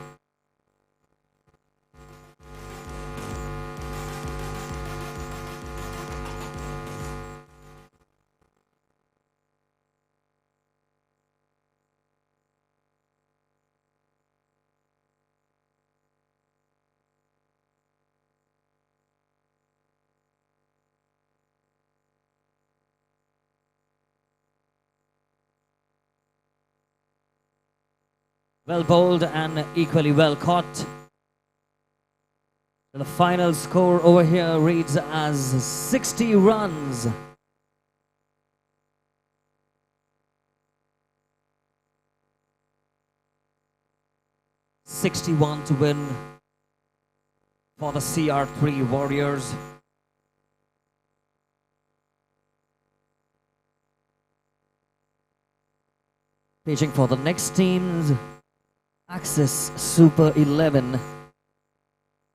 Well bowled and equally well caught. The final score over here reads as 60 runs. (61 to win for the CR3 Warriors. Paging for the next teams. Axis Super 11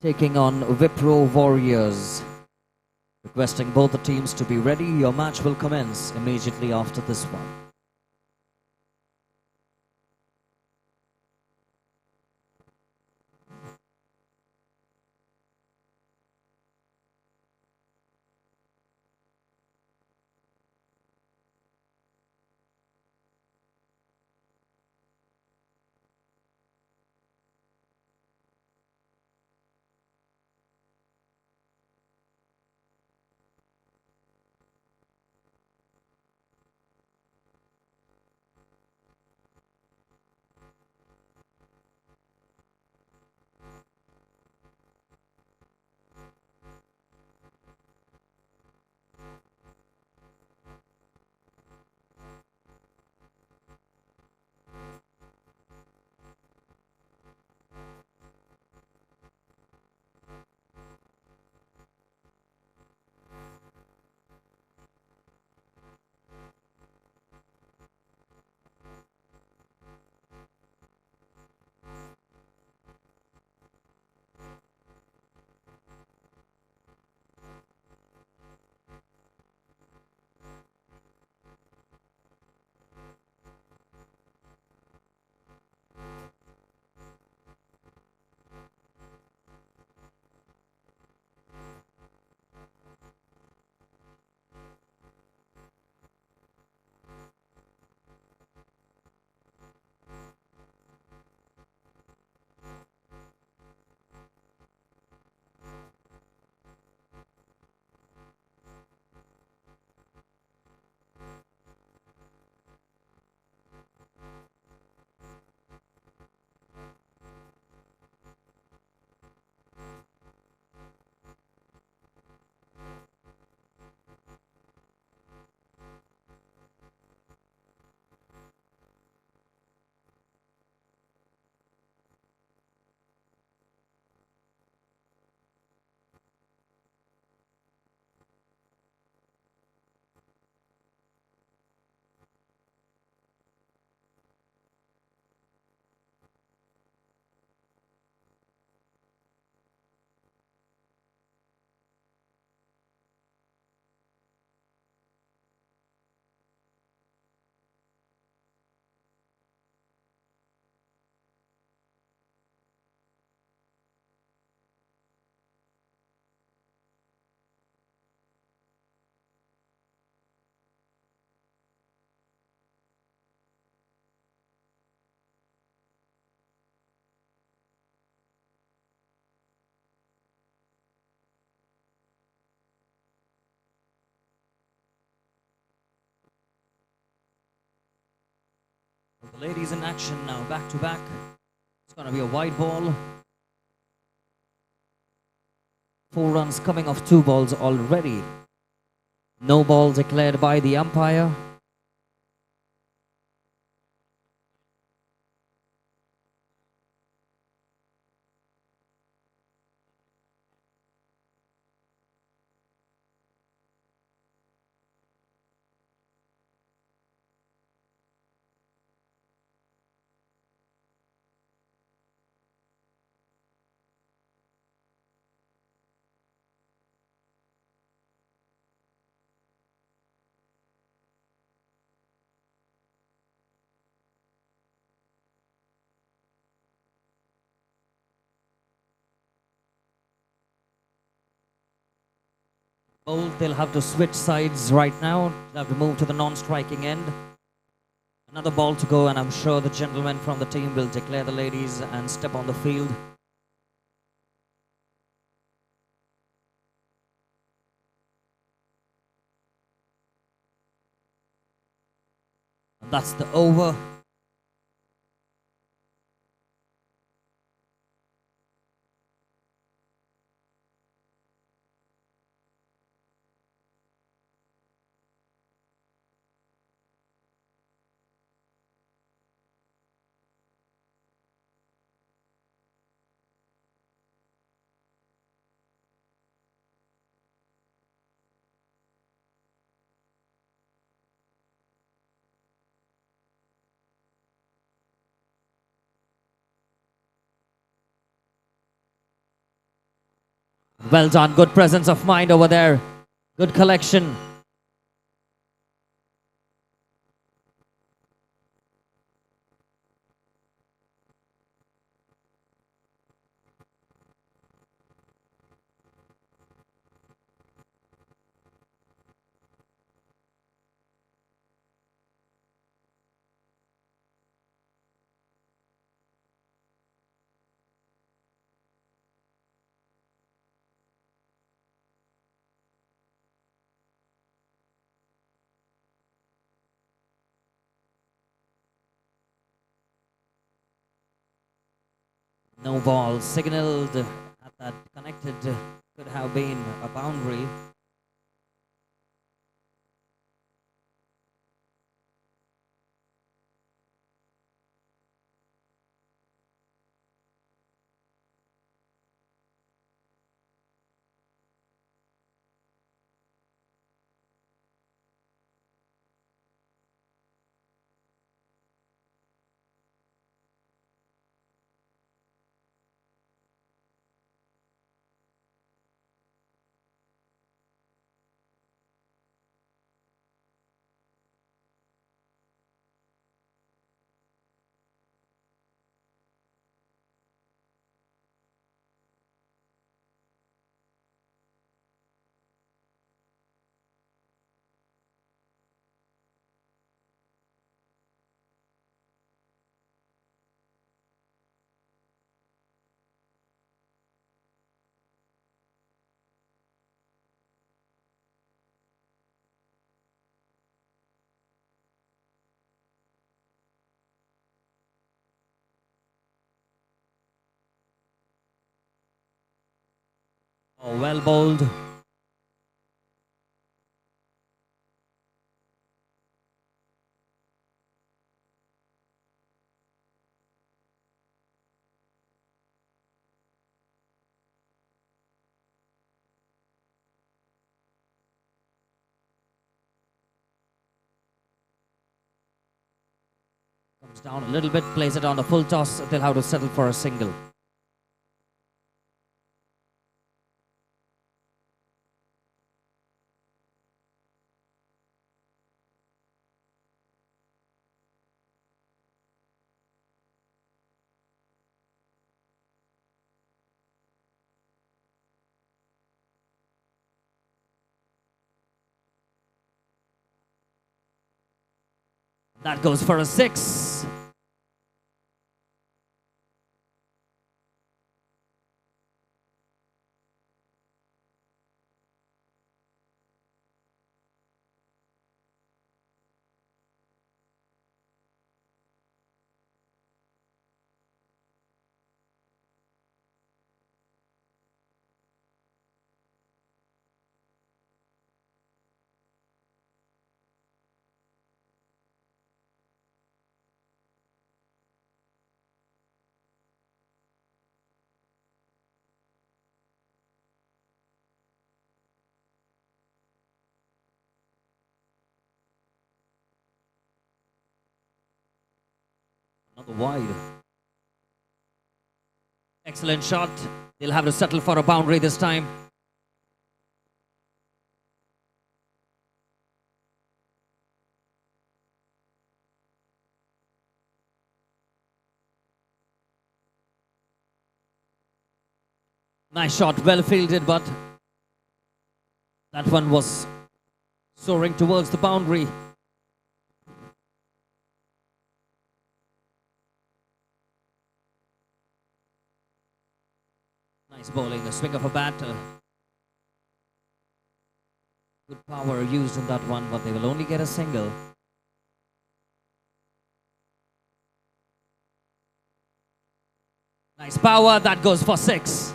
taking on Vipro Warriors. Requesting both the teams to be ready. Your match will commence immediately after this one. Ladies in action now, back to back. It's going to be a wide ball. 4 runs coming off 2 balls already. No ball declared by the umpire. They'll have to switch sides right now. They'll have to move to the non-striking end. Another ball to go, and I'm sure the gentlemen from the team will declare the ladies and step on the field. And that's the over. Well done, good presence of mind over there. Good collection. No ball signaled at that connected could have been a boundary. Oh, well bowled. Comes down a little bit, plays it on the full toss. They'll have to settle for a single. That goes for a 6. on the wide. Excellent shot. They'll have to settle for a boundary this time. Nice shot, well fielded, but that one was soaring towards the boundary. Nice bowling, a swing of a bat. Good power used in that one, but they will only get a single. Nice power, that goes for 6.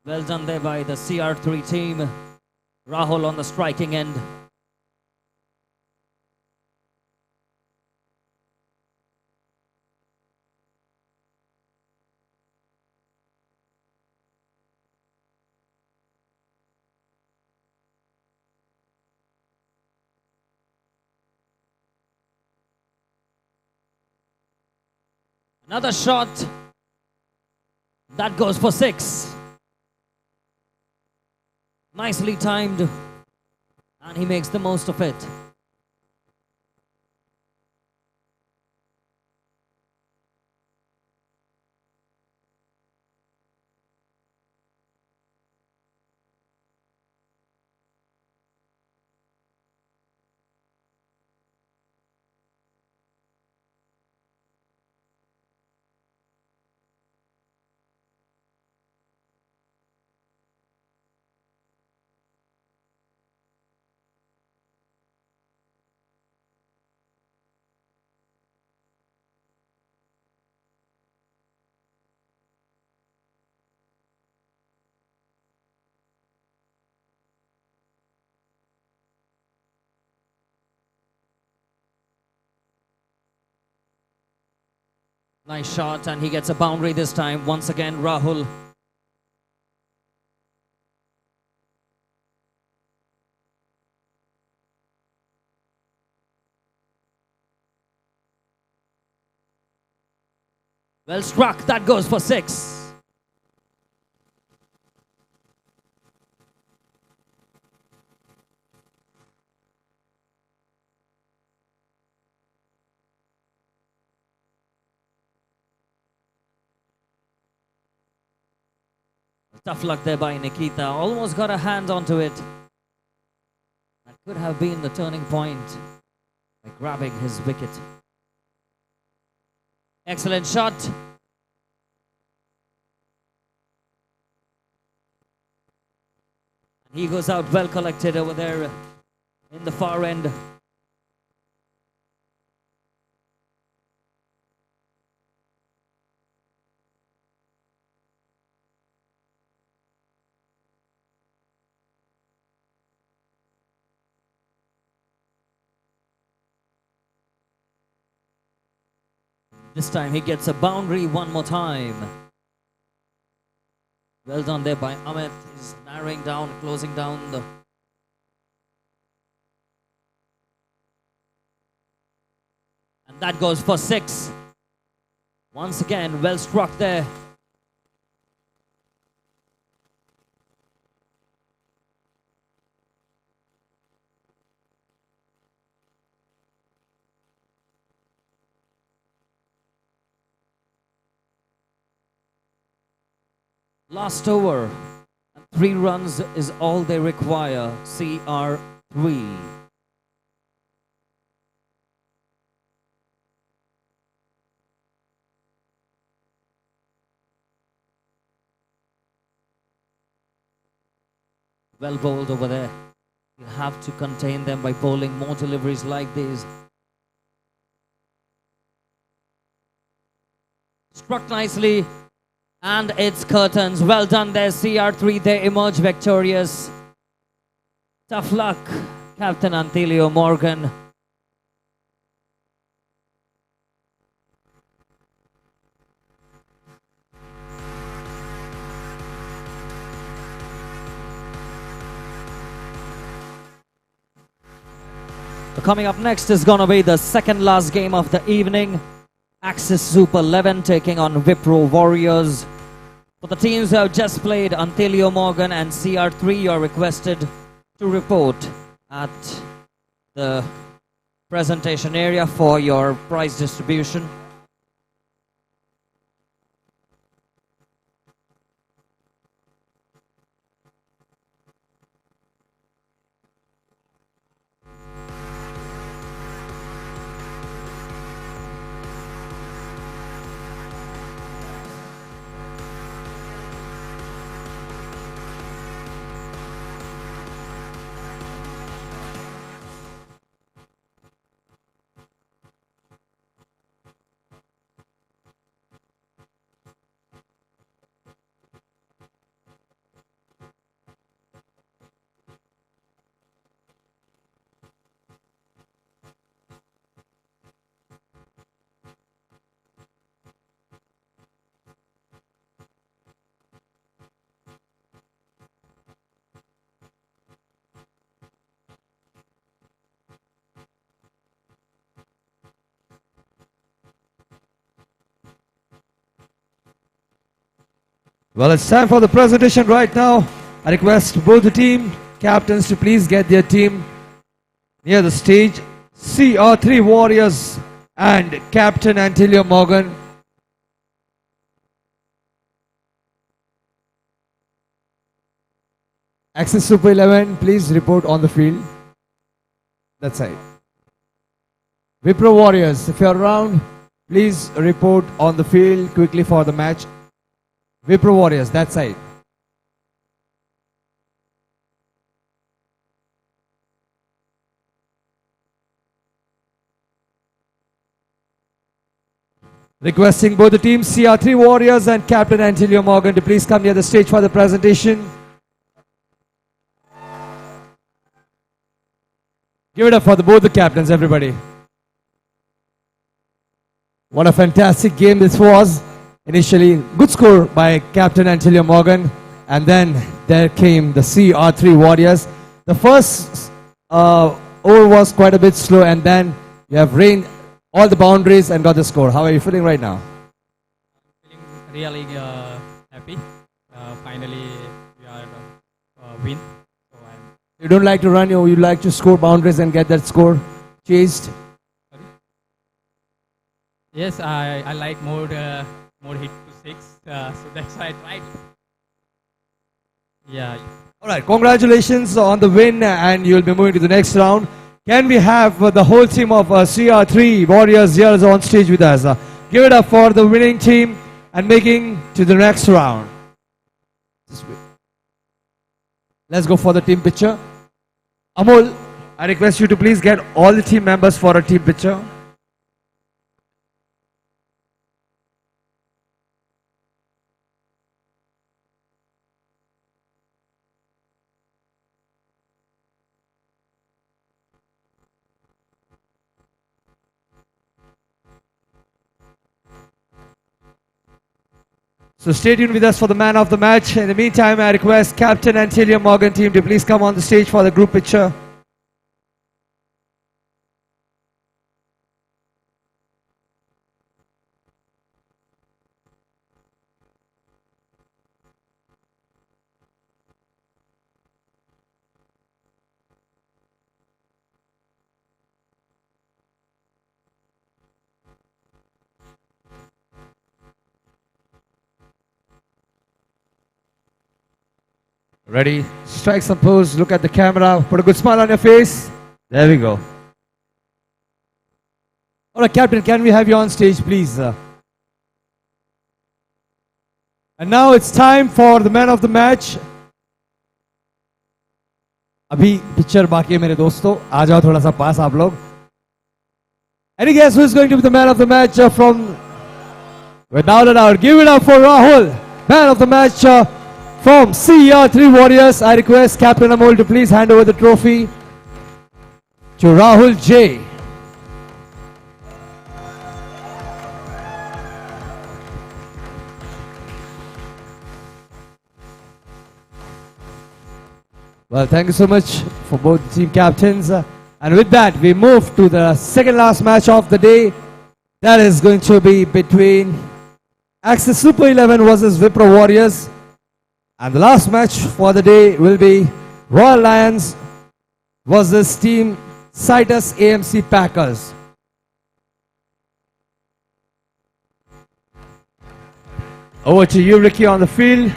Well done there by the CR3 team. Rahul on the striking end. Another shot. That goes for 6. Nicely timed. And he makes the most of it. Nice shot, and he gets a boundary this time. Once again, Rahul. Well struck, that goes for 6. Tough luck there by Nikita. Almost got a hand onto it. That could have been the turning point by grabbing his wicket. Excellent shot. He goes out well collected over there in the far end. This time he gets a boundary one more time. Well done there by Amit. He's narrowing down, closing down the... And that goes for 6. Once again, well struck there. Last over, and 3 runs is all they require. CR3. Well bowled over there. You have to contain them by bowling more deliveries like these. Struck nicely. And it's curtains. Well done there, CR3. They emerge victorious. Tough luck, Captain Antilio Morgan. Coming up next is gonna be the second last game of the evening. Axis Super 11 taking on Vipro Warriors. For the teams who have just played, Antilio Morgan and CR3, you are requested to report at the presentation area for your prize distribution. Well, it's time for the presentation right now. I request both the team captains to please get their team near the stage. CR3 Warriors and Captain Antilio Morgan. Axis Super 11, please report on the field. That side. Vipro Warriors, if you're around, please report on the field quickly for the match. Vipro Warriors, that side. Requesting both the teams, CR3 Warriors and Captain Antilio Morgan, to please come near the stage for the presentation. Give it up for both the captains, everybody. What a fantastic game this was. Initially, good score by Captain Antilio Morgan, and then there came the CR3 Warriors. The first over was quite a bit slow, and then you have reigned all the boundaries and got the score. How are you feeling right now? Really happy. Finally, we are win. So You don't like to run, you like to score boundaries and get that score chased? yes, I like more hit to six. So that's why I tried. Yeah. All right, congratulations on the win, and you'll be moving to the next round. Can we have the whole team of CR3 Warriors here on stage with us? Give it up for the winning team and making to the next round. Let's go for the team picture. Amol, I request you to please get all the team members for a team picture. So stay tuned with us for the man of the match. In the meantime, I request Captain Antilio Morgan team to please come on the stage for the group picture. Ready? Strike some pose, look at the camera, put a good smile on your face. There we go. Alright, Captain, can we have you on stage, please? And now it's time for the man of the match. अभी picture बाकी है मेरे दोस्तों, आ जाओ थोड़ा सा पास आप लोग. Any guess who is going to be the man of the match from? Without a doubt, give it up for Rahul, man of the match from CR3 Warriors. I request Captain Amol to please hand over the trophy to Rahul J. Well, thank you so much for both team captains. And with that, we move to the second last match of the day. That is going to be between Axis Super 11 versus Vipro Warriors. And the last match for the day will be Royal Lions versus Team Citus AMC Packers. Over to you, Ricky, on the field.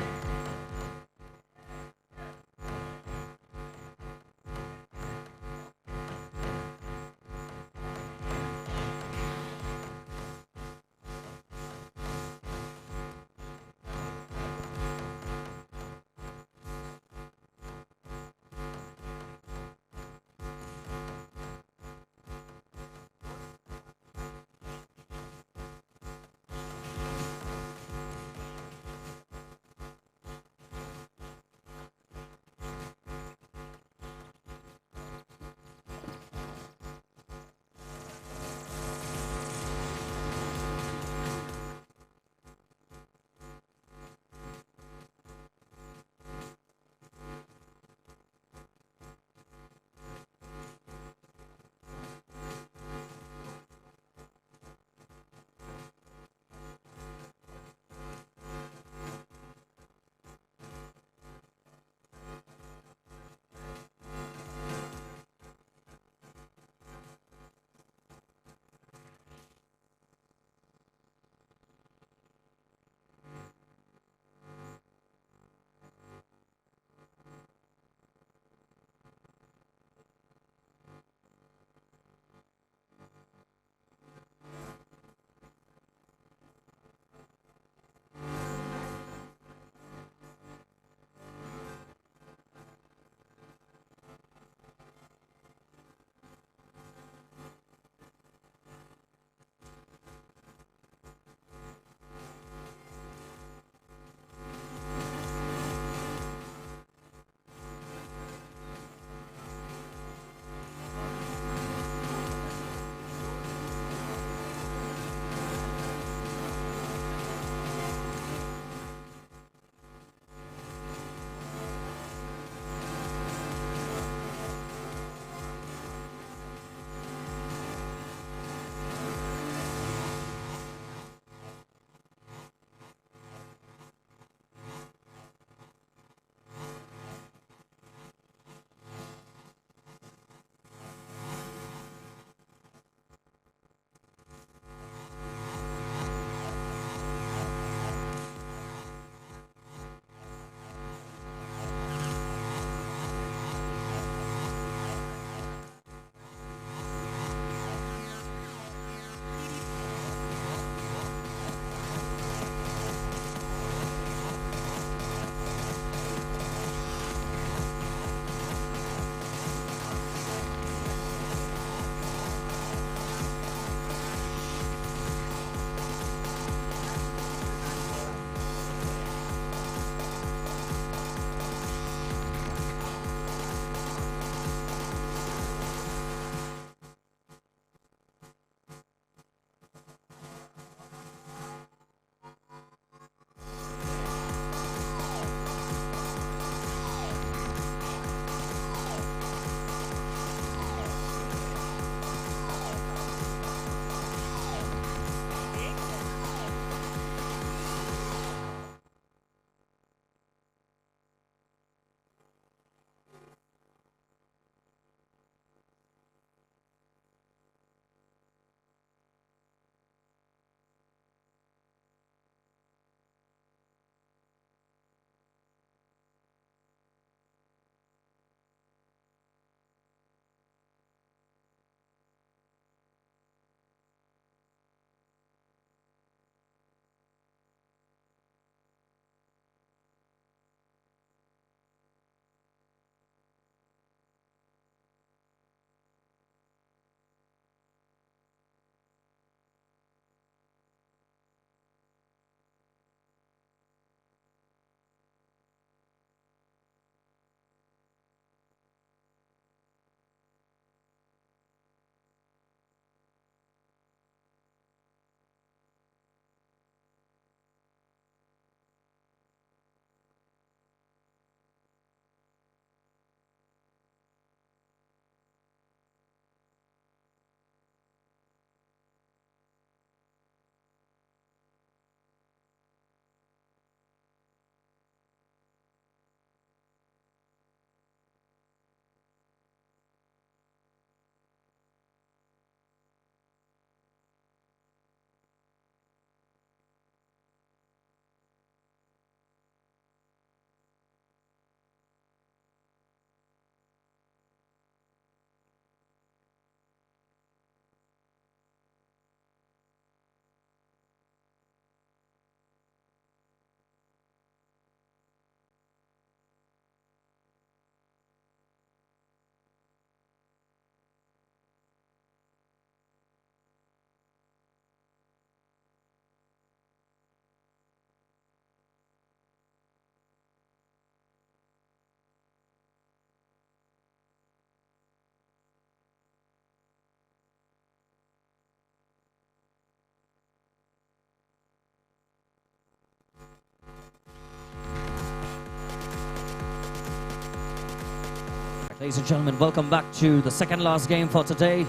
Ladies and gentlemen, welcome back to the second last game for today.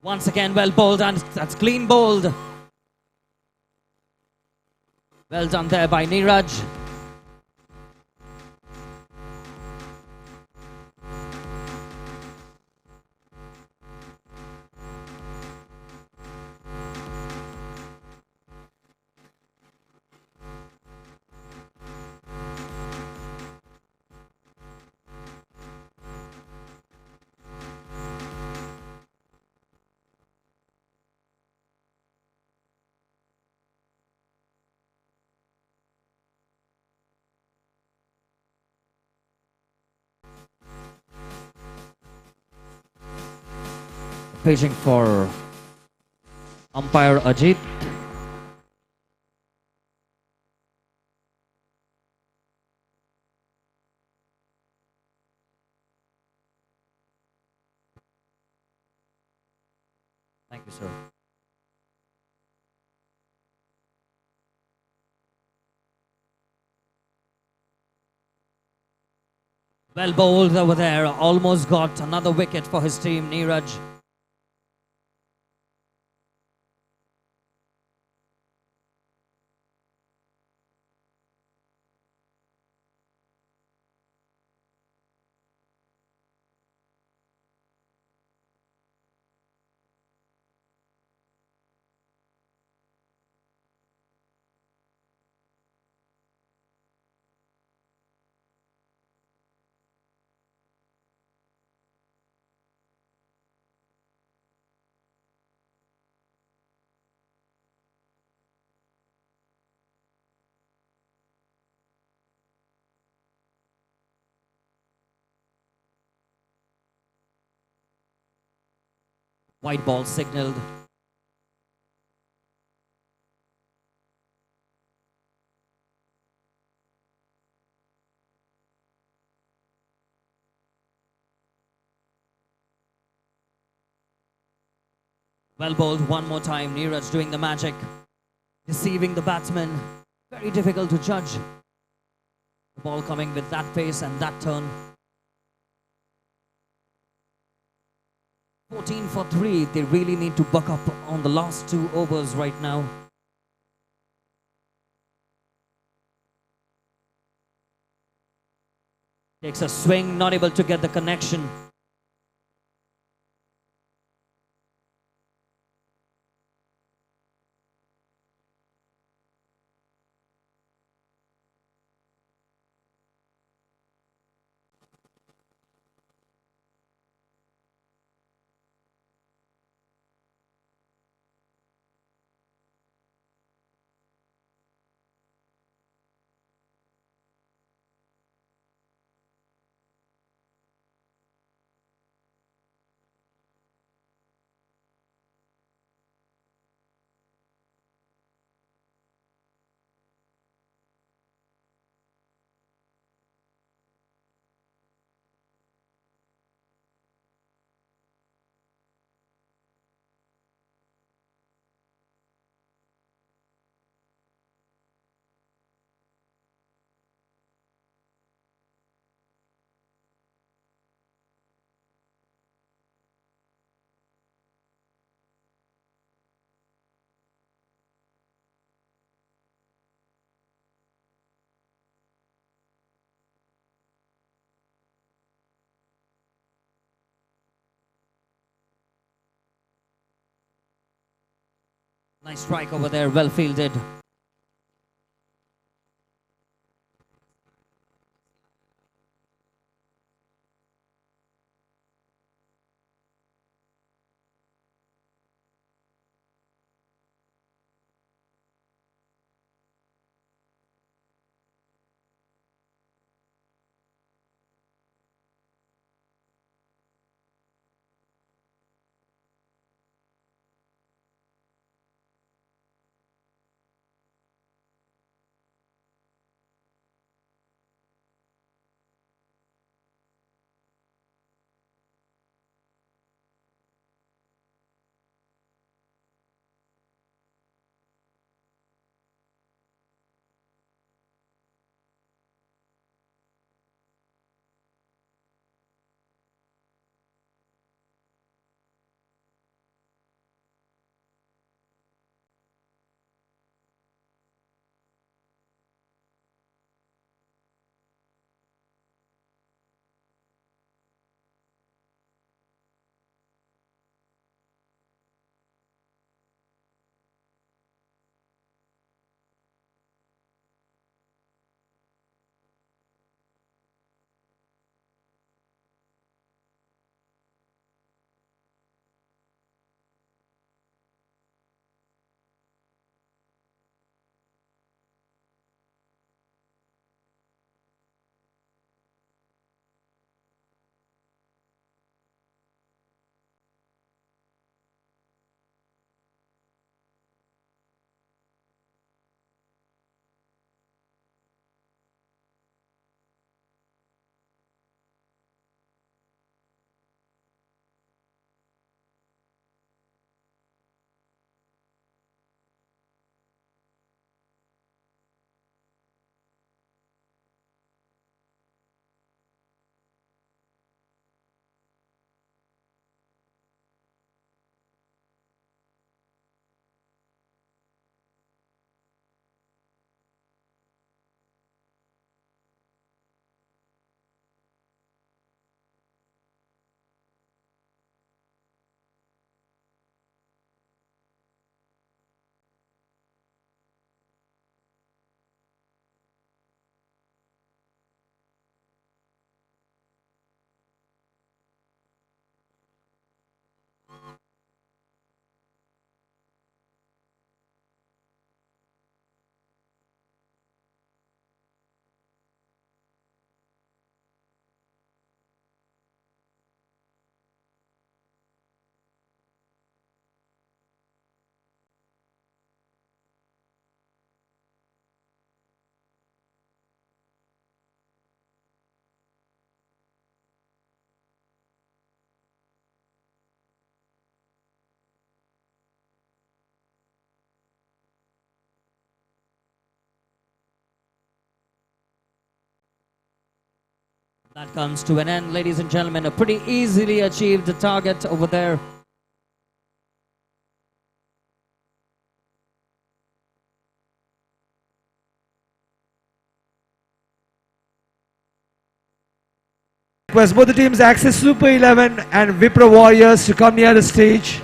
Once again, well bowled, and that's clean bowled. Well done there by Neeraj. Paging for umpire Ajit. Thank you, sir. Well bowled over there, almost got another wicket for his team, Neeraj. White ball signaled. Well bowled one more time. Neeraj doing the magic, deceiving the batsman. Very difficult to judge. The ball coming with that pace and that turn. 14 for 3. They really need to buck up on the last 2 overs right now. Takes a swing, not able to get the connection. Nice strike over there, well fielded. That comes to an end, ladies and gentlemen. A pretty easily achieved target over there. Request both the teams Axis Super 11 and Vipro Warriors to come near the stage.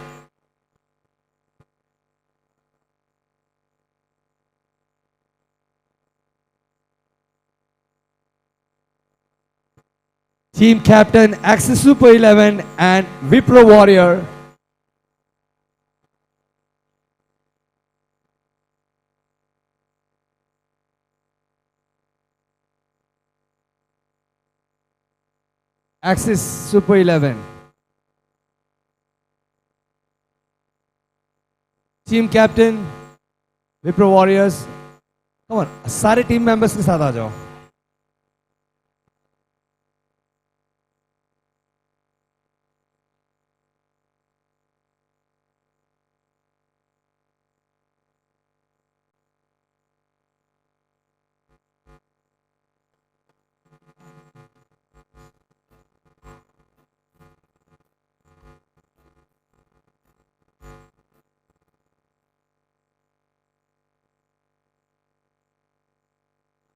Team captain Axis Super 11 and Vipro Warrior. Axis Super 11. Team captain Vipro Warriors. Come on, सारे team members के साथ आ जाओ.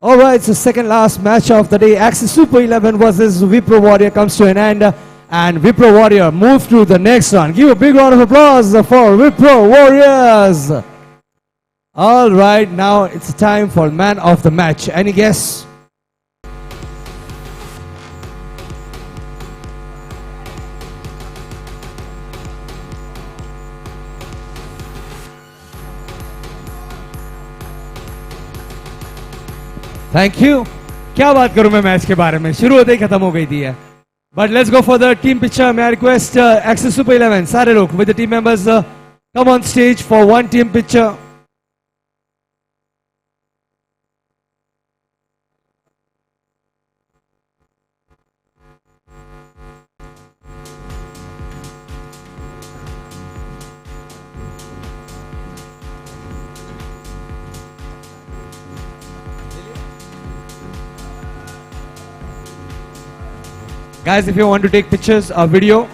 Alright, so second last match of the day, Axis Super 11 versus Vipro Warrior comes to an end, and Vipro Warrior move to the next round. Give a big round of applause for Vipro Warriors. Alright, now it's time for man of the match. Any guess? Thank you. क्या बात करूं मैं match के बारे में, शुरू होते ही खत्म हो गई थी है. But let's go for the team picture. May I request Axis Super 11 सारे लोग with the team members come on stage for one team picture. Guys, if you want to take pictures or video,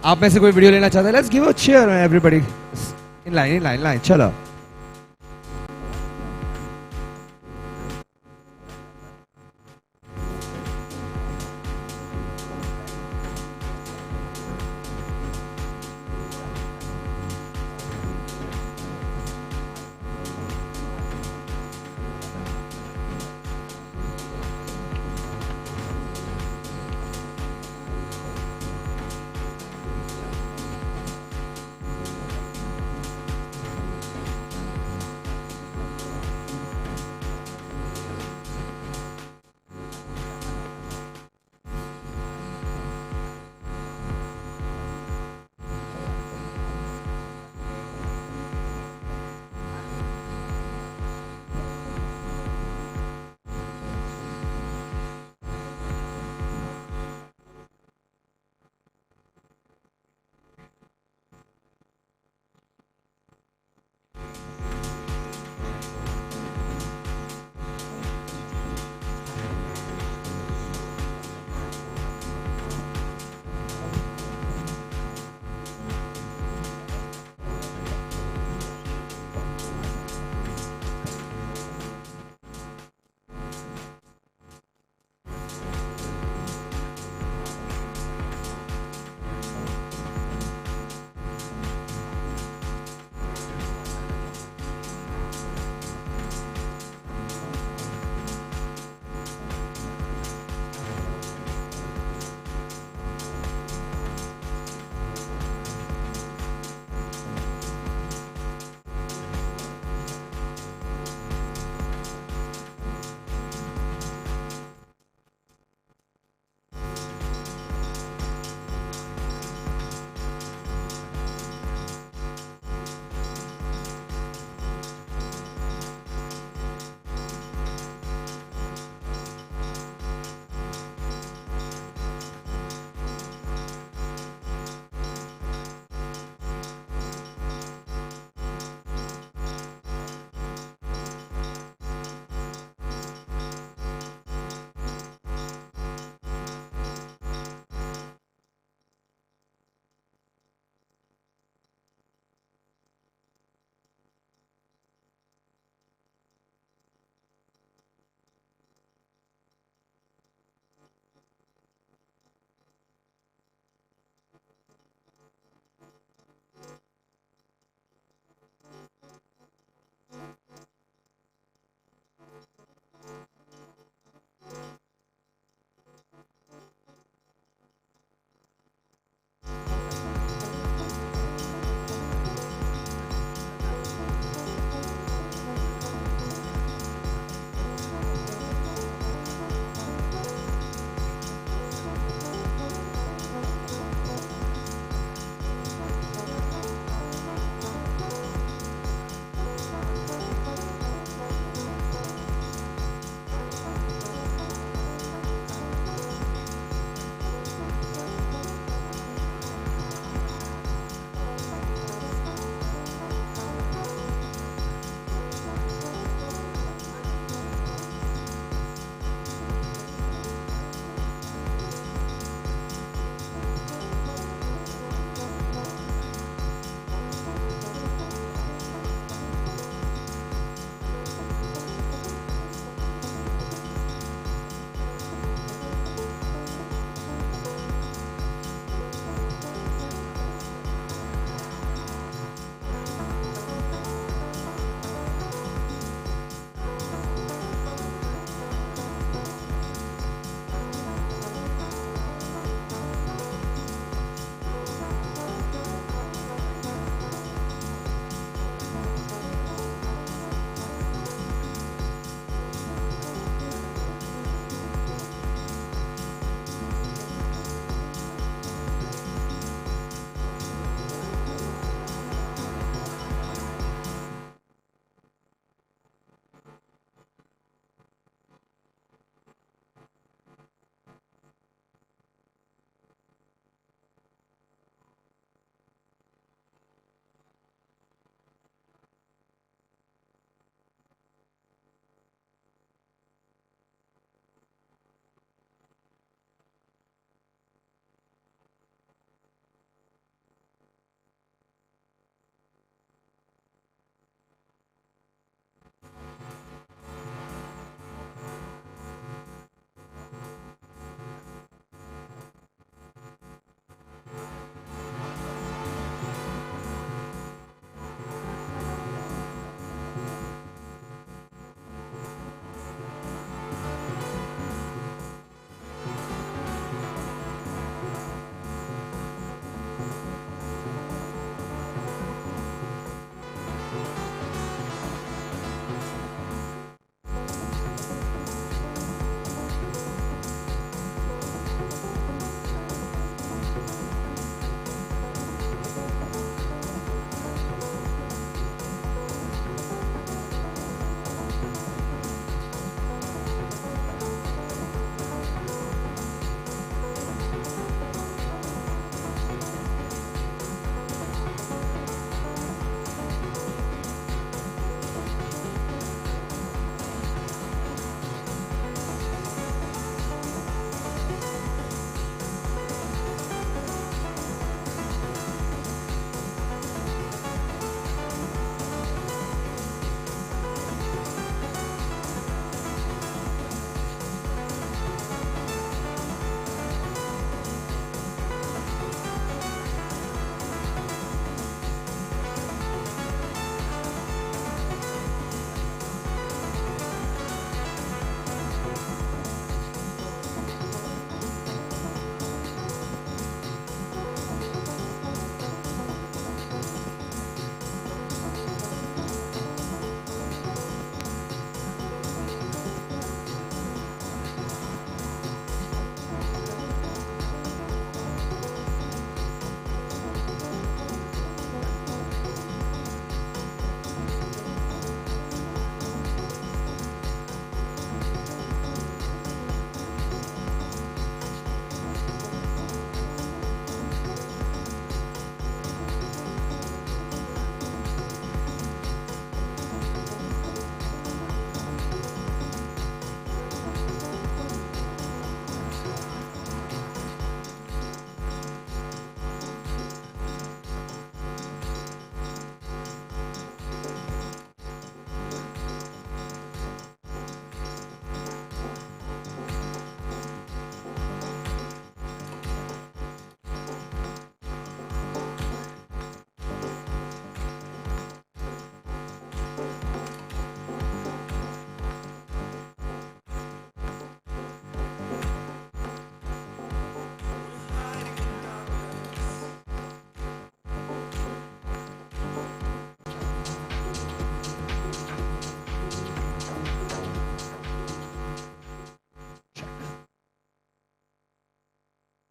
आप में से कोई video लेना चाहता है, let's give a cheer everybody. In line, चलो.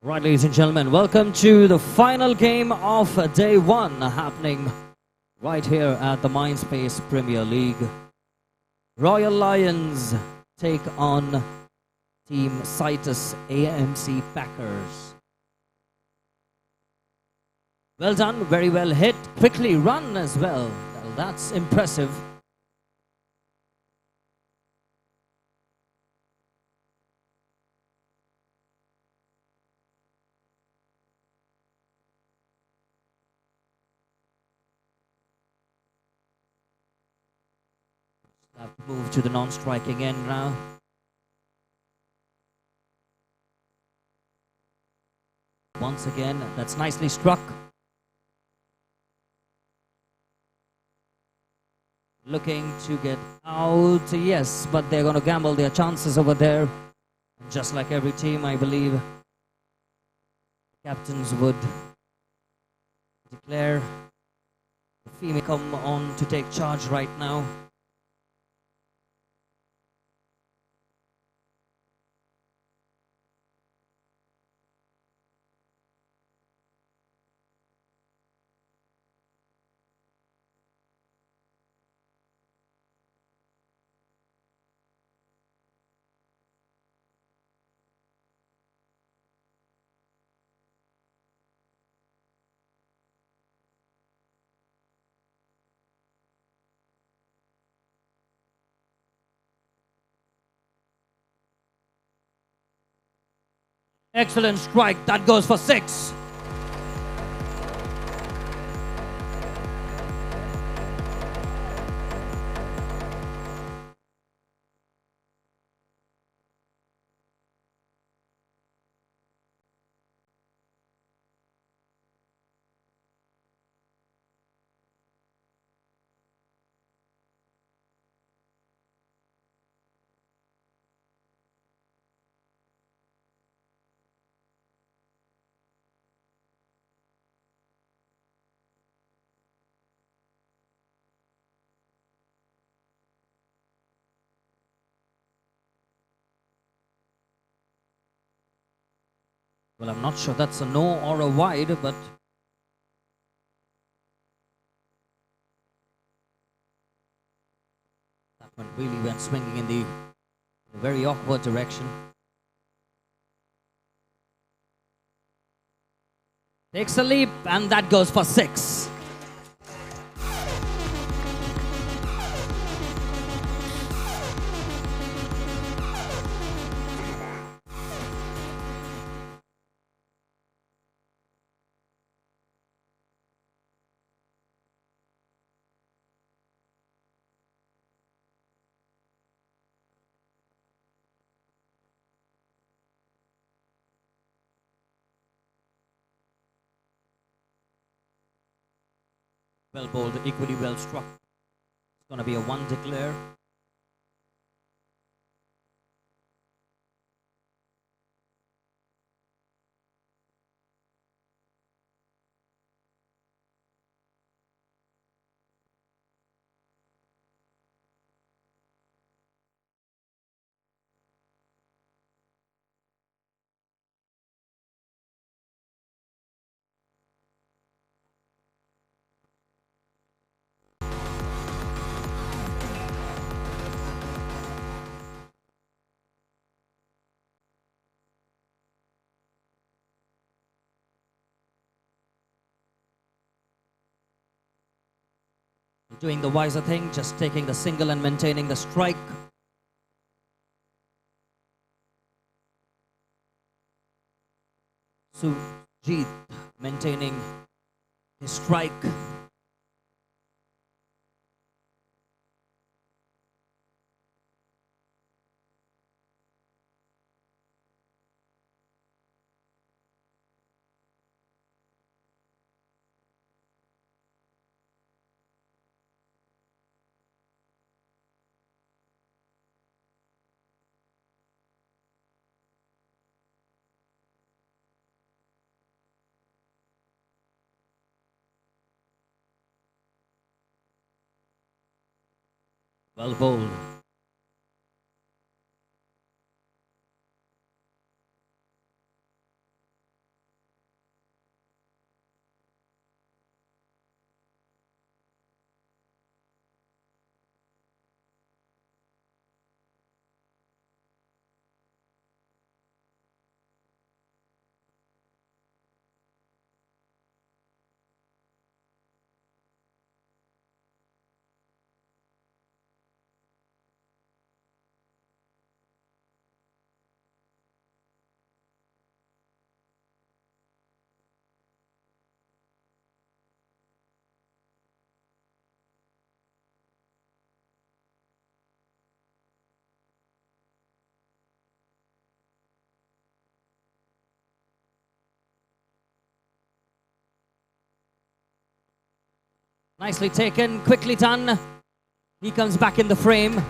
Right, ladies and gentlemen, welcome to the final game of day one happening right here at the MINDSPACE Premier League. Royal Lions take on Team Citus AMC Packers. Well done, very well hit, quickly run as well. Well, that's impressive. Have to move to the non-striking end now. Once again, that's nicely struck. Looking to get out, yes, but they're going to gamble their chances over there. Just like every team, I believe, captains would declare the female come on to take charge right now. Excellent strike, that goes for 6. Well, I'm not sure that's a no or a wide, but that one really went swinging in the very awkward direction. Takes a leap, and that goes for 6. Well bowled, equally well struck. It's going to be a 1 declare. Doing the wiser thing, just taking the single and maintaining the strike. Sujit maintaining his strike. Well bowled. Nicely taken, quickly done. He comes back in the frame.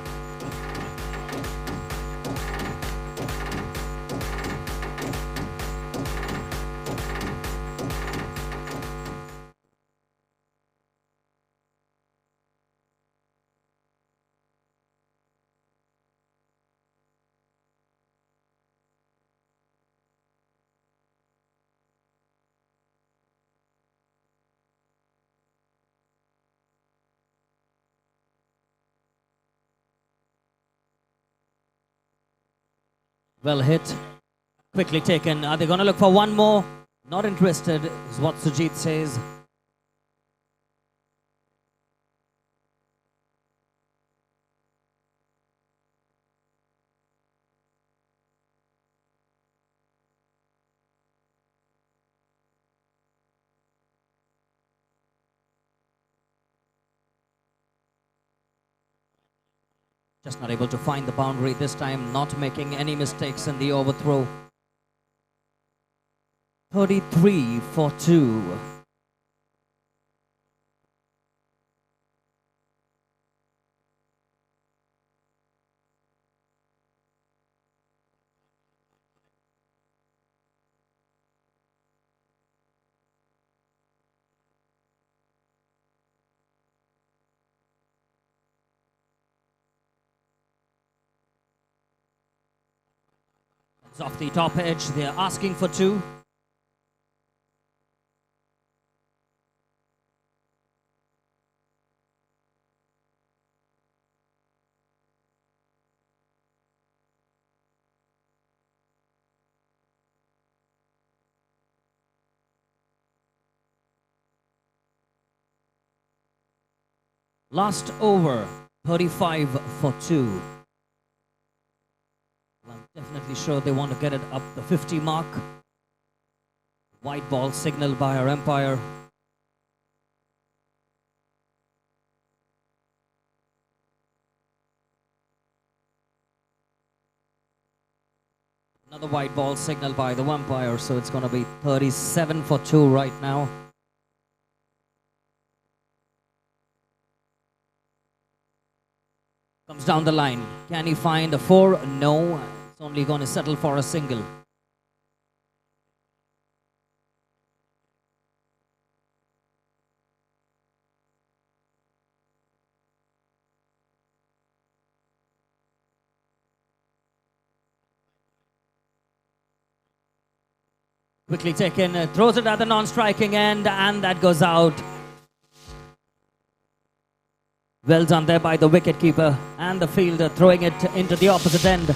Well hit. Quickly taken. Are they going to look for one more? Not interested, is what Sujit says. Just not able to find the boundary this time, not making any mistakes in the overthrow. 33 for 2. It's off the top edge. They're asking for 2. Last over, 35 for 2. I'm definitely sure they want to get it up the 50 mark. White ball signaled by our umpire. Another white ball signaled by the umpire, so it's going to be 37 for 2 right now. Comes down the line. Can he find a 4? No. It's only going to settle for a single. Quickly taken, throws it at the non-striking end, and that goes out. Well done there by the wicketkeeper and the fielder, throwing it into the opposite end.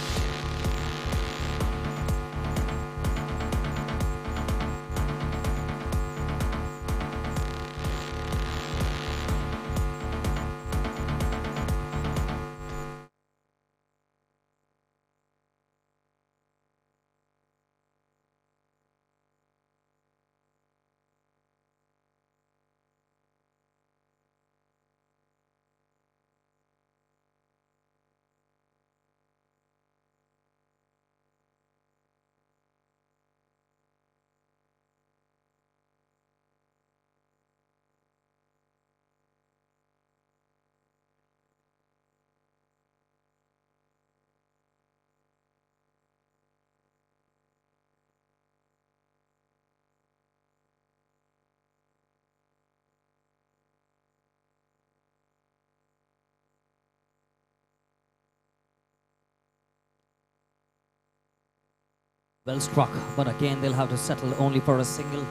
Well struck, but again they'll have to settle only for a single.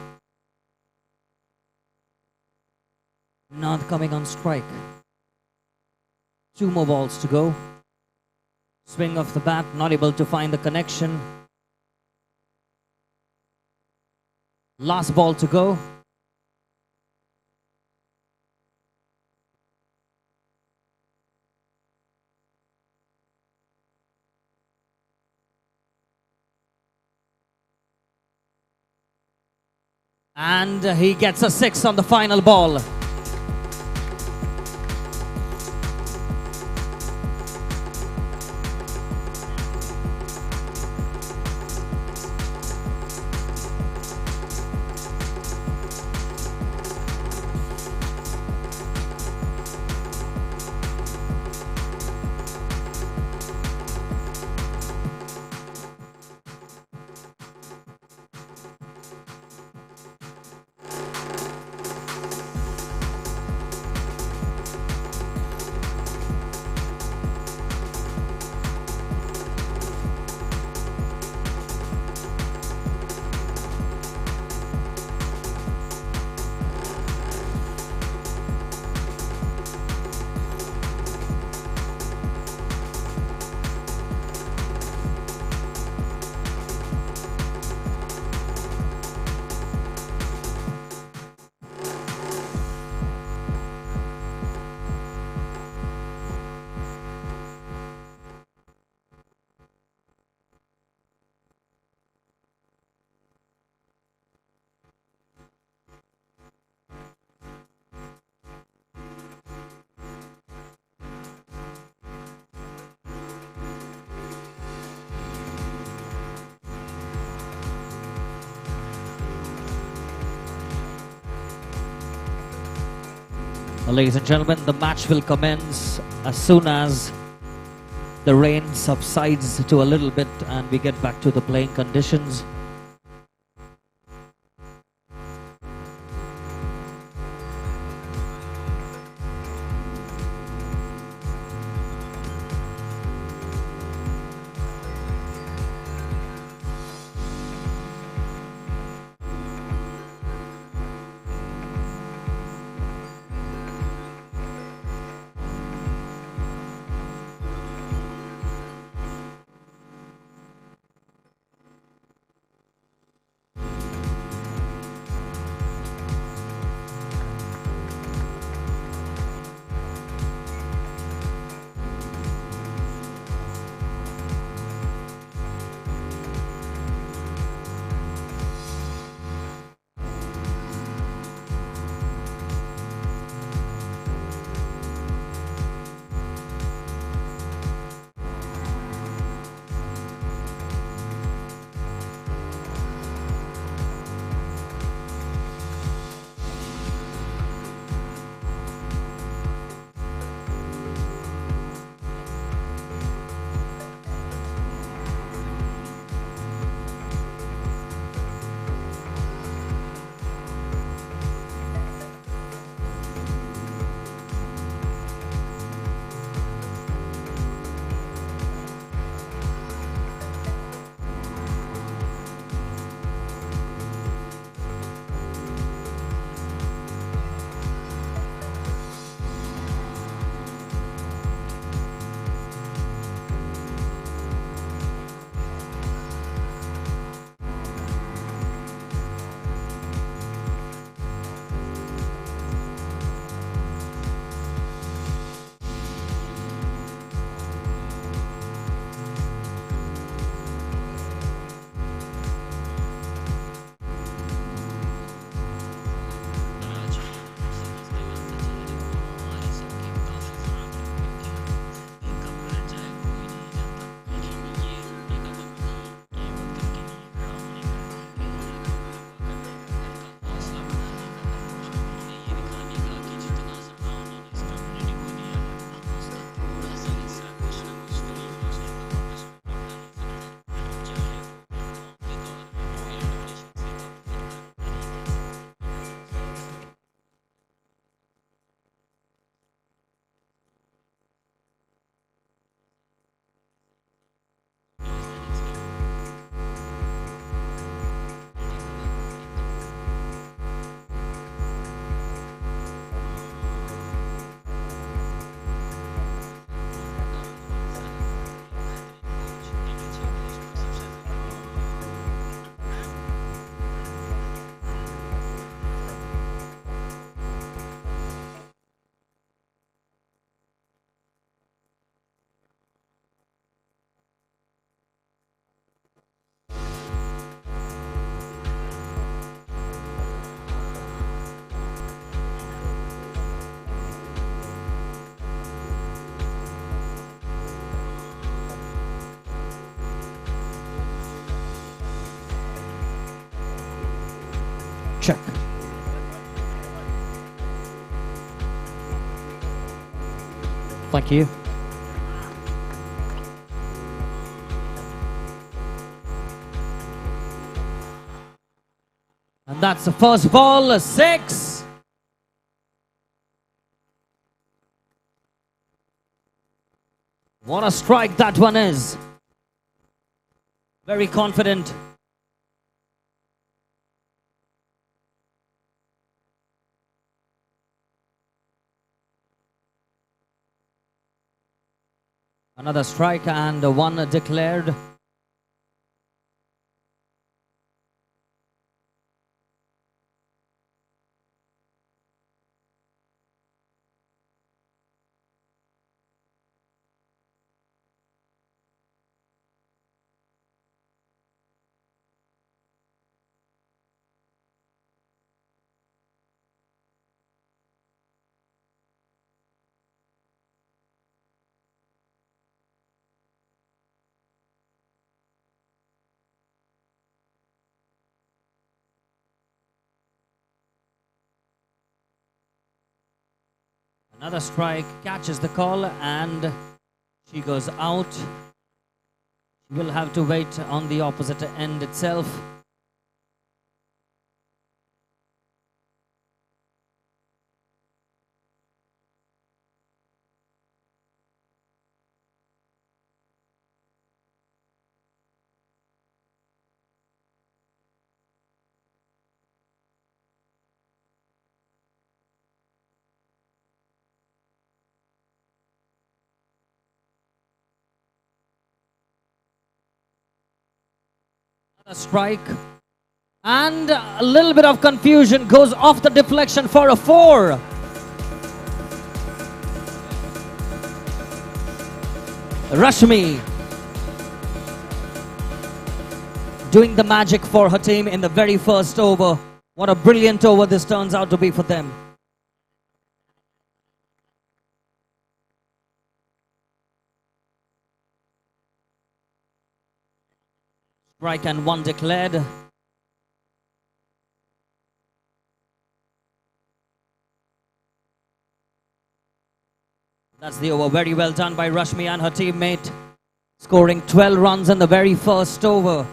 Not coming on strike. 2 more balls to go. Swing of the bat, not able to find the connection. Last ball to go. And he gets a 6 on the final ball. Ladies and gentlemen, the match will commence as soon as the rain subsides to a little bit and we get back to the playing conditions. Check. Thank you. And that's the first ball, a 6. What a strike that one is. Very confident. Another strike and one declared. Another strike, catches the call, and she goes out. She will have to wait on the opposite end itself. A strike, and a little bit of confusion, goes off the deflection for a 4. Rashmi doing the magic for her team in the very first over. What a brilliant over this turns out to be for them. Strike and 1 declared. That's the over. Very well done by Rashmi and her teammate, scoring 12 runs in the very first over.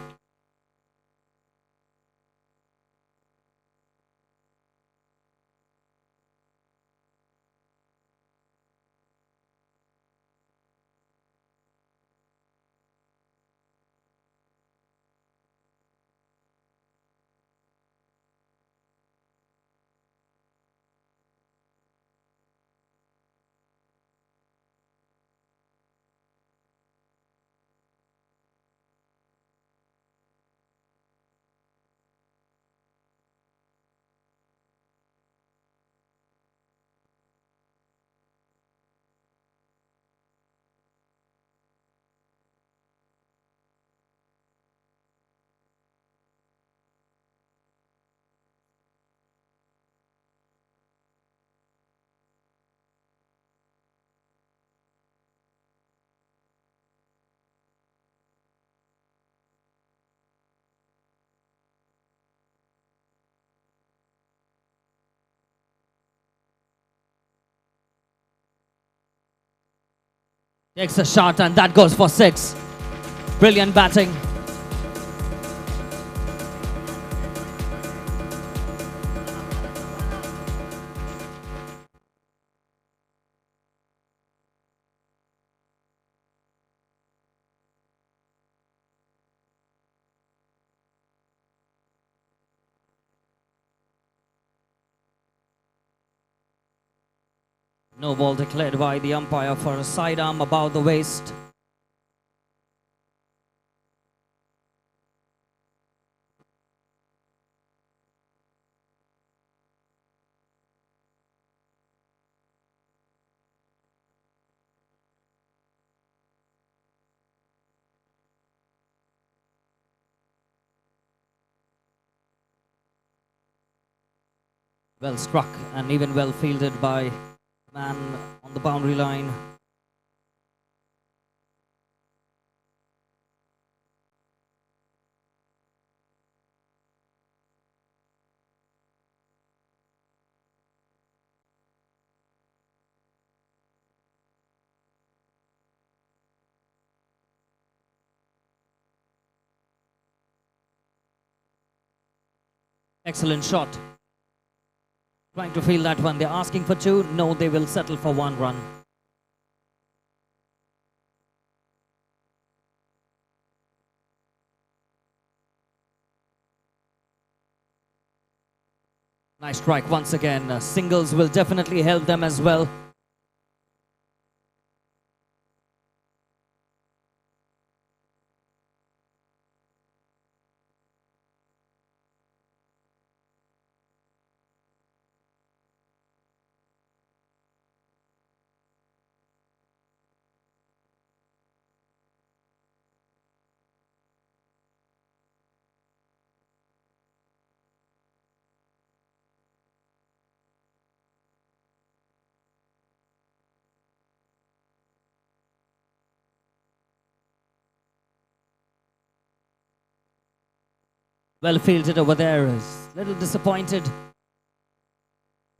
Takes a shot and that goes for 6. Brilliant batting. No ball declared by the umpire for a sidearm above the waist. Well struck and even well fielded by man on the boundary line. Excellent shot. Trying to field that one. They're asking for 2. No, they will settle for 1 run. Nice strike once again. Singles will definitely help them as well. Well fielded over there. Is a little disappointed.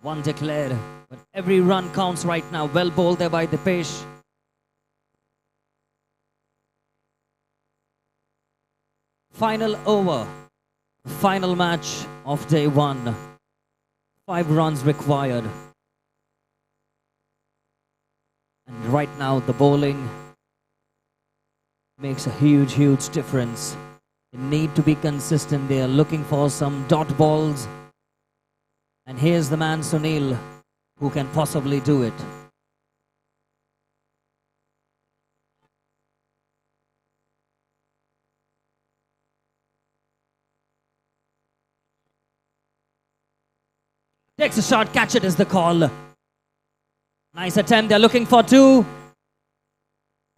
One declared, but every run counts right now. Well bowled there by Dipesh. Final over, final match of day one. 5 runs required. And right now the bowling makes a huge, huge difference. They need to be consistent. They are looking for some dot balls. And here's the man Sunil who can possibly do it. Takes a shot, catch it is the call. Nice attempt, they're looking for 2.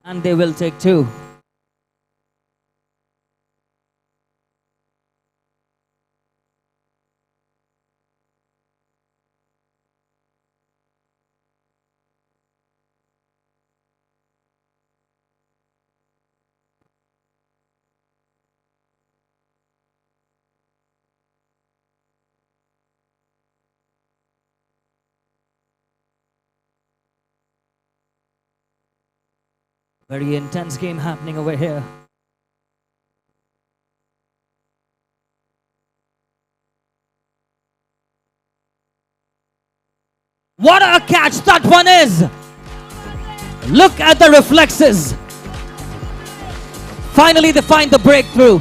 And they will take 2. Very intense game happening over here. What a catch that one is! Look at the reflexes. Finally they find the breakthrough.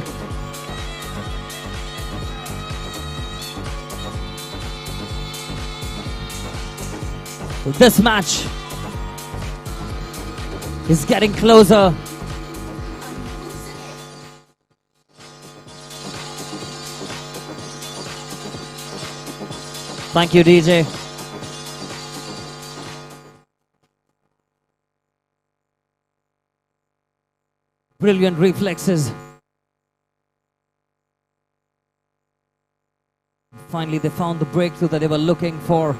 So this match is getting closer. Thank you, DJ. Brilliant reflexes. Finally, they found the breakthrough that they were looking for.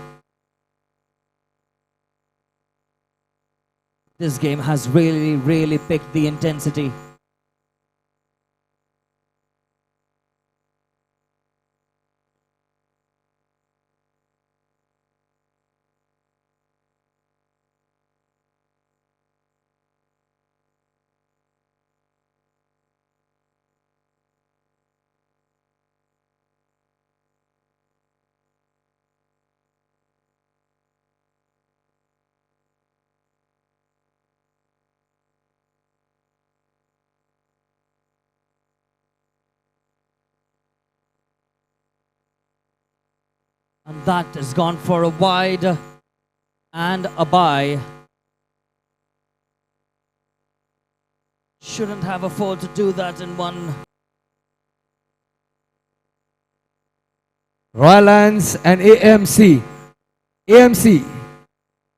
This game has really, really picked the intensity. And that has gone for a wide and a bye. Shouldn't have afforded to do that in one. Royal Lions and AMC. AMC.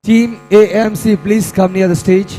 Team AMC, please come near the stage.